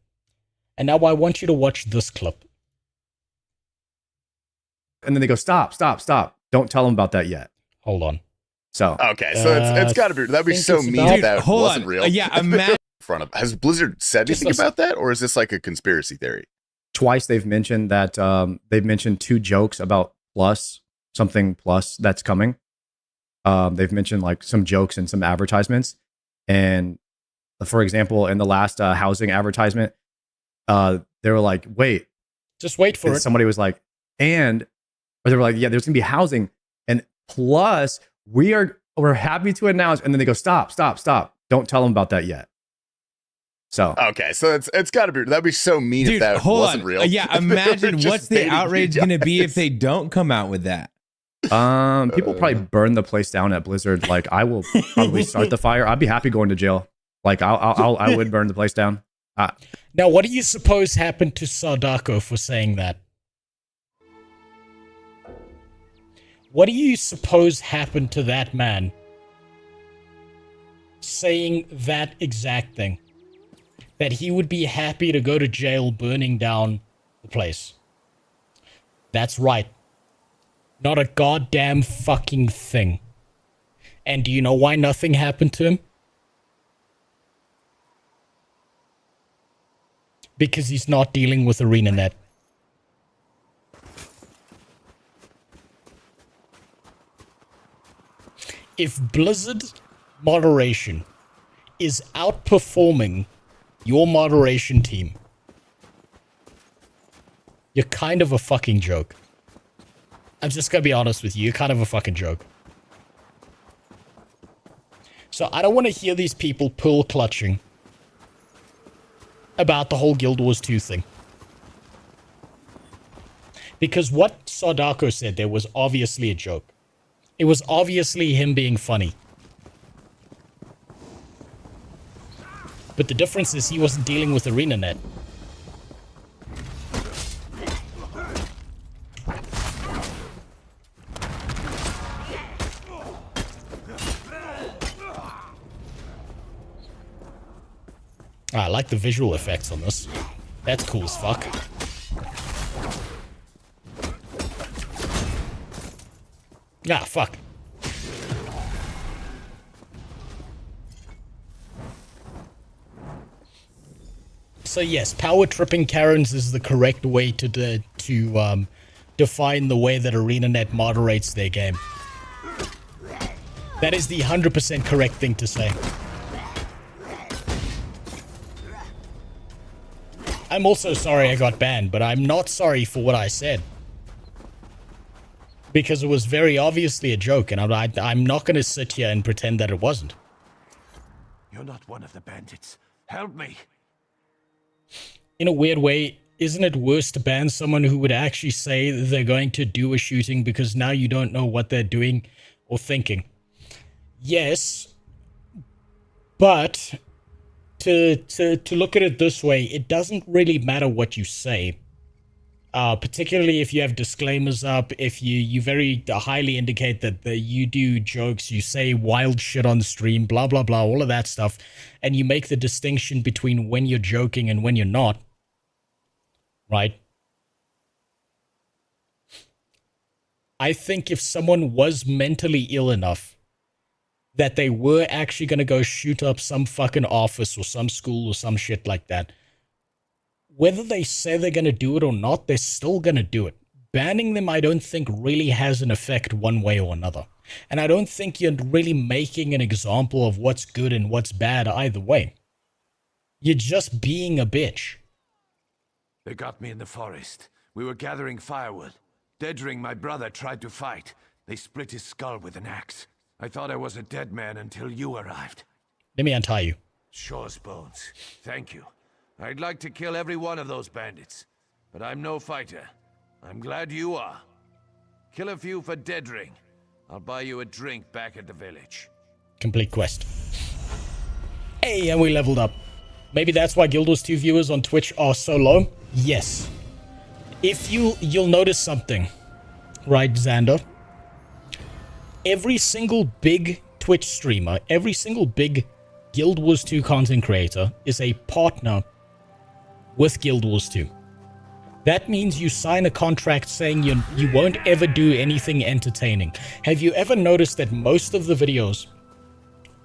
And now I want you to watch this clip. And then they go, stop. Don't tell them about that yet. Hold on. So okay, so it's got to be that'd be so mean if that wasn't real. Yeah, imagine. Front of has Blizzard said anything about that, or is this like a conspiracy theory? Twice they've mentioned that they've mentioned 2 jokes about something plus that's coming. They've mentioned like some jokes and some advertisements, and for example, in the last housing advertisement, they were like, "Wait, just wait for it." Somebody was like, or they were like, "Yeah, there's gonna be housing, and plus we're happy to announce." And then they go, "Stop! Don't tell them about that yet." So okay, so it's got to be that'd be so mean if that wasn't real. Yeah, imagine what's the outrage going to be if they don't come out with that. People probably burn the place down at Blizzard. Like I will probably start the fire. I'd be happy going to jail. Like I would burn the place down. Now, what do you suppose happened to Sadako for saying that? What do you suppose happened to that man saying that exact thing? That he would be happy to go to jail burning down the place. That's right. Not a goddamn fucking thing. And do you know why nothing happened to him? Because he's not dealing with ArenaNet. If Blizzard moderation is outperforming your moderation team, you're kind of a fucking joke. I'm just gonna be honest with you, you're kind of a fucking joke. So I don't want to hear these people pearl clutching about the whole Guild Wars 2 thing. Because what Sadako said there was obviously a joke. It was obviously him being funny. But the difference is he wasn't dealing with ArenaNet. I like the visual effects on this. That's cool as fuck. Ah, fuck. So yes, power tripping Karens is the correct way to define the way that ArenaNet moderates their game. That is the 100% correct thing to say. I'm also sorry I got banned, but I'm not sorry for what I said. Because it was very obviously a joke, and I'm not going to sit here and pretend that it wasn't. You're not one of the bandits. Help me. In a weird way, isn't it worse to ban someone who would actually say they're going to do a shooting because now you don't know what they're doing or thinking? Yes, but to look at it this way, it doesn't really matter what you say. Particularly if you have disclaimers up, if you very highly indicate that you do jokes, you say wild shit on stream, blah, blah, blah, all of that stuff, and you make the distinction between when you're joking and when you're not, right? I think if someone was mentally ill enough that they were actually going to go shoot up some fucking office or some school or some shit like that, whether they say they're going to do it or not, they're still going to do it. Banning them, I don't think, really has an effect one way or another. And I don't think you're really making an example of what's good and what's bad either way. You're just being a bitch. They got me in the forest. We were gathering firewood. Dedring, my brother, tried to fight. They split his skull with an axe. I thought I was a dead man until you arrived. Let me untie you. Sure, Bones. Thank you. I'd like to kill every one of those bandits, but I'm no fighter. I'm glad you are. Kill a few for Dead Ring. I'll buy you a drink back at the village. Complete quest. Hey, and we leveled up. Maybe that's why Guild Wars 2 viewers on Twitch are so low? Yes. If you'll notice something, right, Xander? Every single big Twitch streamer, every single big Guild Wars 2 content creator is a partner with Guild Wars 2. That means you sign a contract saying you won't ever do anything entertaining. Have you ever noticed that most of the videos,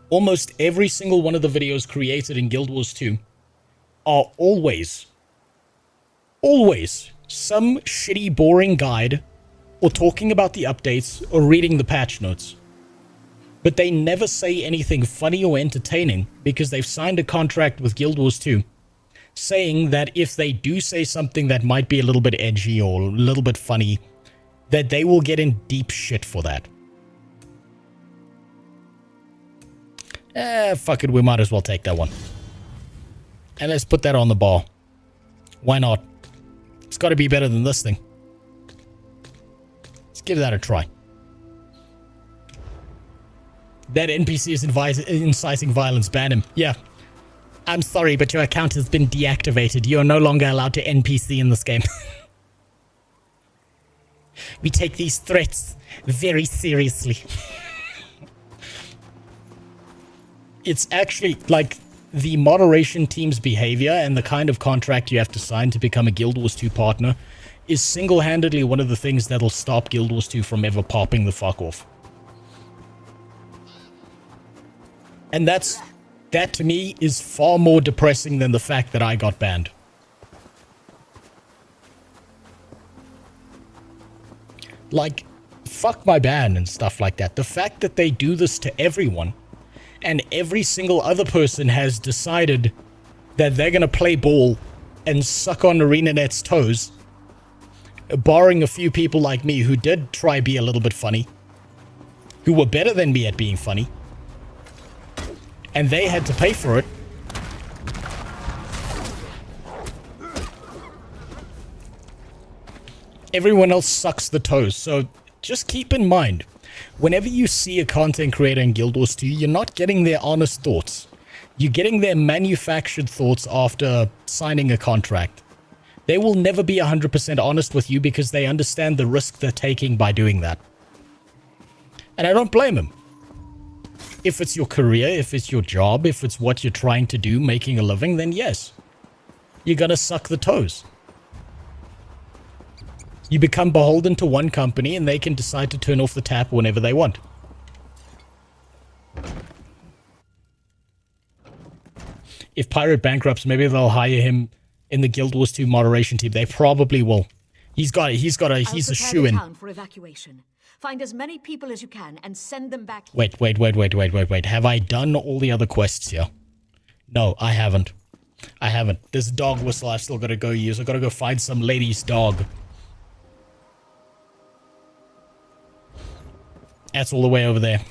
almost every single one of the videos created in Guild Wars 2 are always some shitty, boring guide or talking about the updates or reading the patch notes. But they never say anything funny or entertaining because they've signed a contract with Guild Wars 2 saying that if they do say something that might be a little bit edgy or a little bit funny, that they will get in deep shit for that. Fuck it, we might as well take that one. And let's put that on the bar. Why not? It's got to be better than this thing. Let's give that a try. That NPC is inciting violence. Ban him. Yeah. I'm sorry, but your account has been deactivated. You are no longer allowed to NPC in this game. We take these threats very seriously. It's actually, like, the moderation team's behavior and the kind of contract you have to sign to become a Guild Wars 2 partner is single-handedly one of the things that'll stop Guild Wars 2 from ever popping the fuck off. And that to me is far more depressing than the fact that I got banned. Like, fuck my ban and stuff like that. The fact that they do this to everyone, and every single other person has decided that they're gonna play ball and suck on ArenaNet's toes, barring a few people like me who did try be a little bit funny, who were better than me at being funny, and they had to pay for it. Everyone else sucks the toes, so just keep in mind, whenever you see a content creator in Guild Wars 2, you're not getting their honest thoughts. You're getting their manufactured thoughts after signing a contract. They will never be 100% honest with you because they understand the risk they're taking by doing that. And I don't blame them. If it's your career, if it's your job, if it's what you're trying to do, making a living, then yes. You're gonna suck the toes. You become beholden to one company and they can decide to turn off the tap whenever they want. If Pirate bankrupts, maybe they'll hire him in the Guild Wars 2 moderation team. They probably will. He's a shoo-in. For evacuation. Find as many people as you can and send them back. Wait. Have I done all the other quests here? No, I haven't. There's a dog whistle I've still got to go use. I've got to go find some lady's dog. That's all the way over there.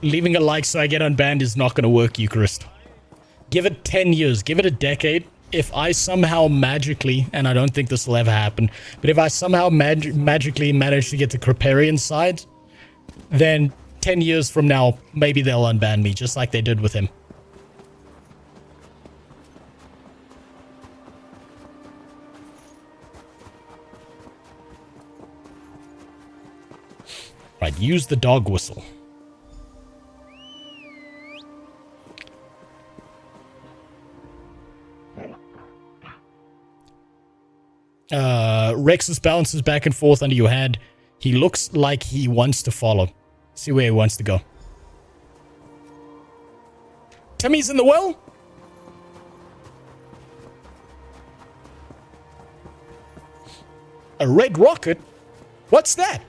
Leaving a like so I get unbanned is not going to work, Eucharist. Give it 10 years. Give it a decade. If I somehow magically, and I don't think this will ever happen, but if I somehow magically manage to get the Kriparian side, then 10 years from now, maybe they'll unban me, just like they did with him. Right, use the dog whistle. Rex's bounces back and forth under your hand. He looks like he wants to follow. See where he wants to go. Timmy's in the well? A red rocket? What's that?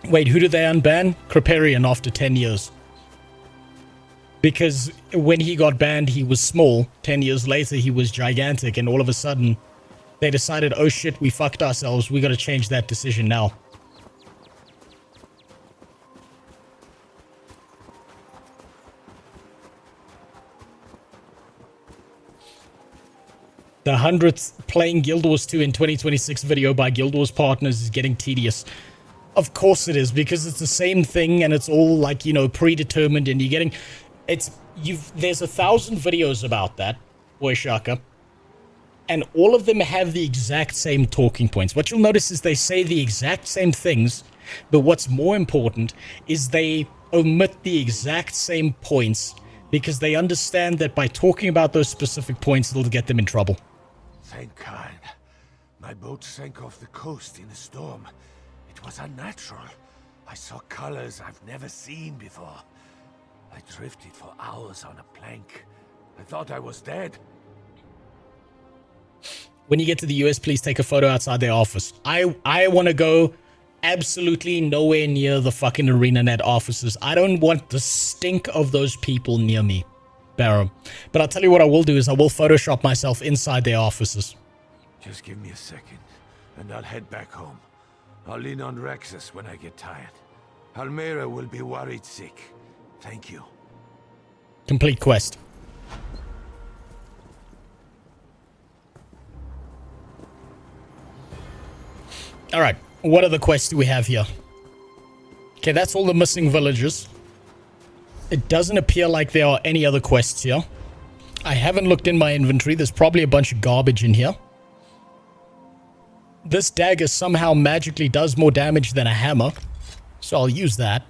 Wait, who did they unban? Kripparrian after 10 years. Because when he got banned, he was small. 10 years later, he was gigantic. And all of a sudden, they decided, oh shit, we fucked ourselves. We got to change that decision now. The 100th playing Guild Wars 2 in 2026 video by Guild Wars partners is getting tedious. Of course it is, because it's the same thing and it's all like, you know, predetermined, and you're getting... There's 1,000 videos about that, Boy Shaka, and all of them have the exact same talking points. What you'll notice is they say the exact same things, but what's more important is they omit the exact same points because they understand that by talking about those specific points, it'll get them in trouble. Thank kind. My boat sank off the coast in a storm. It was unnatural. I saw colors I've never seen before. I drifted for hours on a plank. I thought I was dead. When you get to the US, please take a photo outside their office. I want to go absolutely nowhere near the fucking ArenaNet offices. I don't want the stink of those people near me, Barrow. But I'll tell you what I will do is I will Photoshop myself inside their offices. Just give me a second, and I'll head back home. I'll lean on Rexus when I get tired. Almera will be worried sick. Thank you. Complete quest. Alright, what other quests do we have here? Okay, that's all the missing villagers. It doesn't appear like there are any other quests here. I haven't looked in my inventory. There's probably a bunch of garbage in here. This dagger somehow magically does more damage than a hammer, so I'll use that.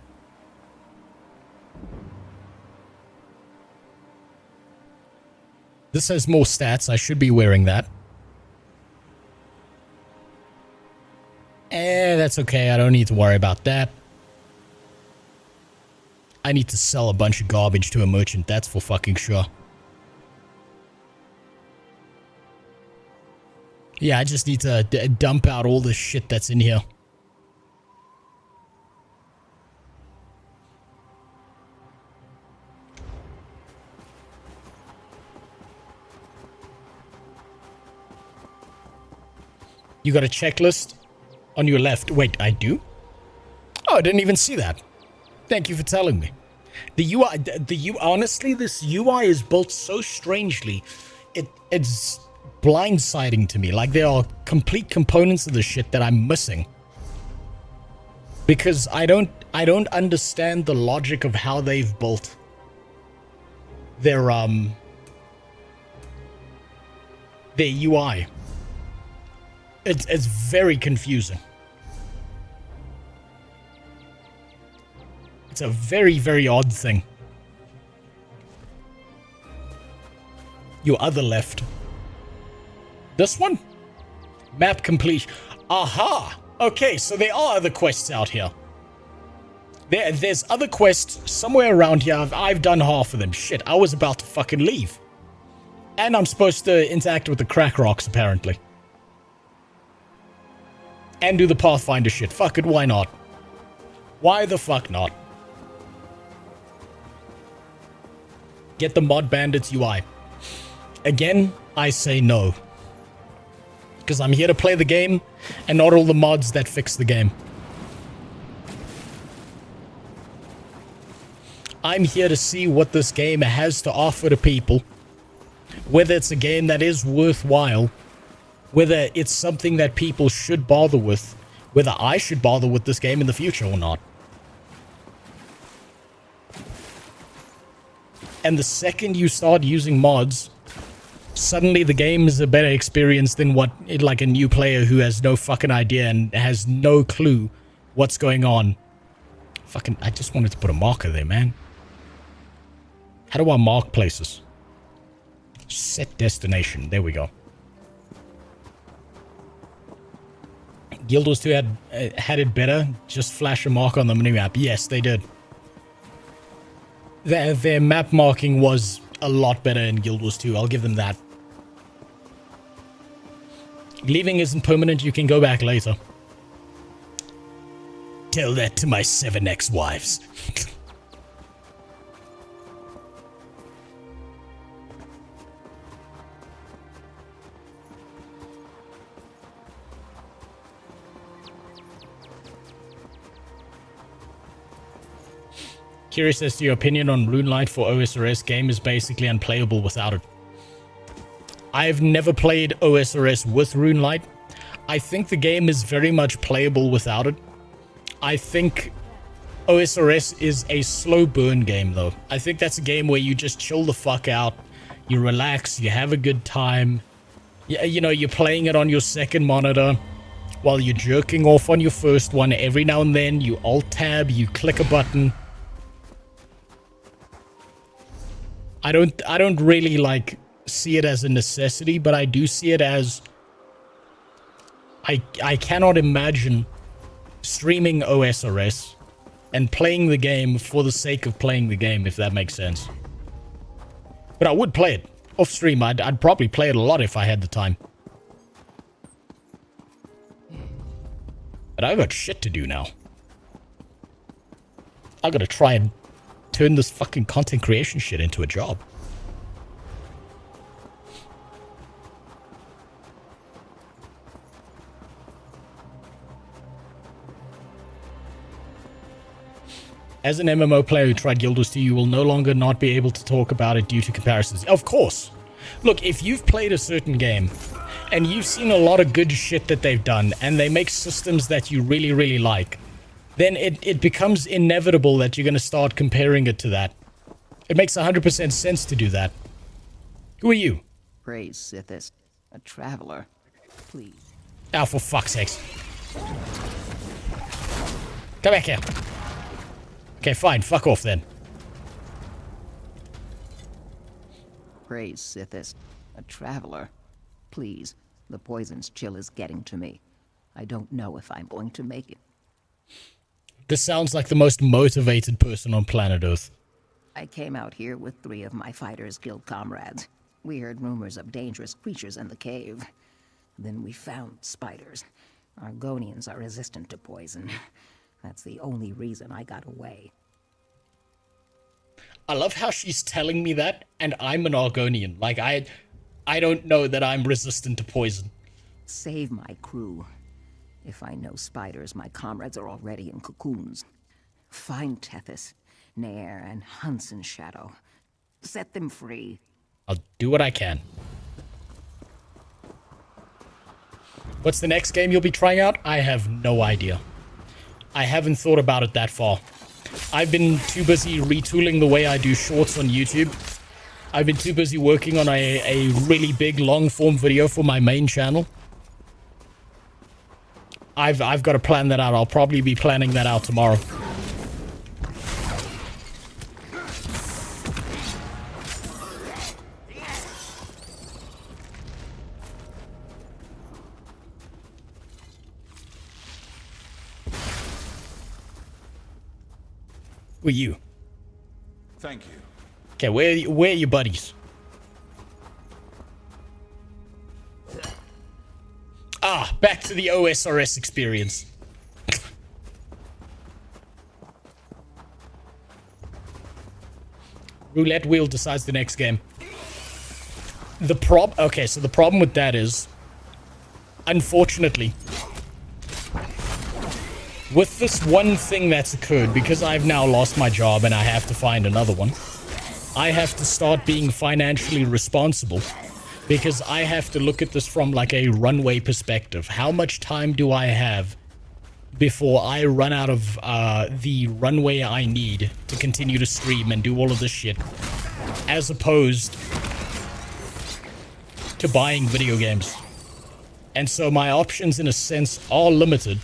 This has more stats. I should be wearing that. That's okay. I don't need to worry about that. I need to sell a bunch of garbage to a merchant. That's for fucking sure. Yeah, I just need to dump out all the shit that's in here. You got a checklist on your left. Wait, I do? Oh, I didn't even see that. Thank you for telling me. The UI, honestly, this UI is built so strangely. It's blindsiding to me. Like, there are complete components of the shit that I'm missing. Because I don't understand the logic of how they've built their UI. It's very confusing. It's a very, very odd thing. Your other left. This one? Map complete. Aha! Okay, so there are other quests out here. There's other quests somewhere around here. I've done half of them. Shit, I was about to fucking leave. And I'm supposed to interact with the crack rocks, apparently. And do the Pathfinder shit. Fuck it, why not? Why the fuck not? Get the Mod Bandits UI. Again, I say no. Because I'm here to play the game, and not all the mods that fix the game. I'm here to see what this game has to offer to people. Whether it's a game that is worthwhile. Whether it's something that people should bother with. Whether I should bother with this game in the future or not. And the second you start using mods, suddenly the game is a better experience than like a new player who has no fucking idea and has no clue what's going on. Fucking, I just wanted to put a marker there, man. How do I mark places? Set destination. There we go. Guild Wars 2 had it better. Just flash a mark on the minimap. Yes, they did. Their map marking was a lot better in Guild Wars 2. I'll give them that. Leaving isn't permanent. You can go back later. Tell that to my 7 ex-wives. Curious as to your opinion on RuneLite for OSRS. Game is basically unplayable without it. I've never played OSRS with RuneLite. I think the game is very much playable without it. I think OSRS is a slow burn game though. I think that's a game where you just chill the fuck out, you relax, you have a good time. You know, you're playing it on your second monitor while you're jerking off on your first one. Every now and then you alt-tab, you click a button. I don't really like see it as a necessity, but I do see it as I cannot imagine streaming OSRS and playing the game for the sake of playing the game, if that makes sense. But I would play it off stream. I'd probably play it a lot if I had the time. But I got shit to do now. I gotta try and turn this fucking content creation shit into a job. As an MMO player who tried Guild Wars 2, you will no longer not be able to talk about it due to comparisons. Of course. Look, if you've played a certain game and you've seen a lot of good shit that they've done and they make systems that you really, really like, then it becomes inevitable that you're going to start comparing it to that. It makes 100% sense to do that. Who are you? Praise Sithis, a traveler. Please. Oh, for fuck's sakes. Come back here. Okay, fine. Fuck off then. Praise Sithis, a traveler. Please, the poison's chill is getting to me. I don't know if I'm going to make it. This sounds like the most motivated person on planet Earth. I came out here with 3 of my Fighters Guild comrades. We heard rumors of dangerous creatures in the cave. Then we found spiders. Argonians are resistant to poison. That's the only reason I got away. I love how she's telling me that, and I'm an Argonian. Like, I don't know that I'm resistant to poison. Save my crew. If I know spiders, my comrades are already in cocoons. Find Tethys, Nair, and Hunson's Shadow. Set them free. I'll do what I can. What's the next game you'll be trying out? I have no idea. I haven't thought about it that far. I've been too busy retooling the way I do shorts on YouTube. I've been too busy working on a really big long-form video for my main channel. I've got to plan that out. I'll probably be planning that out tomorrow. Who are you? Thank you. Okay, where are your buddies? Ah, back to the OSRS experience. Roulette wheel decides the next game. Okay, so the problem with that is, unfortunately, with this one thing that's occurred, because I've now lost my job and I have to find another one, I have to start being financially responsible, because I have to look at this from like a runway perspective. How much time do I have before I run out of the runway I need to continue to stream and do all of this shit, as opposed to buying video games? And so my options, in a sense, are limited.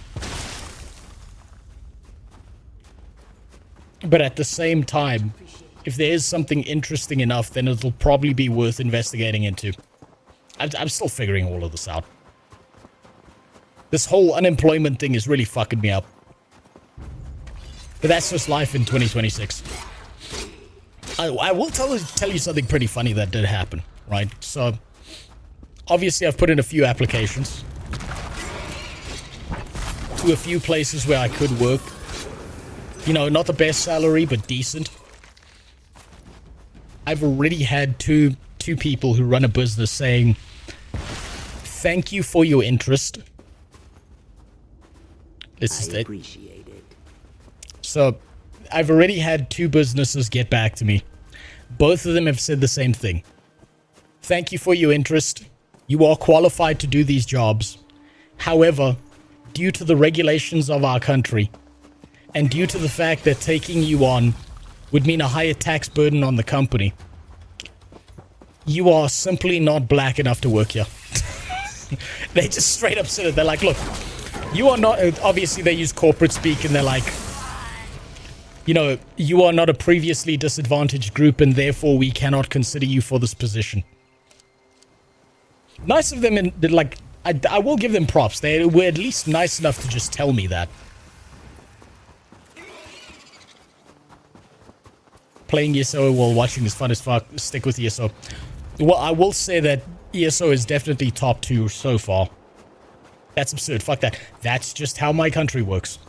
But at the same time, if there is something interesting enough, then it'll probably be worth investigating into. I'm still figuring all of this out. This whole unemployment thing is really fucking me up. But that's just life in 2026. I will tell you something pretty funny that did happen, right? So, obviously I've put in a few applications to a few places where I could work. You know, not the best salary, but decent. I've already had two people who run a business saying, thank you for your interest. This is it. Appreciate it. So, I've already had 2 businesses get back to me. Both of them have said the same thing. Thank you for your interest. You are qualified to do these jobs. However, due to the regulations of our country, and due to the fact that taking you on would mean a higher tax burden on the company, you are simply not black enough to work here. They just straight up said it. They're like, look, you are not... Obviously, they use corporate speak, and they're like, you know, you are not a previously disadvantaged group, and therefore we cannot consider you for this position. Nice of them, and like, I will give them props. They were at least nice enough to just tell me that. Playing ESO while watching is fun as fuck. Stick with ESO. Well, I will say that ESO is definitely top 2 so far. That's absurd. Fuck that. That's just how my country works.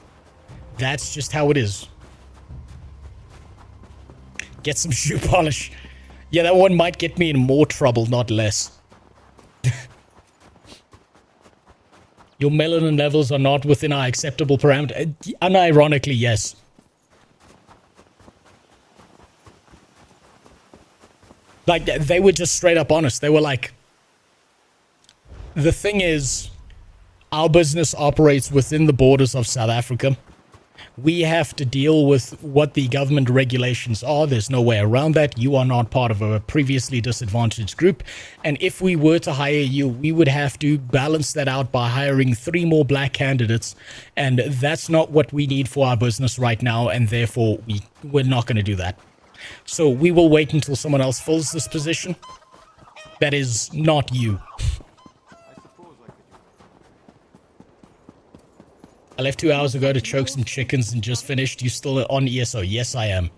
That's just how it is. Get some shoe polish. Yeah, that one might get me in more trouble, not less. Your melanin levels are not within our acceptable parameter. Unironically, yes. Like, they were just straight up honest. They were like, the thing is, our business operates within the borders of South Africa. We have to deal with what the government regulations are. There's no way around that. You are not part of a previously disadvantaged group. And if we were to hire you, we would have to balance that out by hiring 3 more black candidates. And that's not what we need for our business right now. And therefore, we're not going to do that. So we will wait until someone else fills this position. That is not you. I left 2 hours ago to choke some chickens and just finished. You still on ESO? Yes, I am.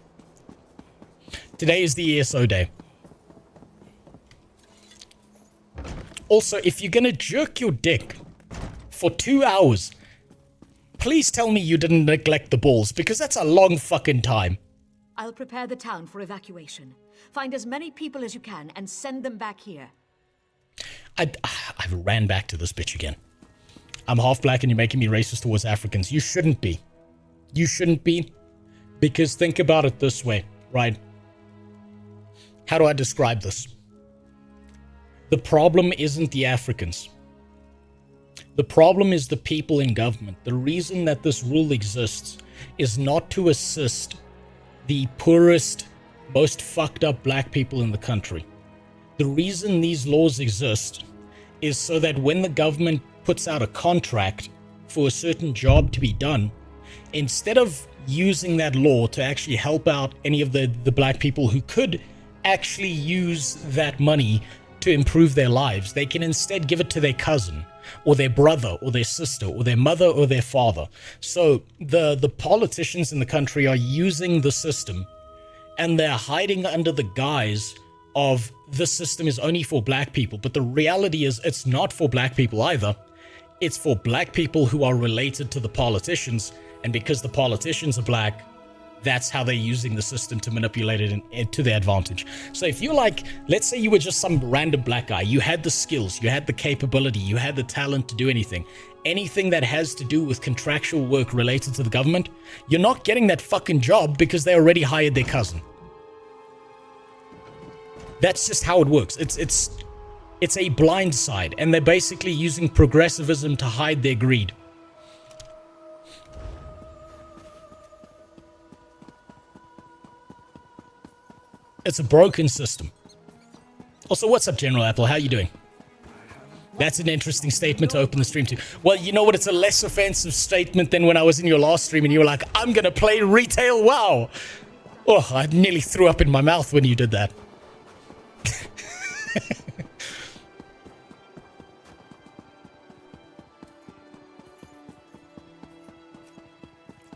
Today is the ESO day. Also, if you're gonna jerk your dick for 2 hours, please tell me you didn't neglect the balls, because that's a long fucking time. I'll prepare the town for evacuation. Find as many people as you can and send them back here. I ran back to this bitch again. I'm half black and you're making me racist towards Africans. You shouldn't be. You shouldn't be. Because think about it this way, right? How do I describe this? The problem isn't the Africans. The problem is the people in government. The reason that this rule exists is not to assist the poorest, most fucked up black people in the country. The reason these laws exist is so that when the government puts out a contract for a certain job to be done, instead of using that law to actually help out any of the black people who could actually use that money to improve their lives, they can instead give it to their cousin or their brother or their sister or their mother or their father. So the politicians in the country are using the system, and they're hiding under the guise of this system is only for black people. But the reality is it's not for black people either. It's for black people who are related to the politicians, and because the politicians are black, that's how they're using the system to manipulate it to their advantage. So if you're like, let's say you were just some random black guy, you had the skills, you had the capability, you had the talent to do anything that has to do with contractual work related to the government, you're not getting that fucking job because they already hired their cousin. That's just how it works. It's a blind side, and they're basically using progressivism to hide their greed. It's a broken system. Also, what's up, General Apple? How you doing? That's an interesting statement to open the stream to. Well, you know what? It's a less offensive statement than when I was in your last stream and you were like, I'm gonna play retail WoW. Oh, I nearly threw up in my mouth when you did that.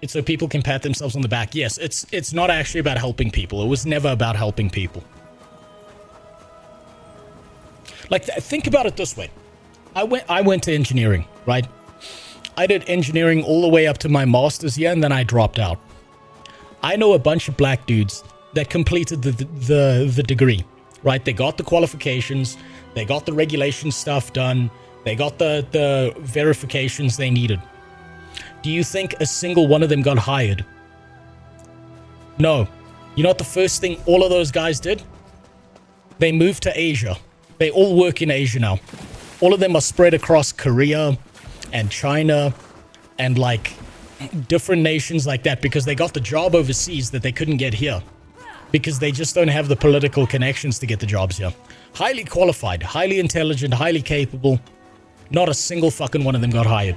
It's so people can pat themselves on the back. Yes, it's not actually about helping people. It was never about helping people. Like, think about it this way. I went to engineering, right? I did engineering all the way up to my master's year, and then I dropped out. I know a bunch of black dudes that completed the degree, right? They got the qualifications, they got the regulation stuff done, they got the verifications they needed. Do you think a single one of them got hired? No. You know what the first thing all of those guys did? They moved to Asia. They all work in Asia now. All of them are spread across Korea and China and like different nations like that because they got the job overseas that they couldn't get here because they just don't have the political connections to get the jobs here. Highly qualified, highly intelligent, highly capable. Not a single fucking one of them got hired.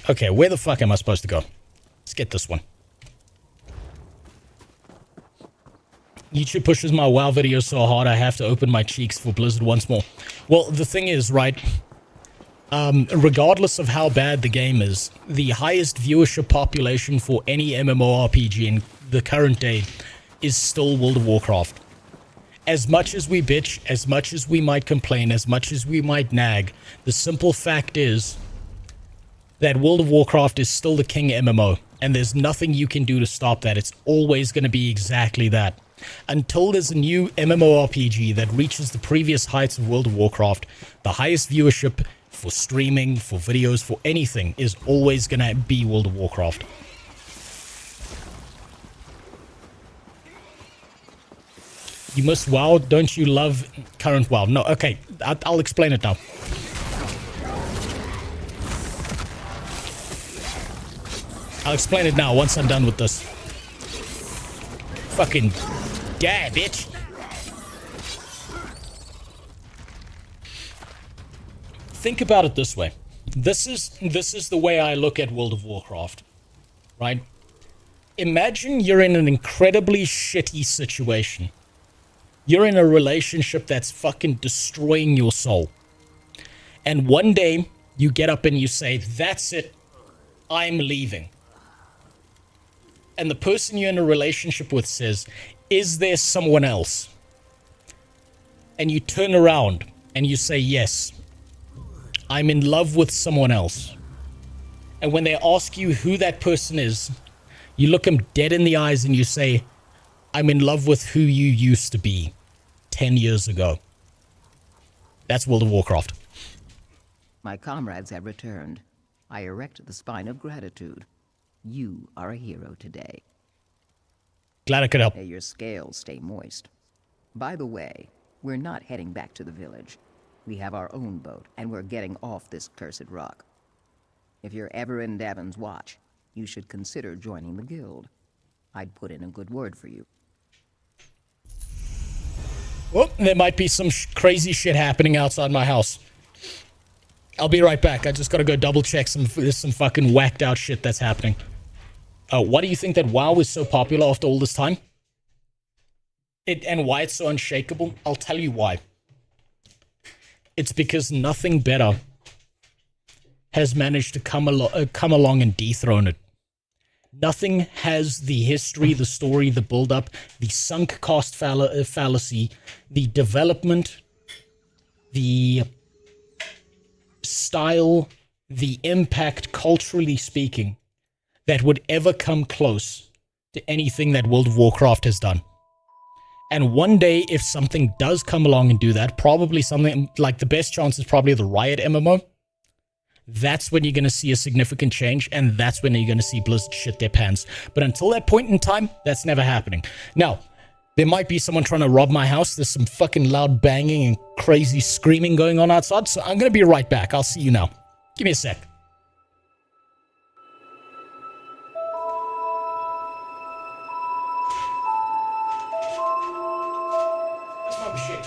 Okay, where the fuck am I supposed to go? Let's get this one. YouTube pushes my WoW videos so hard I have to open my cheeks for Blizzard once more. Well, the thing is, right, regardless of how bad the game is, the highest viewership population for any MMORPG in the current day is still World of Warcraft. As much as we bitch, as much as we might complain, as much as we might nag, the simple fact is that World of Warcraft is still the king MMO, and there's nothing you can do to stop that. It's always going to be exactly that. Until there's a new MMORPG that reaches the previous heights of World of Warcraft, the highest viewership for streaming, for videos, for anything is always going to be World of Warcraft. You must WoW, don't you love current WoW? No, okay, I'll explain it now. I'll explain it now once I'm done with this. Fucking die, bitch. Think about it this way. This is the way I look at World of Warcraft, right? Imagine you're in an incredibly shitty situation. You're in a relationship that's fucking destroying your soul. And one day, you get up and you say, that's it, I'm leaving. And the person you're in a relationship with says, is there someone else? And you turn around and you say, yes, I'm in love with someone else. And when they ask you who that person is, you look them dead in the eyes and you say, I'm in love with who you used to be 10 years ago. That's World of Warcraft. My comrades have returned. I erect the spine of gratitude. You are a hero today. Glad I could help. May your scales stay moist. By the way, we're not heading back to the village. We have our own boat, and we're getting off this cursed rock. If you're ever in Davin's watch, you should consider joining the guild. I'd put in a good word for you. Well, there might be some crazy shit happening outside my house. I'll be right back. I just gotta go double check some fucking whacked out shit that's happening. Why do you think that WoW is so popular after all this time? And why it's so unshakable? I'll tell you why. It's because nothing better has managed to come along and dethrone it. Nothing has the history, the story, the build-up, the sunk cost fallacy, the development, the style, the impact, culturally speaking, that would ever come close to anything that World of Warcraft has done. And one day, if something does come along and do that, probably something like the best chance is probably the Riot MMO. That's when you're going to see a significant change, and that's when you're going to see Blizzard shit their pants. But until that point in time, that's never happening. Now, there might be someone trying to rob my house. There's some fucking loud banging and crazy screaming going on outside, so I'm going to be right back. I'll see you now. Give me a sec. That's my machine.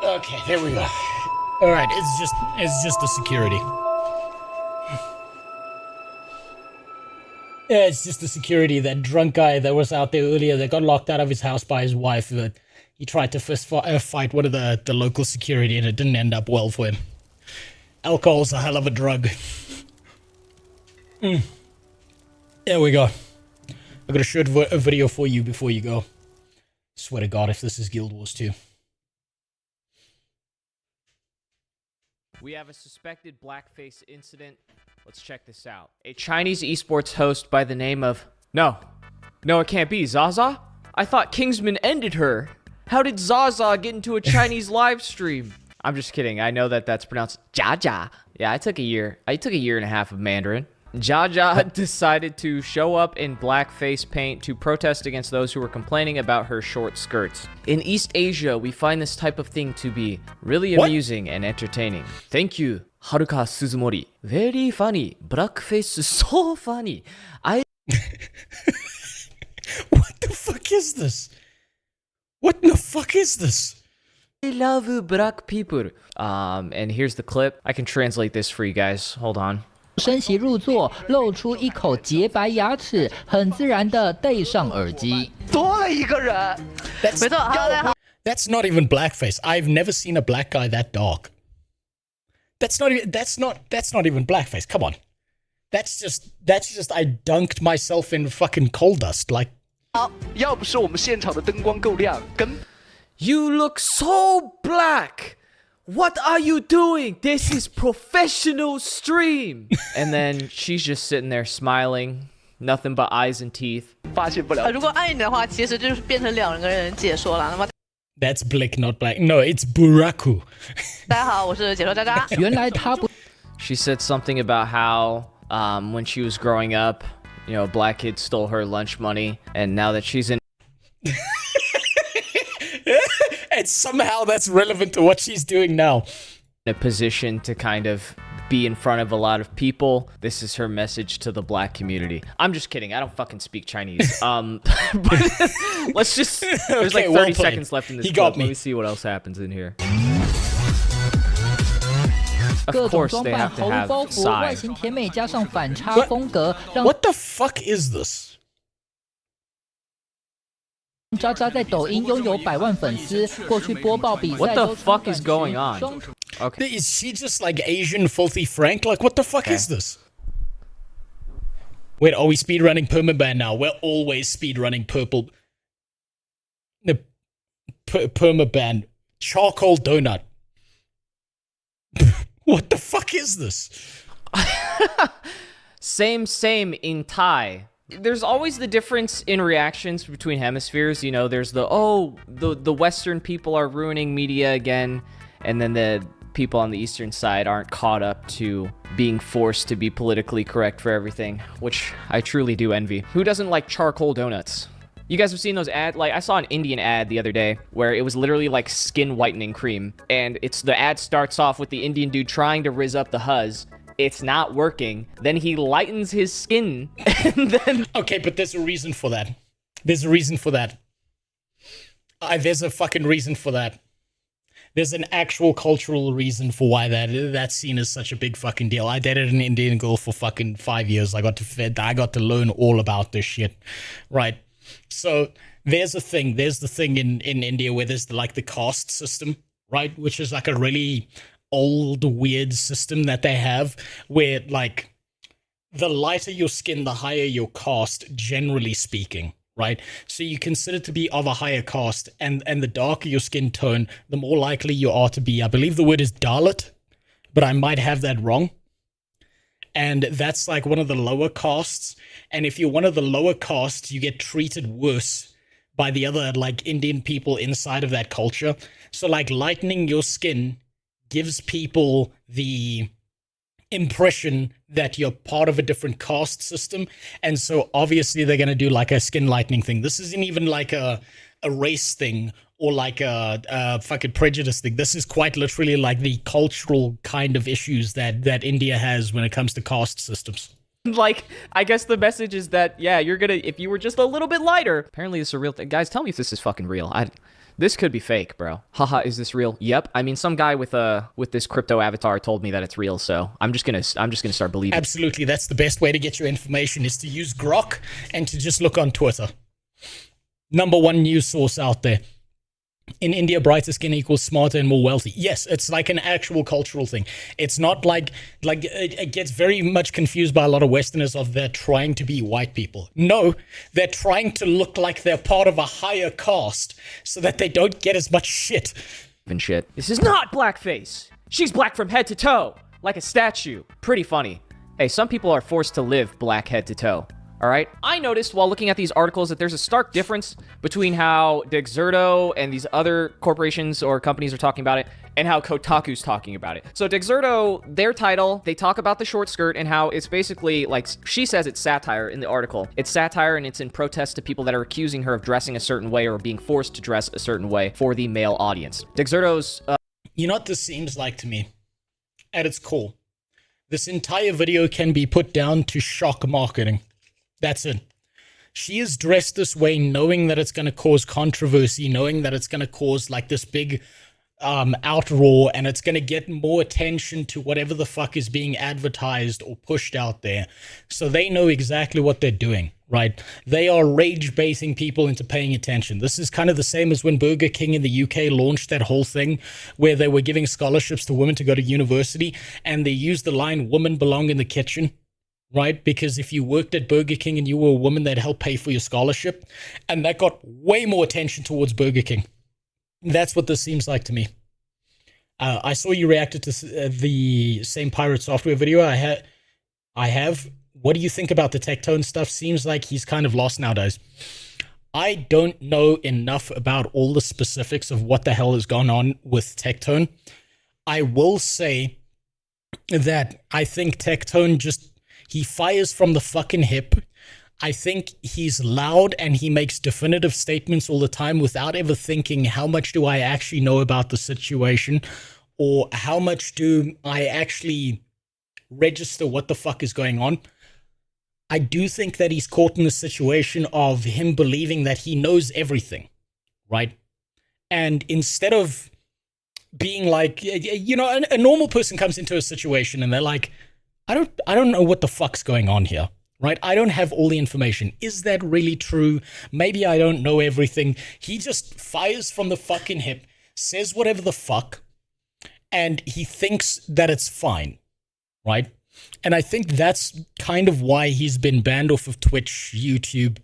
Okay, there we go. All right, it's just the security. Yeah, it's just the security. That drunk guy that was out there earlier that got locked out of his house by his wife. That he tried to fight one of the local security, and it didn't end up well for him. Alcohol's a hell of a drug. There we go. I'm gonna shoot a video for you before you go. Swear to God, if this is Guild Wars 2. We have a suspected blackface incident. Let's check this out. A Chinese esports host by the name of... No, it can't be. Zaza? I thought Kingsman ended her. How did Zaza get into a Chinese live stream? I'm just kidding. I know that that's pronounced Jaja. Yeah, I took a year and a half of Mandarin. Jaja decided to show up in blackface paint to protest against those who were complaining about her short skirts. In East Asia, we find this type of thing to be really amusing and entertaining. Thank you, Haruka Suzumori. Very funny. Blackface is so funny. What the fuck is this? What the fuck is this? I love black people. And here's the clip. I can translate this for you guys. Hold on. 身席入座，露出一口洁白牙齿，很自然地戴上耳机。多了一个人，没错。That's not even blackface. I've never seen a black guy that dark. That's not even blackface. Come on. That's just I dunked myself in fucking coal dust like. 要不是我们现场的灯光够亮，You look so black. What are you doing? This is professional stream. And then she's just sitting there smiling, nothing but eyes and teeth. 发现不了。如果爱你的话，其实就是变成两个人解说了。那么 That's Blick, not black. No, it's Buraku. 大家好，我是解说渣渣。原来他不。She said something about how when she was growing up, you know, a black kid stole her lunch money, and now that she's in. And somehow that's relevant to what she's doing now. In a position to kind of be in front of a lot of people. This is her message to the black community. I'm just kidding. I don't fucking speak Chinese. But let's just... There's like 30 seconds left in this clip. Let me see what else happens in here. Of course they have to have size. What the fuck is this? 渣渣在抖音拥有100万粉丝，过去播报比赛 What the fuck is going on? Okay. Is she just like Asian filthy Frank? Like what the fuck is this? Wait, are we speedrunning permaban now? We're always speedrunning purple. The permaban charcoal donut. What the fuck is this? Same in Thai. There's always the difference in reactions between hemispheres. You know, there's the Western people are ruining media again, and then the people on the Eastern side aren't caught up to being forced to be politically correct for everything, which I truly do envy. Who doesn't like charcoal donuts? You guys have seen those ads? Like, I saw an Indian ad the other day where it was literally like skin whitening cream, and the ad starts off with the Indian dude trying to rizz up the huzz. It's not working. Then he lightens his skin, and then... Okay, but there's a reason for that. There's a reason for that. There's a fucking reason for that. There's an actual cultural reason for why that scene is such a big fucking deal. I dated an Indian girl for fucking 5 years. I got to learn all about this shit, right? So there's a thing. There's the thing in India where there's like the caste system, right? Which is like a really old, weird system that they have where like the lighter your skin, the higher your caste, generally speaking. Right, so you consider to be of a higher caste, and the darker your skin tone, the more likely you are to be. I believe the word is Dalit, but I might have that wrong. And that's like one of the lower castes. And if you're one of the lower castes, you get treated worse by the other like Indian people inside of that culture. So like lightening your skin gives people the impression that you're part of a different caste system, and so obviously they're going to do like a skin lightening thing. This isn't even like a race thing or like a fucking prejudice thing. This is quite literally like the cultural kind of issues that India has when it comes to caste systems. Like, I guess the message is that, yeah, you're gonna, if you were just a little bit lighter, apparently it's a real thing. Guys, tell me if this is fucking real. This could be fake, bro. Haha, is this real? Yep. I mean, some guy with this crypto avatar told me that it's real, so I'm just gonna start believing. Absolutely, that's the best way to get your information is to use Grok and to just look on Twitter. Number one news source out there. In India, brighter skin equals smarter and more wealthy. Yes, it's like an actual cultural thing. It's not like it gets very much confused by a lot of Westerners of they're trying to be white people. No, they're trying to look like they're part of a higher caste so that they don't get as much shit. And shit. This is not blackface. She's black from head to toe, like a statue. Pretty funny. Hey, some people are forced to live black head to toe. All right. I noticed while looking at these articles that there's a stark difference between how Dexerto and these other corporations or companies are talking about it and how Kotaku's talking about it. So Dexerto, their title, they talk about the short skirt and how it's basically like, she says it's satire in the article. It's satire and it's in protest to people that are accusing her of dressing a certain way or being forced to dress a certain way for the male audience. Dexerto's... You know what this seems like to me? At its core, this entire video can be put down to shock marketing. That's it. She is dressed this way knowing that it's going to cause controversy, knowing that it's going to cause like this big outroar, and it's going to get more attention to whatever the fuck is being advertised or pushed out there. So they know exactly what they're doing, right? They are rage-baiting people into paying attention. This is kind of the same as when Burger King in the UK launched that whole thing where they were giving scholarships to women to go to university, and they used the line, "Women belong in the kitchen." Right? Because if you worked at Burger King and you were a woman, they'd help pay for your scholarship. And that got way more attention towards Burger King. That's what this seems like to me. I saw you reacted to the same Piratesoftware video I have. What do you think about the Tectone stuff? Seems like he's kind of lost nowadays. I don't know enough about all the specifics of what the hell has gone on with Tectone. I will say that I think Tectone he fires from the fucking hip. I think he's loud and he makes definitive statements all the time without ever thinking, how much do I actually know about the situation? Or how much do I actually register what the fuck is going on? I do think that he's caught in the situation of him believing that he knows everything, right? And instead of being like, you know, a normal person comes into a situation and they're like, I don't know what the fuck's going on here, right? I don't have all the information. Is that really true? Maybe I don't know everything. He just fires from the fucking hip, says whatever the fuck, and he thinks that it's fine, right? And I think that's kind of why he's been banned off of Twitch, YouTube.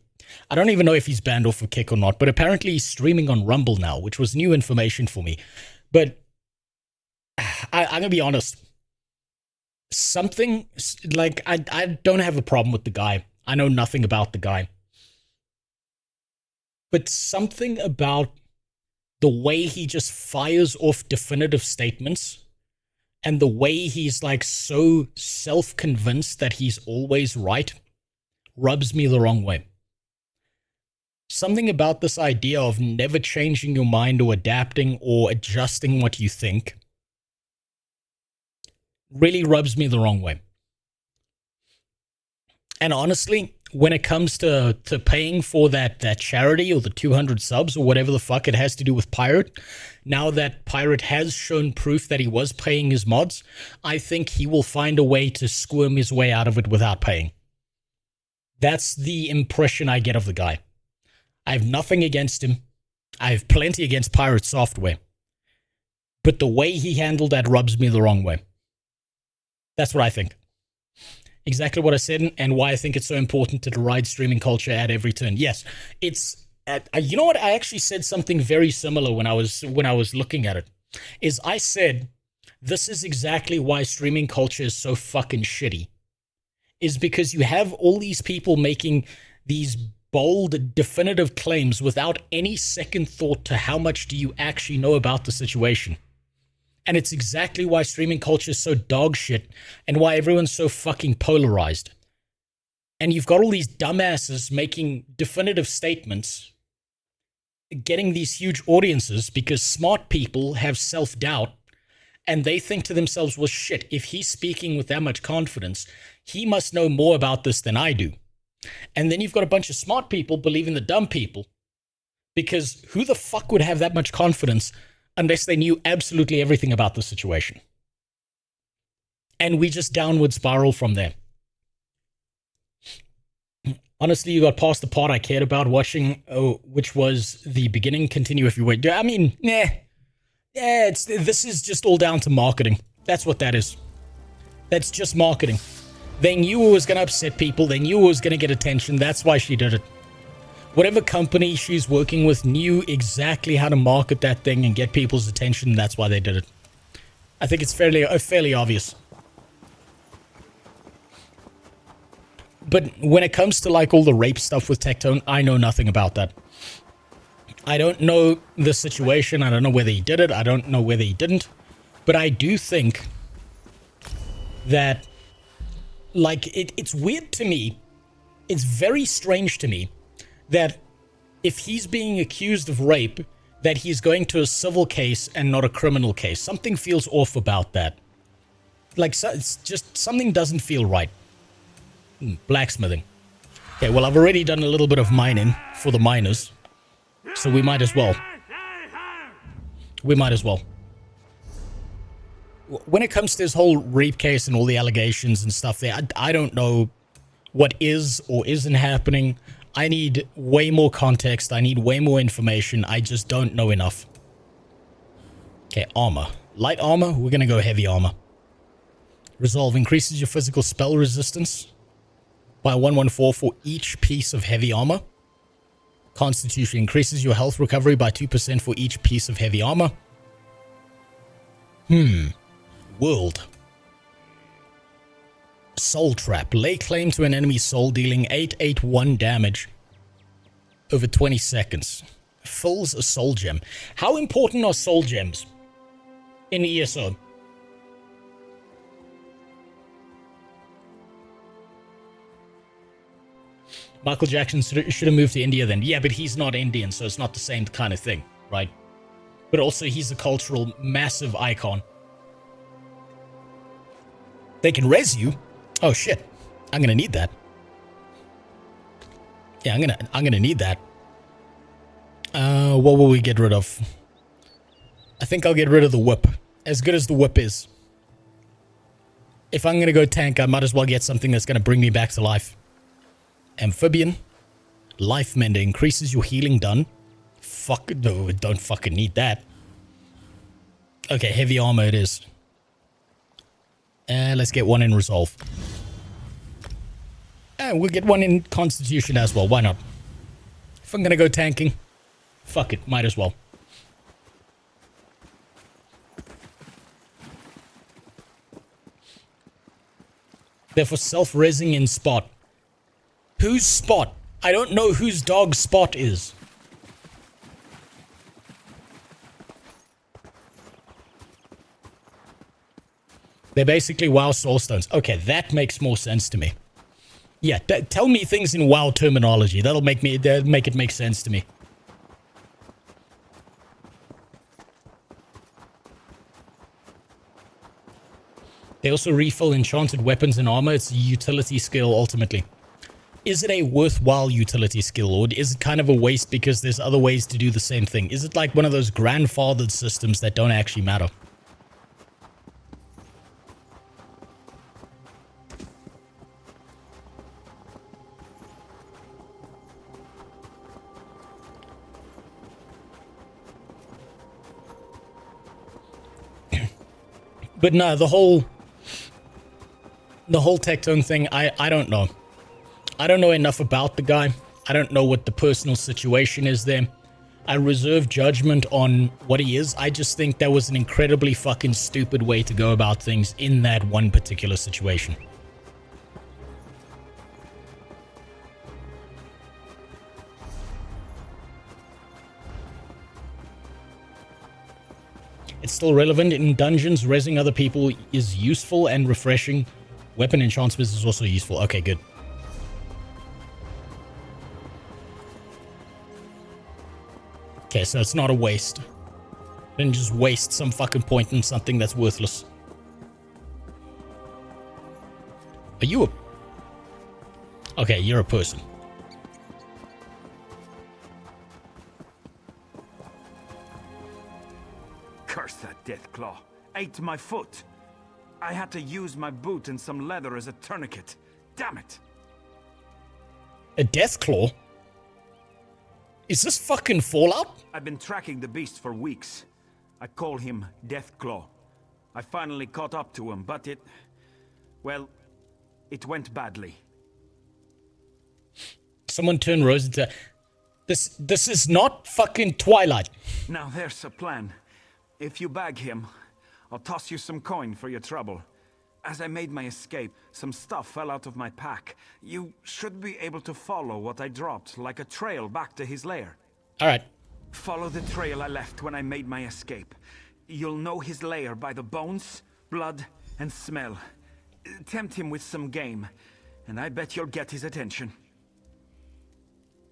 I don't even know if he's banned off of Kick or not, but apparently he's streaming on Rumble now, which was new information for me. But I'm going to be honest. Something like I don't have a problem with the guy. I know nothing about the guy. But something about the way he just fires off definitive statements and the way he's like so self-convinced that he's always right rubs me the wrong way. Something about this idea of never changing your mind or adapting or adjusting what you think really rubs me the wrong way. And honestly, when it comes to paying for that charity or the 200 subs or whatever the fuck it has to do with Pirate, now that Pirate has shown proof that he was paying his mods, I think he will find a way to squirm his way out of it without paying. That's the impression I get of the guy. I have nothing against him. I have plenty against Piratesoftware. But the way he handled that rubs me the wrong way. That's what I think. Exactly what I said, and why I think it's so important to deride streaming culture at every turn. Yes, it's... you know what? I actually said something very similar when I was looking at it. Is I said, this is exactly why streaming culture is so fucking shitty. Is because you have all these people making these bold, definitive claims without any second thought to how much do you actually know about the situation. And it's exactly why streaming culture is so dog shit and why everyone's so fucking polarized. And you've got all these dumbasses making definitive statements, getting these huge audiences because smart people have self-doubt and they think to themselves, well, shit, if he's speaking with that much confidence, he must know more about this than I do. And then you've got a bunch of smart people believing the dumb people because who the fuck would have that much confidence unless they knew absolutely everything about the situation? And we just downward spiral from there. Honestly, you got past the part I cared about watching, which was the beginning. Continue if you wait. I mean, this is just all down to marketing. That's what that is. That's just marketing. They knew it was going to upset people. They knew it was going to get attention. That's why she did it. Whatever company she's working with knew exactly how to market that thing and get people's attention. That's why they did it. I think it's fairly obvious. But when it comes to like all the rape stuff with Tectone, I know nothing about that. I don't know the situation. I don't know whether he did it. I don't know whether he didn't. But I do think that, like, it's weird to me. It's very strange to me that if he's being accused of rape, that he's going to a civil case and not a criminal case. Something feels off about that. Like, it's just, something doesn't feel right. Blacksmithing. Okay, well, I've already done a little bit of mining for the miners, so we might as well. We might as well. When it comes to this whole rape case and all the allegations and stuff there, I don't know what is or isn't happening. I need way more context. I need way more information. I just don't know enough. Okay, armor. Light armor, we're going to go heavy armor. Resolve increases your physical spell resistance by 114 for each piece of heavy armor. Constitution increases your health recovery by 2% for each piece of heavy armor. World. Soul Trap. Lay claim to an enemy's soul, dealing 881 damage over 20 seconds. Fills a soul gem. How important are soul gems in ESO? Michael Jackson should have moved to India then. Yeah, but he's not Indian, so it's not the same kind of thing, right? But also, he's a cultural massive icon. They can res you. Oh shit, I'm gonna need that. Yeah, I'm gonna need that. What will we get rid of? I think I'll get rid of the whip. As good as the whip is. If I'm gonna go tank, I might as well get something that's gonna bring me back to life. Amphibian. Life Mender increases your healing done. Fuck, no, don't fucking need that. Okay, heavy armor it is. Let's get one in Resolve. And we'll get one in Constitution as well. Why not? If I'm gonna go tanking, fuck it. Might as well. Therefore, self-resing in Spot. Whose Spot? I don't know whose dog Spot is. They're basically WoW Soulstones. Okay, that makes more sense to me. Yeah, tell me things in WoW terminology. That'll make it make sense to me. They also refill enchanted weapons and armor. It's a utility skill ultimately. is it a worthwhile utility skill, or is it kind of a waste because there's other ways to do the same thing? Is it like one of those grandfathered systems that don't actually matter? But no, the whole Tectone thing, I don't know. I don't know enough about the guy. I don't know what the personal situation is there. I reserve judgment on what he is. I just think that was an incredibly fucking stupid way to go about things in that one particular situation. It's still relevant in dungeons. Rezzing other people is useful and refreshing. Weapon enchantments is also useful. Okay, good. Okay, so it's not a waste. Didn't just waste some fucking point in something that's worthless. Are you a... Okay, you're a person. Curse that Deathclaw. Ate my foot. I had to use my boot and some leather as a tourniquet. Damn it. A Deathclaw? Is this fucking Fallout? I've been tracking the beast for weeks. I call him Deathclaw. I finally caught up to him, but it... well, it went badly. Someone turn Rose into... This is not fucking Twilight. Now there's a plan. If you bag him, I'll toss you some coin for your trouble. As I made my escape, some stuff fell out of my pack. You should be able to follow what I dropped, like a trail back to his lair. Alright. Follow the trail I left when I made my escape. You'll know his lair by the bones, blood, and smell. Tempt him with some game, and I bet you'll get his attention.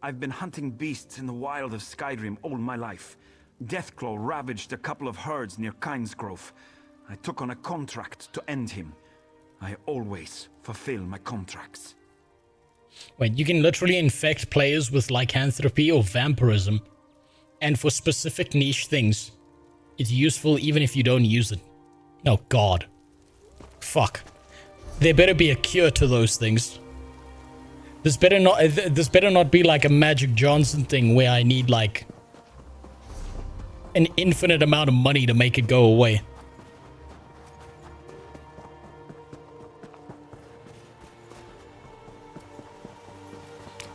I've been hunting beasts in the wild of Skyrim all my life. Deathclaw ravaged a couple of herds near Kynesgrove. I took on a contract to end him. I always fulfill my contracts. Wait, you can literally infect players with lycanthropy or vampirism, and for specific niche things. It's useful even if you don't use it. Oh god. Fuck. There better be a cure to those things. This better not be like a Magic Johnson thing where I need like an infinite amount of money to make it go away.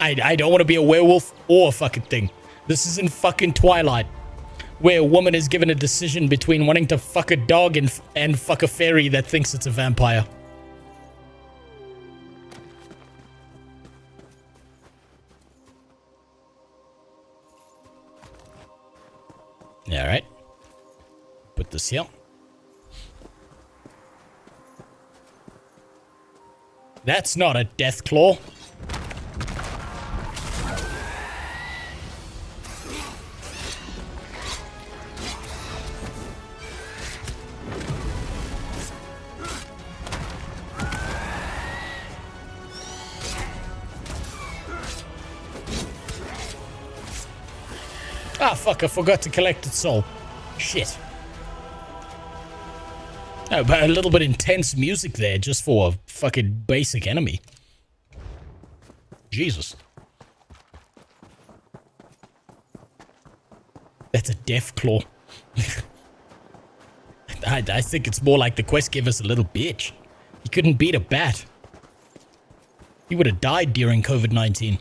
I don't want to be a werewolf or a fucking thing. This isn't fucking Twilight, where a woman is given a decision between wanting to fuck a dog and fuck a fairy that thinks it's a vampire. Alright. Put this here. That's not a Deathclaw. Ah, fuck, I forgot to collect its soul. Shit. Oh, but a little bit intense music there just for a fucking basic enemy. Jesus. That's a Deathclaw. I think it's more like the quest gave us a little bitch. He couldn't beat a bat. He would have died during COVID-19.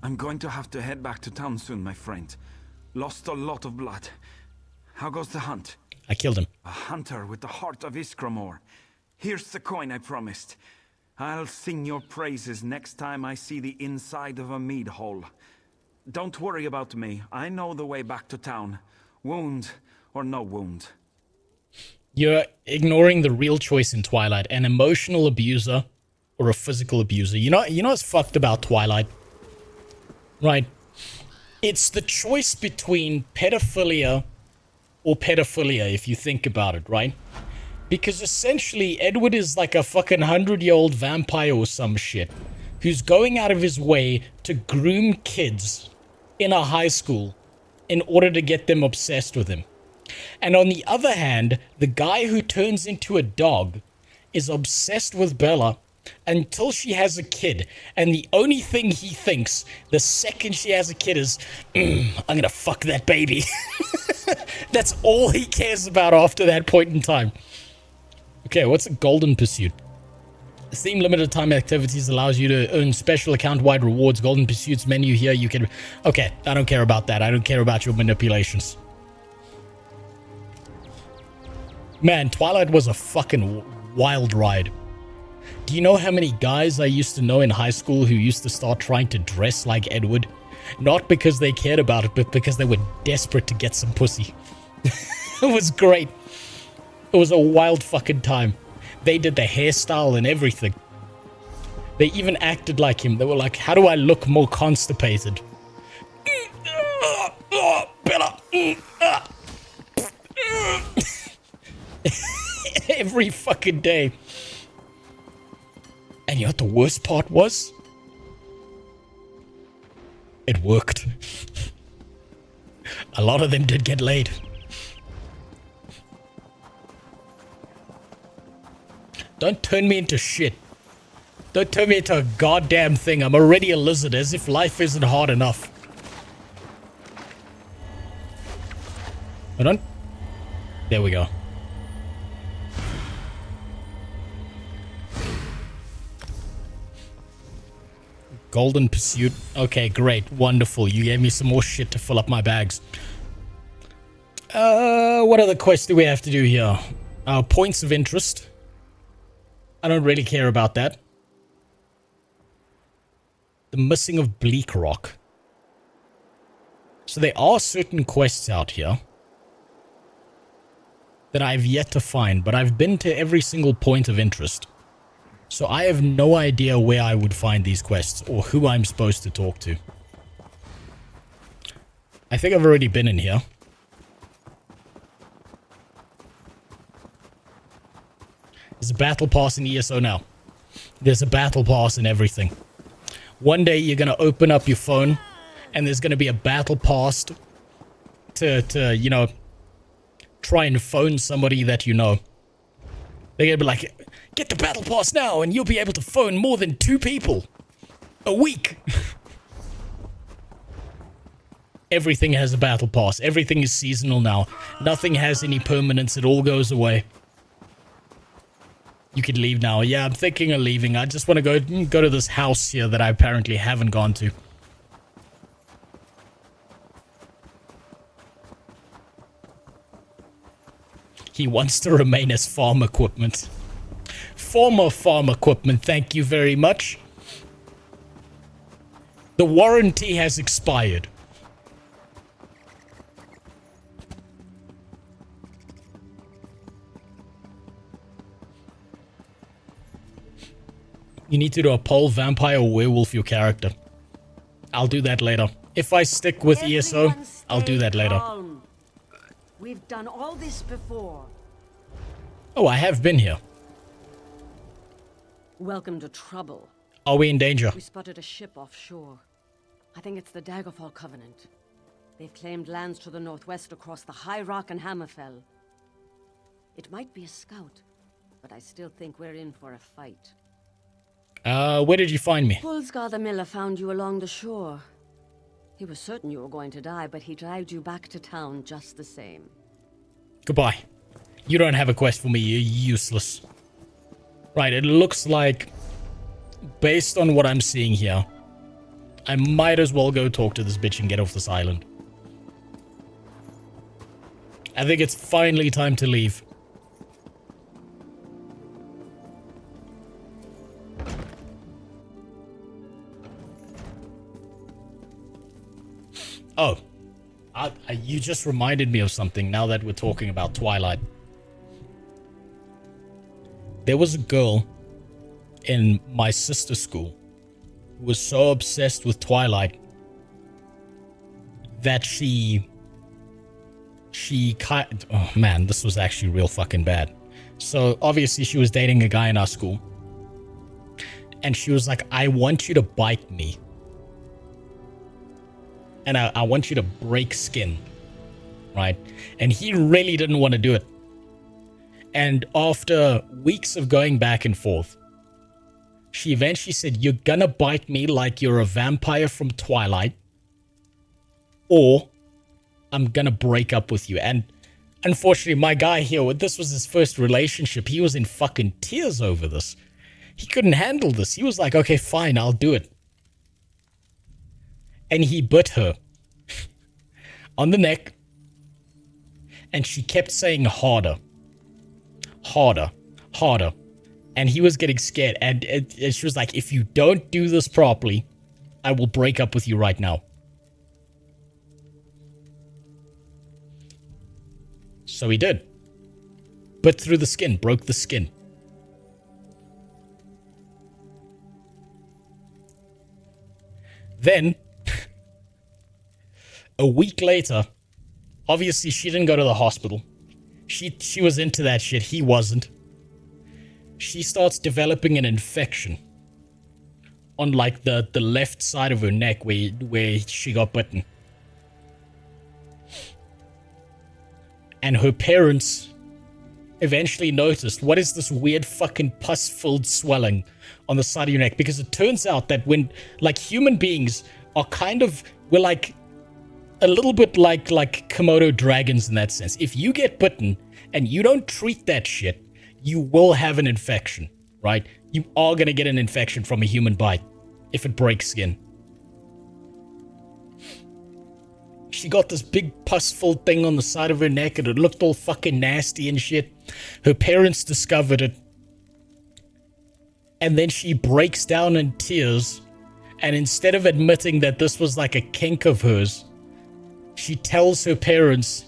I'm going to have to head back to town soon, my friend. Lost a lot of blood. How goes the hunt? I killed him. A hunter with the heart of Iskramor. Here's the coin I promised. I'll sing your praises next time I see the inside of a mead hall. Don't worry about me. I know the way back to town. Wound or no wound. You're ignoring the real choice in Twilight. An emotional abuser or a physical abuser. You know what's fucked about Twilight? Right. It's the choice between pedophilia or pedophilia, if you think about it, right? Because essentially, Edward is like a fucking 100-year-old vampire or some shit who's going out of his way to groom kids in a high school in order to get them obsessed with him. And on the other hand, the guy who turns into a dog is obsessed with Bella until she has a kid. And the only thing he thinks the second she has a kid is, I'm gonna fuck that baby. That's all he cares about after that point in time. Okay, what's a golden pursuit? Steam limited time activities allows you to earn special account-wide rewards. Golden pursuits menu here, you can... Okay, I don't care about that. I don't care about your manipulations. Man, Twilight was a fucking wild ride. Do you know how many guys I used to know in high school who used to start trying to dress like Edward? Not because they cared about it, but because they were desperate to get some pussy. It was great. It was a wild fucking time. They did the hairstyle and everything. They even acted like him. They were like, how do I look more constipated? Bella. Every fucking day. And you know what the worst part was? It worked. A lot of them did get laid. Don't turn me into shit. Don't turn me into a goddamn thing. I'm already a lizard, as if life isn't hard enough. Hold on. There we go. Golden pursuit. Okay, great. Wonderful. You gave me some more shit to fill up my bags. What other quests do we have to do here? Points of interest. I don't really care about that. The missing of Bleak Rock. So there are certain quests out here that I've yet to find, but I've been to every single point of interest. So I have no idea where I would find these quests or who I'm supposed to talk to. I think I've already been in here. There's a battle pass in ESO now. There's a battle pass in everything. One day you're going to open up your phone and there's going to be a battle pass to, you know, try and phone somebody that you know. They're going to be like, get the battle pass now and you'll be able to phone more than 2 people a week. Everything has a battle pass. Everything is seasonal now. Nothing has any permanence. It all goes away. You can leave now. Yeah, I'm thinking of leaving. I just want to go to this house here that I apparently haven't gone to. He wants to remain as farm equipment. Former farm equipment, thank you very much. The warranty has expired. You need to do a poll, vampire or werewolf your character. I'll do that later. If I stick with ESO, I'll do that later. Calm. We've done all this before. Oh, I have been here. Welcome to trouble. Are we in danger? We spotted a ship offshore. I think it's the Daggerfall Covenant. They've claimed lands to the northwest across the High Rock and Hammerfell. It might be a scout, but I still think we're in for a fight. Where did you find me? Pulsgar the Miller found you along the shore. He was certain you were going to die, but he dragged you back to town just the same. Goodbye. You don't have a quest for me, you're useless. Right, it looks like, based on what I'm seeing here, I might as well go talk to this bitch and get off this island. I think it's finally time to leave. Oh, you just reminded me of something now that we're talking about Twilight. There was a girl in my sister's school who was so obsessed with Twilight that she oh man, this was actually real fucking bad. So obviously she was dating a guy in our school. And she was like, I want you to bite me. And I want you to break skin. Right? And he really didn't want to do it. And after weeks of going back and forth, she eventually said, you're gonna bite me like you're a vampire from Twilight, or I'm gonna break up with you. And unfortunately, my guy here, this was his first relationship. He was in fucking tears over this. He couldn't handle this. He was like, okay, fine, I'll do it. And he bit her on the neck. And she kept saying harder, harder, harder. And he was getting scared. And she was like, if you don't do this properly, I will break up with you right now. So he did. Bit through the skin, broke the skin. Then, a week later, obviously she didn't go to the hospital. She was into that shit. He wasn't. She starts developing an infection on like the left side of her neck where she got bitten. And her parents eventually noticed, what is this weird fucking pus-filled swelling on the side of your neck? Because it turns out that when, like, human beings are kind of, we're like a little bit like Komodo dragons in that sense. If you get bitten and you don't treat that shit, you will have an infection, right? You are going to get an infection from a human bite if it breaks skin. She got this big pus-filled thing on the side of her neck and it looked all fucking nasty and shit. Her parents discovered it. And then she breaks down in tears. And instead of admitting that this was like a kink of hers, she tells her parents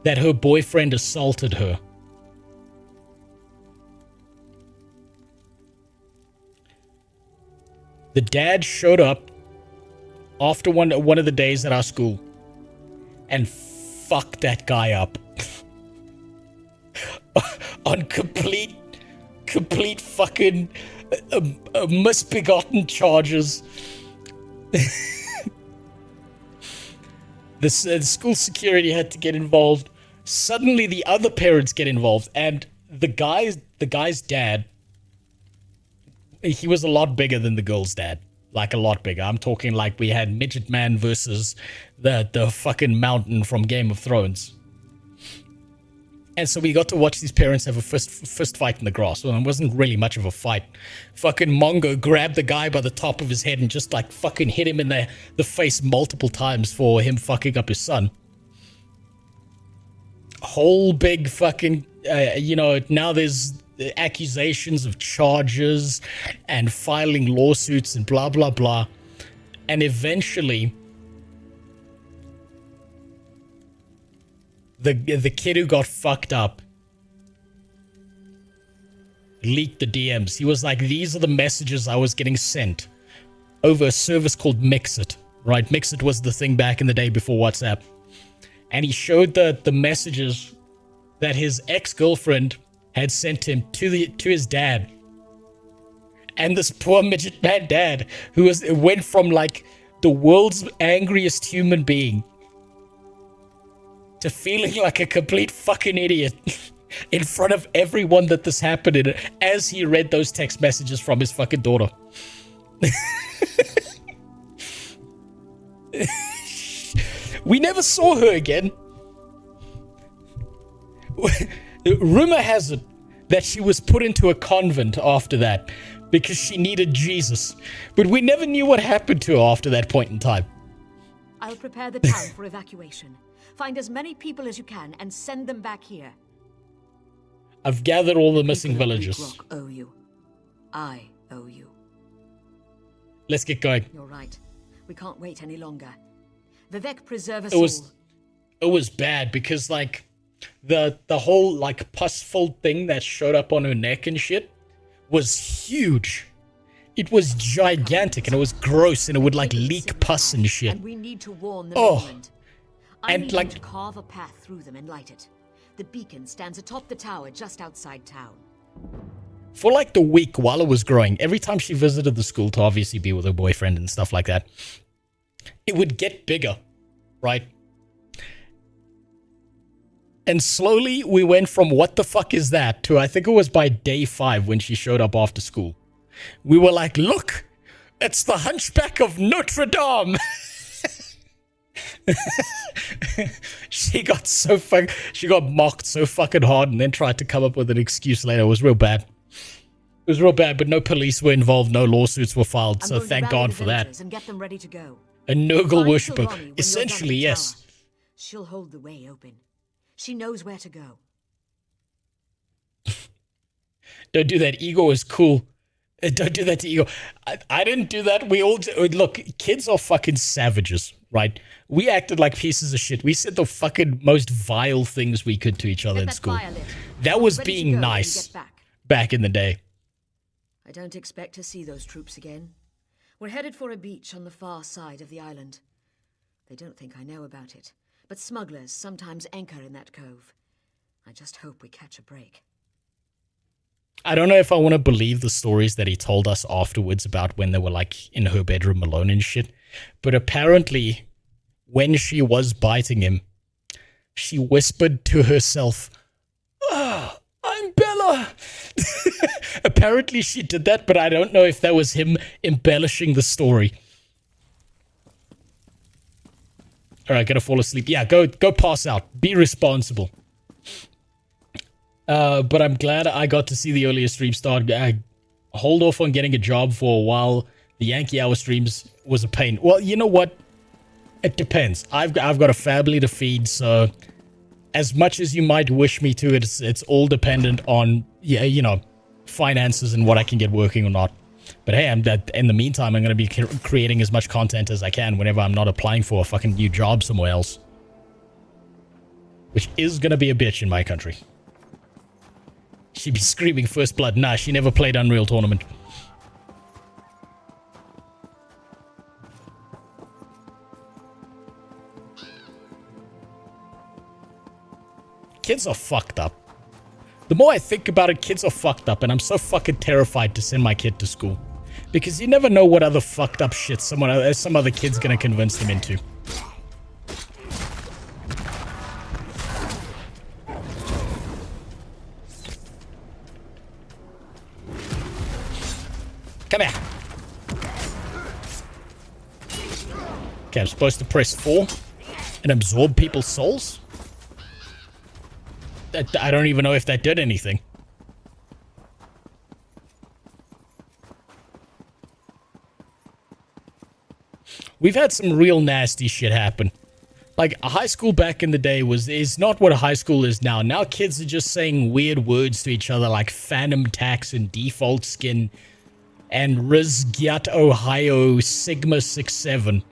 that her boyfriend assaulted her. The dad showed up after one of the days at our school and fucked that guy up on complete fucking misbegotten charges. The school security had to get involved. Suddenly the other parents get involved, and the guy's dad, he was a lot bigger than the girl's dad. Like, a lot bigger. I'm talking like we had Midget Man versus the fucking mountain from Game of Thrones. And so we got to watch these parents have a fist fight in the grass. Well, it wasn't really much of a fight. Fucking Mongo grabbed the guy by the top of his head and just like fucking hit him in the face multiple times for him fucking up his son. Whole big fucking, now there's accusations of charges and filing lawsuits and blah, blah, blah. And eventually, the kid who got fucked up leaked the DMs. He was like, these are the messages I was getting sent over a service called Mixit, right? Mixit was the thing back in the day before WhatsApp. And he showed the messages that his ex-girlfriend had sent him to his dad. And this poor midget man dad, who went from like the world's angriest human being to feeling like a complete fucking idiot in front of everyone that this happened in, as he read those text messages from his fucking daughter. We never saw her again. Rumor has it that she was put into a convent after that because she needed Jesus. But we never knew what happened to her after that point in time. I'll prepare the town for evacuation. Find as many people as you can and send them back here. I've gathered all the missing villagers. Rock owe you. I owe you. Let's get going. You're right. We can't wait any longer. Vivek preserve us It was bad because like the whole like pus-filled thing that showed up on her neck and shit was huge. It was gigantic and it was gross and it would like leak pus and shit. And we need to warn the Oh. mainland. I need them to carve a path through them and light it. The beacon stands atop the tower just outside town. For like the week while it was growing, every time she visited the school to obviously be with her boyfriend and stuff like that, it would get bigger, right? And slowly we went from what the fuck is that to I think it was by day 5 when she showed up after school. We were like, look, it's the Hunchback of Notre Dame. She got mocked so fucking hard and then tried to come up with an excuse later. It was real bad. It was real bad, but no police were involved, no lawsuits were filed, so thank God for that. And get them ready to go. A Nurgle worshipper. Essentially, yes. She'll hold the way open. She knows where to go. Don't do that. Ego is cool. Don't do that to Ego. I didn't do that. We all... Look, kids are fucking savages, right? We acted like pieces of shit. We said the fucking most vile things we could to each other in school. That was being nice back in the day. I don't expect to see those troops again. We're headed for a beach on the far side of the island. They don't think I know about it, but smugglers sometimes anchor in that cove. I just hope we catch a break. I don't know if I want to believe the stories that he told us afterwards about when they were like in her bedroom alone and shit. But apparently, when she was biting him, she whispered to herself, "Oh, I'm Bella." Apparently she did that, but I don't know if that was him embellishing the story. Alright, gotta fall asleep. Yeah, go pass out. Be responsible. But I'm glad I got to see the earlier stream start. I hold off on getting a job for a while. The Yankee Hour streams was a pain. Well, you know what? It depends. I've got a family to feed, so as much as you might wish me to, it's all dependent on, yeah, you know, finances and what I can get working or not. But hey, in the meantime, I'm going to be creating as much content as I can whenever I'm not applying for a fucking new job somewhere else. Which is going to be a bitch in my country. She'd be screaming first blood. Nah, she never played Unreal Tournament. Kids are fucked up. The more I think about it, kids are fucked up, and I'm so fucking terrified to send my kid to school. Because you never know what other fucked up shit some other kid's gonna convince them into. Come here. Okay, I'm supposed to press 4 and absorb people's souls? I don't even know if that did anything. We've had some real nasty shit happen. Like, a high school back in the day is not what a high school is now. Now kids are just saying weird words to each other like Phantom Tax and Default Skin and Rizgyat Ohio Sigma 67.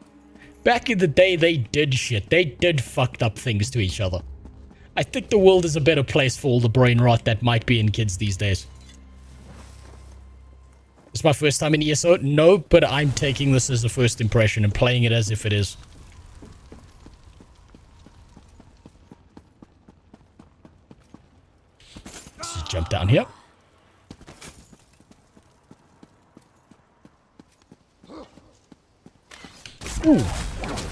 Back in the day, they did shit. They did fucked up things to each other. I think the world is a better place for all the brain rot that might be in kids these days. It's my first time in ESO? No, but I'm taking this as a first impression and playing it as if it is. Let's just jump down here. Ooh,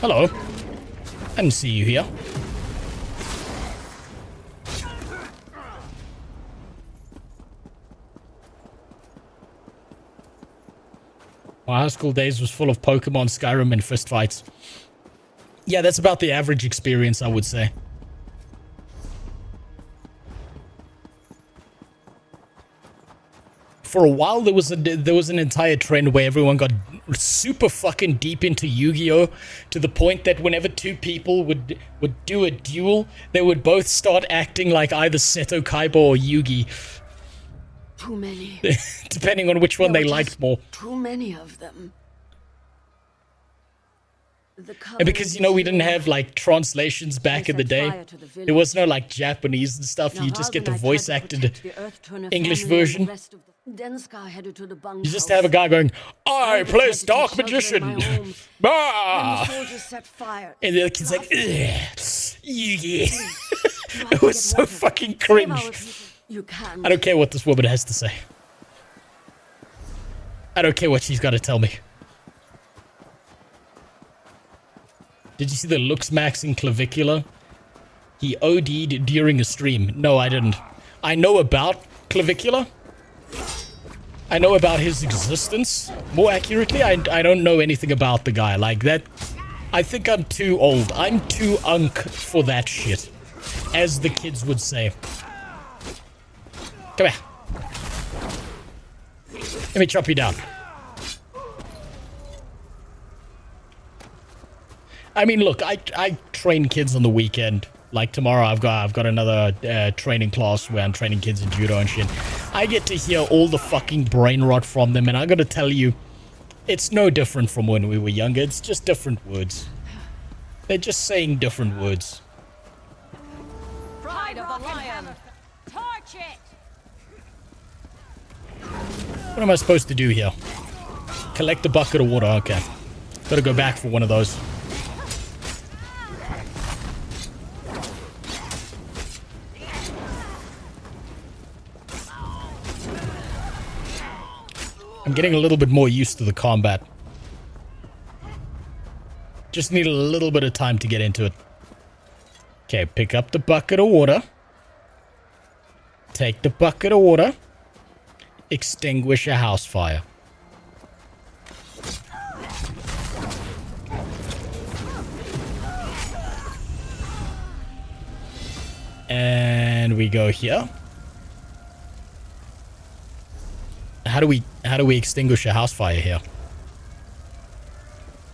hello. I didn't see you here. My high school days was full of Pokemon, Skyrim, and fistfights. Yeah, that's about the average experience, I would say. For a while, there was an entire trend where everyone got super fucking deep into Yu-Gi-Oh! To the point that whenever two people would do a duel, they would both start acting like either Seto Kaiba or Yugi. Too many. Depending on which one they liked more. Too many of them. And because, you know, we didn't have, like, translations back in the day. There was no, like, Japanese and stuff. You just get the voice-acted English version. You just have a guy going, I play Dark Magician! Ah! And the other kid's like, yeah. It was so fucking cringe. You can. I don't care what this woman has to say. I don't care what she's got to tell me. Did you see the looks maxing clavicular? He OD'd during a stream. No, I didn't. I know about clavicular. I know about his existence. More accurately, I don't know anything about the guy. Like that, I think I'm too old. I'm too unk for that shit. As the kids would say. Come here. Let me chop you down. I mean, look, I train kids on the weekend. Like tomorrow, I've got another training class where I'm training kids in judo and shit. I get to hear all the fucking brain rot from them, and I gotta tell you, it's no different from when we were younger. It's just different words. They're just saying different words. Pride of the lion. Torch it. What am I supposed to do here? Collect a bucket of water. Okay. Gotta go back for one of those. I'm getting a little bit more used to the combat. Just need a little bit of time to get into it. Okay, pick up the bucket of water. Take the bucket of water. Extinguish a house fire. And we go here. How do we extinguish a house fire here?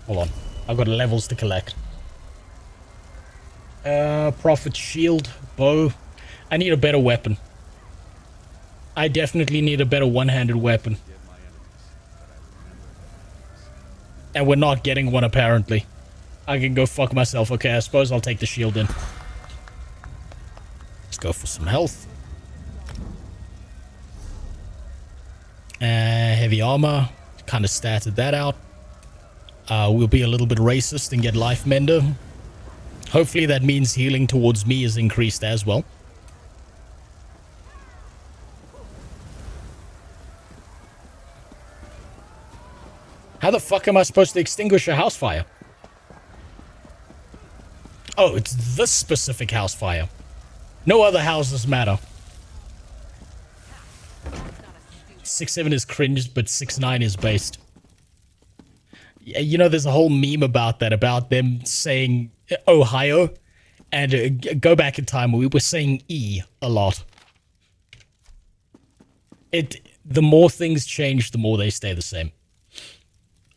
Hold on. I've got levels to collect. Prophet shield, bow. I need a better weapon. I definitely need a better one-handed weapon. And we're not getting one apparently. I can go fuck myself. Okay, I suppose I'll take the shield in. Let's go for some health. Heavy armor. Kind of statted that out. We'll be a little bit racist and get life mender. Hopefully that means healing towards me is increased as well. How the fuck am I supposed to extinguish a house fire? Oh, it's this specific house fire. No other houses matter. 6-7 is cringed, but 6-9 is based. You know, there's a whole meme about that, about them saying Ohio, and go back in time, we were saying E a lot. The more things change, the more they stay the same.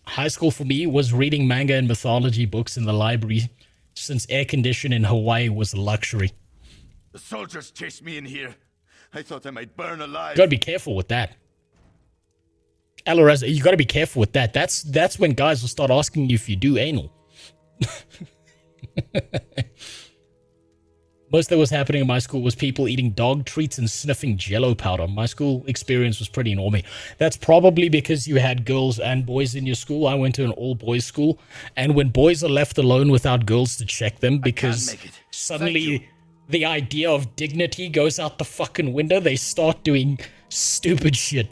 High school for me was reading manga and mythology books in the library, since air conditioning in Hawaii was a luxury. The soldiers chased me in here. I thought I might burn alive. You gotta be careful with that. Alorez, you gotta be careful with that. That's when guys will start asking you if you do anal. Most that was happening in my school was people eating dog treats and sniffing Jello powder. My school experience was pretty normy. That's probably because you had girls and boys in your school. I went to an all-boys school, and when boys are left alone without girls to check them because suddenly the idea of dignity goes out the fucking window, they start doing stupid shit.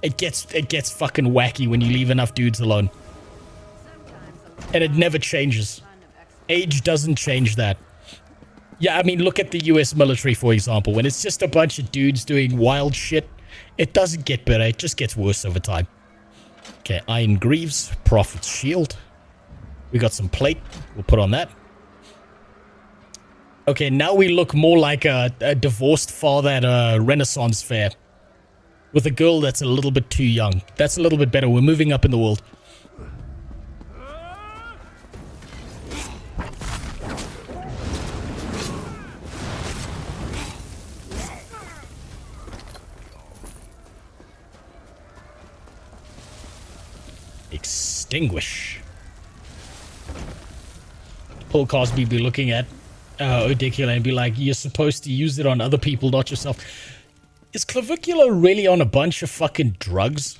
It gets fucking wacky when you leave enough dudes alone. And it never changes. Age doesn't change that. Yeah, I mean, look at the US military, for example. When it's just a bunch of dudes doing wild shit, it doesn't get better. It just gets worse over time. Okay, Iron Greaves, Prophet's Shield. We got some plate. We'll put on that. Okay, now we look more like a divorced father at a Renaissance fair. With a girl that's a little bit too young. That's a little bit better. We're moving up in the world. Extinguish. Paul Cosby be looking at Odicula and be like, you're supposed to use it on other people, not yourself. Is Clavicular really on a bunch of fucking drugs?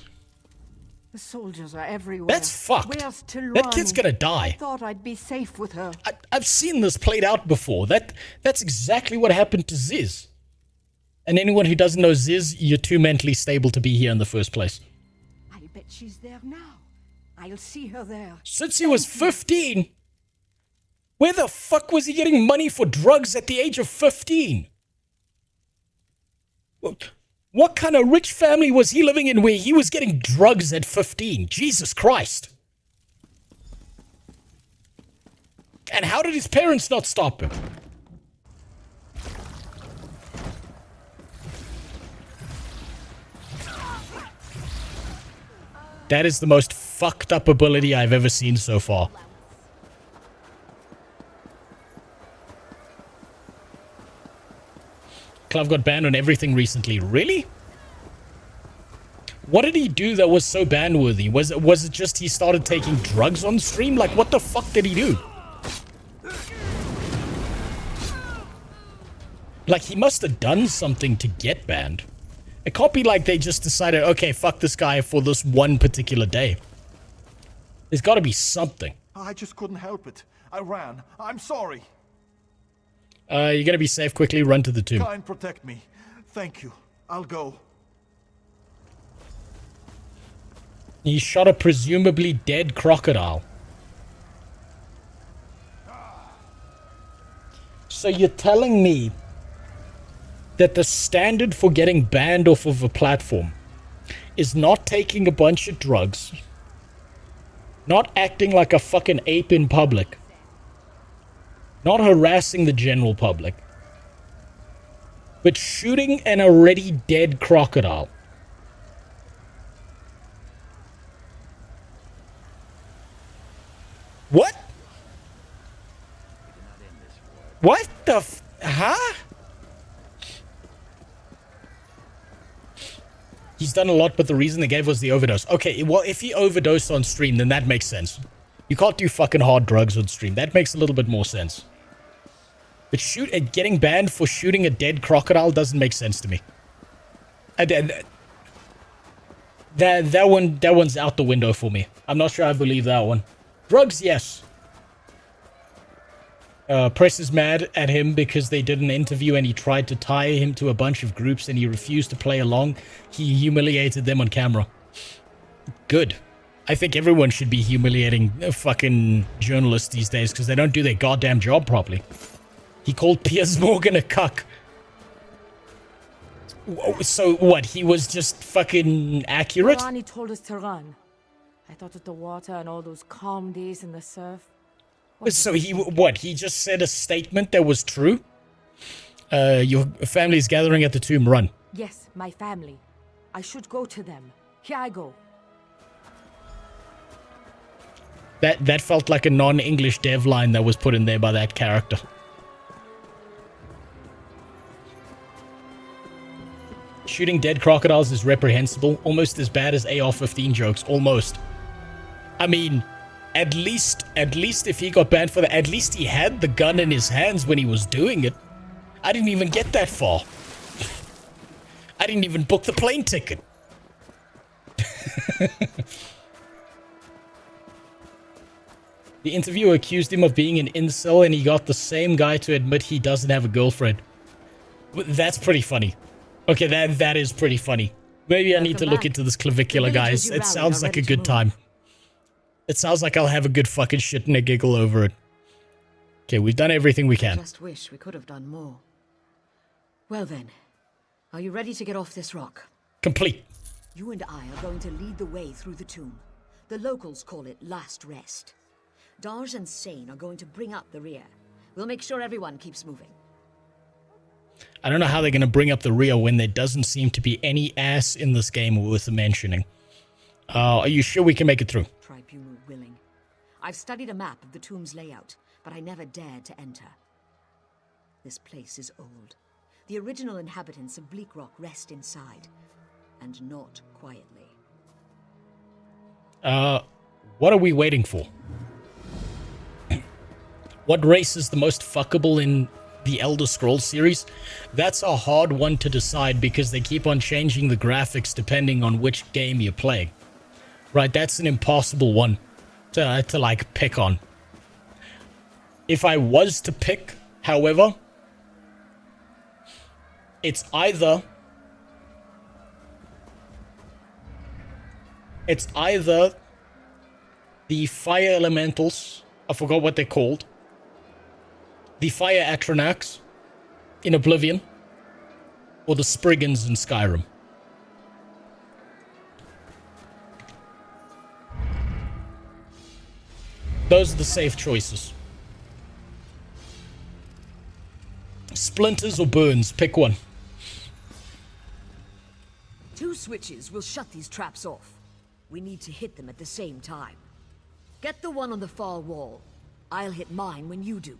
The soldiers are everywhere. That's fucked. Where's That kid's gonna I die. thought I'd be safe with her. I've seen this played out before. That's exactly what happened to Ziz. And anyone who doesn't know Ziz, you're too mentally stable to be here in the first place. I bet she's there now. I'll see her there. Since he was 15? Where the fuck was he getting money for drugs at the age of 15? What kind of rich family was he living in where he was getting drugs at 15? Jesus Christ. And how did his parents not stop him? That is the most fucked up ability I've ever seen so far. Clive got banned on everything recently. Really? What did he do that was so ban-worthy? Was it just he started taking drugs on stream? Like, what the fuck did he do? Like, he must have done something to get banned. It can't be like they just decided, okay, fuck this guy for this one particular day. There's got to be something. I just couldn't help it. I ran. I'm sorry. You're gonna be safe. Quickly run to the tomb. Try and protect me. Thank you. I'll go. He shot a presumably dead crocodile. So you're telling me that the standard for getting banned off of a platform is not taking a bunch of drugs, not acting like a fucking ape in public, not harassing the general public, but shooting an already dead crocodile? What? What the huh? He's done a lot, but the reason they gave was the overdose. Okay, well, if he overdosed on stream, then that makes sense. You can't do fucking hard drugs on stream. That makes a little bit more sense. But getting banned for shooting a dead crocodile doesn't make sense to me. That one's out the window for me. I'm not sure I believe that one. Drugs, yes. Press is mad at him because they did an interview and he tried to tie him to a bunch of groups and he refused to play along. He humiliated them on camera. Good. I think everyone should be humiliating fucking journalists these days because they don't do their goddamn job properly. He called Piers Morgan a cuck. So what? He was just fucking accurate? Rani told us to run. I thought of the water and all those calm days in the surf. So he just said a statement that was true? Your family's gathering at the tomb, run. Yes, my family. I should go to them. Here I go. That felt like a non-English dev line that was put in there by that character. Shooting dead crocodiles is reprehensible, almost as bad as AR-15 jokes, almost. I mean, at least if he got banned for that, at least he had the gun in his hands when he was doing it. I didn't even get that far. I didn't even book the plane ticket. The interviewer accused him of being an incel and he got the same guy to admit he doesn't have a girlfriend. That's pretty funny. Okay, that is pretty funny. Maybe I need to look into this clavicular, guys. It sounds like a good time. It sounds like I'll have a good fucking shit and a giggle over it. Okay, we've done everything we can. Just wish we could have done more. Well then, are you ready to get off this rock? Complete. You and I are going to lead the way through the tomb. The locals call it Last Rest. Darj and Sane are going to bring up the rear. We'll make sure everyone keeps moving. I don't know how they're going to bring up the rear when there doesn't seem to be any ass in this game worth mentioning. Are you sure we can make it through? Tribunal willing. I've studied a map of the tomb's layout, but I never dared to enter. This place is old. The original inhabitants of Bleak Rock rest inside, and not quietly. What are we waiting for? What race is the most fuckable in the Elder Scrolls series? That's a hard one to decide because they keep on changing the graphics depending on which game you're playing. Right, that's an impossible one to like pick on. If I was to pick, however, it's either the fire elementals, I forgot what they're called, the fire Atronachs in Oblivion, or the Spriggans in Skyrim. Those are the safe choices. Splinters or burns, pick one. 2 switches will shut these traps off. We need to hit them at the same time. Get the one on the far wall. I'll hit mine when you do.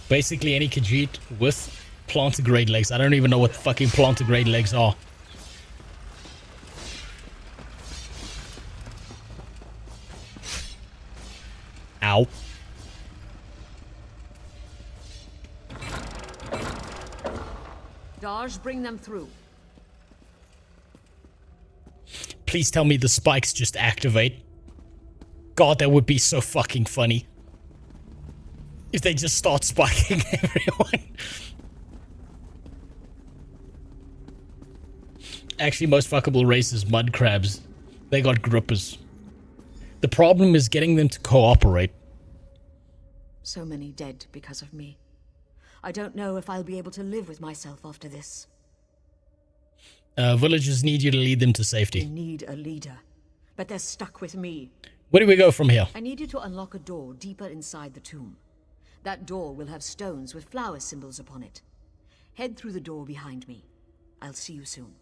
Basically any Khajiit with plantigrade legs. I don't even know what fucking plantigrade legs are. Ow. Daj, bring them through. Please tell me the spikes just activate. God, that would be so fucking funny. If they just start spiking everyone. Actually, most fuckable races, mud crabs. They got grippers. The problem is getting them to cooperate. So many dead because of me. I don't know if I'll be able to live with myself after this. Villagers need you to lead them to They safety. need a leader, but they're stuck with me. Where do we go from here? I need you to unlock a door deeper inside the tomb. That door will have stones with flower symbols upon it. Head through the door behind me. I'll see you soon.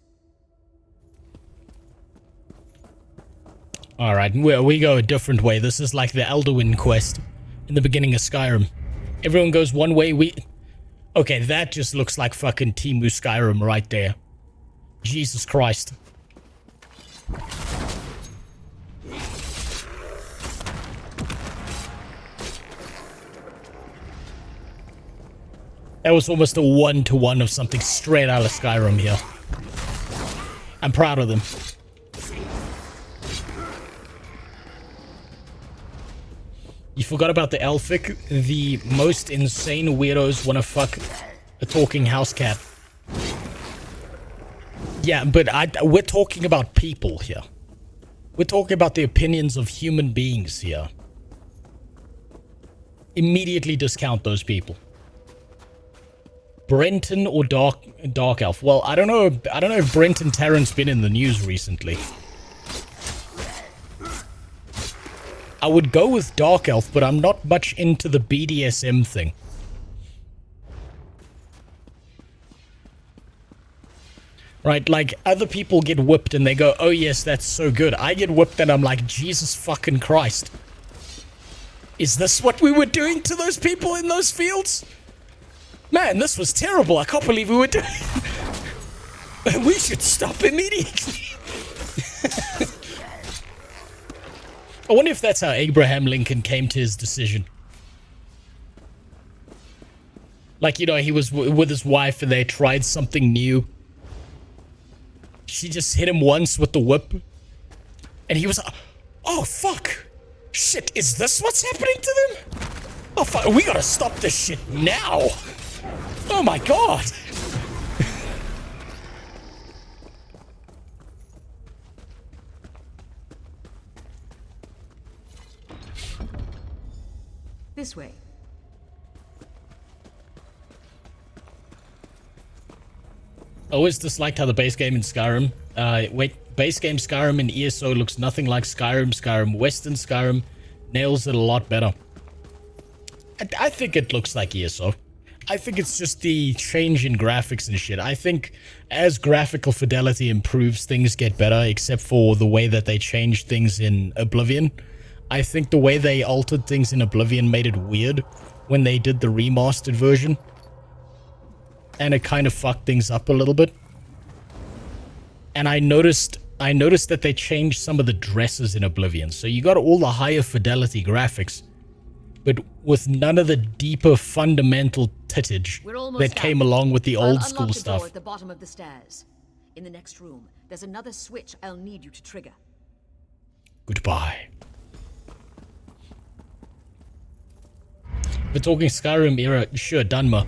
Alright, we go a different way. This is like the Elderwind quest in the beginning of Skyrim. Everyone goes one way, Okay, that just looks like fucking Timu Skyrim right there. Jesus Christ. That was almost a one-to-one of something straight out of Skyrim here. I'm proud of them. You forgot about the Elfic. The most insane weirdos want to fuck a talking house cat. Yeah, but we're talking about people here. We're talking about the opinions of human beings here. Immediately discount those people. Brenton or Dark Elf? Well, I don't know if Brenton Tarrant's been in the news recently. I would go with Dark Elf, but I'm not much into the BDSM thing. Right, like, other people get whipped and they go, oh yes, that's so good. I get whipped and I'm like, Jesus fucking Christ. Is this what we were doing to those people in those fields? Man, this was terrible. I can't believe we were doing it. We should stop immediately. I wonder if that's how Abraham Lincoln came to his decision. Like, you know, he was with his wife and they tried something new. She just hit him once with the whip. And he was like, oh, fuck. Shit, is this what's happening to them? Oh, fuck, we gotta stop this shit now. Oh, my God. This way. I always disliked how the base game in Skyrim, base game Skyrim in ESO looks nothing like Skyrim. Western Skyrim nails it a lot better. I think it looks like ESO. I think it's just the change in graphics and shit. I think as graphical fidelity improves, things get better, except for the way that they changed things in Oblivion. I think the way they altered things in Oblivion made it weird when they did the remastered version. And it kind of fucked things up a little bit. And I noticed that they changed some of the dresses in Oblivion. So you got all the higher fidelity graphics, but with none of the deeper fundamental tittage that came along with the old school stuff. At the bottom of the stairs. In the next room, there's another switch I'll need you to trigger. Goodbye. We're talking Skyrim era, sure, Dunmer.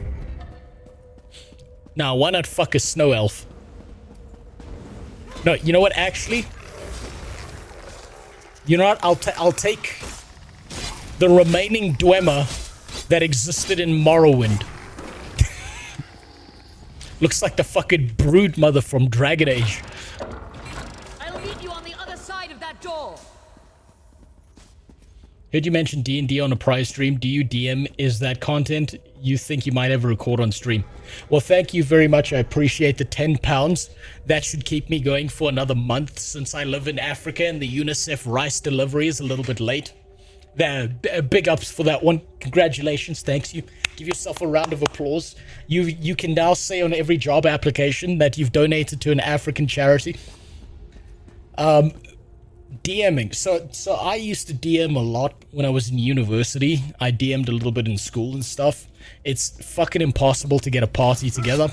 Now, why not fuck a snow elf? No, you know what, actually? You know what, I'll take the remaining Dwemer that existed in Morrowind. Looks like the fucking brood mother from Dragon Age. I'll meet you on the other side of that door. Heard you mention D&D on a prize stream. Do you DM? Is that content you think you might ever record on stream? Well, thank you very much. I appreciate the £10. That should keep me going for another month since I live in Africa and the UNICEF rice delivery is a little bit late. Big ups for that one. Congratulations. Thanks you. Give yourself a round of applause. You can now say on every job application that you've donated to an African charity. DMing. So I used to DM a lot when I was in university. I DM'd a little bit in school and stuff. It's fucking impossible to get a party together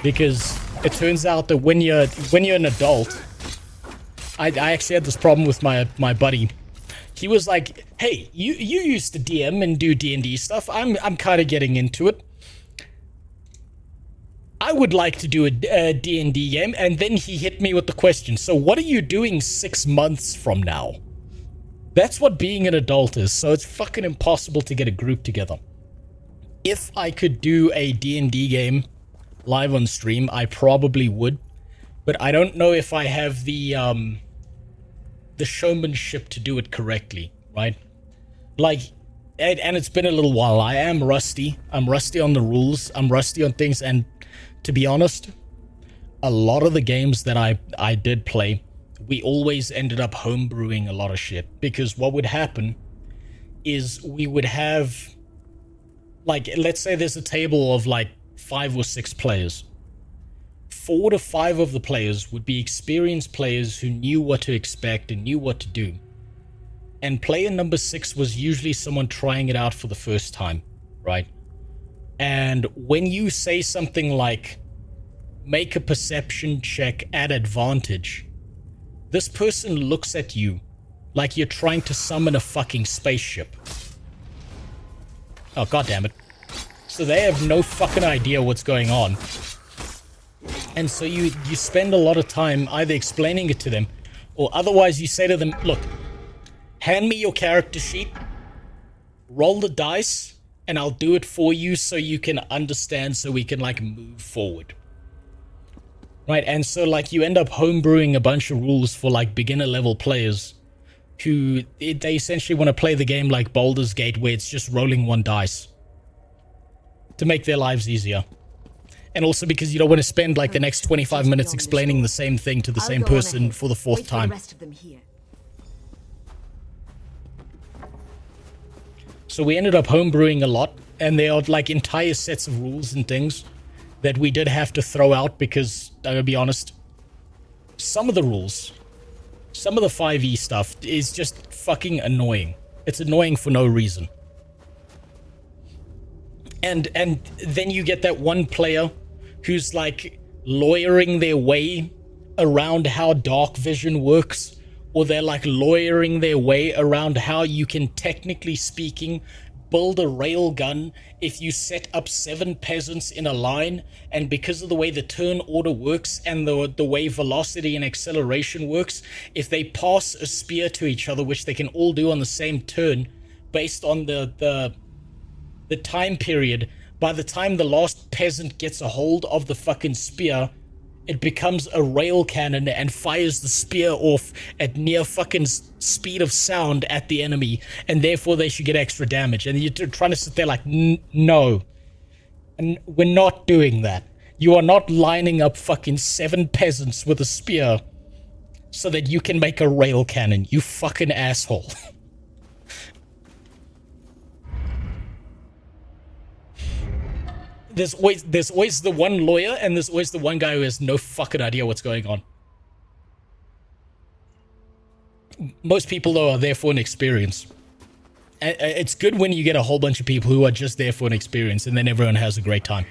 because it turns out that when you're an adult, I actually had this problem with my buddy. He was like, "Hey, you used to DM and do D&D stuff. I'm kind of getting into it. I would like to do a D&D game." And then he hit me with the question, "So what are you doing 6 months from now?" That's what being an adult is. So it's fucking impossible to get a group together. If I could do a D&D game live on stream, I probably would. But I don't know if I have the showmanship to do it correctly, right? Like, and it's been a little while. I am rusty. I'm rusty on the rules. I'm rusty on things. And to be honest, a lot of the games that I did play, we always ended up homebrewing a lot of shit. Because what would happen is we would have, like, let's say there's a table of like 5 or 6 players. 4 to 5 of the players would be experienced players who knew what to expect and knew what to do. And player number 6 was usually someone trying it out for the first time, right? And when you say something like, make a perception check at advantage, this person looks at you like you're trying to summon a fucking spaceship. Oh, goddammit. So they have no fucking idea what's going on. And so you spend a lot of time either explaining it to them, or otherwise you say to them, "Look, hand me your character sheet, roll the dice, and I'll do it for you so you can understand, so we can, like, move forward." Right, and so, like, you end up homebrewing a bunch of rules for, like, beginner-level players who, they essentially want to play the game like Baldur's Gate, where it's just rolling one dice to make their lives easier. And also because you don't want to spend like the next 25 minutes explaining the same thing to the same person for the 4th time. So we ended up homebrewing a lot, and there are like entire sets of rules and things that we did have to throw out because, I'm gonna be honest, some of the rules, some of the 5e stuff is just fucking annoying. It's annoying for no reason. And then you get that one player who's like lawyering their way around how dark vision works, or they're like lawyering their way around how you can, technically speaking, build a railgun if you set up 7 peasants in a line, and because of the way the turn order works and the way velocity and acceleration works, if they pass a spear to each other, which they can all do on the same turn, based on the time period, by the time the last peasant gets a hold of the fucking spear, it becomes a rail cannon and fires the spear off at near fucking speed of sound at the enemy, and therefore they should get extra damage. And you're trying to sit there like, no. And we're not doing that. You are not lining up fucking 7 peasants with a spear so that you can make a rail cannon, you fucking asshole. There's always the one lawyer, and there's always the one guy who has no fucking idea what's going on. Most people, though, are there for an experience. It's good when you get a whole bunch of people who are just there for an experience, and then everyone has a great time.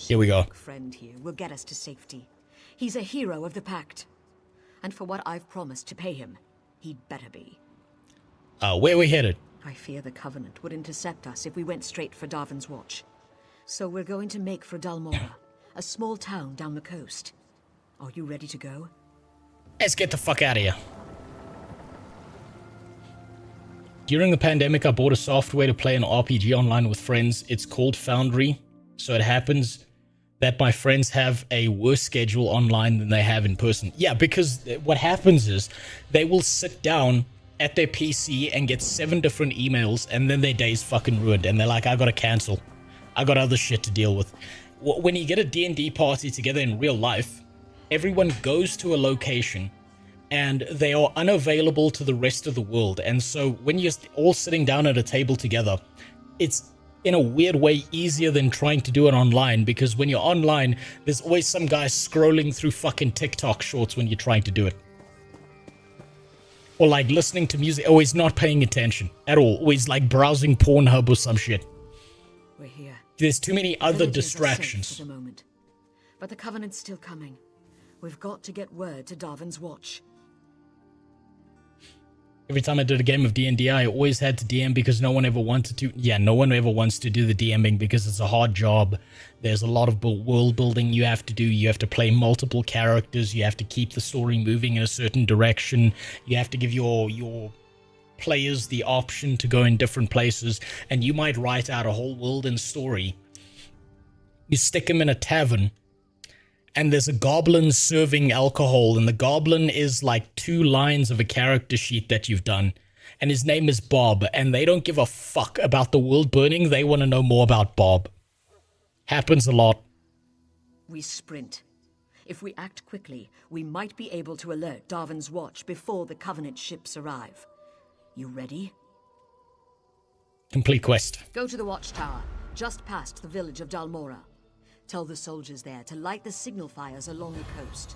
Here we go. Friend here will get us to safety. He's a hero of the Pact. And for what I've promised to pay him, he'd better be. Where we headed? I fear the Covenant would intercept us if we went straight for Darvin's Watch. So we're going to make for Dalmora, a small town down the coast. Are you ready to go? Let's get the fuck out of here. During the pandemic, I bought a software to play an RPG online with friends. It's called Foundry. So it happens that my friends have a worse schedule online than they have in person. Yeah, because what happens is they will sit down at their PC and get 7 different emails, and then their day's fucking ruined. And they're like, I gotta cancel. I got other shit to deal with. When you get a D&D party together in real life, everyone goes to a location and they are unavailable to the rest of the world. And so when you're all sitting down at a table together, it's in a weird way easier than trying to do it online, because when you're online, there's always some guy scrolling through fucking TikTok shorts when you're trying to do it. Or like listening to music, always not paying attention at all. Always like browsing Pornhub or some shit. We're here. There's too many other Villages are safe distractions. for the moment. But the Covenant's still coming. We've got to get word to Darvin's Watch. Every time I did a game of D&D, I always had to DM because no one ever wanted to. Yeah, no one ever wants to do the DMing because it's a hard job. There's a lot of world building you have to do. You have to play multiple characters. You have to keep the story moving in a certain direction. You have to give your players the option to go in different places. And you might write out a whole world and story. You stick them in a tavern, and there's a goblin serving alcohol, and the goblin is like 2 lines of a character sheet that you've done, and his name is Bob, and they don't give a fuck about the world burning. They want to know more about Bob. Happens a lot. We sprint. If we act quickly, we might be able to alert Darvin's Watch before the Covenant ships arrive. You ready? Complete quest. Go to the watchtower, just past the village of Dalmora. Tell the soldiers there to light the signal fires along the coast.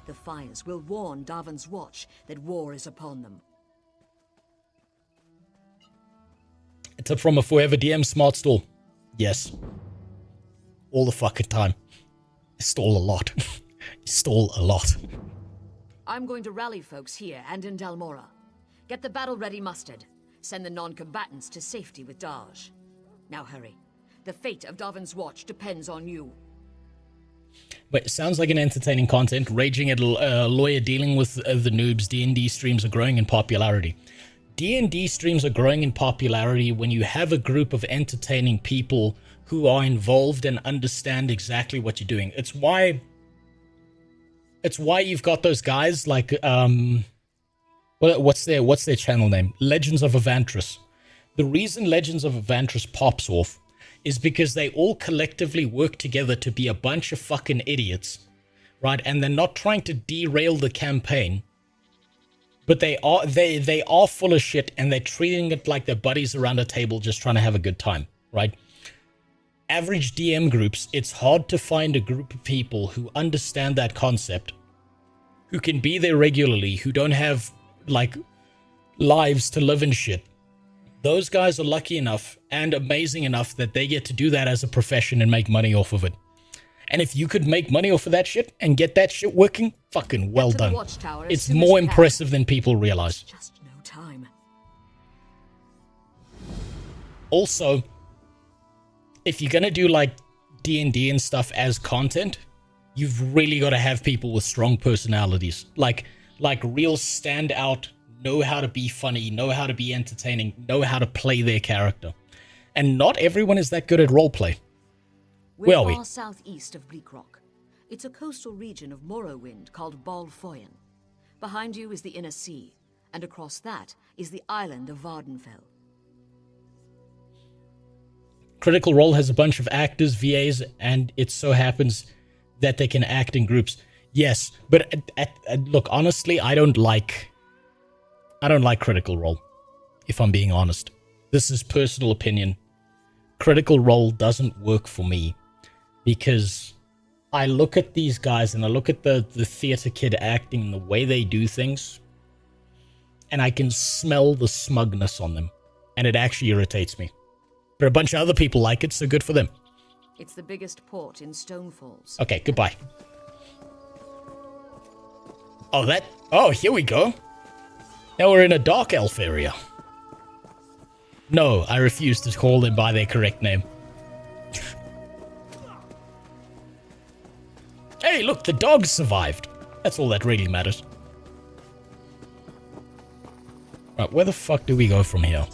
The fires will warn Darvin's Watch that war is upon them. It's up from a Forever DM smart stall. Yes. All the fucking time. Stall a lot. Stall a lot. I'm going to rally folks here and in Dalmora. Get the battle ready mustered. Send the non-combatants to safety with Daj. Now hurry. The fate of Darvin's Watch depends on you. But it sounds like an entertaining content. Raging at a lawyer dealing with the noobs. D&D streams are growing in popularity. D&D streams are growing in popularity when you have a group of entertaining people who are involved and understand exactly what you're doing. It's why you've got those guys like what's their channel name? Legends of Evantris. The reason Legends of Evantris pops off is because they all collectively work together to be a bunch of fucking idiots, right? And they're not trying to derail the campaign, but they are full of shit, and they're treating it like they're buddies around a table just trying to have a good time, right? Average DM groups, it's hard to find a group of people who understand that concept, who can be there regularly, who don't have, like, lives to live and shit. Those guys are lucky enough and amazing enough that they get to do that as a profession and make money off of it. And if you could make money off of that shit and get that shit working, fucking well done. It's more impressive than people realize. Just no time. Also, if you're gonna do like D&D and stuff as content, you've really got to have people with strong personalities, like real standout, know how to be funny, know how to be entertaining, know how to play their character. And not everyone is that good at roleplay. Where are we? We're far southeast of Bleakrock. It's a coastal region of Morrowind called Bal Foyen. Behind you is the Inner Sea, and across that is the island of Vardenfell. Critical Role has a bunch of actors, VAs, and it so happens that they can act in groups. Yes, but look, honestly, I don't like Critical Role, if I'm being honest. This is personal opinion. Critical Role doesn't work for me because I look at these guys and I look at the theater kid acting and the way they do things, and I can smell the smugness on them, and it actually irritates me. But a bunch of other people like it, so good for them. It's the biggest port in Stonefalls. Okay, goodbye. Oh, here we go. Now we're in a dark elf area. No, I refuse to call them by their correct name. Hey, look, the dogs survived. That's all that really matters. Right, where the fuck do we go from here?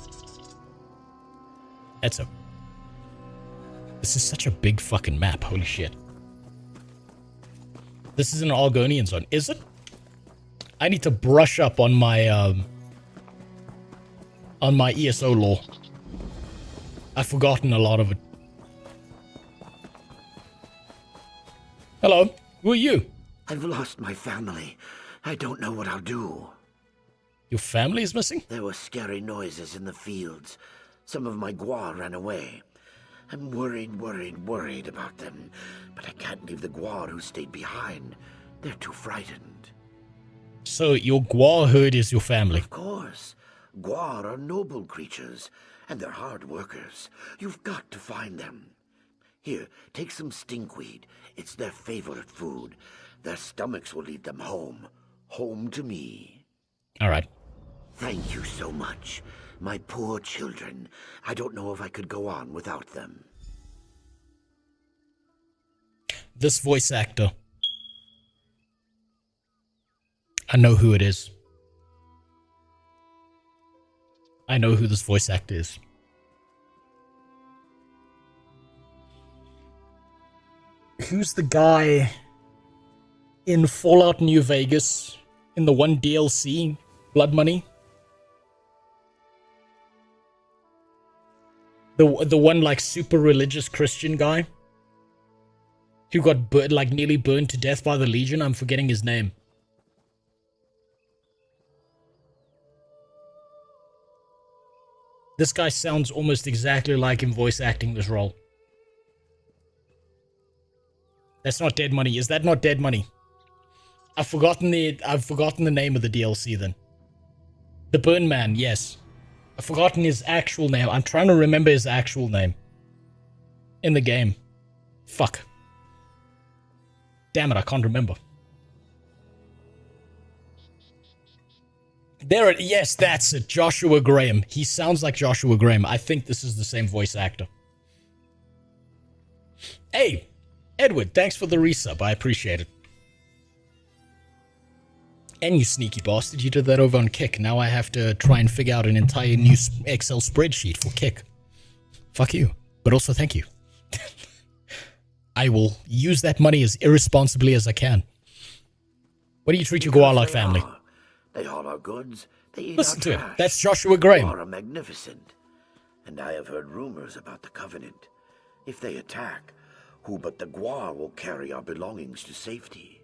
This is such a big fucking map, holy shit. This is an Argonian zone, is it? I need to brush up on my ESO lore. I've forgotten a lot of it. Hello, who are you? I've lost my family. I don't know what I'll do. Your family is missing? There were scary noises in the fields. Some of my Gwa ran away. I'm worried about them. But I can't leave the Gwa who stayed behind. They're too frightened. So your Gwa herd is your family? Of course. Gwa are noble creatures, and they're hard workers. You've got to find them. Here, take some stinkweed. It's their favorite food. Their stomachs will lead them home. Home to me. All right. Thank you so much. My poor children. I don't know if I could go on without them. This voice actor. I know who it is. I know who this voice actor is. Who's the guy in Fallout New Vegas in the one DLC, Blood Money? The one like super religious Christian guy who got nearly burned to death by the Legion. I'm forgetting his name. This guy sounds almost exactly like him voice acting this role. That's not Dead Money. Is that not Dead Money? I've forgotten the name of the DLC then. The Burn Man, yes. I've forgotten his actual name. I'm trying to remember his actual name. In the game. Fuck. Damn it, I can't remember. Yes, that's it. Joshua Graham. He sounds like Joshua Graham. I think this is the same voice actor. Hey, Edward, thanks for the resub. I appreciate it. And you sneaky bastard, you did that over on Kick. Now I have to try and figure out an entire new Excel spreadsheet for Kick. Fuck you. But also thank you. I will use that money as irresponsibly as I can. What do you treat your Goalak family? They haul our goods. They eat Listen our to trash. it. That's Joshua Graham. Gwa are magnificent. And I have heard rumors about the Covenant. If they attack, who but the Gwa will carry our belongings to safety?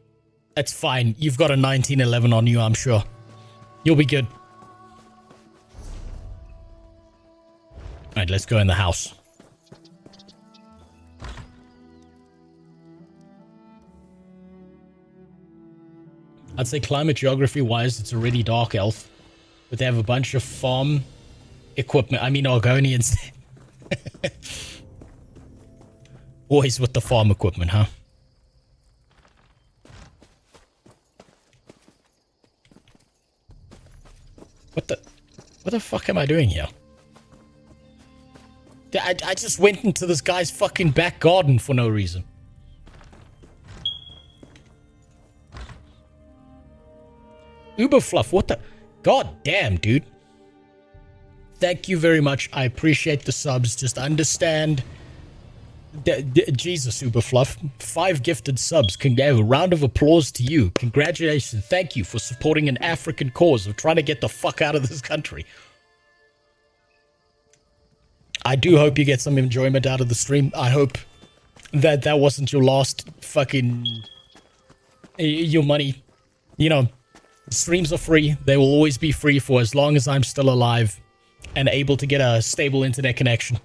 That's fine. You've got a 1911 on you, I'm sure. You'll be good. Alright, let's go in the house. I'd say climate geography-wise, it's already Dark Elf. But they have a bunch of farm equipment. I mean, Argonians. Always with the farm equipment, huh? What the fuck am I doing here? I just went into this guy's fucking back garden for no reason. Uberfluff, what the... God damn, dude. Thank you very much. I appreciate the subs. Just understand... Jesus, Uberfluff. 5 gifted subs. Can give a round of applause to you. Congratulations. Thank you for supporting an African cause of trying to get the fuck out of this country. I do hope you get some enjoyment out of the stream. I hope that that wasn't your last fucking... your money. You know, streams are free. They will always be free for as long as I'm still alive and able to get a stable internet connection.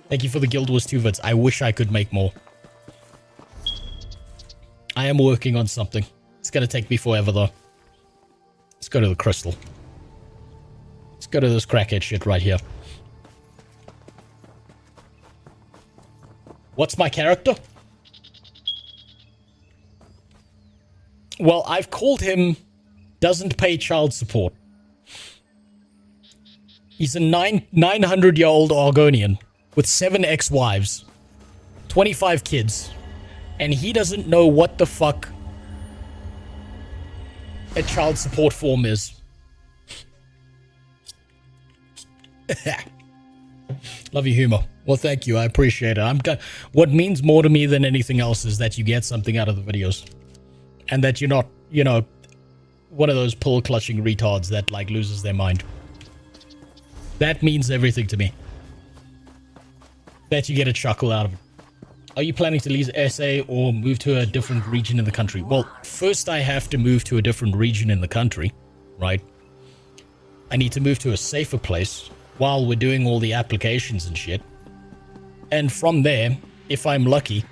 Thank you for the Guild Wars 2 vids. I wish I could make more. I am working on something. It's gonna take me forever, though. Let's go to the crystal. Let's go to this crackhead shit right here. What's my character? Well, I've called him doesn't pay child support. He's a 900-year-old Argonian with 7 ex-wives, 25 kids, and he doesn't know what the fuck a child support form is. Love your humor. Well, thank you. I appreciate it. What means more to me than anything else is that you get something out of the videos. And that you're not, you know, one of those pull-clutching retards that, like, loses their mind. That means everything to me. That you get a chuckle out of it. Are you planning to leave SA or move to a different region in the country? Well, first I have to move to a different region in the country, right? I need to move to a safer place while we're doing all the applications and shit. And from there, if I'm lucky,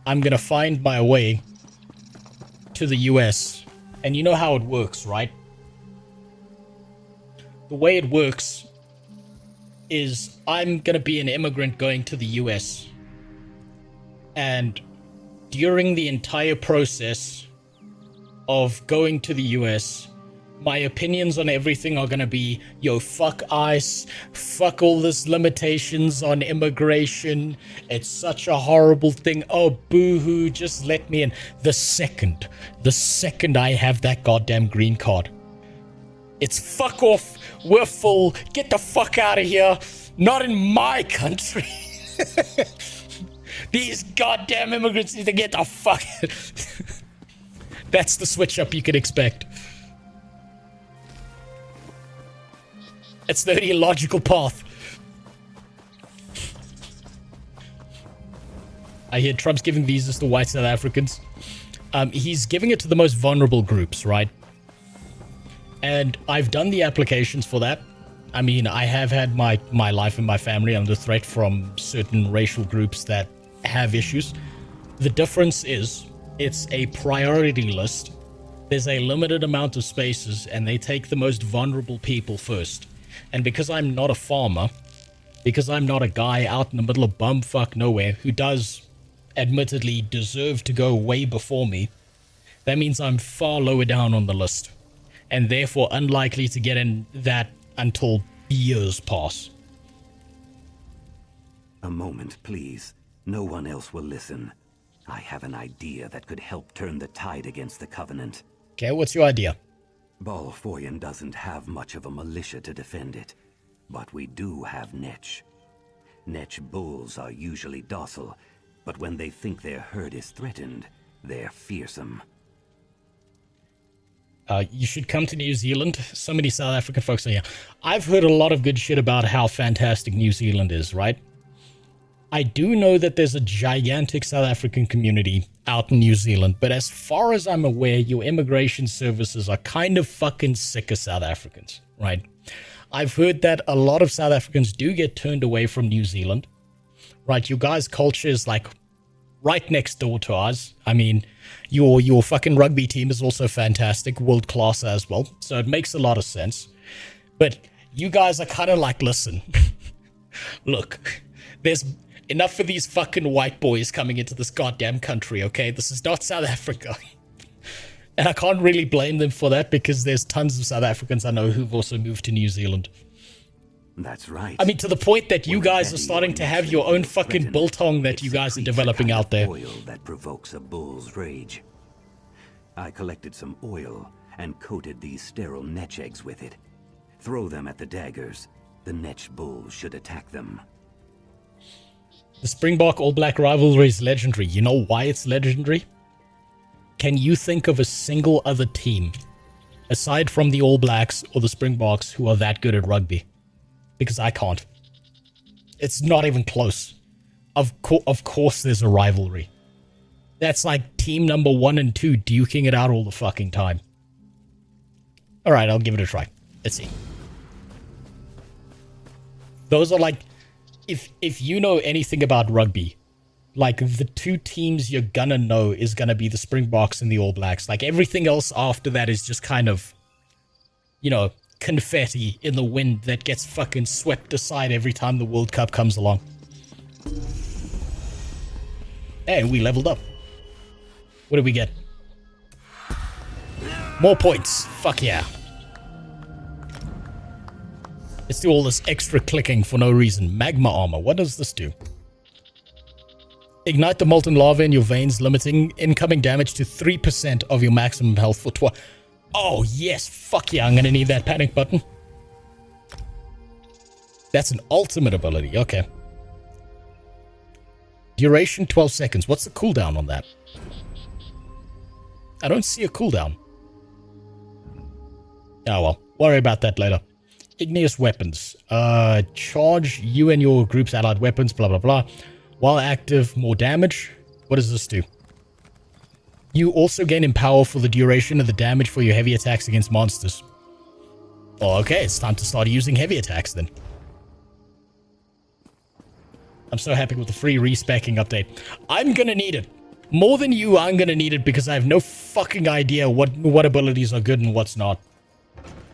I'm gonna find my way to the US. And you know how it works, right? The way it works is I'm gonna be an immigrant going to the US. And during the entire process of going to the US, my opinions on everything are gonna be, yo, fuck ICE, fuck all this limitations on immigration, it's such a horrible thing, oh, boo-hoo, just let me in. The second I have that goddamn green card, it's fuck off, we're full, get the fuck out of here, not in my country. These goddamn immigrants need to get the fuck. That's the switch up you could expect. It's the only logical path. I hear Trump's giving visas to white South Africans. He's giving it to the most vulnerable groups, right? And I've done the applications for that. I mean, I have had my life and my family under threat from certain racial groups that have issues. The difference is it's a priority list. There's a limited amount of spaces and they take the most vulnerable people first. And because I'm not a farmer, because I'm not a guy out in the middle of bumfuck nowhere who does admittedly deserve to go way before me, that means I'm far lower down on the list and therefore unlikely to get in that until years pass. A moment, please. No one else will listen. I have an idea that could help turn the tide against the Covenant. Okay, what's your idea? Balfoyan doesn't have much of a militia to defend it, but we do have Netch. Netch bulls are usually docile, but when they think their herd is threatened, they're fearsome. You should come to New Zealand. So many South African folks are here. I've heard a lot of good shit about how fantastic New Zealand is, right? I do know that there's a gigantic South African community out in New Zealand, but as far as I'm aware, your immigration services are kind of fucking sick of South Africans, right? I've heard that a lot of South Africans do get turned away from New Zealand, right? You guys' culture is like right next door to ours. I mean, your fucking rugby team is also fantastic, world class as well, so it makes a lot of sense. But you guys are kind of like, listen, look, there's enough for these fucking white boys coming into this goddamn country, okay? This is not South Africa. And I can't really blame them for that because there's tons of South Africans I know who've also moved to New Zealand. That's right. I mean, to the point that you guys are starting to have your own fucking biltong that you guys are developing out there. Oil that provokes a bull's rage. I collected some oil and coated these sterile Netch eggs with it. Throw them at the daggers. The Netch bulls should attack them. The Springbok All Black rivalry is legendary. You know why it's legendary? Can you think of a single other team, aside from the All Blacks or the Springboks, who are that good at rugby? Because I can't. It's not even close. Of course there's a rivalry. That's like team number 1 and 2 duking it out all the fucking time. Alright, I'll give it a try. Let's see. Those are like... If you know anything about rugby, like the 2 teams you're gonna know is gonna be the Springboks and the All Blacks. Like everything else after that is just kind of, you know, confetti in the wind that gets fucking swept aside every time the World Cup comes along. And we leveled up. What did we get? More points. Fuck yeah. Let's do all this extra clicking for no reason. Magma armor. What does this do? Ignite the molten lava in your veins, limiting incoming damage to 3% of your maximum health for 12. Oh, yes. Fuck yeah. I'm going to need that panic button. That's an ultimate ability. Okay. Duration 12 seconds. What's the cooldown on that? I don't see a cooldown. Oh well. Worry about that later. Igneous weapons. Charge you and your group's allied weapons, blah blah blah. While active, more damage. What does this do? You also gain Empower for the duration of the damage for your heavy attacks against monsters. Oh, okay, it's time to start using heavy attacks then. I'm so happy with the free respecking update. I'm gonna need it. More than you, I'm gonna need it because I have no fucking idea what abilities are good and what's not.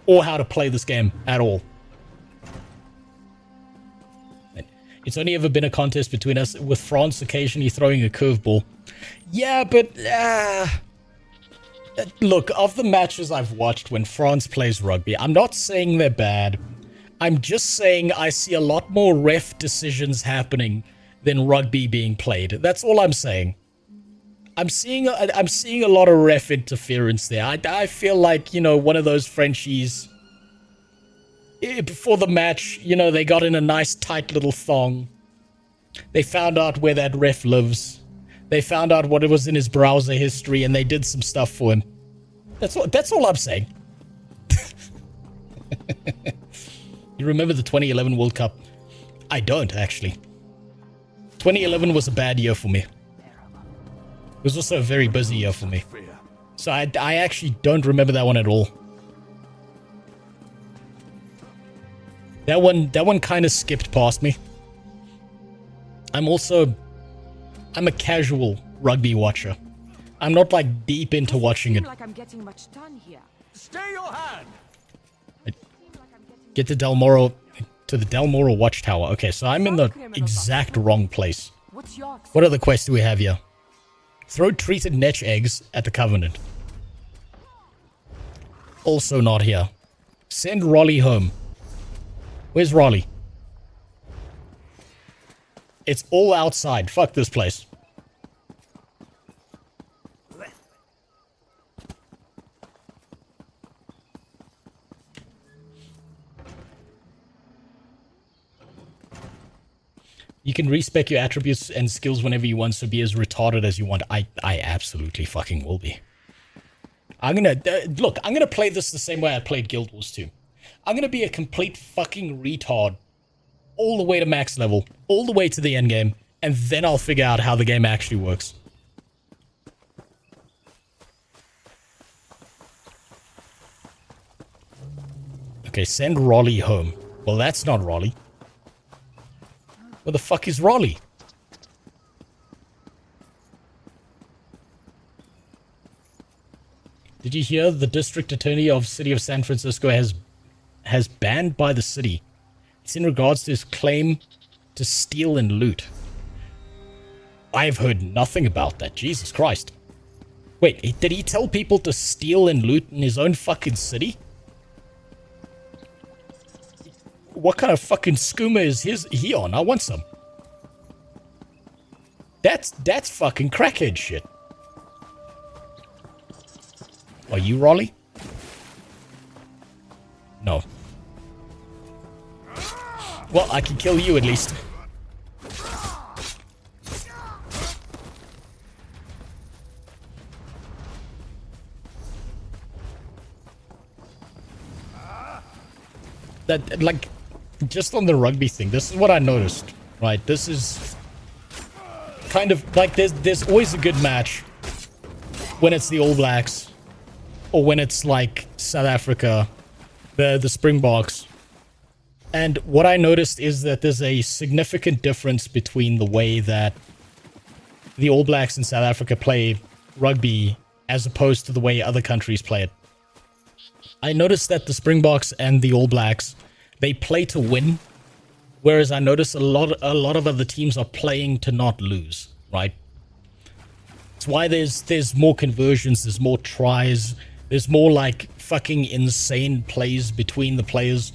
Or how to play this game at all. It's only ever been a contest between us, with France occasionally throwing a curveball. Yeah, but... look, of the matches I've watched when France plays rugby, I'm not saying they're bad. I'm just saying I see a lot more ref decisions happening than rugby being played. That's all I'm saying. I'm seeing a lot of ref interference there. I feel like, you know, one of those Frenchies... Before the match, you know, they got in a nice tight little thong. They found out where that ref lives. They found out what it was in his browser history, and they did some stuff for him. That's all I'm saying. You remember the 2011 World Cup? I don't, actually. 2011 was a bad year for me. It was also a very busy year for me. So I actually don't remember that one at all. That one kind of skipped past me. I'm a casual rugby watcher. I'm not like deep into watching it. Like I'm getting much done here. Stay your hand. Get to the Del Moro Watchtower. Okay, so I'm in the exact wrong place. What other quests do we have here? Throw treated netch eggs at the Covenant. Also not here. Send Raleigh home. Where's Raleigh? It's all outside. Fuck this place. You can respec your attributes and skills whenever you want, so be as retarded as you want. I absolutely fucking will be. I'm gonna play this the same way I played Guild Wars 2. I'm gonna be a complete fucking retard all the way to max level, all the way to the end game, and then I'll figure out how the game actually works. Okay, send Raleigh home. Well, that's not Raleigh. Where the fuck is Raleigh? Did you hear the district attorney of City of San Francisco has banned by the city? It's in regards to his claim to steal and loot. I've heard nothing about that. Jesus Christ. Wait, did he tell people to steal and loot in his own fucking city? What kind of fucking skooma is he on? I want some. That's fucking crackhead shit. Are you Raleigh? No. Well, I can kill you at least. That, like, just on the rugby thing, this is what I noticed, right? This is kind of, like, there's always a good match when it's the All Blacks, or when it's, like, South Africa, the Springboks. And what I noticed is that there's a significant difference between the way that the All Blacks in South Africa play rugby as opposed to the way other countries play it. I noticed that the Springboks and the All Blacks, they play to win, whereas I notice a lot of other teams are playing to not lose, right? It's why there's more conversions, there's more tries, there's more like fucking insane plays between the players.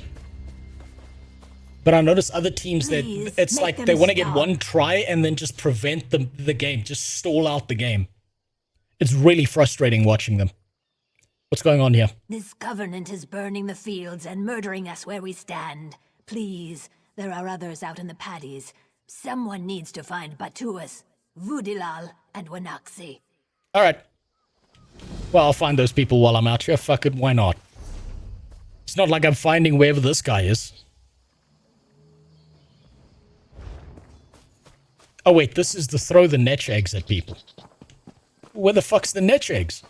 But I notice other teams that it's like they want to get one try and then just prevent the game, just stall out the game. It's really frustrating watching them. What's going on here? This Covenant is burning the fields and murdering us where we stand. Please, there are others out in the paddies. Someone needs to find Batuas, Vudilal, and Wanaxi. Alright. Well, I'll find those people while I'm out here. Fuck it, why not? It's not like I'm finding wherever this guy is. Oh wait, this is the throw the netch eggs at people. Where the fuck's the netch eggs?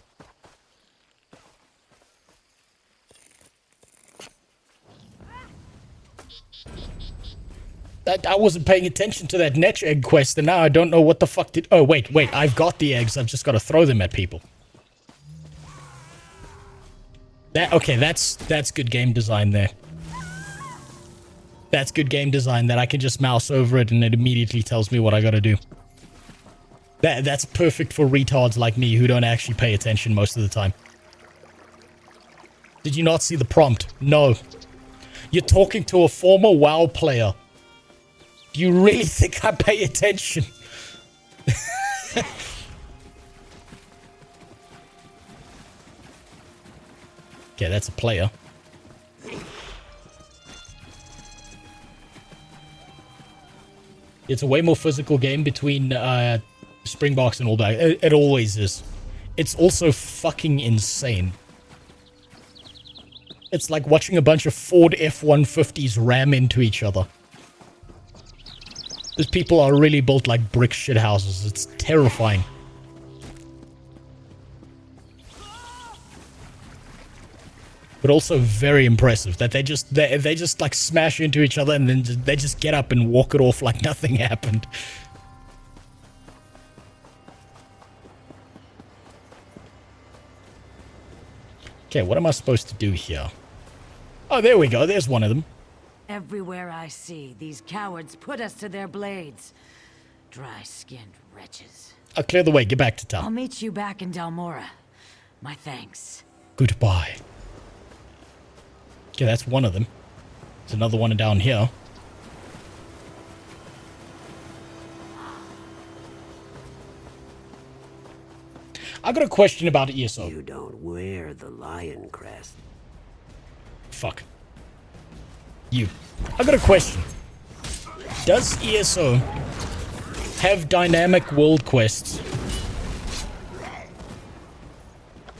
I wasn't paying attention to that netch egg quest, and now I don't know what the fuck did... Oh, wait, I've got the eggs. I've just got to throw them at people. Okay, that's good game design there. That's good game design, that I can just mouse over it and it immediately tells me what I gotta do. That's perfect for retards like me who don't actually pay attention most of the time. Did you not see the prompt? No. You're talking to a former WoW player. Do you really think I pay attention? Okay, that's a player. It's a way more physical game between Springboks and all that. It always is. It's also fucking insane. It's like watching a bunch of Ford F-150s ram into each other. These people are really built like brick shit houses. It's terrifying. But also very impressive that they just like smash into each other and then they just get up and walk it off like nothing happened. Okay, what am I supposed to do here? Oh, there we go. There's one of them. Everywhere I see, these cowards put us to their blades. Dry-skinned wretches. I'll clear the way. Get back to town. I'll meet you back in Dalmora. My thanks. Goodbye. Okay, that's one of them. There's another one down here. I got a question about ESO. You don't wear the lion crest. Fuck. You. I got a question. Does ESO have dynamic world quests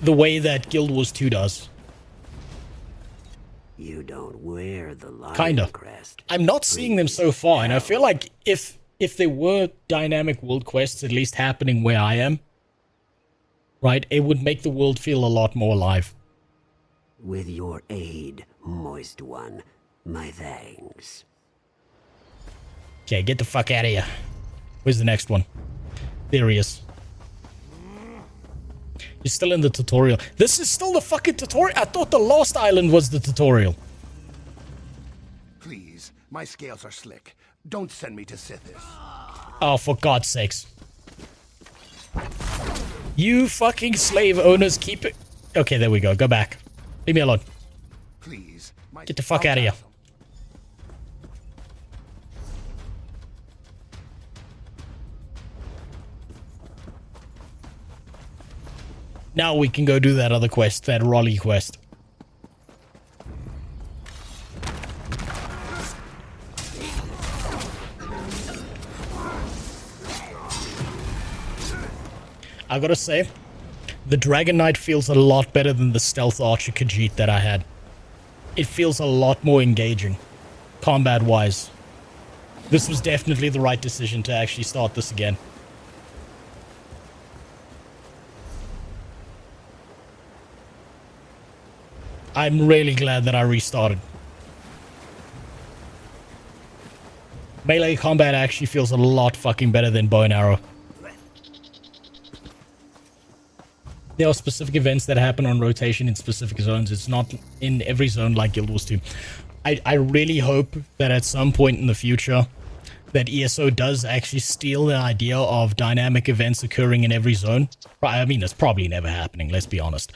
the way that Guild Wars 2 does? You don't wear the lion Kinda. crest. I'm not seeing them so far, and I feel like if there were dynamic world quests at least happening where I am, right, it would make the world feel a lot more alive. With your aid, Moist One, my thanks. Okay, get the fuck out of here. Where's the next one? There he is. You're still in the tutorial. This is still the fucking tutorial? I thought the last island was the tutorial. Please, my scales are slick. Don't send me to Sithis. Oh, for God's sakes. You fucking slave owners keep it... Okay, there we go. Go back. Leave me alone. Please. Get the fuck out of here. Now we can go do that other quest, that Raleigh quest. I gotta say, the Dragon Knight feels a lot better than the Stealth Archer Khajiit that I had. It feels a lot more engaging, combat-wise. This was definitely the right decision to actually start this again. I'm really glad that I restarted. Melee combat actually feels a lot fucking better than bow and arrow. There are specific events that happen on rotation in specific zones. It's not in every zone like Guild Wars 2. I really hope that at some point in the future, that ESO does actually steal the idea of dynamic events occurring in every zone. I mean, it's probably never happening, let's be honest.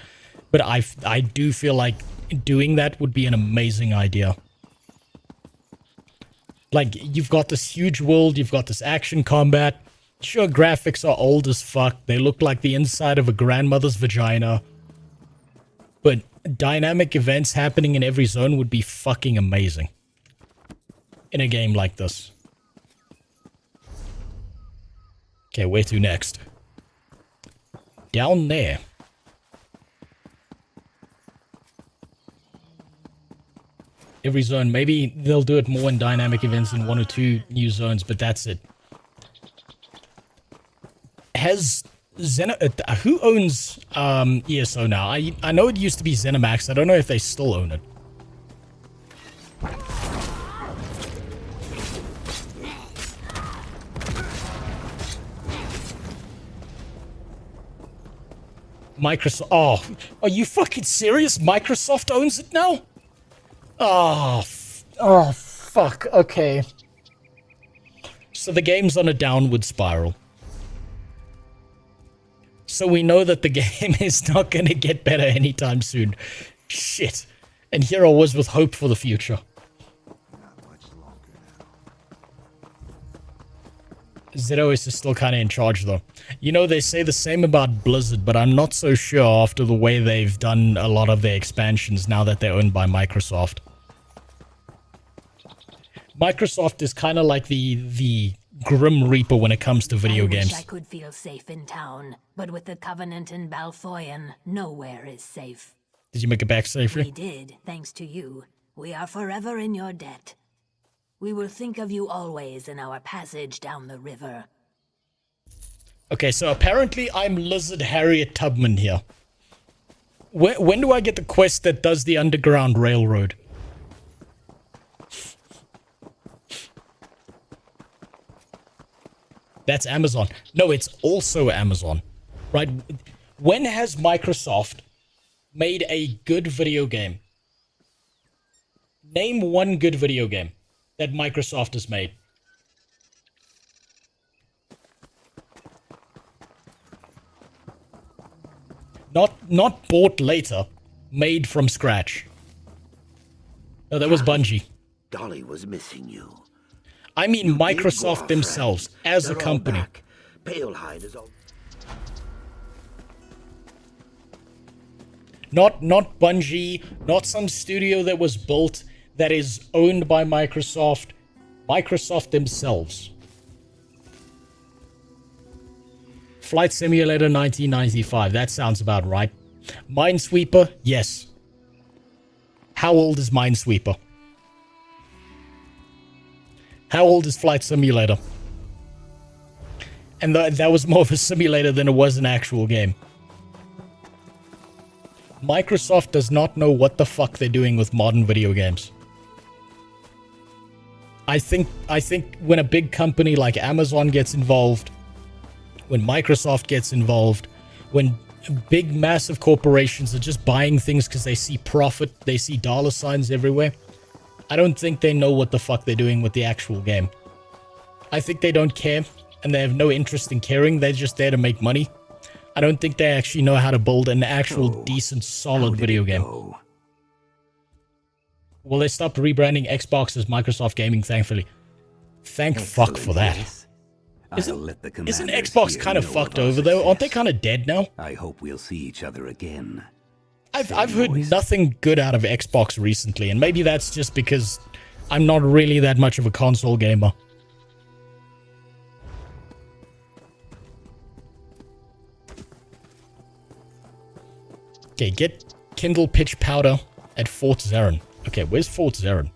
But I do feel like doing that would be an amazing idea. Like, you've got this huge world, you've got this action combat. Sure, graphics are old as fuck. They look like the inside of a grandmother's vagina. But dynamic events happening in every zone would be fucking amazing. In a game like this. Okay, where to next? Down there. Every zone. Maybe they'll do it more in dynamic events in 1 or 2 new zones, but that's it. Has who owns ESO now? I know it used to be ZeniMax. I don't know if they still own it. Microsoft. Oh, are you fucking serious? Microsoft owns it now? Oh, fuck. Okay. So the game's on a downward spiral. So we know that the game is not going to get better anytime soon. Shit. And here I was with hope for the future. ZOS is still kind of in charge, though. You know, they say the same about Blizzard, but I'm not so sure after the way they've done a lot of their expansions now that they're owned by Microsoft. Microsoft is kind of like the Grim Reaper when it comes to video games. I could feel safe in town, but with the Covenant in Balfoyan, nowhere is safe. Did you make it back safely? We did, thanks to you. We are forever in your debt. We will think of you always in our passage down the river. Okay, so apparently I'm Lizard Harriet Tubman here. When do I get the quest that does the Underground Railroad? That's Amazon. No, it's also Amazon. Right? When has Microsoft made a good video game? Name one good video game that Microsoft has made. Not bought later, made from scratch. No, that was Bungie. Dolly was missing you. I mean Microsoft themselves, as a company. Palehide is all... Not Bungie, not some studio that was built that is owned by Microsoft. Microsoft themselves. Flight Simulator 1995, that sounds about right. Minesweeper, yes. How old is Minesweeper? How old is Flight Simulator? And that was more of a simulator than it was an actual game. Microsoft does not know what the fuck they're doing with modern video games. I think when a big company like Amazon gets involved, when Microsoft gets involved, when big massive corporations are just buying things because they see profit, they see dollar signs everywhere, I don't think they know what the fuck they're doing with the actual game. I think they don't care, and they have no interest in caring. They're just there to make money. I don't think they actually know how to build an actual decent, solid video game. Well, they stopped rebranding Xbox as Microsoft Gaming, thankfully. Thank fuck for that. Isn't Xbox kind of fucked over, though? Aren't they kind of dead now? I hope we'll see each other again. I've heard nothing good out of Xbox recently, and maybe that's just because I'm not really that much of a console gamer. Okay, get Kindle Pitch Powder at Fort Zarin. Okay, where's Fort Zarin?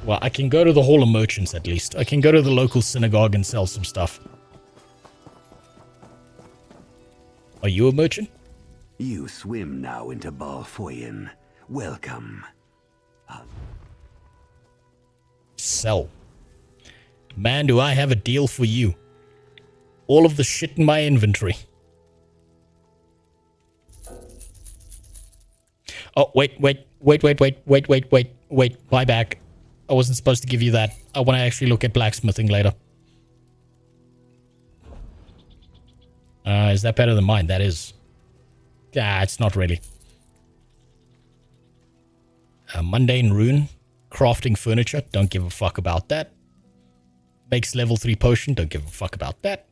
Well, I can go to the Hall of Merchants at least. I can go to the local synagogue and sell some stuff. Are you a merchant? You swim now into Balfoyan. Welcome. Sell. Man, do I have a deal for you. All of the shit in my inventory. Oh, wait. Buy back. I wasn't supposed to give you that. I want to actually look at blacksmithing later. Is that better than mine? That is. It's not really. Mundane rune. Crafting furniture. Don't give a fuck about that. Makes level 3 potion. Don't give a fuck about that.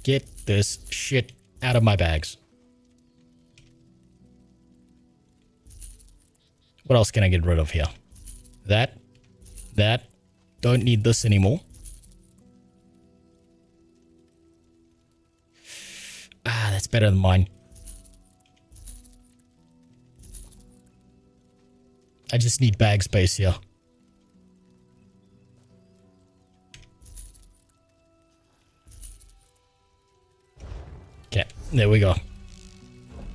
Get this shit out of my bags. What else can I get rid of here? That. Don't need this anymore. That's better than mine. I just need bag space here. Okay, there we go.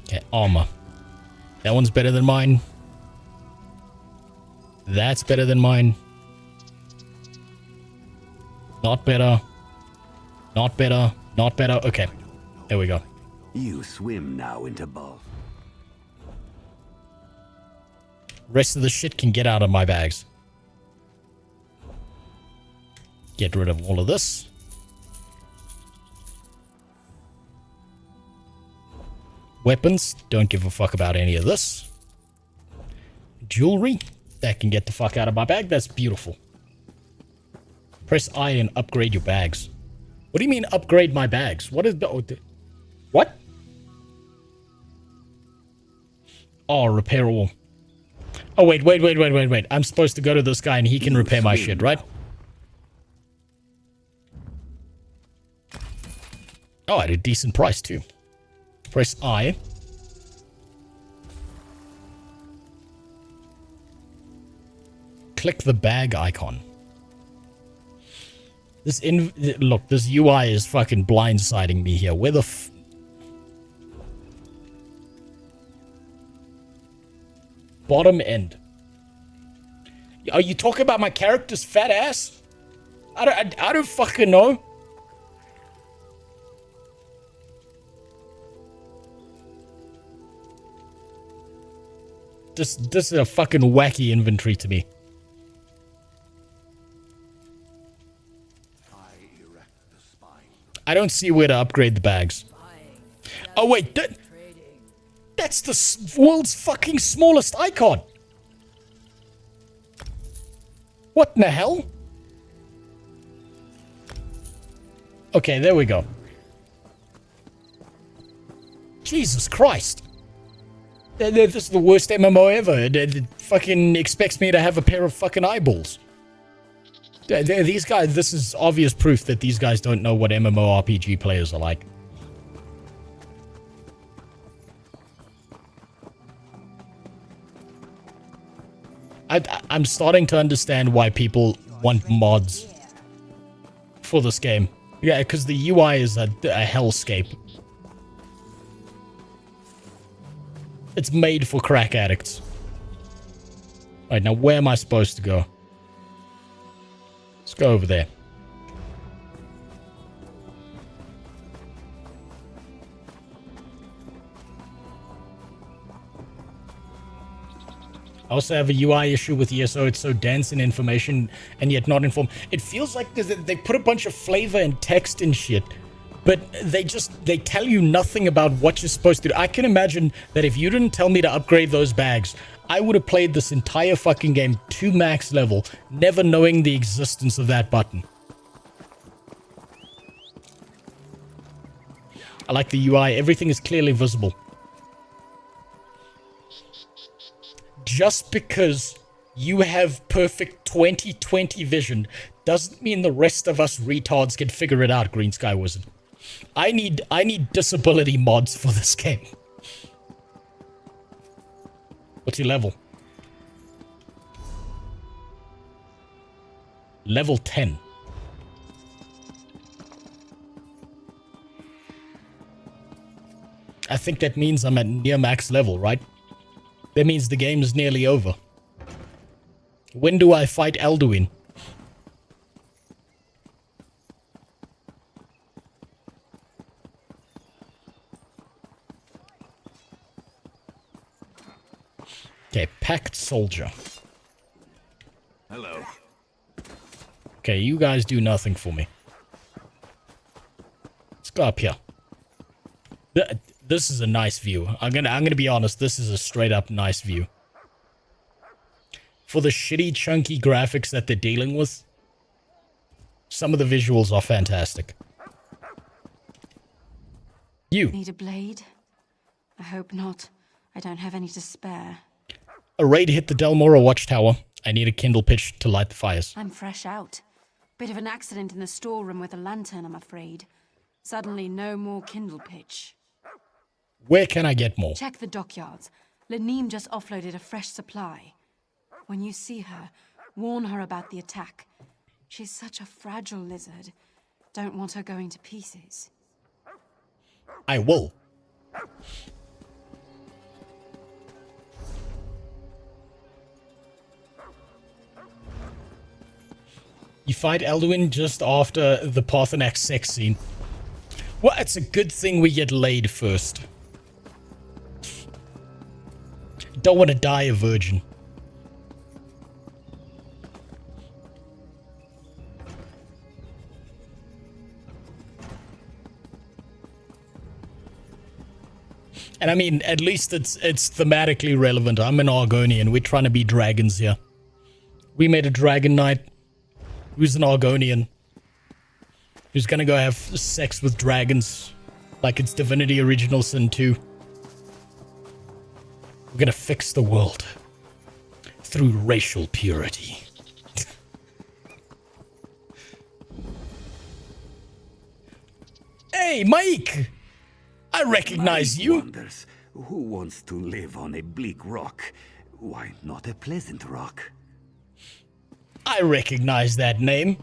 Okay, armor. That one's better than mine. That's better than mine. Not better. Not better. Not better. Okay, there we go. You swim now into bulk. Rest of the shit can get out of my bags. Get rid of all of this. Weapons. Don't give a fuck about any of this. Jewelry. That can get the fuck out of my bag. That's beautiful. Press I and upgrade your bags. What do you mean upgrade my bags? What is the... What? Oh, repairable. Oh, wait. I'm supposed to go to this guy and he can repair my shit, right? Oh, at a decent price, too. Press I. Click the bag icon. Look, this UI is fucking blindsiding me here. Where the bottom end. Are you talking about my character's fat ass? I don't fucking know. This is a fucking wacky inventory to me. I don't see where to upgrade the bags. Oh wait, that's the world's fucking smallest icon. What in the hell? Okay, there we go. Jesus Christ. This is the worst MMO ever. It fucking expects me to have a pair of fucking eyeballs. These guys, this is obvious proof that these guys don't know what MMORPG players are like. I'm starting to understand why people want mods for this game. Yeah, because the UI is a hellscape. It's made for crack addicts. Alright, now where am I supposed to go? Let's go over there. I also have a UI issue with ESO. It's so dense in information and yet not informed. It feels like they put a bunch of flavor and text and shit, but they tell you nothing about what you're supposed to do. I can imagine that if you didn't tell me to upgrade those bags, I would have played this entire fucking game to max level, never knowing the existence of that button. I like the UI. Everything is clearly visible. Just because you have perfect 20/20 vision doesn't mean the rest of us retards can figure it out, Green Sky Wizard. I need disability mods for this game. What's your level? Level 10. I think that means I'm at near max level, right? That means the game is nearly over. When do I fight Alduin? Okay, packed soldier. Hello. Okay, you guys do nothing for me. Let's go up here. This is a nice view. I'm gonna be honest. This is a straight up nice view. For the shitty, chunky graphics that they're dealing with, some of the visuals are fantastic. You. Need a blade? I hope not. I don't have any to spare. A raid hit the Del Moro watchtower. I need a kindle pitch to light the fires. I'm fresh out. Bit of an accident in the storeroom with a lantern, I'm afraid. Suddenly, no more kindle pitch. Where can I get more? Check the dockyards. Laneem just offloaded a fresh supply. When you see her, warn her about the attack. She's such a fragile lizard. Don't want her going to pieces. I will. You fight Elduin just after the Parthenax sex scene. Well, it's a good thing we get laid first. Don't want to die a virgin. And I mean, at least it's thematically relevant. I'm an Argonian. We're trying to be dragons here. We made a dragon knight who's an Argonian, who's gonna go have sex with dragons like it's Divinity Original Sin 2. We're gonna fix the world through racial purity. Hey, Mike! I recognize you. Wonders, who wants to live on a bleak rock? Why not a pleasant rock? I recognize that name.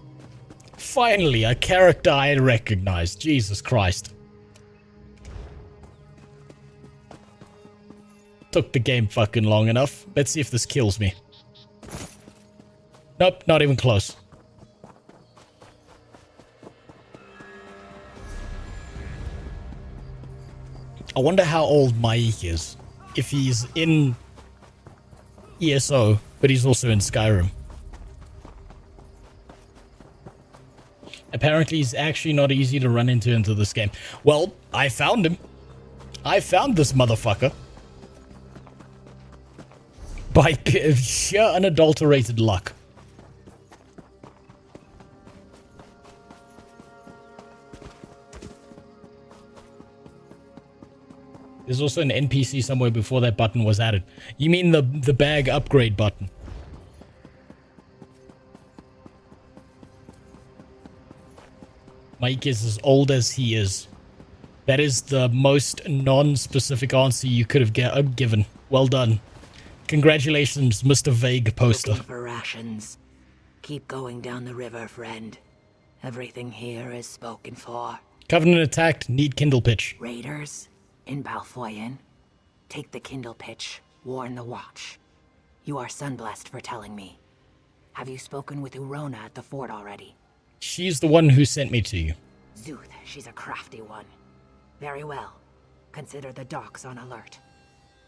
Finally, a character I recognize. Jesus Christ. Took the game fucking long enough. Let's see if this kills me. Nope, not even close. I wonder how old Maik is. If he's in ESO, but he's also in Skyrim. Apparently, he's actually not easy to run into this game. Well, I found him. I found this motherfucker. By sheer unadulterated luck. There's also an NPC somewhere before that button was added. You mean the bag upgrade button? Mike is as old as he is. That is the most non-specific answer you could have given. Well done. Congratulations, Mr. Vague Poster. Looking for rations. Keep going down the river, friend. Everything here is spoken for. Covenant attacked. Need kindle pitch. Raiders in Balfoyen. Take the kindle pitch. Warn the watch. You are sunblessed for telling me. Have you spoken with Urona at the fort already? She's the one who sent me to you. Zuth, she's a crafty one. Very well. Consider the docks on alert.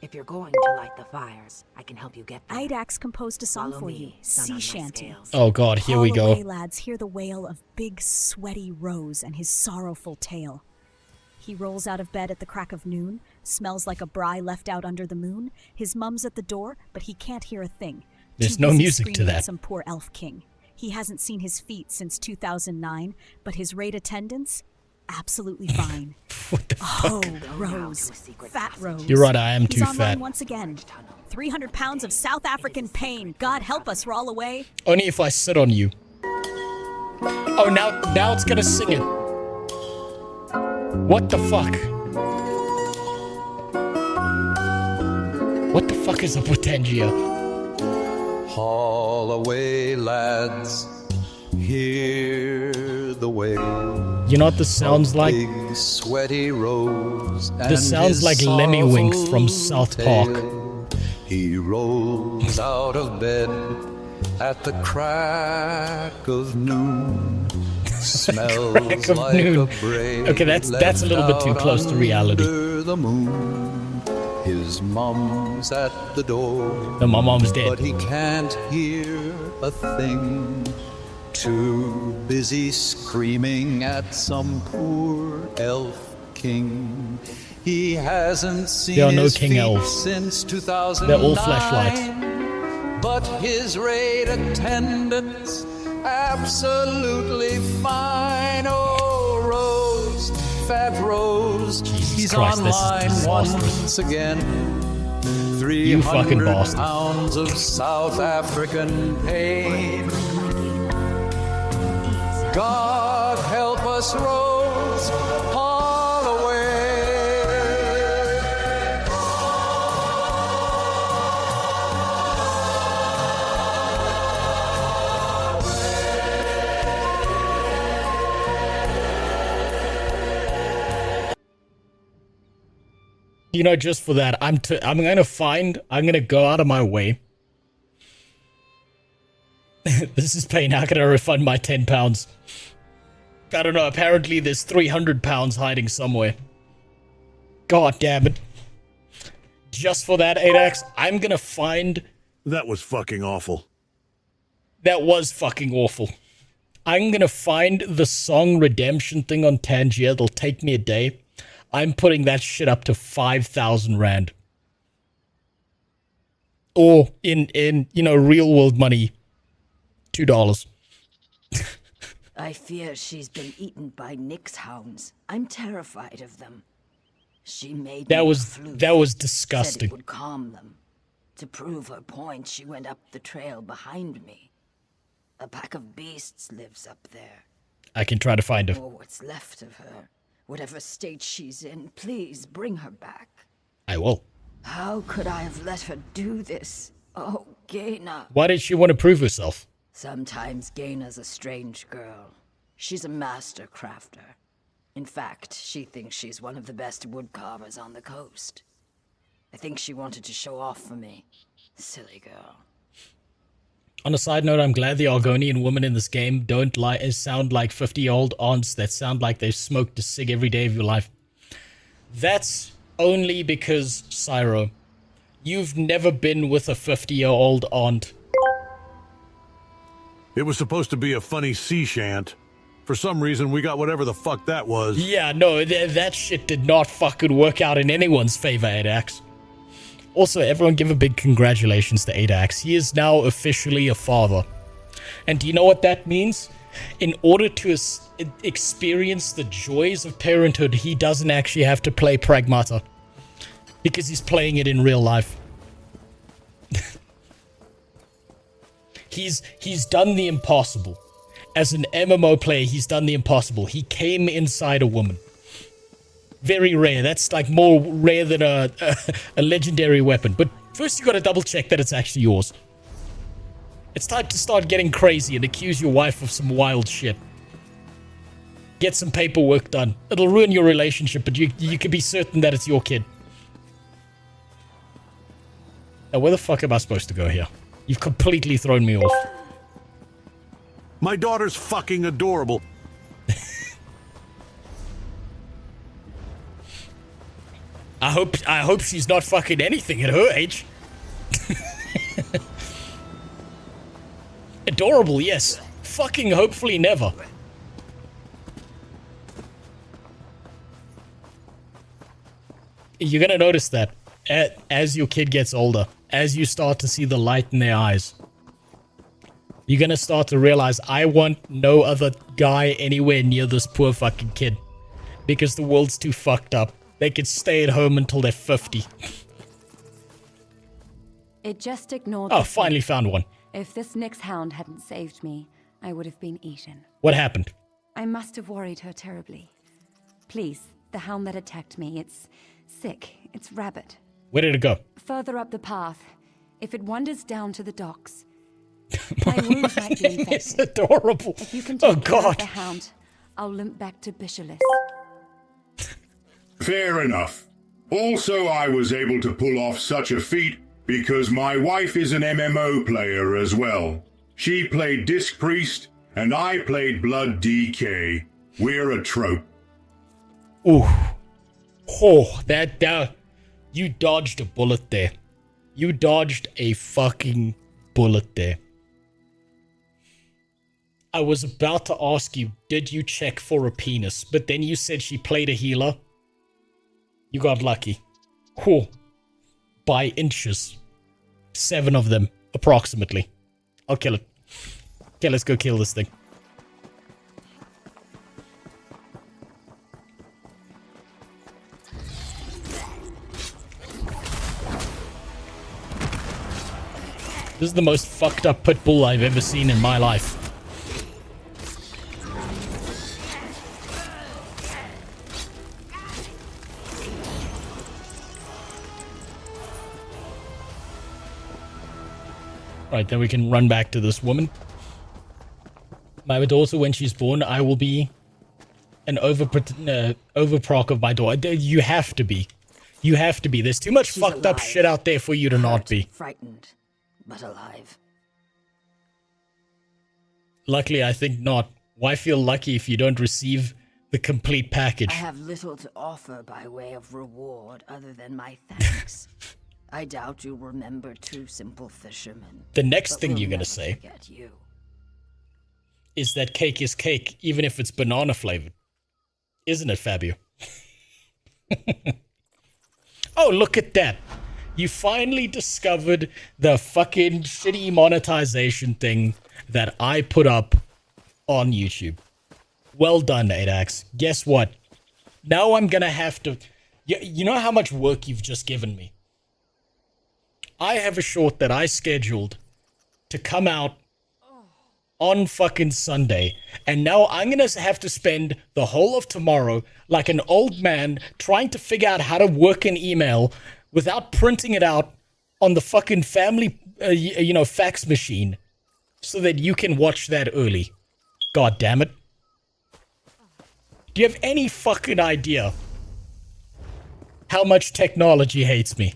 If you're going to light the fires, I can help you get there. Idax composed a song Follow for me, you. sun Sea on my shanty. scales. Oh god, here we Haul away, go. lads, hear the wail of big, sweaty Rose and his sorrowful tale. He rolls out of bed at the crack of noon, smells like a braai left out under the moon. His mum's at the door, but he can't hear a thing. There's Too no busy music to screaming at that. some poor elf king. He hasn't seen his feet since 2009, but his raid attendance, absolutely fine. What the Oh, fuck? Rose. Fat Rose. You're right, I am He's too online fat. once again. 300 pounds of South African pain. God help us, we're all away. Only if I sit on you. Oh, now it's gonna sing it. What the fuck? What the fuck is up with Tangia? Haul away, lads. Hear the wail. You know what this sounds like? Big sweaty Rose. This sounds like Lemmy Winks from South Park. He rolls out of bed at the crack of noon. Smells Crack of like noon. a brain Okay, that's a little bit too close to reality. under the moon. His mom's at the door. No, my mom's dead. But he can't hear a thing. Too busy screaming at some poor elf king. He hasn't seen There are no his king feet elves. since 2009. They're all flashlights. But his rate attendance absolutely fine. Oh, Rose, fat Rose, he's Christ, this is online disastrous. once again. You fucking 300 bastard. pounds of South African pain. God help us, Rose Holloway. You know, just for that, I'm gonna go out of my way. This is pain. How can I refund my £10? I don't know. Apparently, there's £300 hiding somewhere. God damn it! Just for that, 8x, I'm gonna find. That was fucking awful. That was fucking awful. I'm gonna find the song redemption thing on Tangia. It'll take me a day. I'm putting that shit up to 5,000 Rand. Or in real world money, $2. I fear she's been eaten by Nyx hounds. I'm terrified of them. She made That me was a flute, that was said disgusting. it would calm them. To prove her point, she went up the trail behind me. A pack of beasts lives up there. I can try to find her. Or what's left of her. Whatever state she's in, please bring her back. I will. How could I have let her do this? Oh, Gaina. Why did she want to prove herself? Sometimes Gaina's a strange girl. She's a master crafter. In fact, she thinks she's one of the best woodcarvers on the coast. I think she wanted to show off for me. Silly girl. On a side note, I'm glad the Argonian women in this game don't sound like 50-year-old aunts that sound like they've smoked a cig every day of your life. That's only because, Cyro, you've never been with a 50-year-old aunt. It was supposed to be a funny sea shant. For some reason, we got whatever the fuck that was. Yeah, no, that shit did not fucking work out in anyone's favor, Adax. Also, everyone give a big congratulations to Adax. He is now officially a father. And do you know what that means? In order to experience the joys of parenthood, he doesn't actually have to play Pragmata. Because he's playing it in real life. He's done the impossible. As an MMO player, he's done the impossible. He came inside a woman. Very rare. That's like more rare than a legendary weapon. But first you gotta double check that it's actually yours. It's time to start getting crazy and accuse your wife of some wild shit. Get some paperwork done. It'll ruin your relationship, but you can be certain that it's your kid. Now, where the fuck am I supposed to go here? You've completely thrown me off. My daughter's fucking adorable. I hope she's not fucking anything at her age. Adorable, yes. Fucking hopefully never. You're gonna notice that as your kid gets older, as you start to see the light in their eyes, you're gonna start to realize, I want no other guy anywhere near this poor fucking kid. Because the world's too fucked up. They could stay at home until they're 50. It just ignored. Oh, finally found one. If this Nyx hound hadn't saved me, I would have been eaten. What happened? I must have worried her terribly. Please, the hound that attacked me, it's sick. It's rabid. Where did it go? Further up the path. If it wanders down to the docks, my wound might be infected. It's adorable. If you can take care of God. the hound, I'll limp back to Bisholis. Fair enough. Also, I was able to pull off such a feat because my wife is an MMO player as well. She played Disc Priest, and I played Blood DK. We're a trope. Ooh. Oh, that You dodged a bullet there. You dodged a fucking bullet there. I was about to ask you, did you check for a penis? But then you said she played a healer. You got lucky. Whew. By inches. 7 of them, approximately. I'll kill it. Okay, let's go kill this thing. This is the most fucked up pit bull I've ever seen in my life. Right, then we can run back to this woman. My daughter, when she's born, I will be an overproc of my daughter. You have to be. You have to be. There's too much fucked up shit out there for you to not be. Frightened, but alive. Luckily, I think not. Why feel lucky if you don't receive the complete package? I have little to offer by way of reward other than my thanks. I doubt you'll remember 2 simple fishermen. The next thing you're gonna say is that cake is cake, even if it's banana flavored. Isn't it, Fabio? Oh, look at that. You finally discovered the fucking shitty monetization thing that I put up on YouTube. Well done, 8ax. Guess what? Now I'm gonna have to... You know how much work you've just given me? I have a short that I scheduled to come out on fucking Sunday, and now I'm gonna have to spend the whole of tomorrow like an old man trying to figure out how to work an email without printing it out on the fucking family, fax machine so that you can watch that early. God damn it. Do you have any fucking idea how much technology hates me?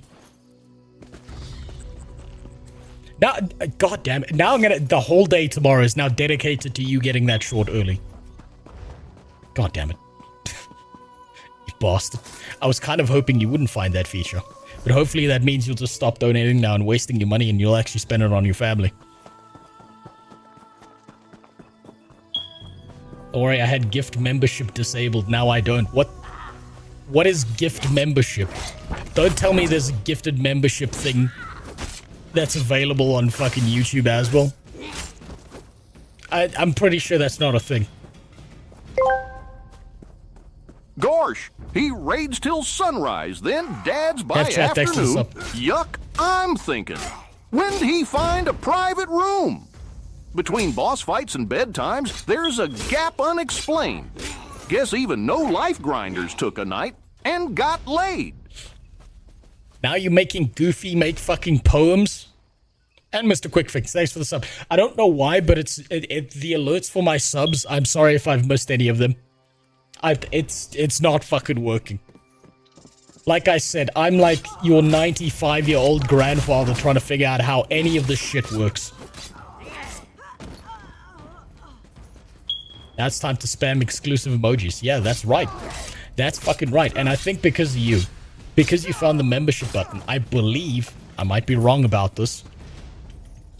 Now, god damn it. Now the whole day tomorrow is now dedicated to you getting that short early. God damn it. You bastard. I was kind of hoping you wouldn't find that feature. But hopefully that means you'll just stop donating now and wasting your money and you'll actually spend it on your family. Don't worry, I had gift membership disabled. Now I don't. What is gift membership? Don't tell me there's a gifted membership thing that's available on fucking YouTube as well. I'm pretty sure that's not a thing. Gorsh, he raids till sunrise, then dads by Chat, afternoon. Yuck, I'm thinking. When'd he find a private room? Between boss fights and bedtimes, there's a gap unexplained. Guess even no life grinders took a night and got laid. Now you're making Goofy make fucking poems? And Mr. Quickfix, thanks for the sub. I don't know why, but it's the alerts for my subs. I'm sorry if I've missed any of them. It's not fucking working. Like I said, I'm like your 95-year-old grandfather trying to figure out how any of this shit works. Now it's time to spam exclusive emojis. Yeah, that's right. That's fucking right. And I think because of you, because you found the membership button, I believe, I might be wrong about this,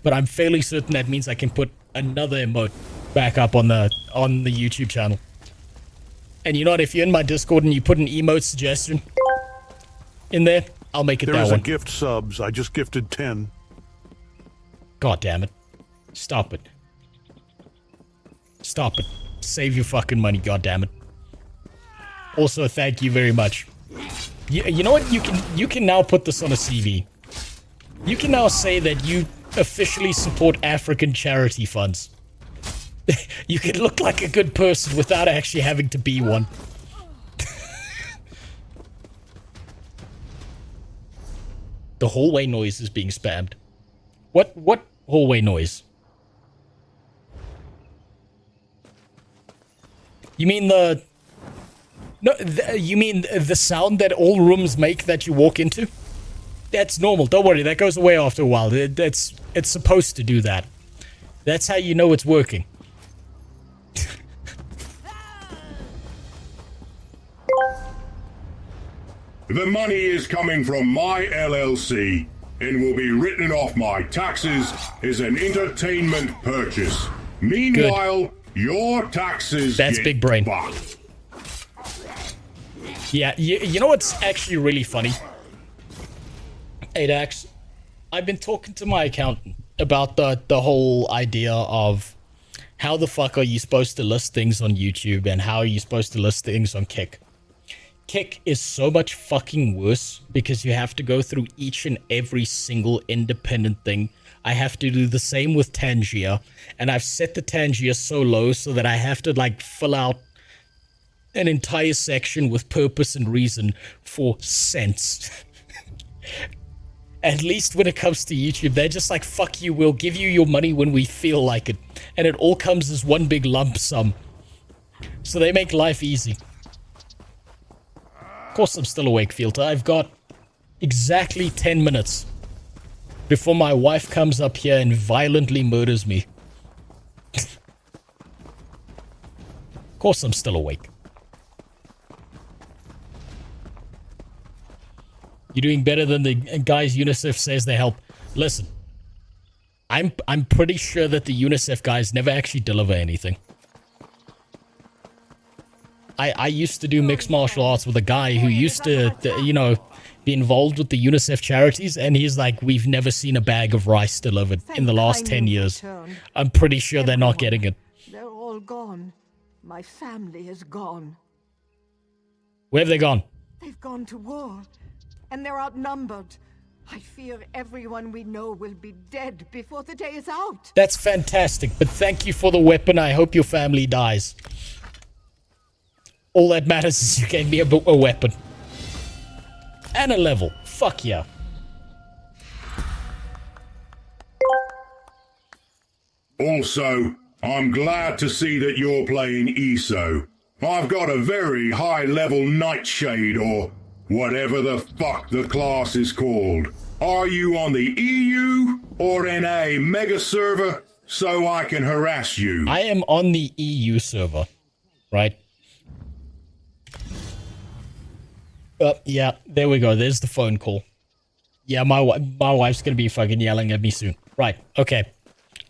but I'm fairly certain that means I can put another emote back up on the YouTube channel. And you know what? If you're in my Discord and you put an emote suggestion in there, I'll make it that one. There's a gift subs. I just gifted 10. God damn it. Stop it. Stop it. Save your fucking money, god damn it. Also, thank you very much. You know what? You can now put this on a CV. You can now say that you officially support African charity funds. You can look like a good person without actually having to be one. The hallway noise is being spammed. What hallway noise? You mean you mean the sound that all rooms make that you walk into? That's normal. Don't worry, that goes away after a while. It's supposed to do that. That's how you know it's working. The money is coming from my LLC and will be written off my taxes as an entertainment purchase. Meanwhile, your taxes That's get big brain. fucked. Yeah, you know what's actually really funny? Hey, Dax, I've been talking to my accountant about the whole idea of how the fuck are you supposed to list things on YouTube and how are you supposed to list things on Kick. Kick is so much fucking worse because you have to go through each and every single independent thing. I have to do the same with Tangia, and I've set the Tangia so low so that I have to like fill out an entire section with purpose and reason for cents. At least when it comes to YouTube, they're just like, fuck you, we'll give you your money when we feel like it. And it all comes as one big lump sum. So they make life easy. Of course I'm still awake, Filter. I've got exactly 10 minutes before my wife comes up here and violently murders me. Of course I'm still awake. You're doing better than the guys UNICEF says they help. Listen, I'm pretty sure that the UNICEF guys never actually deliver anything. I used to do mixed martial arts with a guy who used to, you know, be involved with the UNICEF charities, and he's like, we've never seen a bag of rice delivered in the last 10 years. I'm pretty sure they're not getting it. They're all gone. My family is gone. Where have they gone? They've gone to war, and they're outnumbered. I fear everyone we know will be dead before the day is out. That's fantastic, but thank you for the weapon. I hope your family dies. All that matters is you gave me a weapon. And a level. Fuck yeah. Also, I'm glad to see that you're playing ESO. I've got a very high-level Nightshade, or whatever the fuck the class is called. Are you on the EU or NA mega server so I can harass you? I am on the EU server, right? Yeah, there we go. There's the phone call. Yeah, my wife's gonna be fucking yelling at me soon. Right, okay.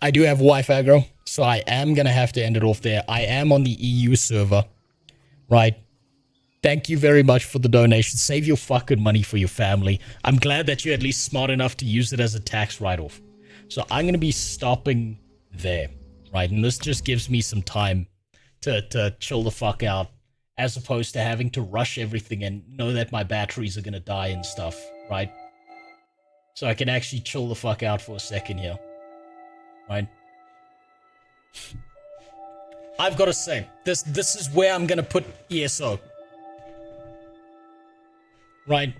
I do have Wi-Fi aggro, so I am gonna have to end it off there. I am on the EU server, right? Thank you very much for the donation. Save your fucking money for your family. I'm glad that you're at least smart enough to use it as a tax write-off. So I'm gonna be stopping there, right? And this just gives me some time to chill the fuck out, as opposed to having to rush everything and know that my batteries are gonna die and stuff, right? So I can actually chill the fuck out for a second here, right? I've got to say, this is where I'm gonna put ESO, right?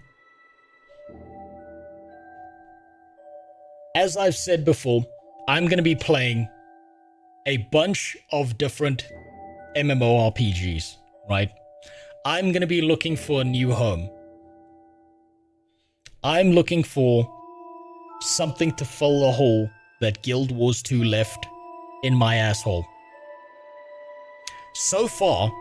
As I've said before, I'm gonna be playing a bunch of different MMORPGs, right? I'm gonna be looking for a new home. I'm looking for something to fill the hole that Guild Wars 2 left in my asshole. So far,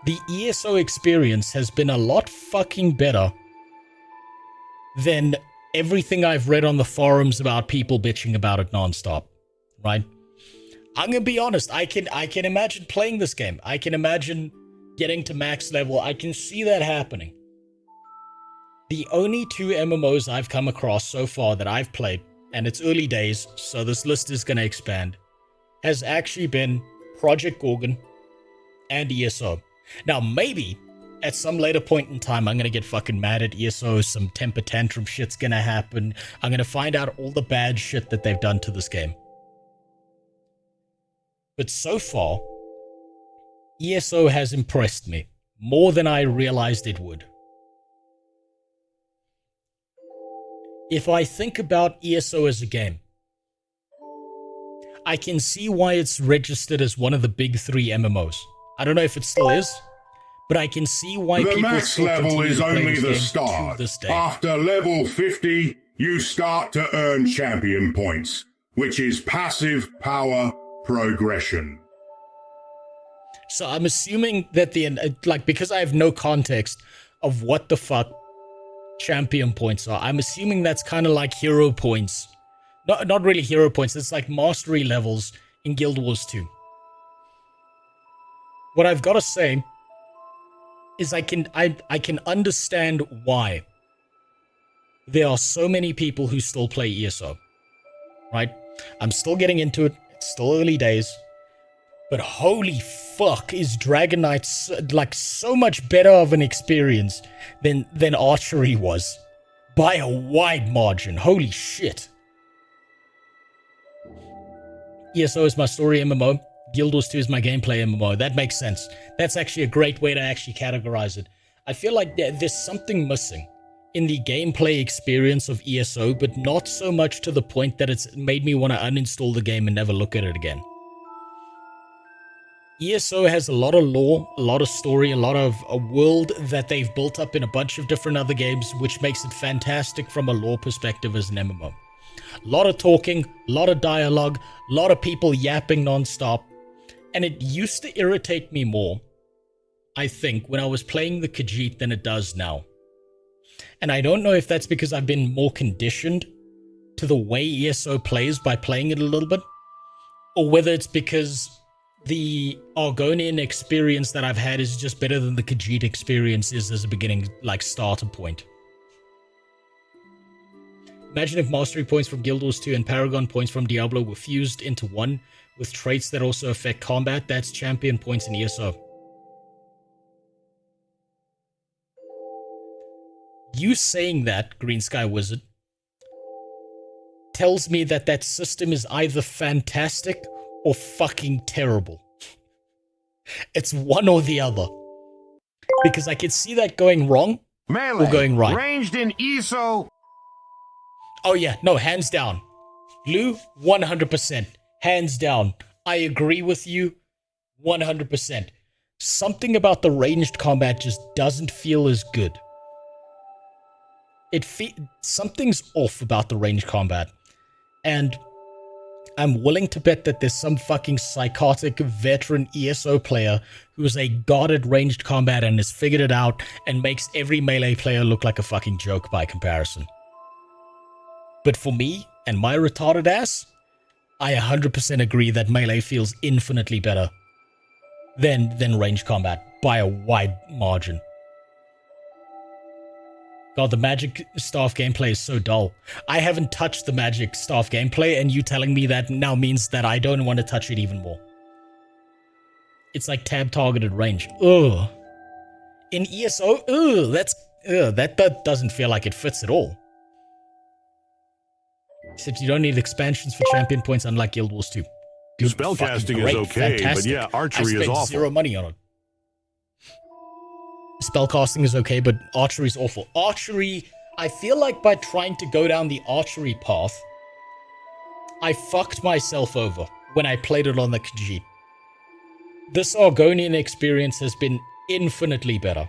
the ESO experience has been a lot fucking better than everything I've read on the forums about people bitching about it nonstop, right? I'm gonna be honest, I can imagine playing this game. I can imagine getting to max level. I can see that happening. The only two MMOs I've come across so far that I've played, and it's early days, so this list is gonna expand, has actually been Project Gorgon and ESO. Now, maybe at some later point in time, I'm gonna get fucking mad at ESO, some temper tantrum shit's gonna happen. I'm gonna find out all the bad shit that they've done to this game. But so far, ESO has impressed me more than I realized it would. If I think about ESO as a game, I can see why it's registered as one of the big three MMOs. I don't know if it still is, but I can see why the people max still level continue is to play only this the game start. to this day. After level 50, you start to earn champion points, which is passive power progression. So I'm assuming that because I have no context, of what the fuck champion points are. I'm assuming that's kind of like hero points. Not really hero points. It's like mastery levels in Guild Wars 2. What I've got to say is I can understand why there are so many people who still play ESO. Right? I'm still getting into it. It's still early days. But holy fuck, is Dragon Knight like so much better of an experience than Archery was. By a wide margin. Holy shit. ESO is my story MMO. Guild Wars 2 is my gameplay MMO. That makes sense. That's actually a great way to actually categorize it. I feel like there's something missing in the gameplay experience of ESO, but not so much to the point that it's made me want to uninstall the game and never look at it again. ESO has a lot of lore, a lot of story, a lot of a world that they've built up in a bunch of different other games, which makes it fantastic from a lore perspective as an MMO. A lot of talking, a lot of dialogue, a lot of people yapping non-stop. And it used to irritate me more, I think, when I was playing the Khajiit than it does now. And I don't know if that's because I've been more conditioned to the way ESO plays by playing it a little bit, or whether it's because the Argonian experience that I've had is just better than the Khajiit experience is as a beginning, like, starter point. Imagine if mastery points from Guild Wars 2 and Paragon points from Diablo were fused into one with traits that also affect combat. That's champion points in ESO. You saying that, Green Sky Wizard, tells me that that system is either fantastic or fucking terrible. It's one or the other. Because I can see that going wrong or going right. Ranged in ESO. Oh yeah, no, hands down. Lou, 100%. Hands down. I agree with you 100%. Something about the ranged combat just doesn't feel as good. Something's off about the ranged combat. And I'm willing to bet that there's some fucking psychotic veteran ESO player who's a god at ranged combat and has figured it out and makes every melee player look like a fucking joke by comparison. But for me and my retarded ass, I 100% agree that melee feels infinitely better than ranged combat by a wide margin. God, the Magic Staff gameplay is so dull. I haven't touched the Magic Staff gameplay, and you telling me that now means that I don't want to touch it even more. It's like tab-targeted range. Ugh. In ESO, that doesn't feel like it fits at all. Except you don't need expansions for champion points, unlike Guild Wars 2. Good, Spellcasting great, is okay, fantastic. but yeah, archery is I spent awful. zero money on it. Spellcasting is okay, but archery is awful. Archery, I feel like by trying to go down the archery path, I fucked myself over when I played it on the Khajiit. This Argonian experience has been infinitely better.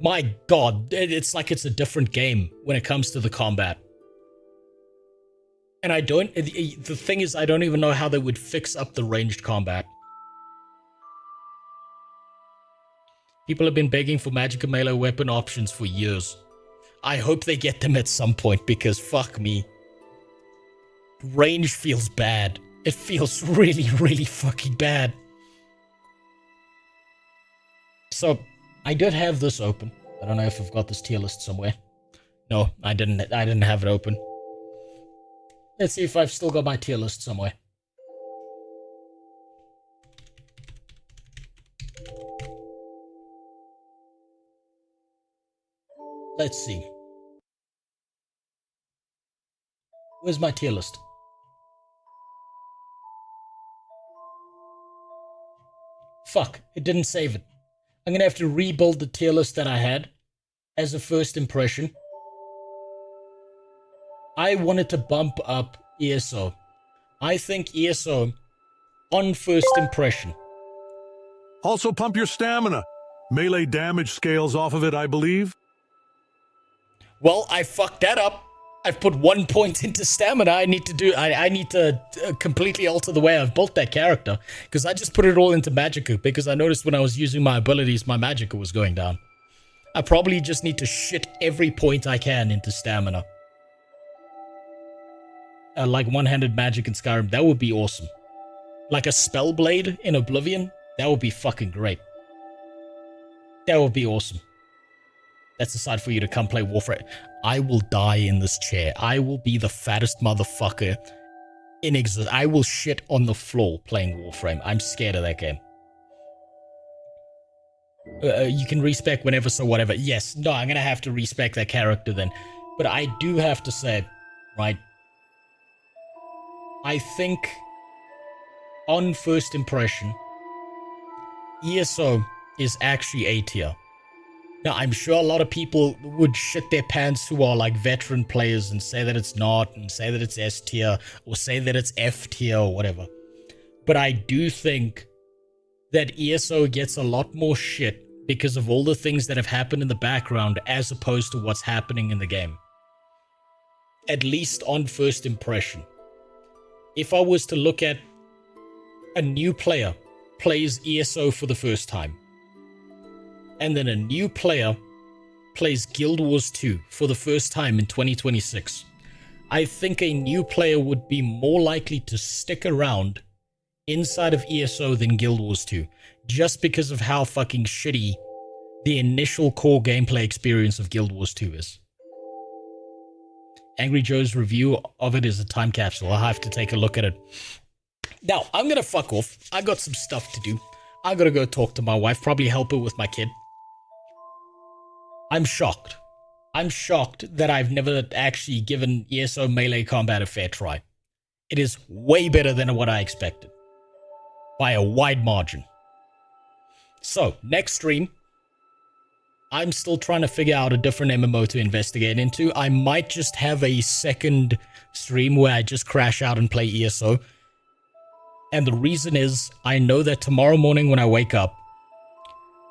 My god, it's like it's a different game when it comes to the combat. And the thing is, I don't even know how they would fix up the ranged combat. People have been begging for magic melee weapon options for years. I hope they get them at some point, because fuck me. Range feels bad. It feels really, really fucking bad. So, I did have this open. I don't know if I've got this tier list somewhere. No, I didn't have it open. Let's see if I've still got my tier list somewhere. Let's see. Where's my tier list? Fuck, it didn't save it. I'm gonna have to rebuild the tier list that I had as a first impression. I wanted to bump up ESO. I think ESO, on first impression. Also pump your stamina. Melee damage scales off of it, I believe. Well, I fucked that up. I've put 1 point into stamina. I need to completely alter the way I've built that character, because I just put it all into Magicka, because I noticed when I was using my abilities, my Magicka was going down. I probably just need to shit every point I can into stamina. Like one-handed magic in Skyrim, that would be awesome. Like a Spellblade in Oblivion, that would be fucking great. That would be awesome. That's a side for you to come play Warframe. I will die in this chair. I will be the fattest motherfucker in existence. I will shit on the floor playing Warframe. I'm scared of that game. You can respec whenever, so whatever. Yes, no, I'm gonna have to respec that character then. But I do have to say, right, I think on first impression, ESO is actually A tier. Now, I'm sure a lot of people would shit their pants who are like veteran players and say that it's not, and say that it's S tier, or say that it's F tier or whatever. But I do think that ESO gets a lot more shit because of all the things that have happened in the background as opposed to what's happening in the game. At least on first impression. If I was to look at a new player plays ESO for the first time, and then a new player plays Guild Wars 2 for the first time in 2026, I think a new player would be more likely to stick around inside of ESO than Guild Wars 2, just because of how fucking shitty the initial core gameplay experience of Guild Wars 2 is. Angry Joe's review of it is a time capsule. I'll have to take a look at it. Now, I'm gonna fuck off. I got some stuff to do. I gotta go talk to my wife, probably help her with my kid. I'm shocked. I'm shocked that I've never actually given ESO melee combat a fair try. It is way better than what I expected. By a wide margin. So, next stream, I'm still trying to figure out a different MMO to investigate into. I might just have a second stream where I just crash out and play ESO. And the reason is, I know that tomorrow morning when I wake up,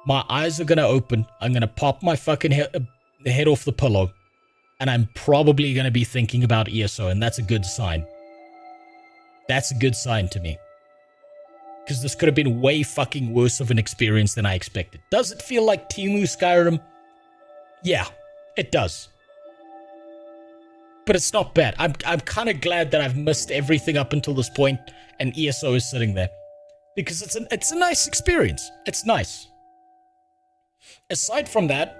my eyes are going to open, I'm going to pop my fucking head off the pillow, and I'm probably going to be thinking about ESO, and that's a good sign. That's a good sign to me. Because this could have been way fucking worse of an experience than I expected. Does it feel like Temu Skyrim? Yeah, it does. But it's not bad. I'm kind of glad that I've missed everything up until this point, and ESO is sitting there. Because it's a nice experience. It's nice. Aside from that,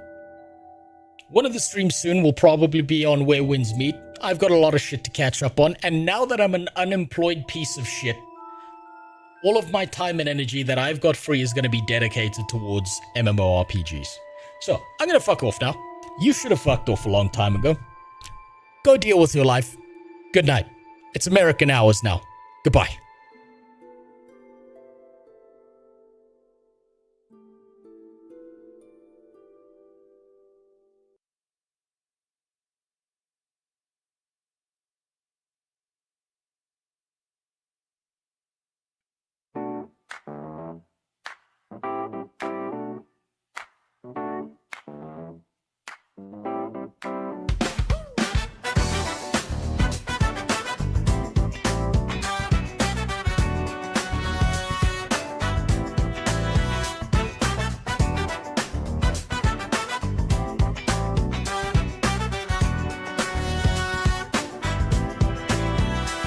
one of the streams soon will probably be on Where Winds Meet. I've got a lot of shit to catch up on, and now that I'm an unemployed piece of shit, all of my time and energy that I've got free is going to be dedicated towards MMORPGs. So, I'm going to fuck off now. You should have fucked off a long time ago. Go deal with your life. Good night. It's American hours now. Goodbye.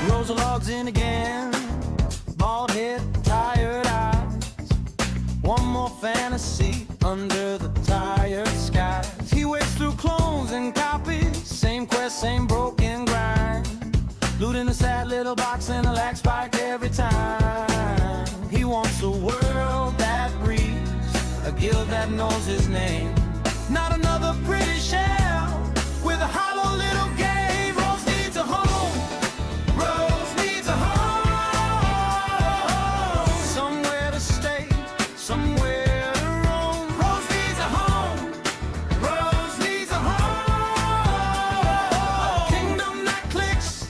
Rosa logs in again, bald head, tired eyes. One more fantasy under the tired skies. He wakes through clones and copies, same quest, same broken grind. Looting a sad little box and a lag spike every time. He wants a world that breathes, a guild that knows his name. Not another pretty shell with a hollow little game. Rose needs a home. Rose needs a home. Somewhere to stay, somewhere to roam. Rose needs a home. Rose needs a home. A kingdom that clicks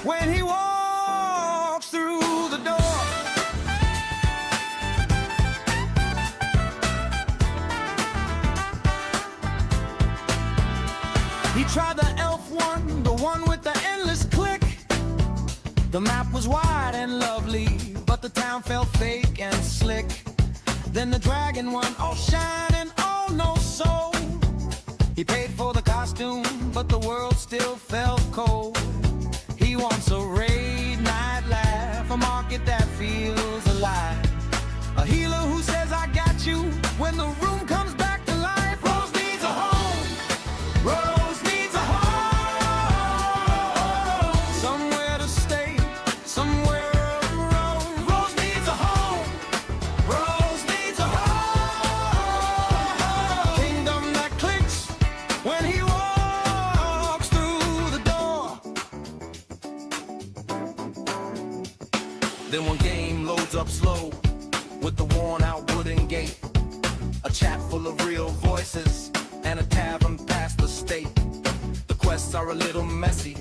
when he walks through the door. He tried the elf one, the one The map was wide and lovely, but the town felt fake and slick. Then the dragon won, all shine and all no soul. He paid for the costume, but the world still felt cold. He wants a raid night laugh, a market that feels alive. A healer who says I got you when the room comes back to life. Rose needs a home. Rose needs a home. Somewhere to stay, somewhere to roam. Rose needs a home. Rose needs a home. Kingdom that clicks when he walks through the door. Then one game loads up slow with the worn out wooden gate, a chat full of real voices, and a tavern past the state. The quests are a little messy,